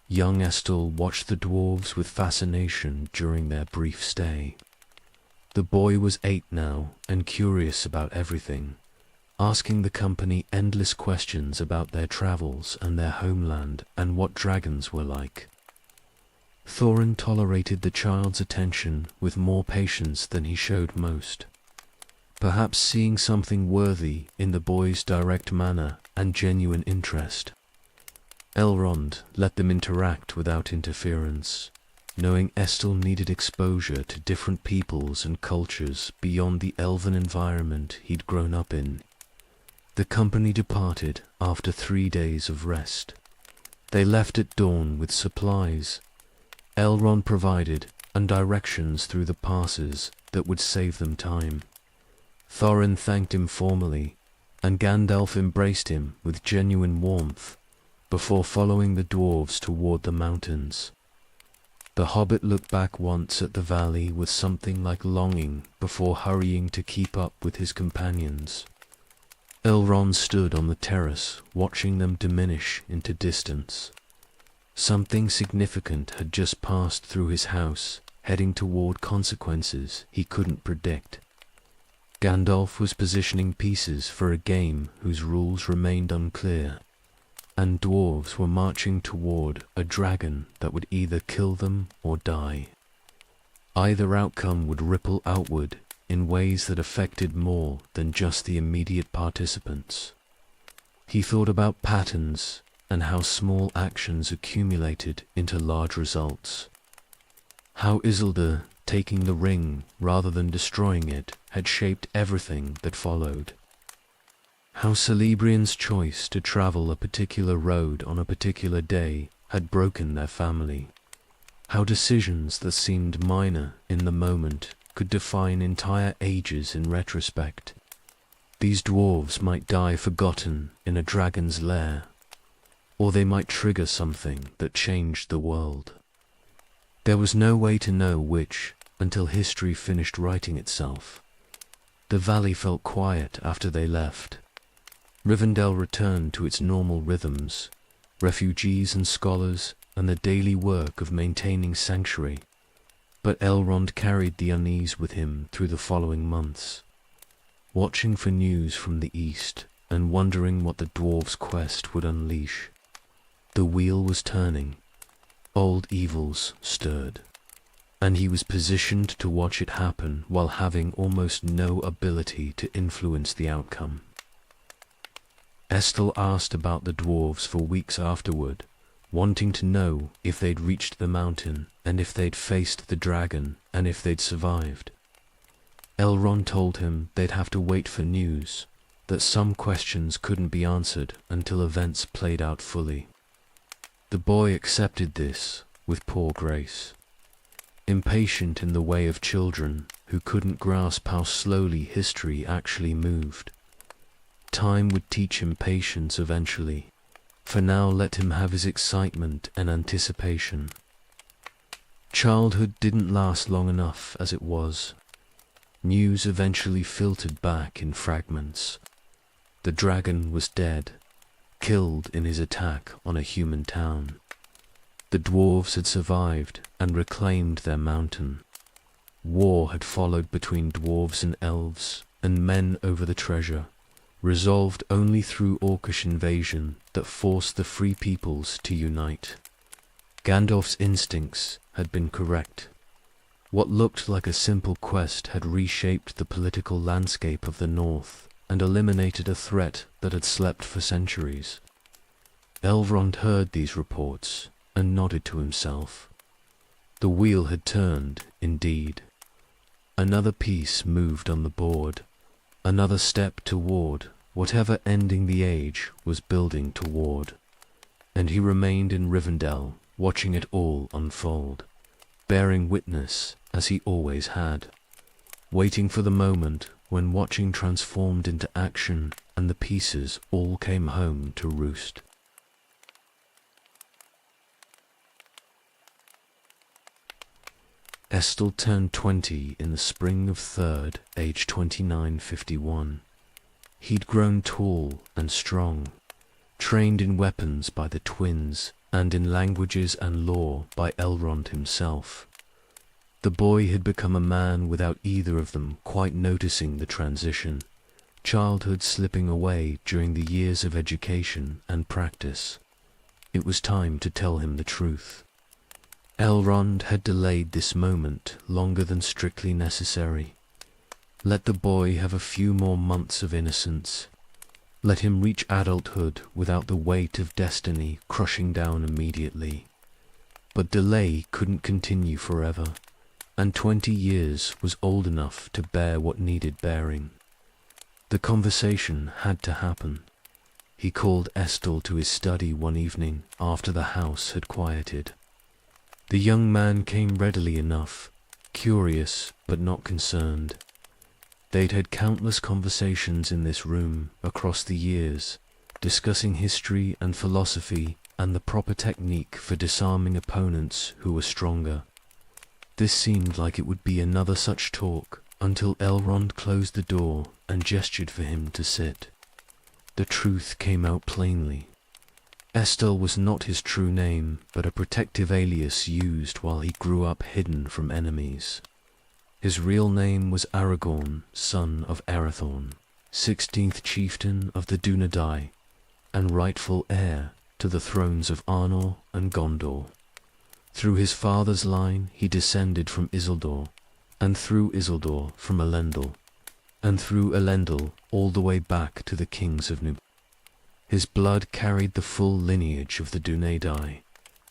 Young Estel watched the dwarves with fascination during their brief stay. The boy was 8 now and curious about everything, asking the company endless questions about their travels and their homeland and what dragons were like. Thorin tolerated the child's attention with more patience than he showed most, perhaps seeing something worthy in the boy's direct manner and genuine interest. Elrond let them interact without interference, knowing Estel needed exposure to different peoples and cultures beyond the elven environment he'd grown up in. The company departed after 3 days of rest. They left at dawn with supplies. Elrond provided, and directions through the passes that would save them time. Thorin thanked him formally, and Gandalf embraced him with genuine warmth before following the dwarves toward the mountains. The hobbit looked back once at the valley with something like longing before hurrying to keep up with his companions. Elrond stood on the terrace, watching them diminish into distance. Something significant had just passed through his house, heading toward consequences he couldn't predict. Gandalf was positioning pieces for a game whose rules remained unclear, and dwarves were marching toward a dragon that would either kill them or die. Either outcome would ripple outward in ways that affected more than just the immediate participants. He thought about patterns and how small actions accumulated into large results. How Isildur, taking the ring rather than destroying it, had shaped everything that followed. How Celebrian's choice to travel a particular road on a particular day had broken their family. How decisions that seemed minor in the moment could define entire ages in retrospect. These dwarves might die forgotten in a dragon's lair, or they might trigger something that changed the world. There was no way to know which until history finished writing itself. The valley felt quiet after they left. Rivendell returned to its normal rhythms, refugees and scholars, and the daily work of maintaining sanctuary. But Elrond carried the unease with him through the following months, watching for news from the east and wondering what the dwarves' quest would unleash. The wheel was turning, old evils stirred, and he was positioned to watch it happen while having almost no ability to influence the outcome. Estel asked about the dwarves for weeks afterward, wanting to know if they'd reached the mountain, and if they'd faced the dragon, and if they'd survived. Elrond told him they'd have to wait for news, that some questions couldn't be answered until events played out fully. The boy accepted this with poor grace, impatient in the way of children who couldn't grasp how slowly history actually moved. Time would teach him patience eventually. For now, let him have his excitement and anticipation. Childhood didn't last long enough as it was. News eventually filtered back in fragments. The dragon was dead, killed in his attack on a human town. The dwarves had survived and reclaimed their mountain. War had followed between dwarves and elves, and men over the treasure, resolved only through Orcish invasion that forced the free peoples to unite. Gandalf's instincts had been correct. What looked like a simple quest had reshaped the political landscape of the North and eliminated a threat that had slept for centuries. Elrond heard these reports and nodded to himself. The wheel had turned, indeed. Another piece moved on the board, another step toward whatever ending the age was building toward, and he remained in Rivendell, watching it all unfold, bearing witness as he always had, waiting for the moment when watching transformed into action and the pieces all came home to roost. Estel turned 20 in the spring of 3rd, age 2951. He'd grown tall and strong, trained in weapons by the twins and in languages and lore by Elrond himself. The boy had become a man without either of them quite noticing the transition, childhood slipping away during the years of education and practice. It was time to tell him the truth. Elrond had delayed this moment longer than strictly necessary. Let the boy have a few more months of innocence. Let him reach adulthood without the weight of destiny crushing down immediately. But delay couldn't continue forever, and 20 years was old enough to bear what needed bearing. The conversation had to happen. He called Estel to his study one evening after the house had quieted. The young man came readily enough, curious but not concerned. They'd had countless conversations in this room across the years, discussing history and philosophy and the proper technique for disarming opponents who were stronger. This seemed like it would be another such talk until Elrond closed the door and gestured for him to sit. The truth came out plainly. Estel was not his true name, but a protective alias used while he grew up hidden from enemies. His real name was Aragorn, son of Arathorn, 16th chieftain of the Dunedain, and rightful heir to the thrones of Arnor and Gondor. Through his father's line he descended from Isildur, and through Isildur from Elendil, and through Elendil all the way back to the kings of Nub. His blood carried the full lineage of the Dunedain,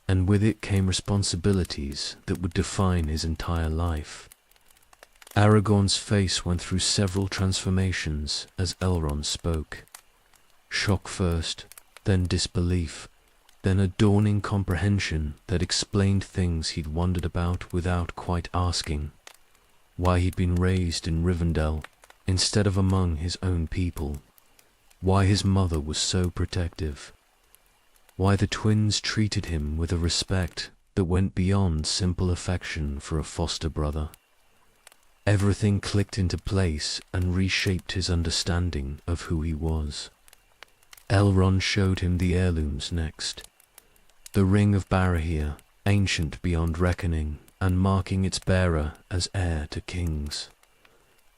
and with it came responsibilities that would define his entire life. Aragorn's face went through several transformations as Elrond spoke. Shock first, then disbelief, then a dawning comprehension that explained things he'd wondered about without quite asking. Why he'd been raised in Rivendell instead of among his own people. Why his mother was so protective. Why the twins treated him with a respect that went beyond simple affection for a foster brother. Everything clicked into place and reshaped his understanding of who he was. Elrond showed him the heirlooms next. The Ring of Barahir, ancient beyond reckoning, and marking its bearer as heir to kings.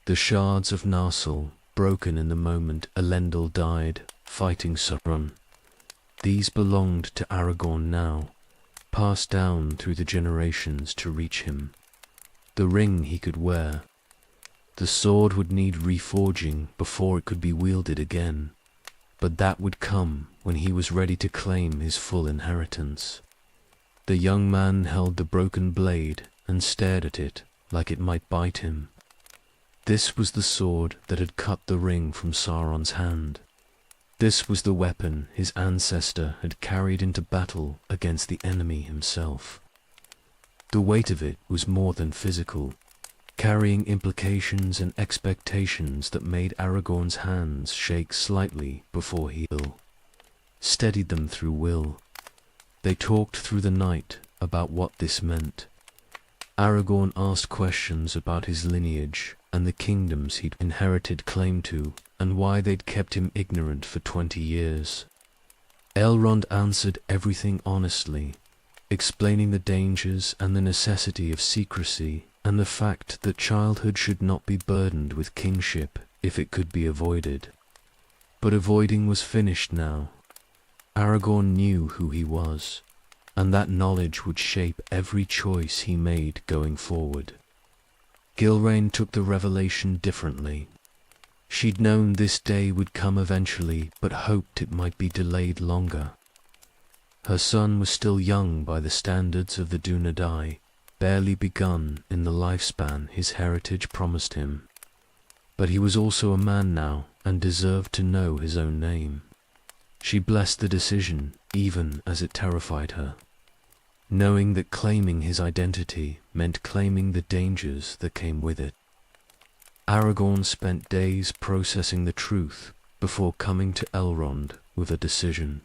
The shards of Narsil, broken in the moment Elendil died, fighting Sauron. These belonged to Aragorn now, passed down through the generations to reach him. The ring he could wear. The sword would need reforging before it could be wielded again, but that would come when he was ready to claim his full inheritance. The young man held the broken blade and stared at it like it might bite him. This was the sword that had cut the ring from Sauron's hand. This was the weapon his ancestor had carried into battle against the enemy himself. The weight of it was more than physical, carrying implications and expectations that made Aragorn's hands shake slightly before he steadied them through will. They talked through the night about what this meant. Aragorn asked questions about his lineage and the kingdoms he'd inherited claim to, and why they'd kept him ignorant for 20 years. Elrond answered everything honestly, explaining the dangers and the necessity of secrecy, and the fact that childhood should not be burdened with kingship if it could be avoided. But avoiding was finished now. Aragorn knew who he was, and that knowledge would shape every choice he made going forward. Gilrain took the revelation differently. She'd known this day would come eventually, but hoped it might be delayed longer. Her son was still young by the standards of the Dunedain, barely begun in the lifespan his heritage promised him. But he was also a man now, and deserved to know his own name. She blessed the decision, even as it terrified her, knowing that claiming his identity meant claiming the dangers that came with it. Aragorn spent days processing the truth before coming to Elrond with a decision.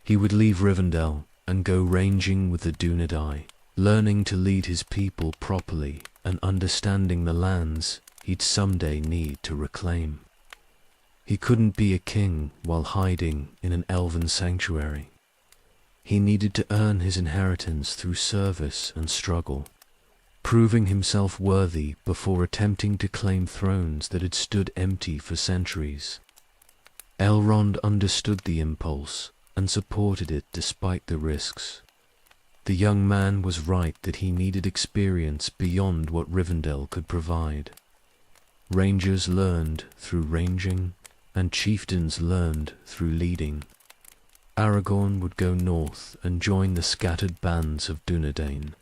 He would leave Rivendell and go ranging with the Dunedain, learning to lead his people properly and understanding the lands he'd someday need to reclaim. He couldn't be a king while hiding in an elven sanctuary. He needed to earn his inheritance through service and struggle, proving himself worthy before attempting to claim thrones that had stood empty for centuries. Elrond understood the impulse and supported it despite the risks. The young man was right that he needed experience beyond what Rivendell could provide. Rangers learned through ranging, and chieftains learned through leading. Aragorn would go north and join the scattered bands of Dunedain,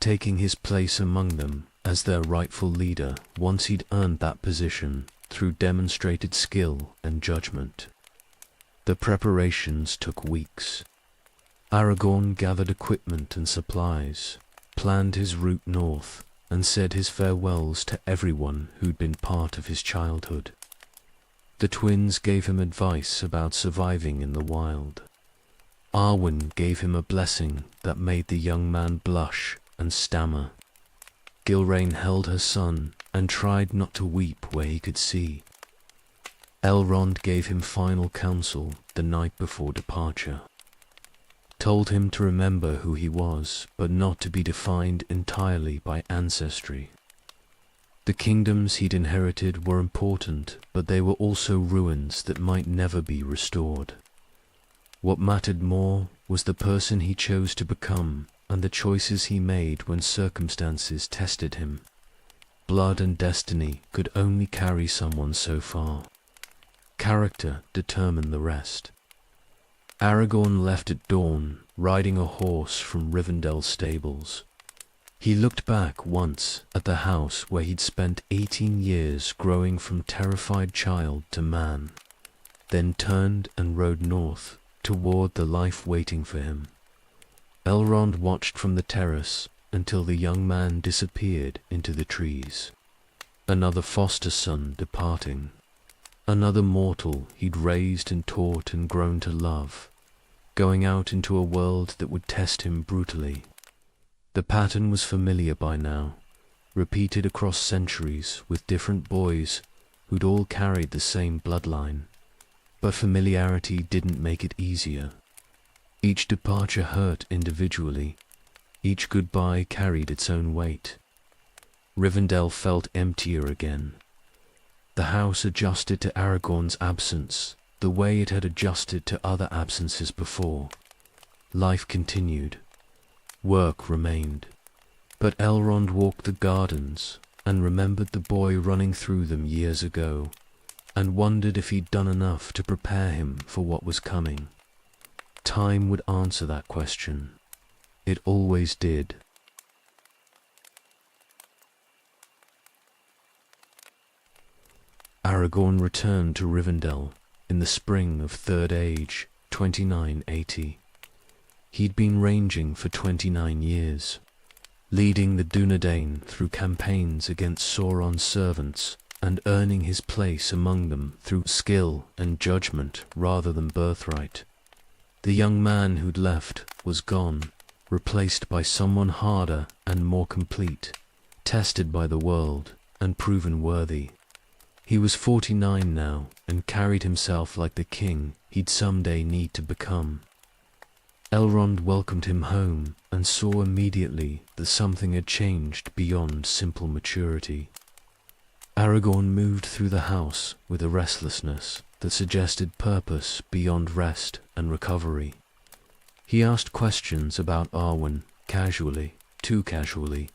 taking his place among them as their rightful leader once he'd earned that position through demonstrated skill and judgment. The preparations took weeks. Aragorn gathered equipment and supplies, planned his route north, and said his farewells to everyone who'd been part of his childhood. The twins gave him advice about surviving in the wild. Arwen gave him a blessing that made the young man blush and stammer. Gilrain held her son and tried not to weep where he could see. Elrond gave him final counsel the night before departure. Told him to remember who he was, but not to be defined entirely by ancestry. The kingdoms he'd inherited were important, but they were also ruins that might never be restored. What mattered more was the person he chose to become and the choices he made when circumstances tested him. Blood and destiny could only carry someone so far. Character determined the rest. Aragorn left at dawn, riding a horse from Rivendell's stables. He looked back once at the house where he'd spent 18 years growing from terrified child to man, then turned and rode north toward the life waiting for him. Elrond watched from the terrace until the young man disappeared into the trees. Another foster son departing. Another mortal he'd raised and taught and grown to love, going out into a world that would test him brutally. The pattern was familiar by now, repeated across centuries with different boys who'd all carried the same bloodline. But familiarity didn't make it easier. Each departure hurt individually. Each goodbye carried its own weight. Rivendell felt emptier again. The house adjusted to Aragorn's absence, the way it had adjusted to other absences before. Life continued. Work remained. But Elrond walked the gardens and remembered the boy running through them years ago, and wondered if he'd done enough to prepare him for what was coming. Time would answer that question. It always did. Aragorn returned to Rivendell in the spring of Third Age, 2980. He'd been ranging for 29 years, leading the Dunedain through campaigns against Sauron's servants and earning his place among them through skill and judgment rather than birthright. The young man who'd left was gone, replaced by someone harder and more complete, tested by the world and proven worthy. He was 49 now and carried himself like the king he'd someday need to become. Elrond welcomed him home and saw immediately that something had changed beyond simple maturity. Aragorn moved through the house with a restlessness that suggested purpose beyond rest and recovery. He asked questions about Arwen, casually, too casually,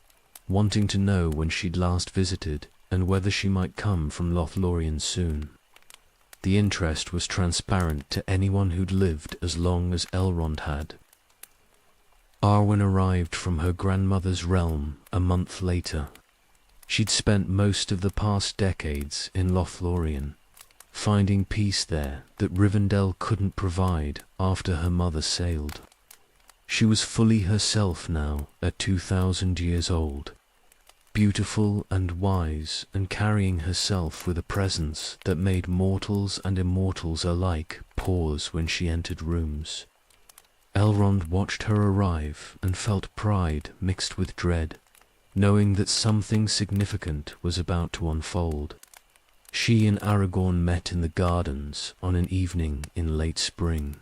wanting to know when she'd last visited and whether she might come from Lothlorien soon. The interest was transparent to anyone who'd lived as long as Elrond had. Arwen arrived from her grandmother's realm a month later. She'd spent most of the past decades in Lothlorien, finding peace there that Rivendell couldn't provide after her mother sailed. She was fully herself now at 2,000 years old, beautiful and wise, and carrying herself with a presence that made mortals and immortals alike pause when she entered rooms. Elrond watched her arrive and felt pride mixed with dread, knowing that something significant was about to unfold. She and Aragorn met in the gardens on an evening in late spring.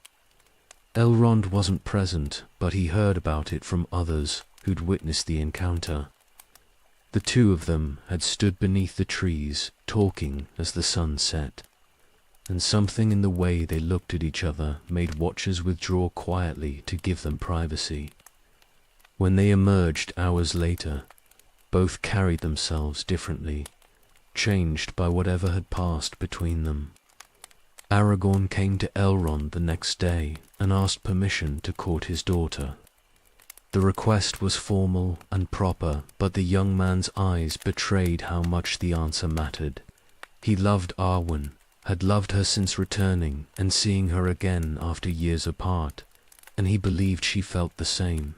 Elrond wasn't present, but he heard about it from others who'd witnessed the encounter. The two of them had stood beneath the trees, talking as the sun set, and something in the way they looked at each other made watchers withdraw quietly to give them privacy. When they emerged hours later, both carried themselves differently, changed by whatever had passed between them. Aragorn came to Elrond the next day and asked permission to court his daughter. The request was formal and proper, but the young man's eyes betrayed how much the answer mattered. He loved Arwen, had loved her since returning and seeing her again after years apart, and he believed she felt the same.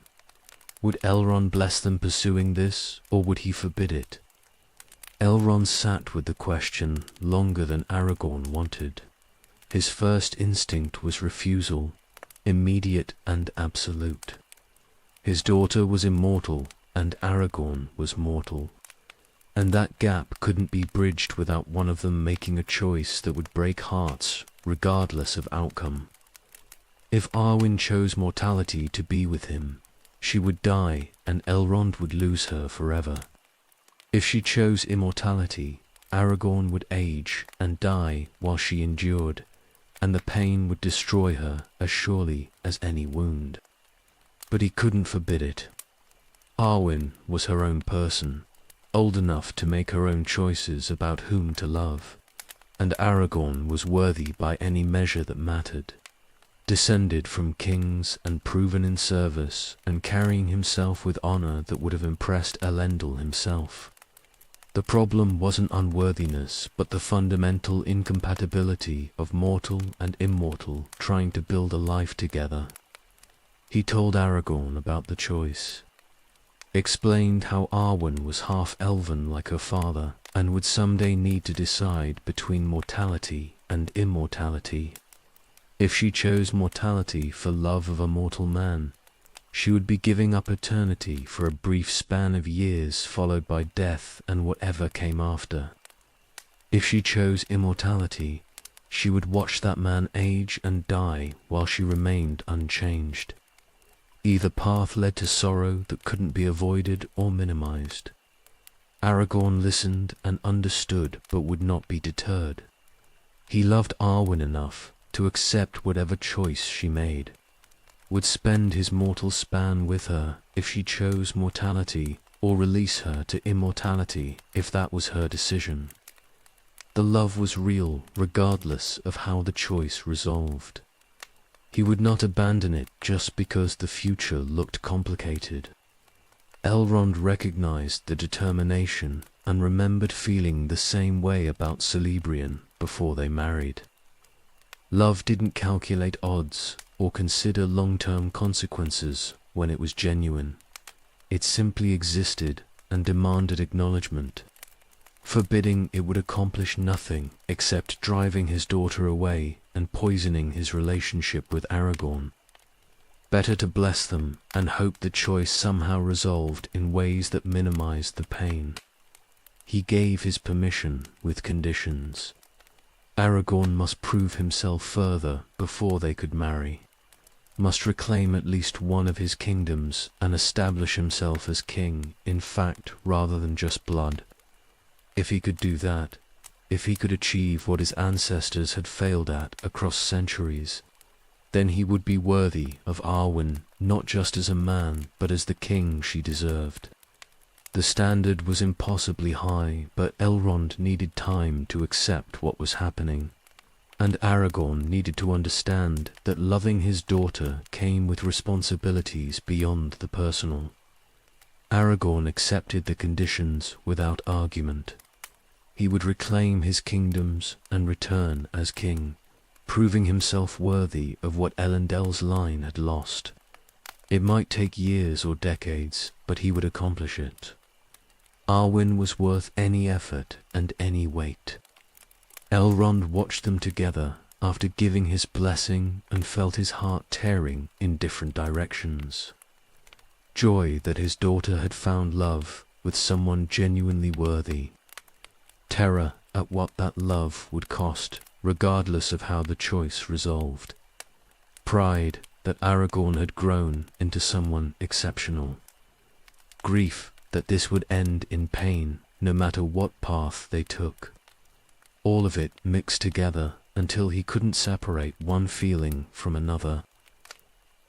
Would Elrond bless them pursuing this, or would he forbid it? Elrond sat with the question longer than Aragorn wanted. His first instinct was refusal, immediate and absolute. His daughter was immortal, and Aragorn was mortal. And that gap couldn't be bridged without one of them making a choice that would break hearts, regardless of outcome. If Arwen chose mortality to be with him, she would die and Elrond would lose her forever. If she chose immortality, Aragorn would age and die while she endured, and the pain would destroy her as surely as any wound. But he couldn't forbid it. Arwen was her own person, old enough to make her own choices about whom to love, and Aragorn was worthy by any measure that mattered, descended from kings and proven in service and carrying himself with honor that would have impressed Elendil himself. The problem wasn't unworthiness, but the fundamental incompatibility of mortal and immortal trying to build a life together. He told Aragorn about the choice, explained how Arwen was half-elven like her father, and would someday need to decide between mortality and immortality. If she chose mortality for love of a mortal man, she would be giving up eternity for a brief span of years followed by death and whatever came after. If she chose immortality, she would watch that man age and die while she remained unchanged. Either path led to sorrow that couldn't be avoided or minimized. Aragorn listened and understood but would not be deterred. He loved Arwen enough to accept whatever choice she made, would spend his mortal span with her if she chose mortality, or release her to immortality if that was her decision. The love was real regardless of how the choice resolved. He would not abandon it just because the future looked complicated. Elrond recognized the determination and remembered feeling the same way about Celebrian before they married. Love didn't calculate odds or consider long-term consequences when it was genuine. It simply existed and demanded acknowledgement. Forbidding it would accomplish nothing except driving his daughter away and poisoning his relationship with Aragorn. Better to bless them and hope the choice somehow resolved in ways that minimized the pain. He gave his permission with conditions. Aragorn must prove himself further before they could marry, must reclaim at least one of his kingdoms and establish himself as king in fact rather than just blood. If he could do that, if he could achieve what his ancestors had failed at across centuries, then he would be worthy of Arwen not just as a man but as the king she deserved. The standard was impossibly high, but Elrond needed time to accept what was happening, and Aragorn needed to understand that loving his daughter came with responsibilities beyond the personal. Aragorn accepted the conditions without argument. He would reclaim his kingdoms and return as king, proving himself worthy of what Elendil's line had lost. It might take years or decades, but he would accomplish it. Arwen was worth any effort and any weight. Elrond watched them together after giving his blessing and felt his heart tearing in different directions. Joy that his daughter had found love with someone genuinely worthy. Terror at what that love would cost, regardless of how the choice resolved. Pride that Aragorn had grown into someone exceptional. Grief that this would end in pain, no matter what path they took. All of it mixed together until he couldn't separate one feeling from another.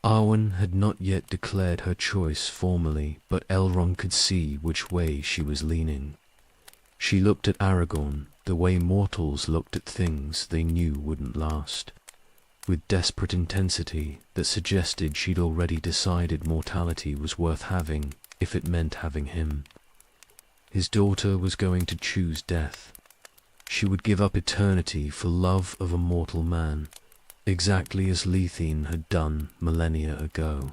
Arwen had not yet declared her choice formally, but Elrond could see which way she was leaning. She looked at Aragorn the way mortals looked at things they knew wouldn't last, with desperate intensity that suggested she'd already decided mortality was worth having if it meant having him. His daughter was going to choose death. She would give up eternity for love of a mortal man, exactly as Lethene had done millennia ago,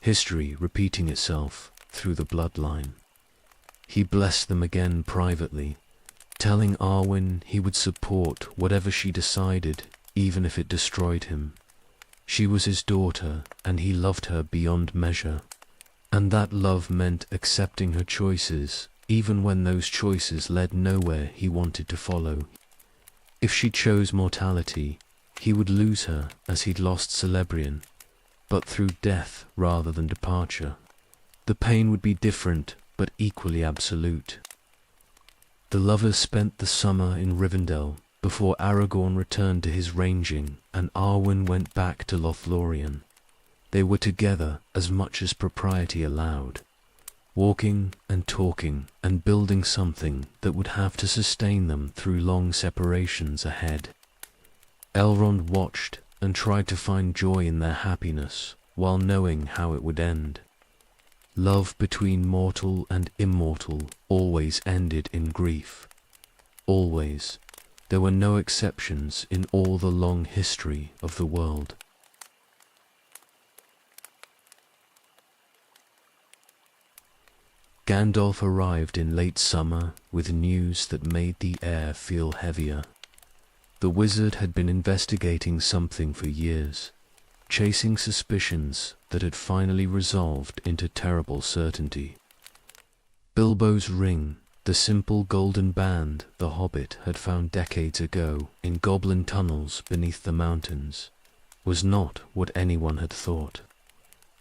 history repeating itself through the bloodline. He blessed them again privately, telling Arwen he would support whatever she decided, even if it destroyed him. She was his daughter, and he loved her beyond measure, and that love meant accepting her choices, even when those choices led nowhere he wanted to follow. If she chose mortality, he would lose her as he'd lost Celebrian, but through death rather than departure. The pain would be different, but equally absolute. The lovers spent the summer in Rivendell before Aragorn returned to his ranging and Arwen went back to Lothlorien. They were together as much as propriety allowed, walking and talking and building something that would have to sustain them through long separations ahead. Elrond watched and tried to find joy in their happiness while knowing how it would end. Love between mortal and immortal always ended in grief. Always. There were no exceptions in all the long history of the world. Gandalf arrived in late summer with news that made the air feel heavier. The wizard had been investigating something for years, chasing suspicions that had finally resolved into terrible certainty. Bilbo's ring, the simple golden band the Hobbit had found decades ago in goblin tunnels beneath the mountains, was not what anyone had thought.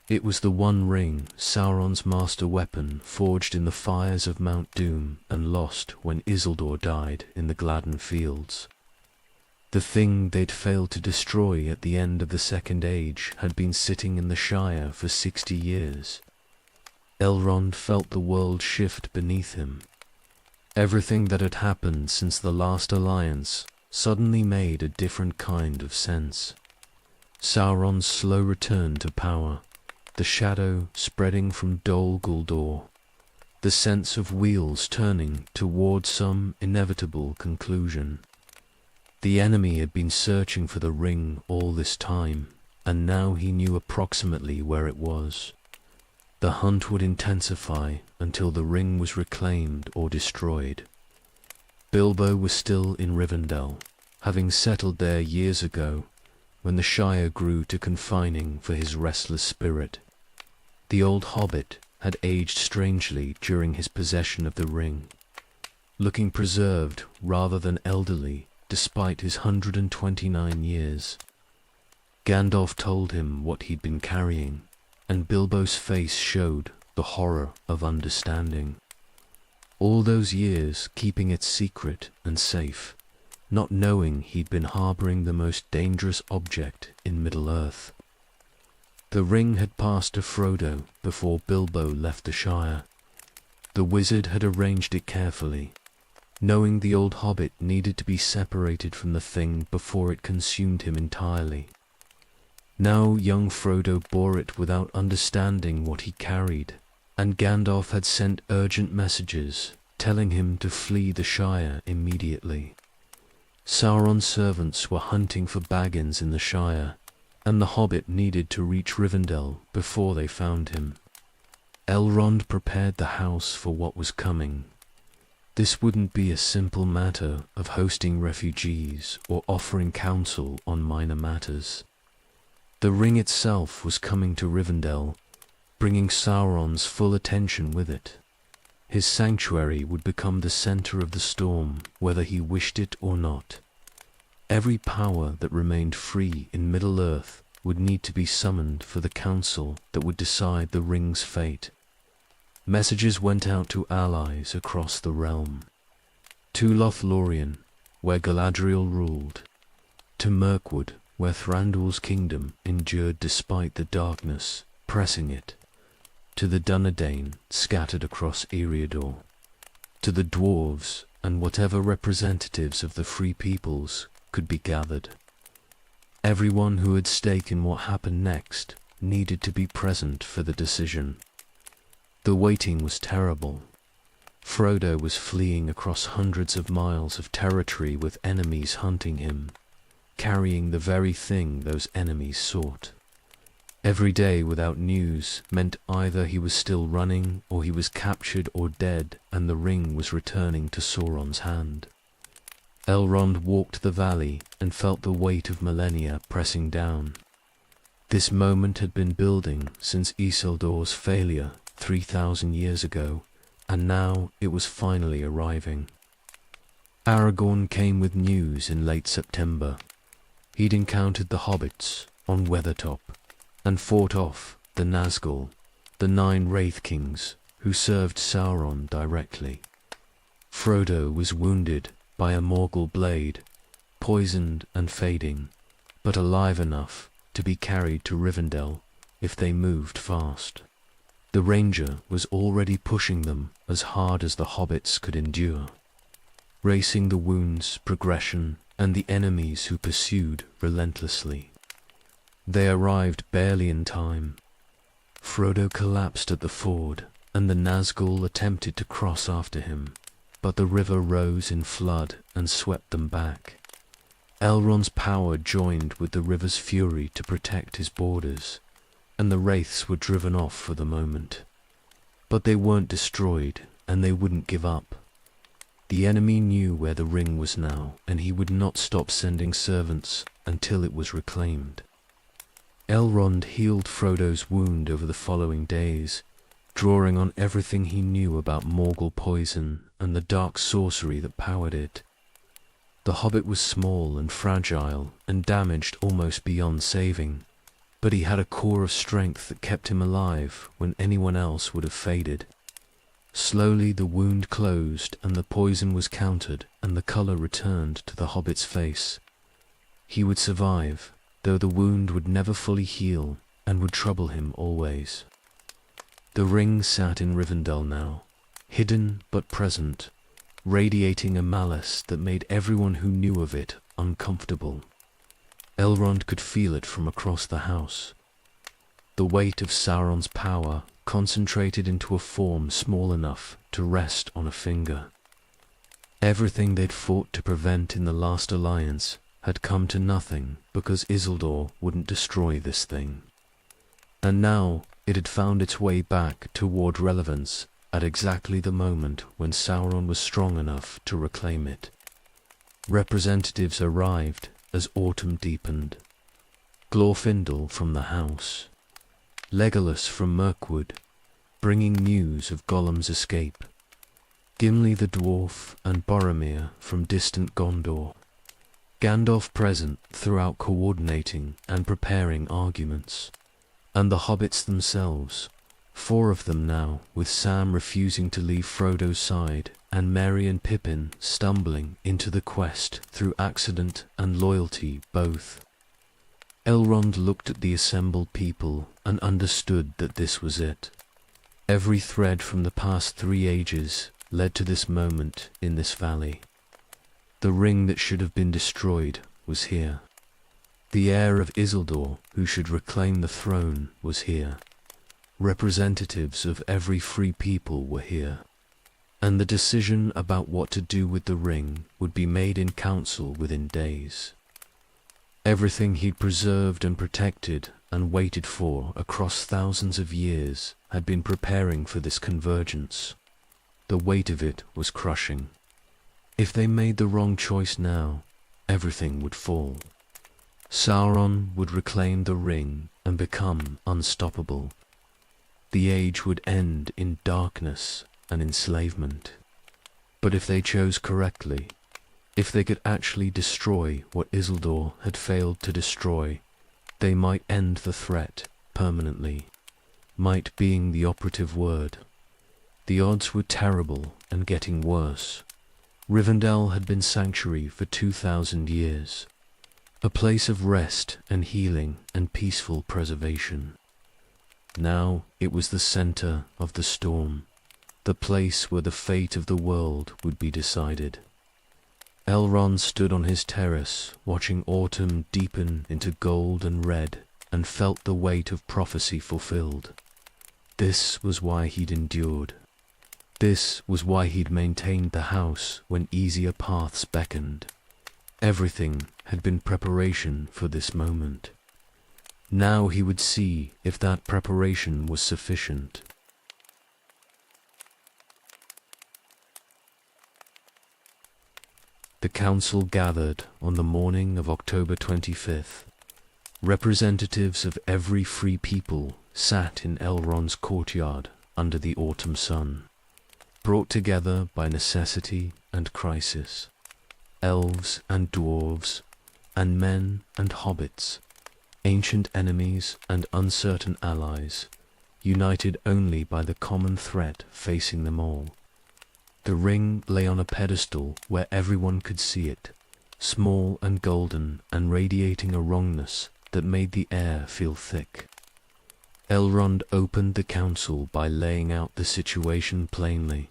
It was the one ring, Sauron's master weapon, forged in the fires of Mount Doom and lost when Isildur died in the Gladden Fields. The thing they'd failed to destroy at the end of the Second Age had been sitting in the Shire for 60 years. Elrond felt the world shift beneath him. Everything that had happened since the last alliance suddenly made a different kind of sense. Sauron's slow return to power, the shadow spreading from Dol Guldur, the sense of wheels turning toward some inevitable conclusion. The enemy had been searching for the ring all this time, and now he knew approximately where it was. The hunt would intensify until the ring was reclaimed or destroyed. Bilbo was still in Rivendell, having settled there years ago, when the Shire grew too confining for his restless spirit. The old hobbit had aged strangely during his possession of the ring, looking preserved rather than elderly despite his 129 years. Gandalf told him what he'd been carrying, and Bilbo's face showed the horror of understanding. All those years keeping it secret and safe, not knowing he'd been harboring the most dangerous object in Middle-earth. The ring had passed to Frodo before Bilbo left the Shire. The wizard had arranged it carefully, knowing the old hobbit needed to be separated from the thing before it consumed him entirely. Now young Frodo bore it without understanding what he carried, and Gandalf had sent urgent messages telling him to flee the Shire immediately. Sauron's servants were hunting for Baggins in the Shire, and the hobbit needed to reach Rivendell before they found him. Elrond prepared the house for what was coming. This wouldn't be a simple matter of hosting refugees or offering counsel on minor matters. The ring itself was coming to Rivendell, bringing Sauron's full attention with it. His sanctuary would become the center of the storm, whether he wished it or not. Every power that remained free in Middle-earth would need to be summoned for the council that would decide the ring's fate. Messages went out to allies across the realm. To Lothlorien, where Galadriel ruled. To Mirkwood, where Thranduil's kingdom endured despite the darkness, pressing it. To the Dunedain scattered across Eriador. To the dwarves and whatever representatives of the free peoples could be gathered. Everyone who had stake in what happened next needed to be present for the decision. The waiting was terrible. Frodo was fleeing across hundreds of miles of territory with enemies hunting him. carrying the very thing those enemies sought. Every day without news meant either he was still running, or he was captured or dead, and the ring was returning to Sauron's hand. Elrond walked the valley and felt the weight of millennia pressing down. This moment had been building since Isildur's failure 3,000 years ago, and now it was finally arriving. Aragorn came with news in late September. He'd encountered the hobbits on Weathertop and fought off the Nazgul, the 9 Wraith Kings who served Sauron directly. Frodo was wounded by a Morgul blade, poisoned and fading, but alive enough to be carried to Rivendell if they moved fast. The Ranger was already pushing them as hard as the hobbits could endure, racing the wounds, progression, and the enemies who pursued relentlessly. They arrived barely in time. Frodo collapsed at the ford, and the Nazgul attempted to cross after him, but the river rose in flood and swept them back. Elrond's power joined with the river's fury to protect his borders, and the wraiths were driven off for the moment. But they weren't destroyed, and they wouldn't give up. The enemy knew where the ring was now, and he would not stop sending servants until it was reclaimed. Elrond healed Frodo's wound over the following days, drawing on everything he knew about Morgul poison and the dark sorcery that powered it. The hobbit was small and fragile and damaged almost beyond saving, but he had a core of strength that kept him alive when anyone else would have faded. Slowly the wound closed and the poison was countered and the colour returned to the hobbit's face. He would survive, though the wound would never fully heal and would trouble him always. The ring sat in Rivendell now, hidden but present, radiating a malice that made everyone who knew of it uncomfortable. Elrond could feel it from across the house. The weight of Sauron's power concentrated into a form small enough to rest on a finger. Everything they'd fought to prevent in the last alliance had come to nothing because Isildur wouldn't destroy this thing. And now it had found its way back toward relevance at exactly the moment when Sauron was strong enough to reclaim it. Representatives arrived as autumn deepened. Glorfindel from the house, Legolas from Mirkwood, bringing news of Gollum's escape, Gimli the dwarf and Boromir from distant Gondor, Gandalf present throughout coordinating and preparing arguments, and the hobbits themselves, 4 of them now, with Sam refusing to leave Frodo's side, and Merry and Pippin stumbling into the quest through accident and loyalty both. Elrond looked at the assembled people and understood that this was it. Every thread from the past 3 ages led to this moment in this valley. The ring that should have been destroyed was here. The heir of Isildur, who should reclaim the throne, was here. Representatives of every free people were here. And the decision about what to do with the ring would be made in council within days. Everything he'd preserved and protected and waited for across thousands of years had been preparing for this convergence. The weight of it was crushing. If they made the wrong choice now, everything would fall. Sauron would reclaim the ring and become unstoppable. The age would end in darkness and enslavement. But if they chose correctly, if they could actually destroy what Isildur had failed to destroy, they might end the threat permanently. Might being the operative word. The odds were terrible and getting worse. Rivendell had been sanctuary for 2,000 years, a place of rest and healing and peaceful preservation. Now it was the center of the storm, the place where the fate of the world would be decided. Elrond stood on his terrace, watching autumn deepen into gold and red, and felt the weight of prophecy fulfilled. This was why he'd endured. This was why he'd maintained the house when easier paths beckoned. Everything had been preparation for this moment. Now he would see if that preparation was sufficient. The council gathered on the morning of October 25th. Representatives of every free people sat in Elrond's courtyard under the autumn sun, brought together by necessity and crisis. Elves and dwarves, and men and hobbits, ancient enemies and uncertain allies, united only by the common threat facing them all. The ring lay on a pedestal where everyone could see it, small and golden and radiating a wrongness that made the air feel thick. Elrond opened the council by laying out the situation plainly.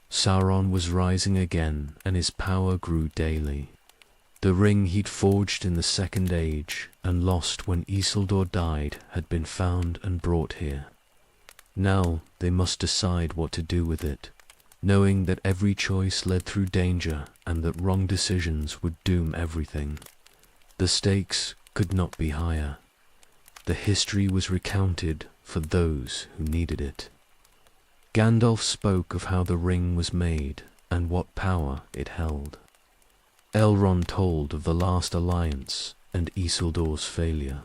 Sauron was rising again, and his power grew daily. The ring he'd forged in the Second Age, and lost when Isildur died, had been found and brought here. Now they must decide what to do with it, knowing that every choice led through danger, and that wrong decisions would doom everything. The stakes could not be higher. The history was recounted for those who needed it. Gandalf spoke of how the ring was made and what power it held. Elrond told of the last alliance and Isildur's failure,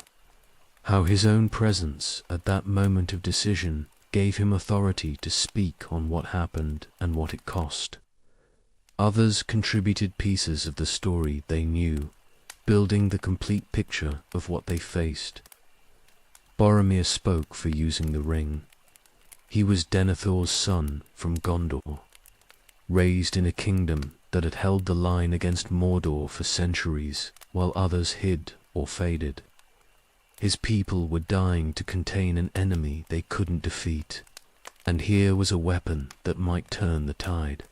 how his own presence at that moment of decision gave him authority to speak on what happened and what it cost. Others contributed pieces of the story they knew, building the complete picture of what they faced. Boromir spoke for using the ring. He was Denethor's son from Gondor, raised in a kingdom that had held the line against Mordor for centuries, while others hid or faded. His people were dying to contain an enemy they couldn't defeat, and here was a weapon that might turn the tide.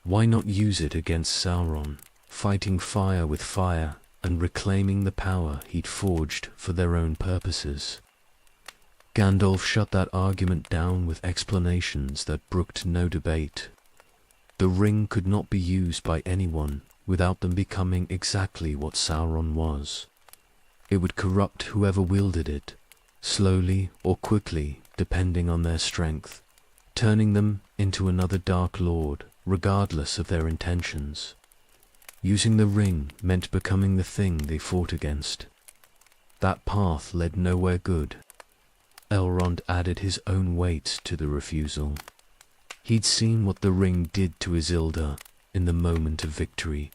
Why not use it against Sauron, fighting fire with fire and reclaiming the power he'd forged for their own purposes? Gandalf shut that argument down with explanations that brooked no debate. The ring could not be used by anyone without them becoming exactly what Sauron was. It would corrupt whoever wielded it, slowly or quickly depending on their strength, turning them into another Dark Lord regardless of their intentions. Using the ring meant becoming the thing they fought against. That path led nowhere good. Elrond added his own weight to the refusal. He'd seen what the ring did to Isildur in the moment of victory,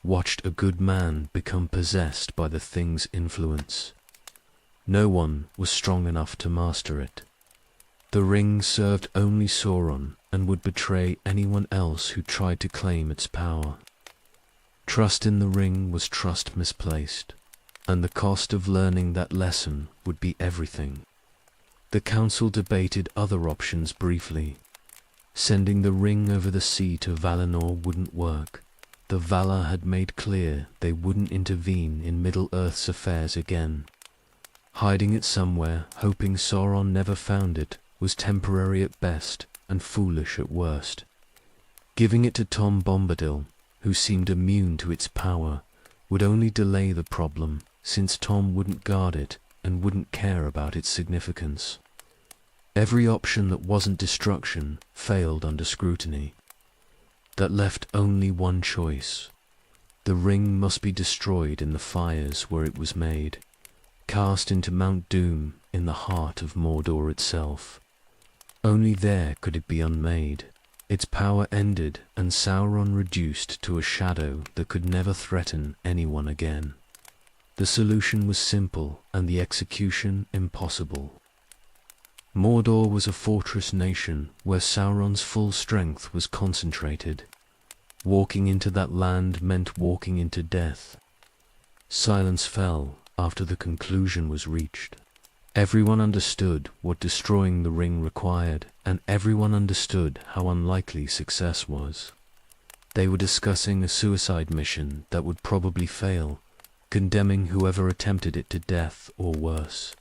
watched a good man become possessed by the thing's influence. No one was strong enough to master it. The ring served only Sauron and would betray anyone else who tried to claim its power. Trust in the ring was trust misplaced, and the cost of learning that lesson would be everything. The council debated other options briefly. Sending the ring over the sea to Valinor wouldn't work. The Valar had made clear they wouldn't intervene in Middle-earth's affairs again. Hiding it somewhere, hoping Sauron never found it, was temporary at best and foolish at worst. Giving it to Tom Bombadil, who seemed immune to its power, would only delay the problem, since Tom wouldn't guard it and wouldn't care about its significance. Every option that wasn't destruction failed under scrutiny. That left only one choice. The ring must be destroyed in the fires where it was made, cast into Mount Doom in the heart of Mordor itself. Only there could it be unmade. Its power ended and Sauron reduced to a shadow that could never threaten anyone again. The solution was simple and the execution impossible. Mordor was a fortress nation where Sauron's full strength was concentrated. Walking into that land meant walking into death. Silence fell after the conclusion was reached. Everyone understood what destroying the ring required, and everyone understood how unlikely success was. They were discussing a suicide mission that would probably fail, condemning whoever attempted it to death or worse.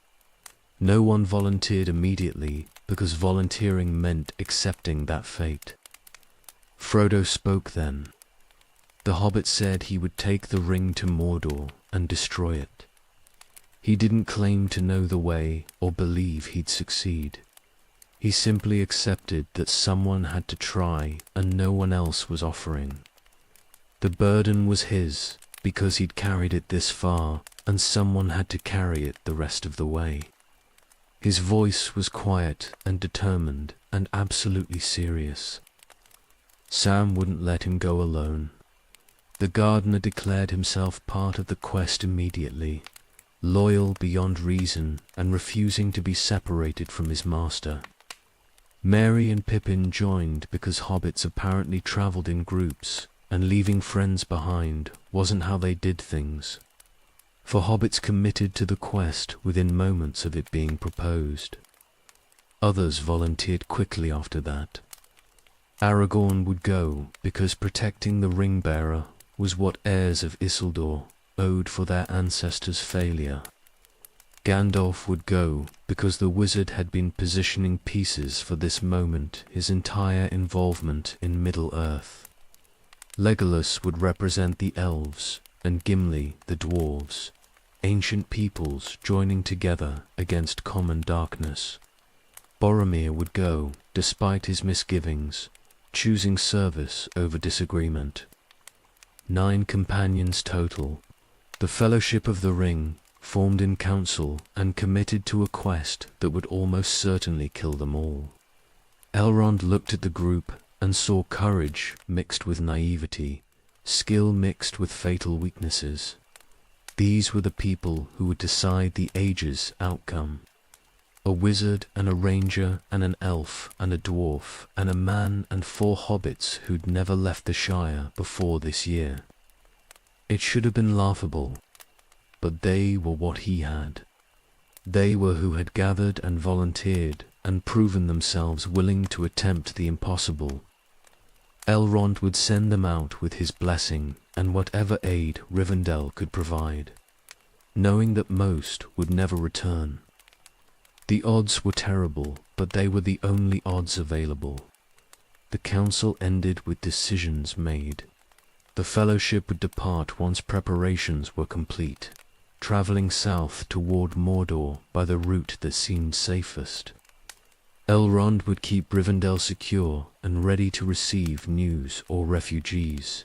No one volunteered immediately because volunteering meant accepting that fate. Frodo spoke then. The hobbit said he would take the ring to Mordor and destroy it. He didn't claim to know the way or believe he'd succeed. He simply accepted that someone had to try and no one else was offering. The burden was his because he'd carried it this far, and someone had to carry it the rest of the way. His voice was quiet and determined and absolutely serious. Sam wouldn't let him go alone. The gardener declared himself part of the quest immediately, loyal beyond reason and refusing to be separated from his master. Merry and Pippin joined because hobbits apparently travelled in groups, and leaving friends behind wasn't how they did things. For hobbits committed to the quest within moments of it being proposed. Others volunteered quickly after that. Aragorn would go because protecting the ring-bearer was what heirs of Isildur owed for their ancestors' failure. Gandalf would go because the wizard had been positioning pieces for this moment his entire involvement in Middle-earth. Legolas would represent the elves, and Gimli the dwarves, ancient peoples joining together against common darkness. Boromir would go, despite his misgivings, choosing service over disagreement. 9 companions total, the Fellowship of the Ring, formed in council and committed to a quest that would almost certainly kill them all. Elrond looked at the group and saw courage mixed with naivety, skill mixed with fatal weaknesses. These were the people who would decide the age's outcome. A wizard and a ranger and an elf and a dwarf and a man and 4 hobbits who'd never left the Shire before this year. It should have been laughable, but they were what he had. They were who had gathered and volunteered and proven themselves willing to attempt the impossible. Elrond would send them out with his blessing and whatever aid Rivendell could provide, knowing that most would never return. The odds were terrible, but they were the only odds available. The council ended with decisions made. The Fellowship would depart once preparations were complete, travelling south toward Mordor by the route that seemed safest. Elrond would keep Rivendell secure and ready to receive news or refugees.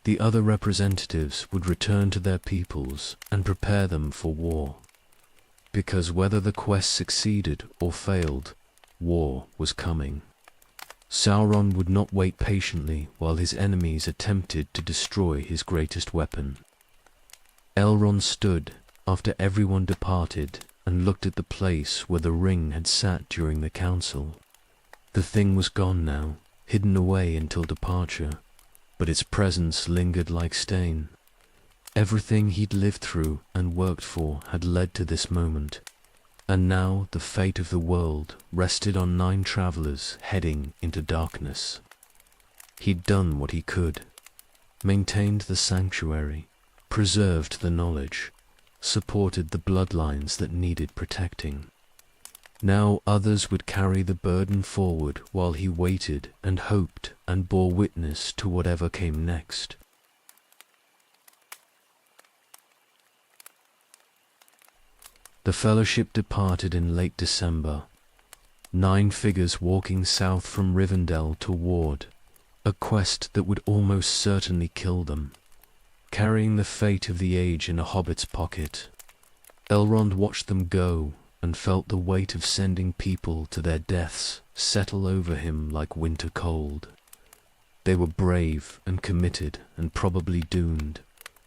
The other representatives would return to their peoples and prepare them for war. Because whether the quest succeeded or failed, war was coming. Sauron would not wait patiently while his enemies attempted to destroy his greatest weapon. Elrond stood after everyone departed and looked at the place where the ring had sat during the council. The thing was gone now, hidden away until departure, but its presence lingered like stain. Everything he'd lived through and worked for had led to this moment, and now the fate of the world rested on 9 travelers heading into darkness. He'd done what he could, maintained the sanctuary, preserved the knowledge, supported the bloodlines that needed protecting. Now others would carry the burden forward while he waited and hoped and bore witness to whatever came next. The Fellowship departed in late December, 9 figures walking south from Rivendell toward a quest that would almost certainly kill them, carrying the fate of the age in a hobbit's pocket. Elrond watched them go and felt the weight of sending people to their deaths settle over him like winter cold. They were brave and committed and probably doomed,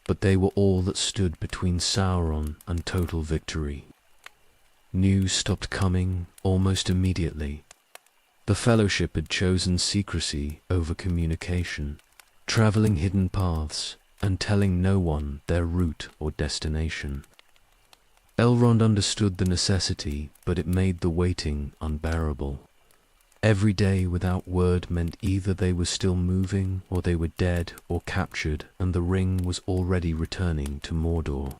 but they were all that stood between Sauron and total victory. News stopped coming almost immediately. The Fellowship had chosen secrecy over communication, travelling hidden paths and telling no one their route or destination. Elrond understood the necessity, but it made the waiting unbearable. Every day without word meant either they were still moving or they were dead or captured, and the ring was already returning to Mordor.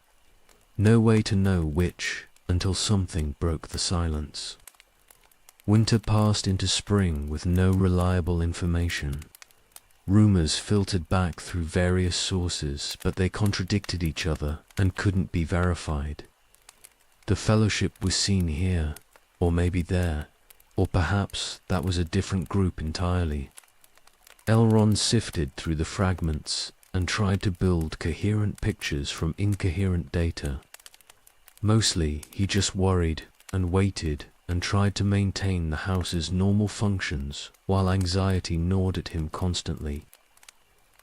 No way to know which until something broke the silence. Winter passed into spring with no reliable information. Rumors filtered back through various sources, but they contradicted each other and couldn't be verified. The Fellowship was seen here, or maybe there, or perhaps that was a different group entirely. Elrond sifted through the fragments and tried to build coherent pictures from incoherent data. Mostly, he just worried and waited and tried to maintain the house's normal functions while anxiety gnawed at him constantly.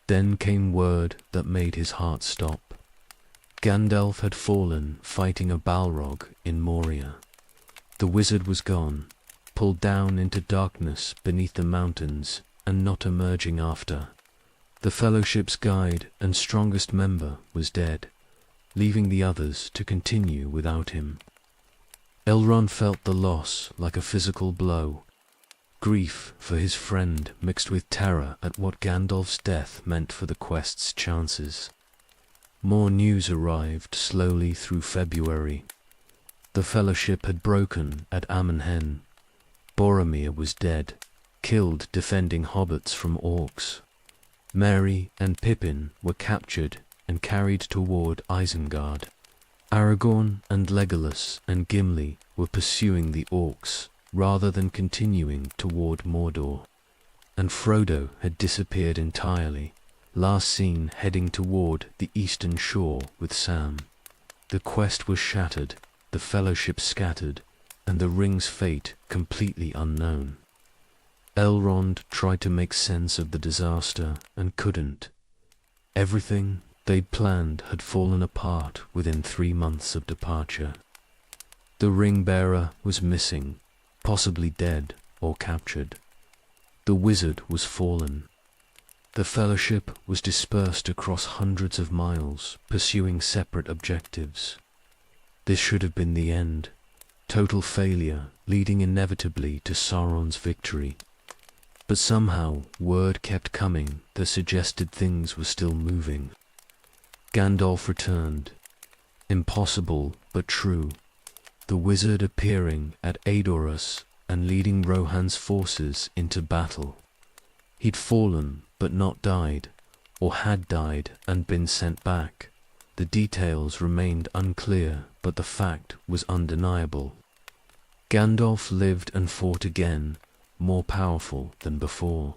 Then came word that made his heart stop. Gandalf had fallen fighting a Balrog in Moria. The wizard was gone, pulled down into darkness beneath the mountains and not emerging after. The Fellowship's guide and strongest member was dead, leaving the others to continue without him. Elrond felt the loss like a physical blow. Grief for his friend mixed with terror at what Gandalf's death meant for the quest's chances. More news arrived slowly through February. The Fellowship had broken at Amon Hen. Boromir was dead, killed defending hobbits from orcs. Merry and Pippin were captured and carried toward Isengard. Aragorn and Legolas and Gimli were pursuing the orcs rather than continuing toward Mordor. And Frodo had disappeared entirely, last seen heading toward the eastern shore with Sam. The quest was shattered, the Fellowship scattered, and the ring's fate completely unknown. Elrond tried to make sense of the disaster and couldn't. Everything they'd planned had fallen apart within 3 months of departure. The ring-bearer was missing, possibly dead or captured. The wizard was fallen. The Fellowship was dispersed across hundreds of miles, pursuing separate objectives. This should have been the end, total failure leading inevitably to Sauron's victory. But somehow word kept coming that suggested things were still moving. Gandalf returned. Impossible but true. The wizard appearing at Edoras and leading Rohan's forces into battle. He'd fallen but not died, or had died and been sent back. The details remained unclear, but the fact was undeniable. Gandalf lived and fought again, more powerful than before.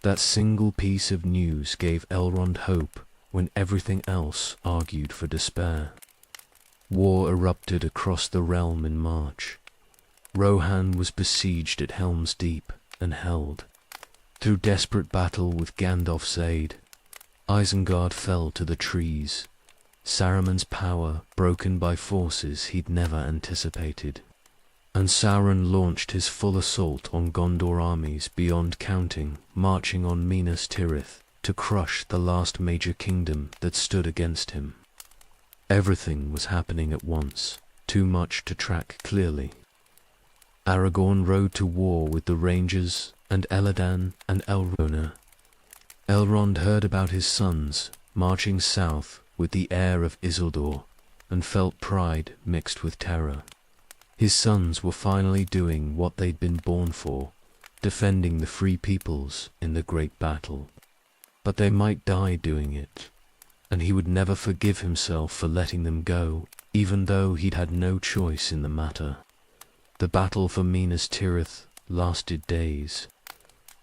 That single piece of news gave Elrond hope when everything else argued for despair. War erupted across the realm in March. Rohan was besieged at Helm's Deep and held. Through desperate battle with Gandalf's aid, Isengard fell to the trees, Saruman's power broken by forces he'd never anticipated. And Sauron launched his full assault on Gondor armies beyond counting, marching on Minas Tirith to crush the last major kingdom that stood against him. Everything was happening at once, too much to track clearly. Aragorn rode to war with the Rangers and Elladan and Elrond. Elrond heard about his sons marching south with the heir of Isildur and felt pride mixed with terror. His sons were finally doing what they'd been born for, defending the free peoples in the great battle. But they might die doing it, and he would never forgive himself for letting them go, even though he'd had no choice in the matter. The battle for Minas Tirith lasted days.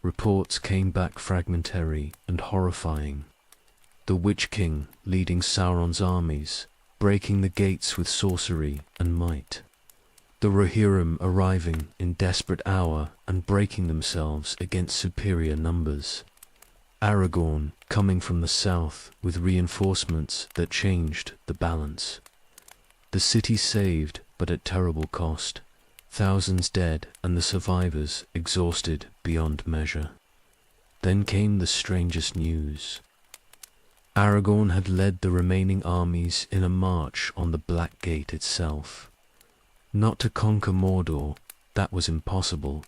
Reports came back fragmentary and horrifying. The Witch King leading Sauron's armies, breaking the gates with sorcery and might. The Rohirrim arriving in desperate hour and breaking themselves against superior numbers. Aragorn coming from the south with reinforcements that changed the balance. The city saved, but at terrible cost. Thousands dead and the survivors exhausted beyond measure. Then came the strangest news. Aragorn had led the remaining armies in a march on the Black Gate itself. Not to conquer Mordor, that was impossible,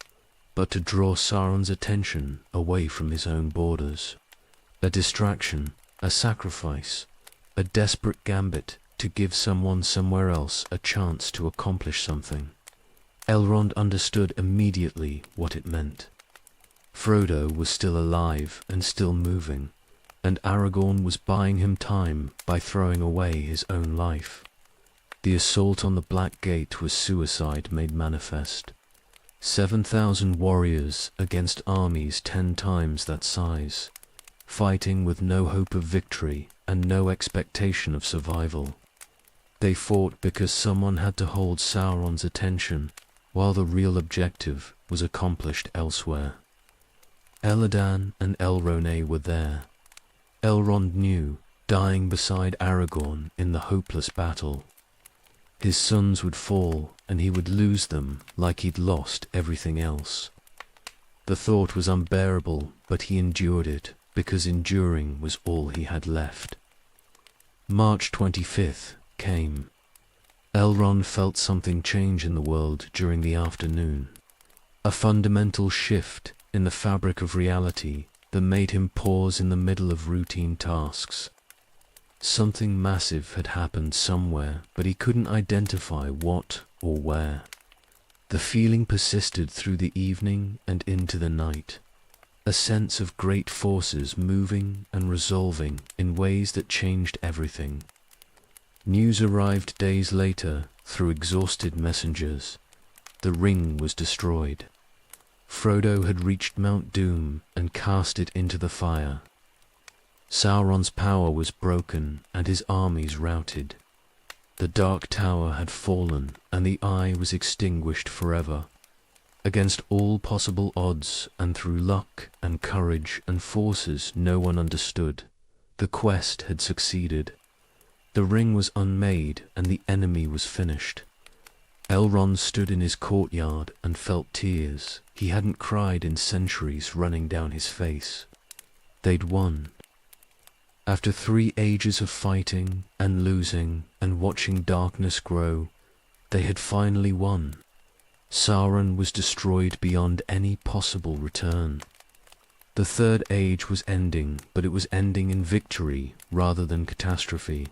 but to draw Sauron's attention away from his own borders. A distraction, a sacrifice, a desperate gambit to give someone somewhere else a chance to accomplish something. Elrond understood immediately what it meant. Frodo was still alive and still moving, and Aragorn was buying him time by throwing away his own life. The assault on the Black Gate was suicide made manifest. 7,000 warriors against armies 10 times that size, fighting with no hope of victory and no expectation of survival. They fought because someone had to hold Sauron's attention, while the real objective was accomplished elsewhere. Elladan and Elrond were there. Elrond knew, dying beside Aragorn in the hopeless battle. His sons would fall, and he would lose them like he'd lost everything else. The thought was unbearable, but he endured it, because enduring was all he had left. March 25th came. Elrond felt something change in the world during the afternoon. A fundamental shift in the fabric of reality that made him pause in the middle of routine tasks. Something massive had happened somewhere, but he couldn't identify what or where. The feeling persisted through the evening and into the night. A sense of great forces moving and resolving in ways that changed everything. News arrived days later through exhausted messengers. The ring was destroyed. Frodo had reached Mount Doom and cast it into the fire. Sauron's power was broken and his armies routed. The Dark Tower had fallen and the Eye was extinguished forever. Against all possible odds and through luck and courage and forces no one understood, the quest had succeeded. The ring was unmade and the enemy was finished. Elrond stood in his courtyard and felt tears he hadn't cried in centuries running down his face. They'd won. After 3 ages of fighting and losing and watching darkness grow, they had finally won. Sauron was destroyed beyond any possible return. The Third Age was ending, but it was ending in victory rather than catastrophe.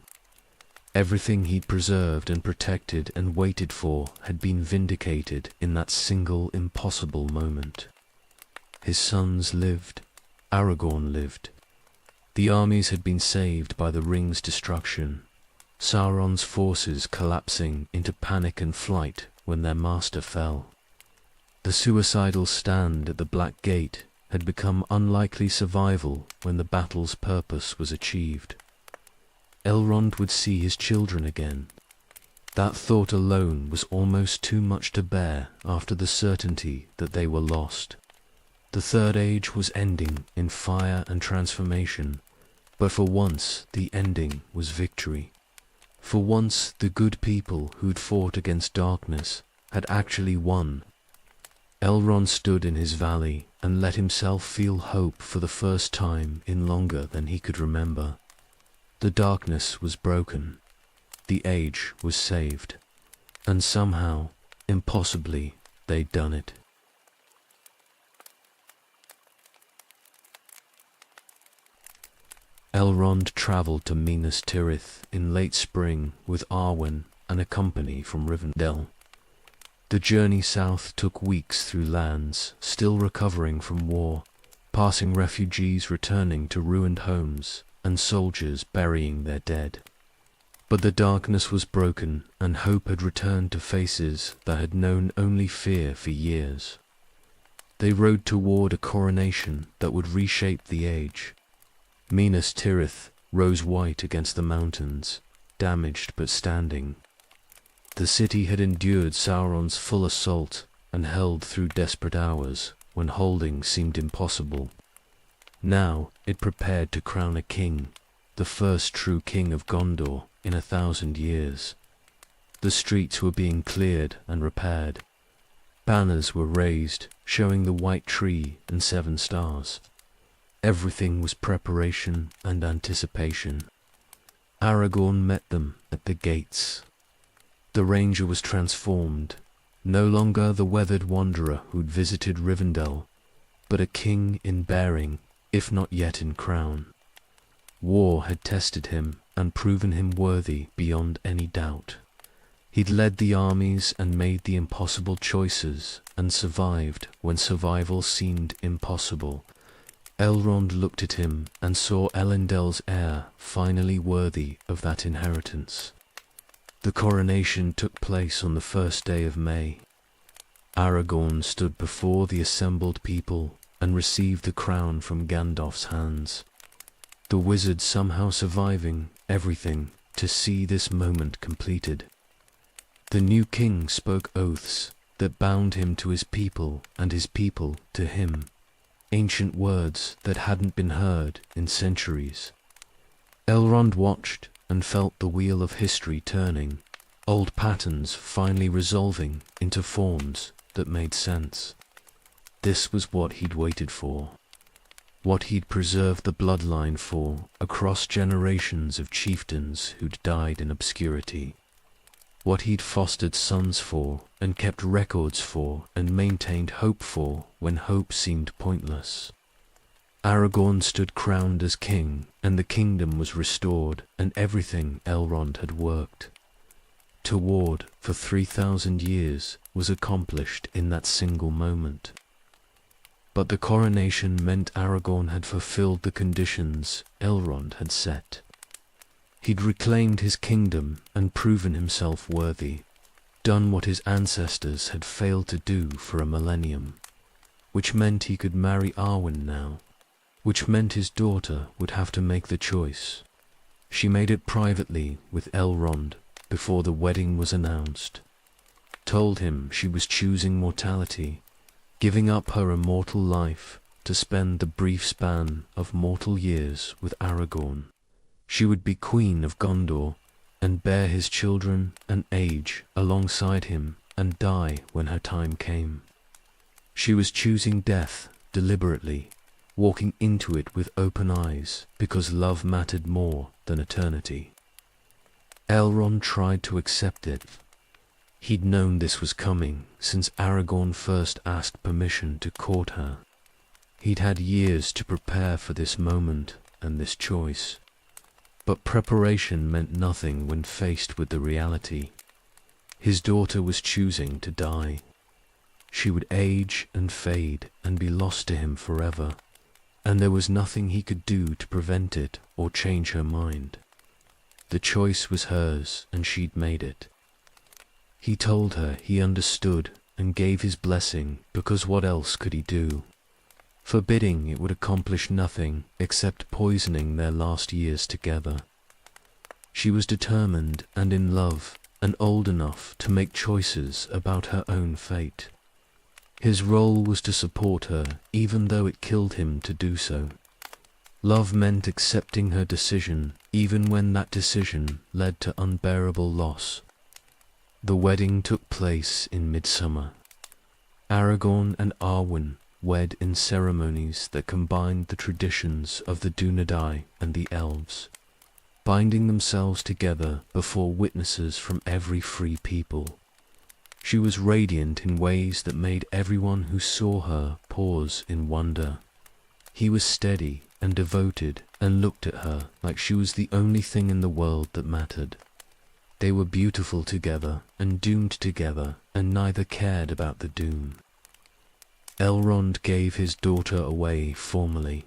Everything he'd preserved and protected and waited for had been vindicated in that single impossible moment. His sons lived. Aragorn lived. The armies had been saved by the ring's destruction. Sauron's forces collapsing into panic and flight when their master fell. The suicidal stand at the Black Gate had become unlikely survival when the battle's purpose was achieved. Elrond would see his children again. That thought alone was almost too much to bear after the certainty that they were lost. The Third Age was ending in fire and transformation, but for once the ending was victory. For once the good people who'd fought against darkness had actually won. Elrond stood in his valley and let himself feel hope for the first time in longer than he could remember. The darkness was broken. The age was saved. And somehow, impossibly, they'd done it. Elrond travelled to Minas Tirith in late spring with Arwen and a company from Rivendell. The journey south took weeks through lands still recovering from war, passing refugees returning to ruined homes and soldiers burying their dead. But the darkness was broken and hope had returned to faces that had known only fear for years. They rode toward a coronation that would reshape the age. Minas Tirith rose white against the mountains, damaged but standing. The city had endured Sauron's full assault and held through desperate hours when holding seemed impossible. Now it prepared to crown a king, the first true king of Gondor in 1,000 years. The streets were being cleared and repaired. Banners were raised, showing the white tree and 7 stars. Everything was preparation and anticipation. Aragorn met them at the gates. The ranger was transformed, no longer the weathered wanderer who'd visited Rivendell, but a king in bearing, if not yet in crown. War had tested him and proven him worthy beyond any doubt. He'd led the armies and made the impossible choices and survived when survival seemed impossible. Elrond looked at him and saw Elendel's heir finally worthy of that inheritance. The coronation took place on the first day of May. Aragorn stood before the assembled people and received the crown from Gandalf's hands. The wizard somehow surviving everything to see this moment completed. The new king spoke oaths that bound him to his people and his people to him, ancient words that hadn't been heard in centuries. Elrond watched and felt the wheel of history turning, old patterns finally resolving into forms that made sense. This was what he'd waited for, what he'd preserved the bloodline for across generations of chieftains who'd died in obscurity, what he'd fostered sons for and kept records for and maintained hope for when hope seemed pointless. Aragorn stood crowned as king, and the kingdom was restored, and everything Elrond had worked toward for 3,000 years was accomplished in that single moment. But the coronation meant Aragorn had fulfilled the conditions Elrond had set. He'd reclaimed his kingdom and proven himself worthy, done what his ancestors had failed to do for a millennium, which meant he could marry Arwen now, which meant his daughter would have to make the choice. She made it privately with Elrond before the wedding was announced, told him she was choosing mortality, giving up her immortal life to spend the brief span of mortal years with Aragorn. She would be queen of Gondor and bear his children and age alongside him and die when her time came. She was choosing death deliberately, walking into it with open eyes because love mattered more than eternity. Elrond tried to accept it. He'd known this was coming since Aragorn first asked permission to court her. He'd had years to prepare for this moment and this choice. But preparation meant nothing when faced with the reality. His daughter was choosing to die. She would age and fade and be lost to him forever, and there was nothing he could do to prevent it or change her mind. The choice was hers, and she'd made it. He told her he understood and gave his blessing because what else could he do? Forbidding it would accomplish nothing except poisoning their last years together. She was determined and in love and old enough to make choices about her own fate. His role was to support her even though it killed him to do so. Love meant accepting her decision even when that decision led to unbearable loss. The wedding took place in midsummer. Aragorn and Arwen wed in ceremonies that combined the traditions of the Dunedain and the elves, binding themselves together before witnesses from every free people. She was radiant in ways that made everyone who saw her pause in wonder. He was steady and devoted and looked at her like she was the only thing in the world that mattered. They were beautiful together and doomed together, and neither cared about the doom. Elrond gave his daughter away formally,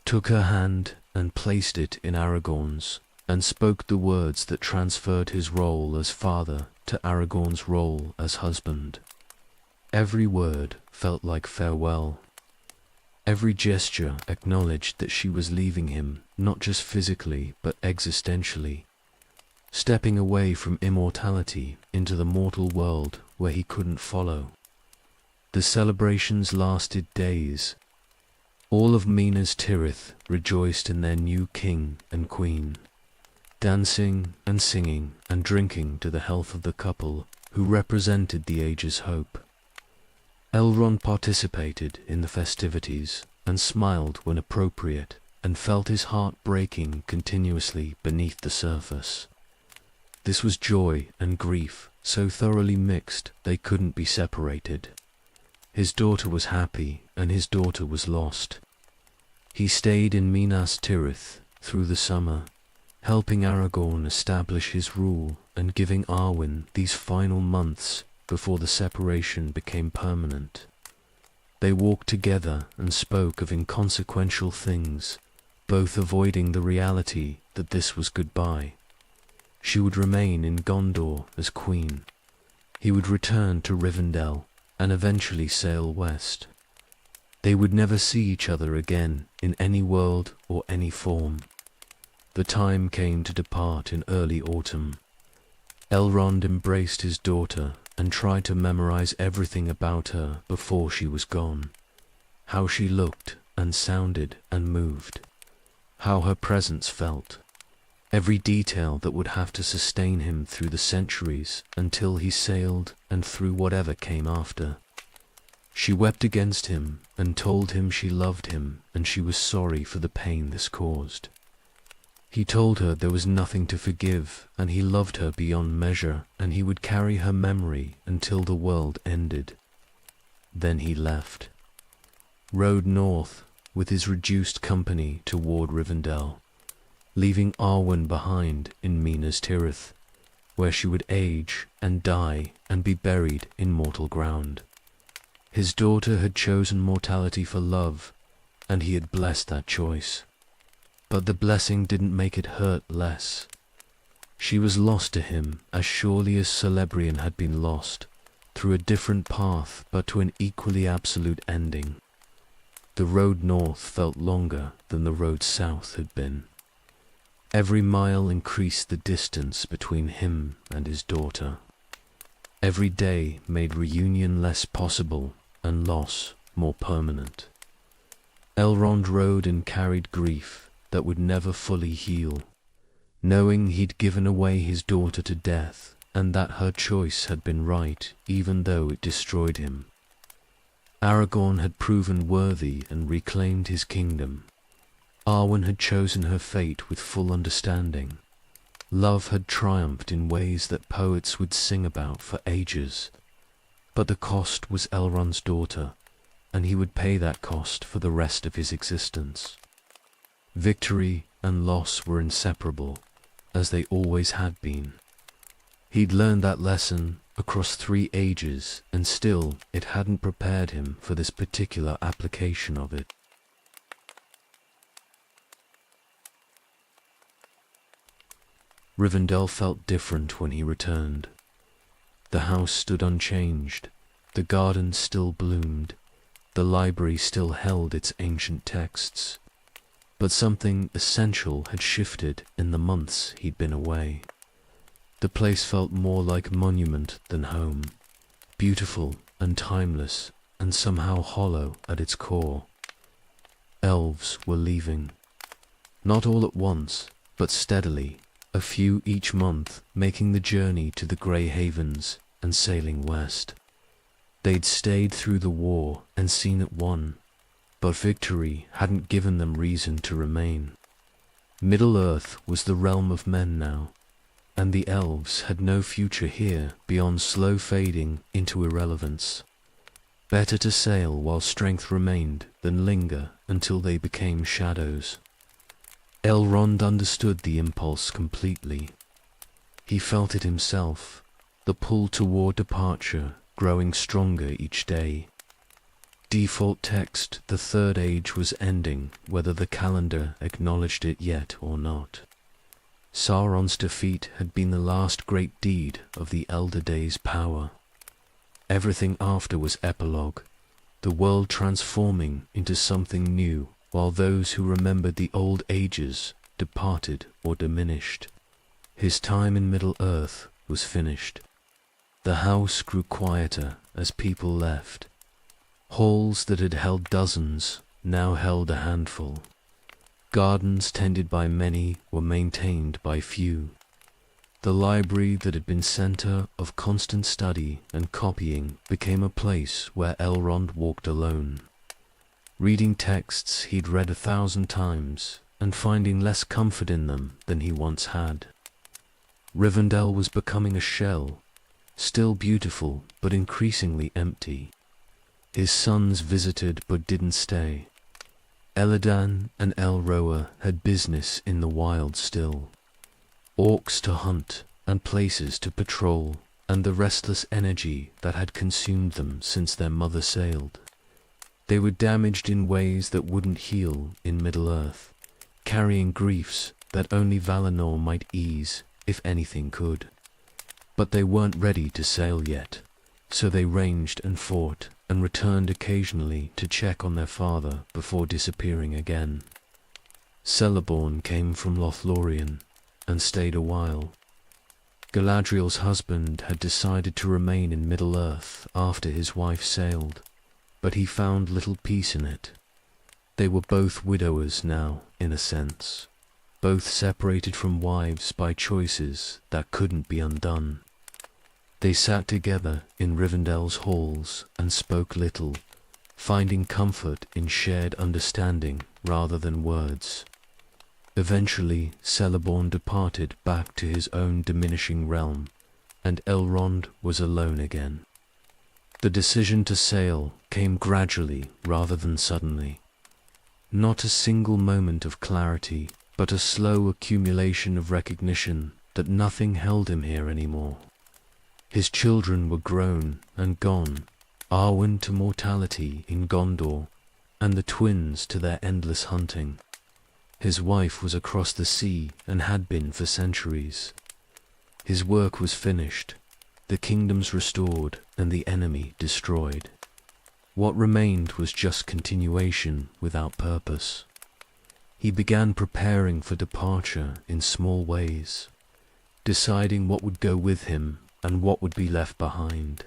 took her hand and placed it in Aragorn's, and spoke the words that transferred his role as father to Aragorn's role as husband. Every word felt like farewell. Every gesture acknowledged that she was leaving him, not just physically, but existentially, stepping away from immortality into the mortal world where he couldn't follow. The celebrations lasted days. All of Minas Tirith rejoiced in their new king and queen, dancing and singing and drinking to the health of the couple who represented the age's hope. Elrond participated in the festivities and smiled when appropriate and felt his heart breaking continuously beneath the surface. This was joy and grief so thoroughly mixed they couldn't be separated. His daughter was happy and his daughter was lost. He stayed in Minas Tirith through the summer, helping Aragorn establish his rule and giving Arwen these final months before the separation became permanent. They walked together and spoke of inconsequential things, both avoiding the reality that this was goodbye. She would remain in Gondor as queen. He would return to Rivendell and eventually sail west. They would never see each other again in any world or any form. The time came to depart in early autumn. Elrond embraced his daughter and tried to memorize everything about her before she was gone. How she looked and sounded and moved. How her presence felt. Every detail that would have to sustain him through the centuries until he sailed and through whatever came after. She wept against him and told him she loved him and she was sorry for the pain this caused. He told her there was nothing to forgive and he loved her beyond measure and he would carry her memory until the world ended. Then he left. Rode north with his reduced company toward Rivendell, leaving Arwen behind in Minas Tirith, where she would age and die and be buried in mortal ground. His daughter had chosen mortality for love, and he had blessed that choice. But the blessing didn't make it hurt less. She was lost to him as surely as Celebrian had been lost, through a different path but to an equally absolute ending. The road north felt longer than the road south had been. Every mile increased the distance between him and his daughter. Every day made reunion less possible and loss more permanent. Elrond rode and carried grief that would never fully heal, knowing he'd given away his daughter to death and that her choice had been right even though it destroyed him. Aragorn had proven worthy and reclaimed his kingdom. Arwen had chosen her fate with full understanding. Love had triumphed in ways that poets would sing about for ages. But the cost was Elrond's daughter, and he would pay that cost for the rest of his existence. Victory and loss were inseparable, as they always had been. He'd learned that lesson across 3 ages, and still it hadn't prepared him for this particular application of it. Rivendell felt different when he returned. The house stood unchanged, the garden still bloomed, the library still held its ancient texts. But something essential had shifted in the months he'd been away. The place felt more like monument than home, beautiful and timeless and somehow hollow at its core. Elves were leaving. Not all at once, but steadily, a few each month, making the journey to the Grey Havens and sailing west. They'd stayed through the war and seen it won, but victory hadn't given them reason to remain. Middle-earth was the realm of men now, and the elves had no future here beyond slow fading into irrelevance. Better to sail while strength remained than linger until they became shadows. Elrond understood the impulse completely. He felt it himself, the pull toward departure growing stronger each day. Default text, the Third Age was ending, whether the calendar acknowledged it yet or not. Sauron's defeat had been the last great deed of the Elder Days' power. Everything after was epilogue, the world transforming into something new, while those who remembered the old ages departed or diminished. His time in Middle-earth was finished. The house grew quieter as people left. Halls that had held dozens now held a handful. Gardens tended by many were maintained by few. The library that had been center of constant study and copying became a place where Elrond walked alone, reading texts he'd read 1,000 times and finding less comfort in them than he once had. Rivendell was becoming a shell, still beautiful but increasingly empty. His sons visited but didn't stay. Elladan and Elroa had business in the wild still. orcs to hunt, and places to patrol, and the restless energy that had consumed them since their mother sailed. They were damaged in ways that wouldn't heal in Middle-earth, carrying griefs that only Valinor might ease, if anything could. But they weren't ready to sail yet, so they ranged and fought, and returned occasionally to check on their father before disappearing again. Celeborn came from Lothlorien, and stayed a while. Galadriel's husband had decided to remain in Middle-earth after his wife sailed, but he found little peace in it. They were both widowers now, in a sense, both separated from wives by choices that couldn't be undone. They sat together in Rivendell's halls and spoke little, finding comfort in shared understanding rather than words. Eventually, Celeborn departed back to his own diminishing realm, and Elrond was alone again. The decision to sail came gradually rather than suddenly. Not a single moment of clarity, but a slow accumulation of recognition that nothing held him here anymore. His children were grown and gone, Arwen to mortality in Gondor, and the twins to their endless hunting. His wife was across the sea and had been for centuries. His work was finished, the kingdoms restored and the enemy destroyed. What remained was just continuation without purpose. He began preparing for departure in small ways, deciding what would go with him and what would be left behind.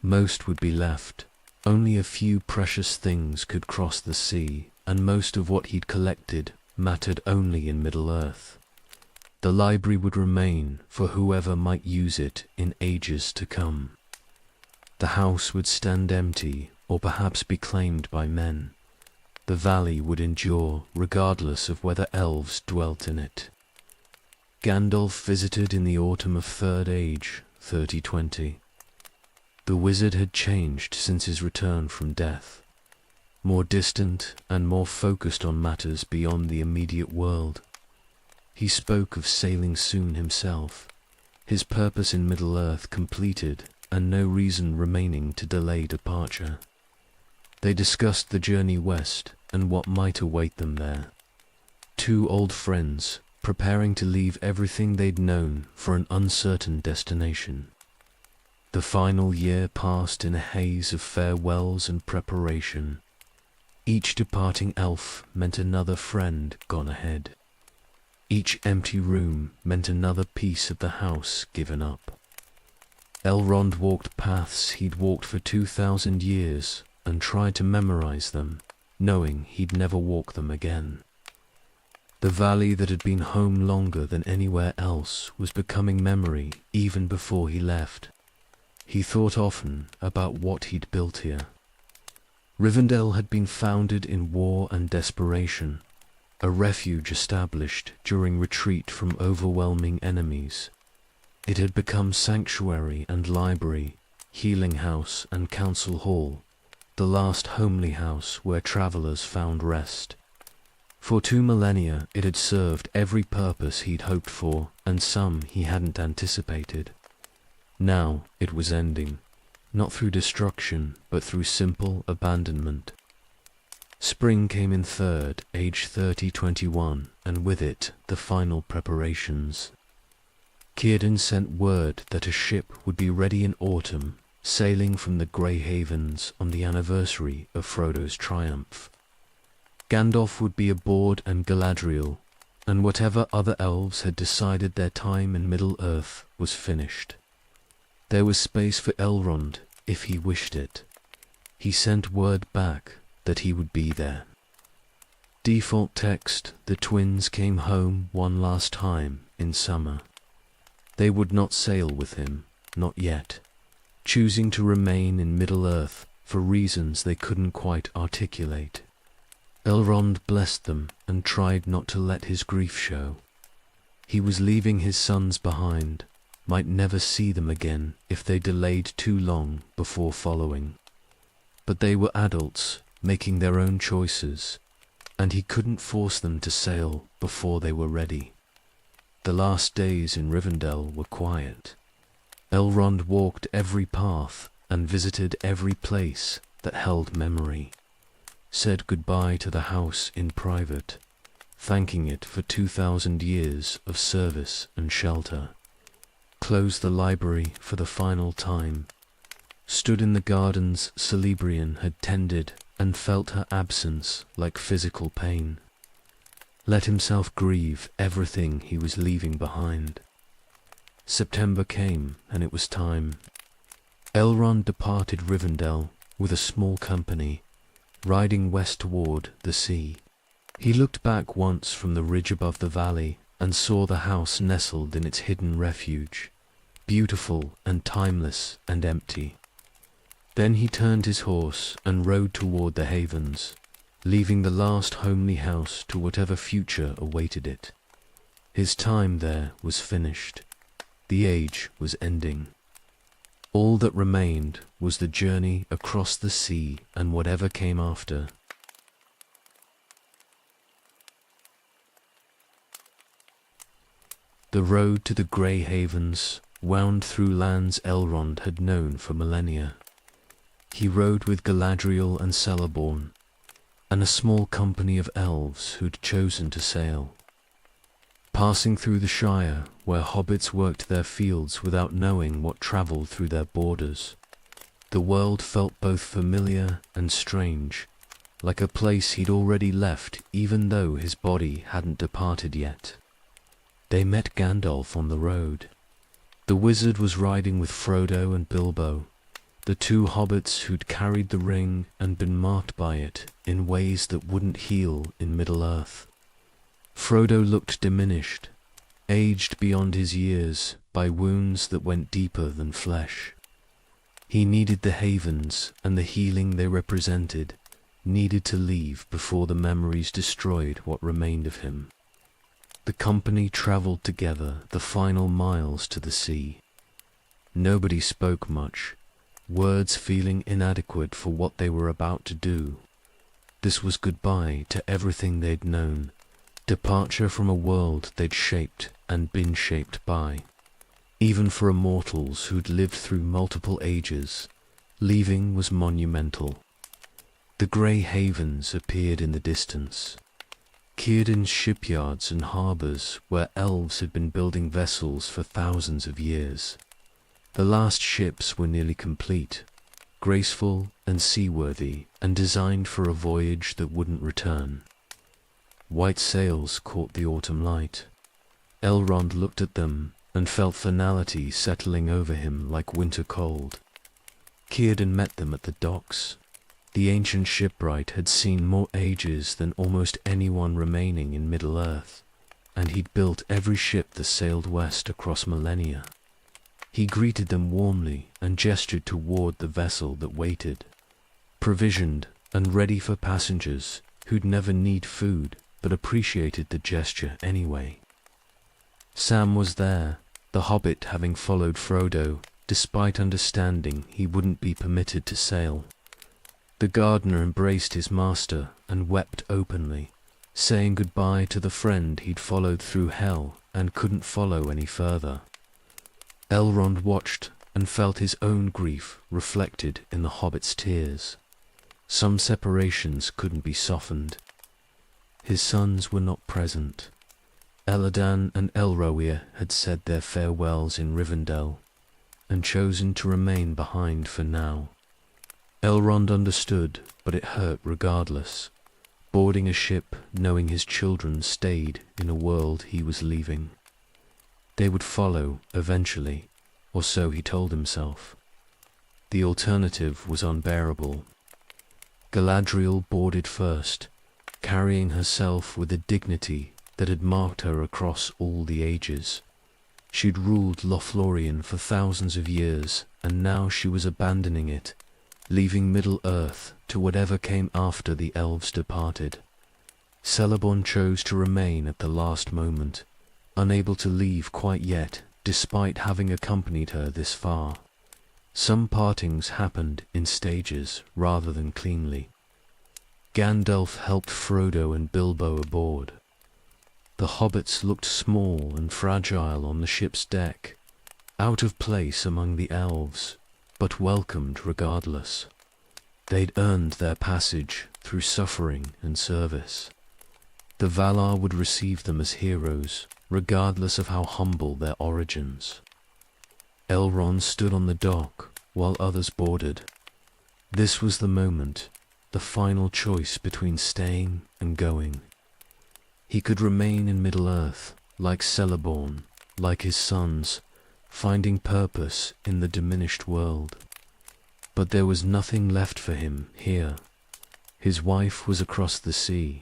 Most would be left. Only a few precious things could cross the sea, and most of what he'd collected mattered only in Middle-earth. The library would remain for whoever might use it in ages to come. The house would stand empty, or perhaps be claimed by men. The valley would endure regardless of whether elves dwelt in it. Gandalf visited in the autumn of Third Age, 3020. The wizard had changed since his return from death, more distant and more focused on matters beyond the immediate world. He spoke of sailing soon himself, his purpose in Middle-earth completed and no reason remaining to delay departure. They discussed the journey west and what might await them there. Two old friends, preparing to leave everything they'd known for an uncertain destination. The final year passed in a haze of farewells and preparation. Each departing elf meant another friend gone ahead. Each empty room meant another piece of the house given up. Elrond walked paths he'd walked for 2,000 years and tried to memorize them, knowing he'd never walk them again. The valley that had been home longer than anywhere else was becoming memory even before he left. He thought often about what he'd built here. Rivendell had been founded in war and desperation, a refuge established during retreat from overwhelming enemies. It had become sanctuary and library, healing house and council hall, the last homely house where travelers found rest. For 2 millennia it had served every purpose he'd hoped for, and some he hadn't anticipated. Now it was ending, not through destruction, but through simple abandonment. Spring came in Third, age 3021, and with it the final preparations. Círdan sent word that a ship would be ready in autumn, sailing from the Grey Havens on the anniversary of Frodo's triumph. Gandalf would be aboard and Galadriel, and whatever other elves had decided their time in Middle-earth was finished. There was space for Elrond if he wished it. He sent word back that he would be there. Default text: the twins came home one last time in summer. They would not sail with him, not yet, choosing to remain in Middle-earth for reasons they couldn't quite articulate. Elrond blessed them and tried not to let his grief show. He was leaving his sons behind, might never see them again if they delayed too long before following. But they were adults, making their own choices, and he couldn't force them to sail before they were ready. The last days in Rivendell were quiet. Elrond walked every path and visited every place that held memory, said goodbye to the house in private, thanking it for 2,000 years of service and shelter, closed the library for the final time, stood in the gardens Celebrian had tended and felt her absence like physical pain, let himself grieve everything he was leaving behind. September came, and it was time. Elrond departed Rivendell with a small company, riding west toward the sea. He looked back once from the ridge above the valley and saw the house nestled in its hidden refuge, beautiful and timeless and empty. Then he turned his horse and rode toward the havens, leaving the last homely house to whatever future awaited it. His time there was finished. The age was ending. All that remained was the journey across the sea and whatever came after. The road to the Grey Havens wound through lands Elrond had known for millennia. He rode with Galadriel and Celeborn, and a small company of elves who'd chosen to sail. Passing through the Shire, where hobbits worked their fields without knowing what travelled through their borders, the world felt both familiar and strange, like a place he'd already left even though his body hadn't departed yet. They met Gandalf on the road. The wizard was riding with Frodo and Bilbo, the two hobbits who'd carried the ring and been marked by it in ways that wouldn't heal in Middle-earth. Frodo looked diminished, aged beyond his years by wounds that went deeper than flesh. He needed the havens and the healing they represented, needed to leave before the memories destroyed what remained of him. The company travelled together the final miles to the sea. Nobody spoke much, words feeling inadequate for what they were about to do. This was goodbye to everything they'd known, departure from a world they'd shaped and been shaped by. Even for immortals who'd lived through multiple ages, leaving was monumental. The Grey Havens appeared in the distance. Círdan's shipyards and harbours where elves had been building vessels for thousands of years. The last ships were nearly complete, graceful and seaworthy and designed for a voyage that wouldn't return. White sails caught the autumn light. Elrond looked at them and felt finality settling over him like winter cold. Círdan met them at the docks. The ancient shipwright had seen more ages than almost anyone remaining in Middle-earth, and he'd built every ship that sailed west across millennia. He greeted them warmly and gestured toward the vessel that waited, provisioned and ready for passengers who'd never need food but appreciated the gesture anyway. Sam was there, the hobbit having followed Frodo, despite understanding he wouldn't be permitted to sail. The gardener embraced his master and wept openly, saying goodbye to the friend he'd followed through hell and couldn't follow any further. Elrond watched and felt his own grief reflected in the hobbit's tears. Some separations couldn't be softened. His sons were not present. Elladan and Elrohir had said their farewells in Rivendell and chosen to remain behind for now. Elrond understood, but it hurt regardless, boarding a ship knowing his children stayed in a world he was leaving. They would follow eventually, or so he told himself. The alternative was unbearable. Galadriel boarded first, carrying herself with a dignity that had marked her across all the ages. She'd ruled Lothlorien for thousands of years, and now she was abandoning it, leaving Middle-earth to whatever came after the elves departed. Celeborn chose to remain at the last moment, unable to leave quite yet, despite having accompanied her this far. Some partings happened in stages rather than cleanly. Gandalf helped Frodo and Bilbo aboard. The hobbits looked small and fragile on the ship's deck, out of place among the elves, but welcomed regardless. They'd earned their passage through suffering and service. The Valar would receive them as heroes, regardless of how humble their origins. Elrond stood on the dock while others boarded. This was the moment, the final choice between staying and going. He could remain in Middle-earth, like Celeborn, like his sons, finding purpose in the diminished world. But there was nothing left for him here. His wife was across the sea.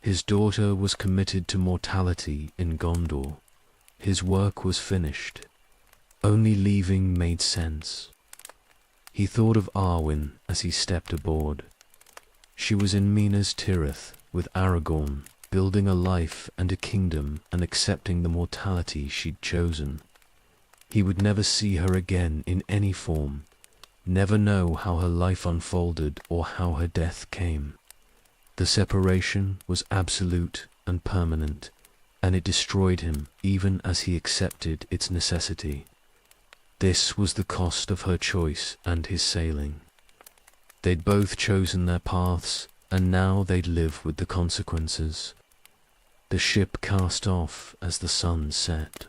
His daughter was committed to mortality in Gondor. His work was finished. Only leaving made sense. He thought of Arwen as he stepped aboard. She was in Minas Tirith with Aragorn, building a life and a kingdom and accepting the mortality she'd chosen. He would never see her again in any form, never know how her life unfolded or how her death came. The separation was absolute and permanent, and it destroyed him even as he accepted its necessity. This was the cost of her choice and his sailing. They'd both chosen their paths, and now they'd live with the consequences. The ship cast off as the sun set.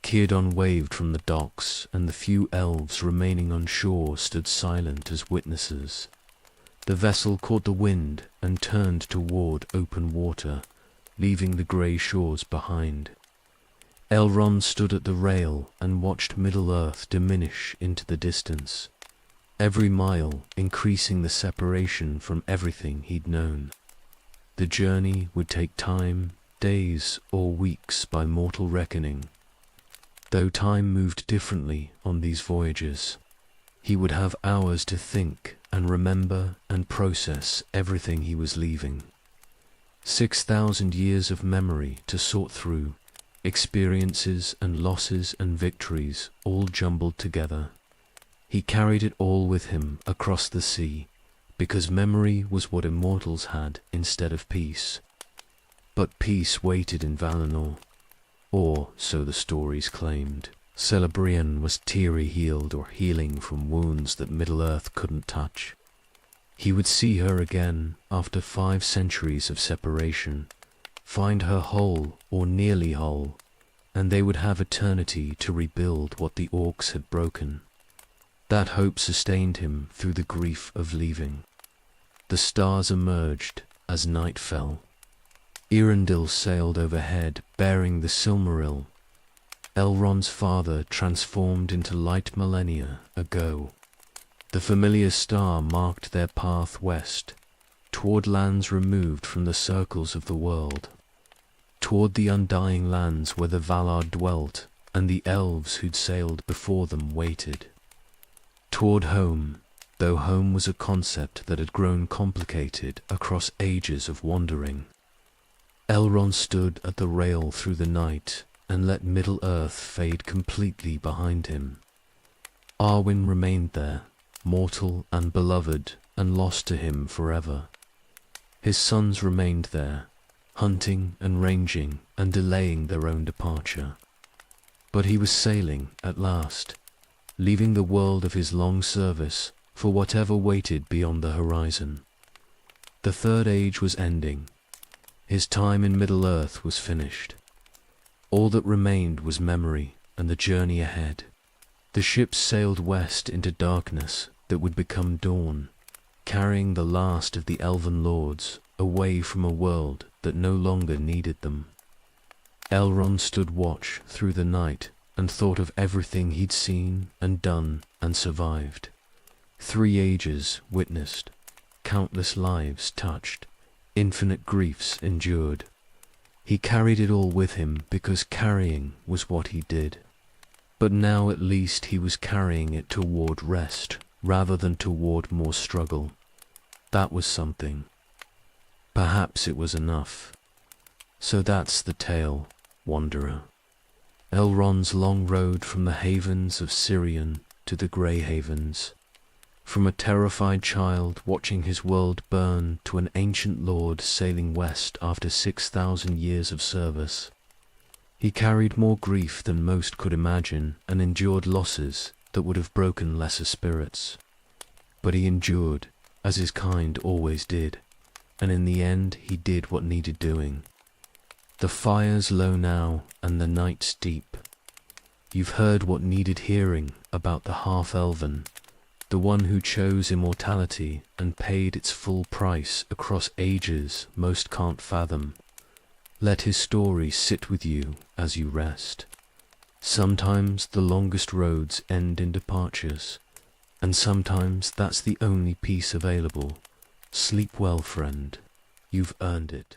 Círdan waved from the docks, and the few elves remaining on shore stood silent as witnesses. The vessel caught the wind and turned toward open water, leaving the grey shores behind. Elrond stood at the rail and watched Middle-earth diminish into the distance, every mile increasing the separation from everything he'd known. The journey would take time, days or weeks by mortal reckoning. Though time moved differently on these voyages, he would have hours to think and remember and process everything he was leaving. 6,000 years of memory to sort through, experiences and losses and victories all jumbled together. He carried it all with him across the sea, because memory was what immortals had instead of peace. But peace waited in Valinor, or so the stories claimed. Celebrian was teary-healed or healing from wounds that Middle-earth couldn't touch. He would see her again after 5 centuries of separation, find her whole or nearly whole, and they would have eternity to rebuild what the orcs had broken. That hope sustained him through the grief of leaving. The stars emerged as night fell. Eärendil sailed overhead, bearing the Silmaril. Elrond's father transformed into light millennia ago. The familiar star marked their path west, toward lands removed from the circles of the world, toward the undying lands where the Valar dwelt and the elves who'd sailed before them waited. Toward home, though home was a concept that had grown complicated across ages of wandering. Elrond stood at the rail through the night and let Middle-earth fade completely behind him. Arwen remained there, mortal and beloved, and lost to him forever. His sons remained there, hunting and ranging and delaying their own departure. But he was sailing at last, leaving the world of his long service for whatever waited beyond the horizon. The Third Age was ending. His time in Middle-earth was finished. All that remained was memory and the journey ahead. The ship sailed west into darkness that would become dawn, carrying the last of the elven lords away from a world that no longer needed them. Elrond stood watch through the night and thought of everything he'd seen and done and survived. 3 ages witnessed, countless lives touched, infinite griefs endured. He carried it all with him because carrying was what he did. But now at least he was carrying it toward rest rather than toward more struggle. That was something. Perhaps it was enough. So that's the tale, wanderer. Elrond's long road from the havens of Sirion to the Grey Havens, From a terrified child watching his world burn to an ancient lord sailing west after 6,000 years of service, he carried more grief than most could imagine and endured losses that would have broken lesser spirits. But he endured, as his kind always did, and in the end he did what needed doing. The fire's low now and the night's deep. You've heard what needed hearing about the half-elven, the one who chose immortality and paid its full price across ages most can't fathom. Let his story sit with you as you rest. Sometimes the longest roads end in departures, and sometimes that's the only peace available. Sleep well, friend. You've earned it.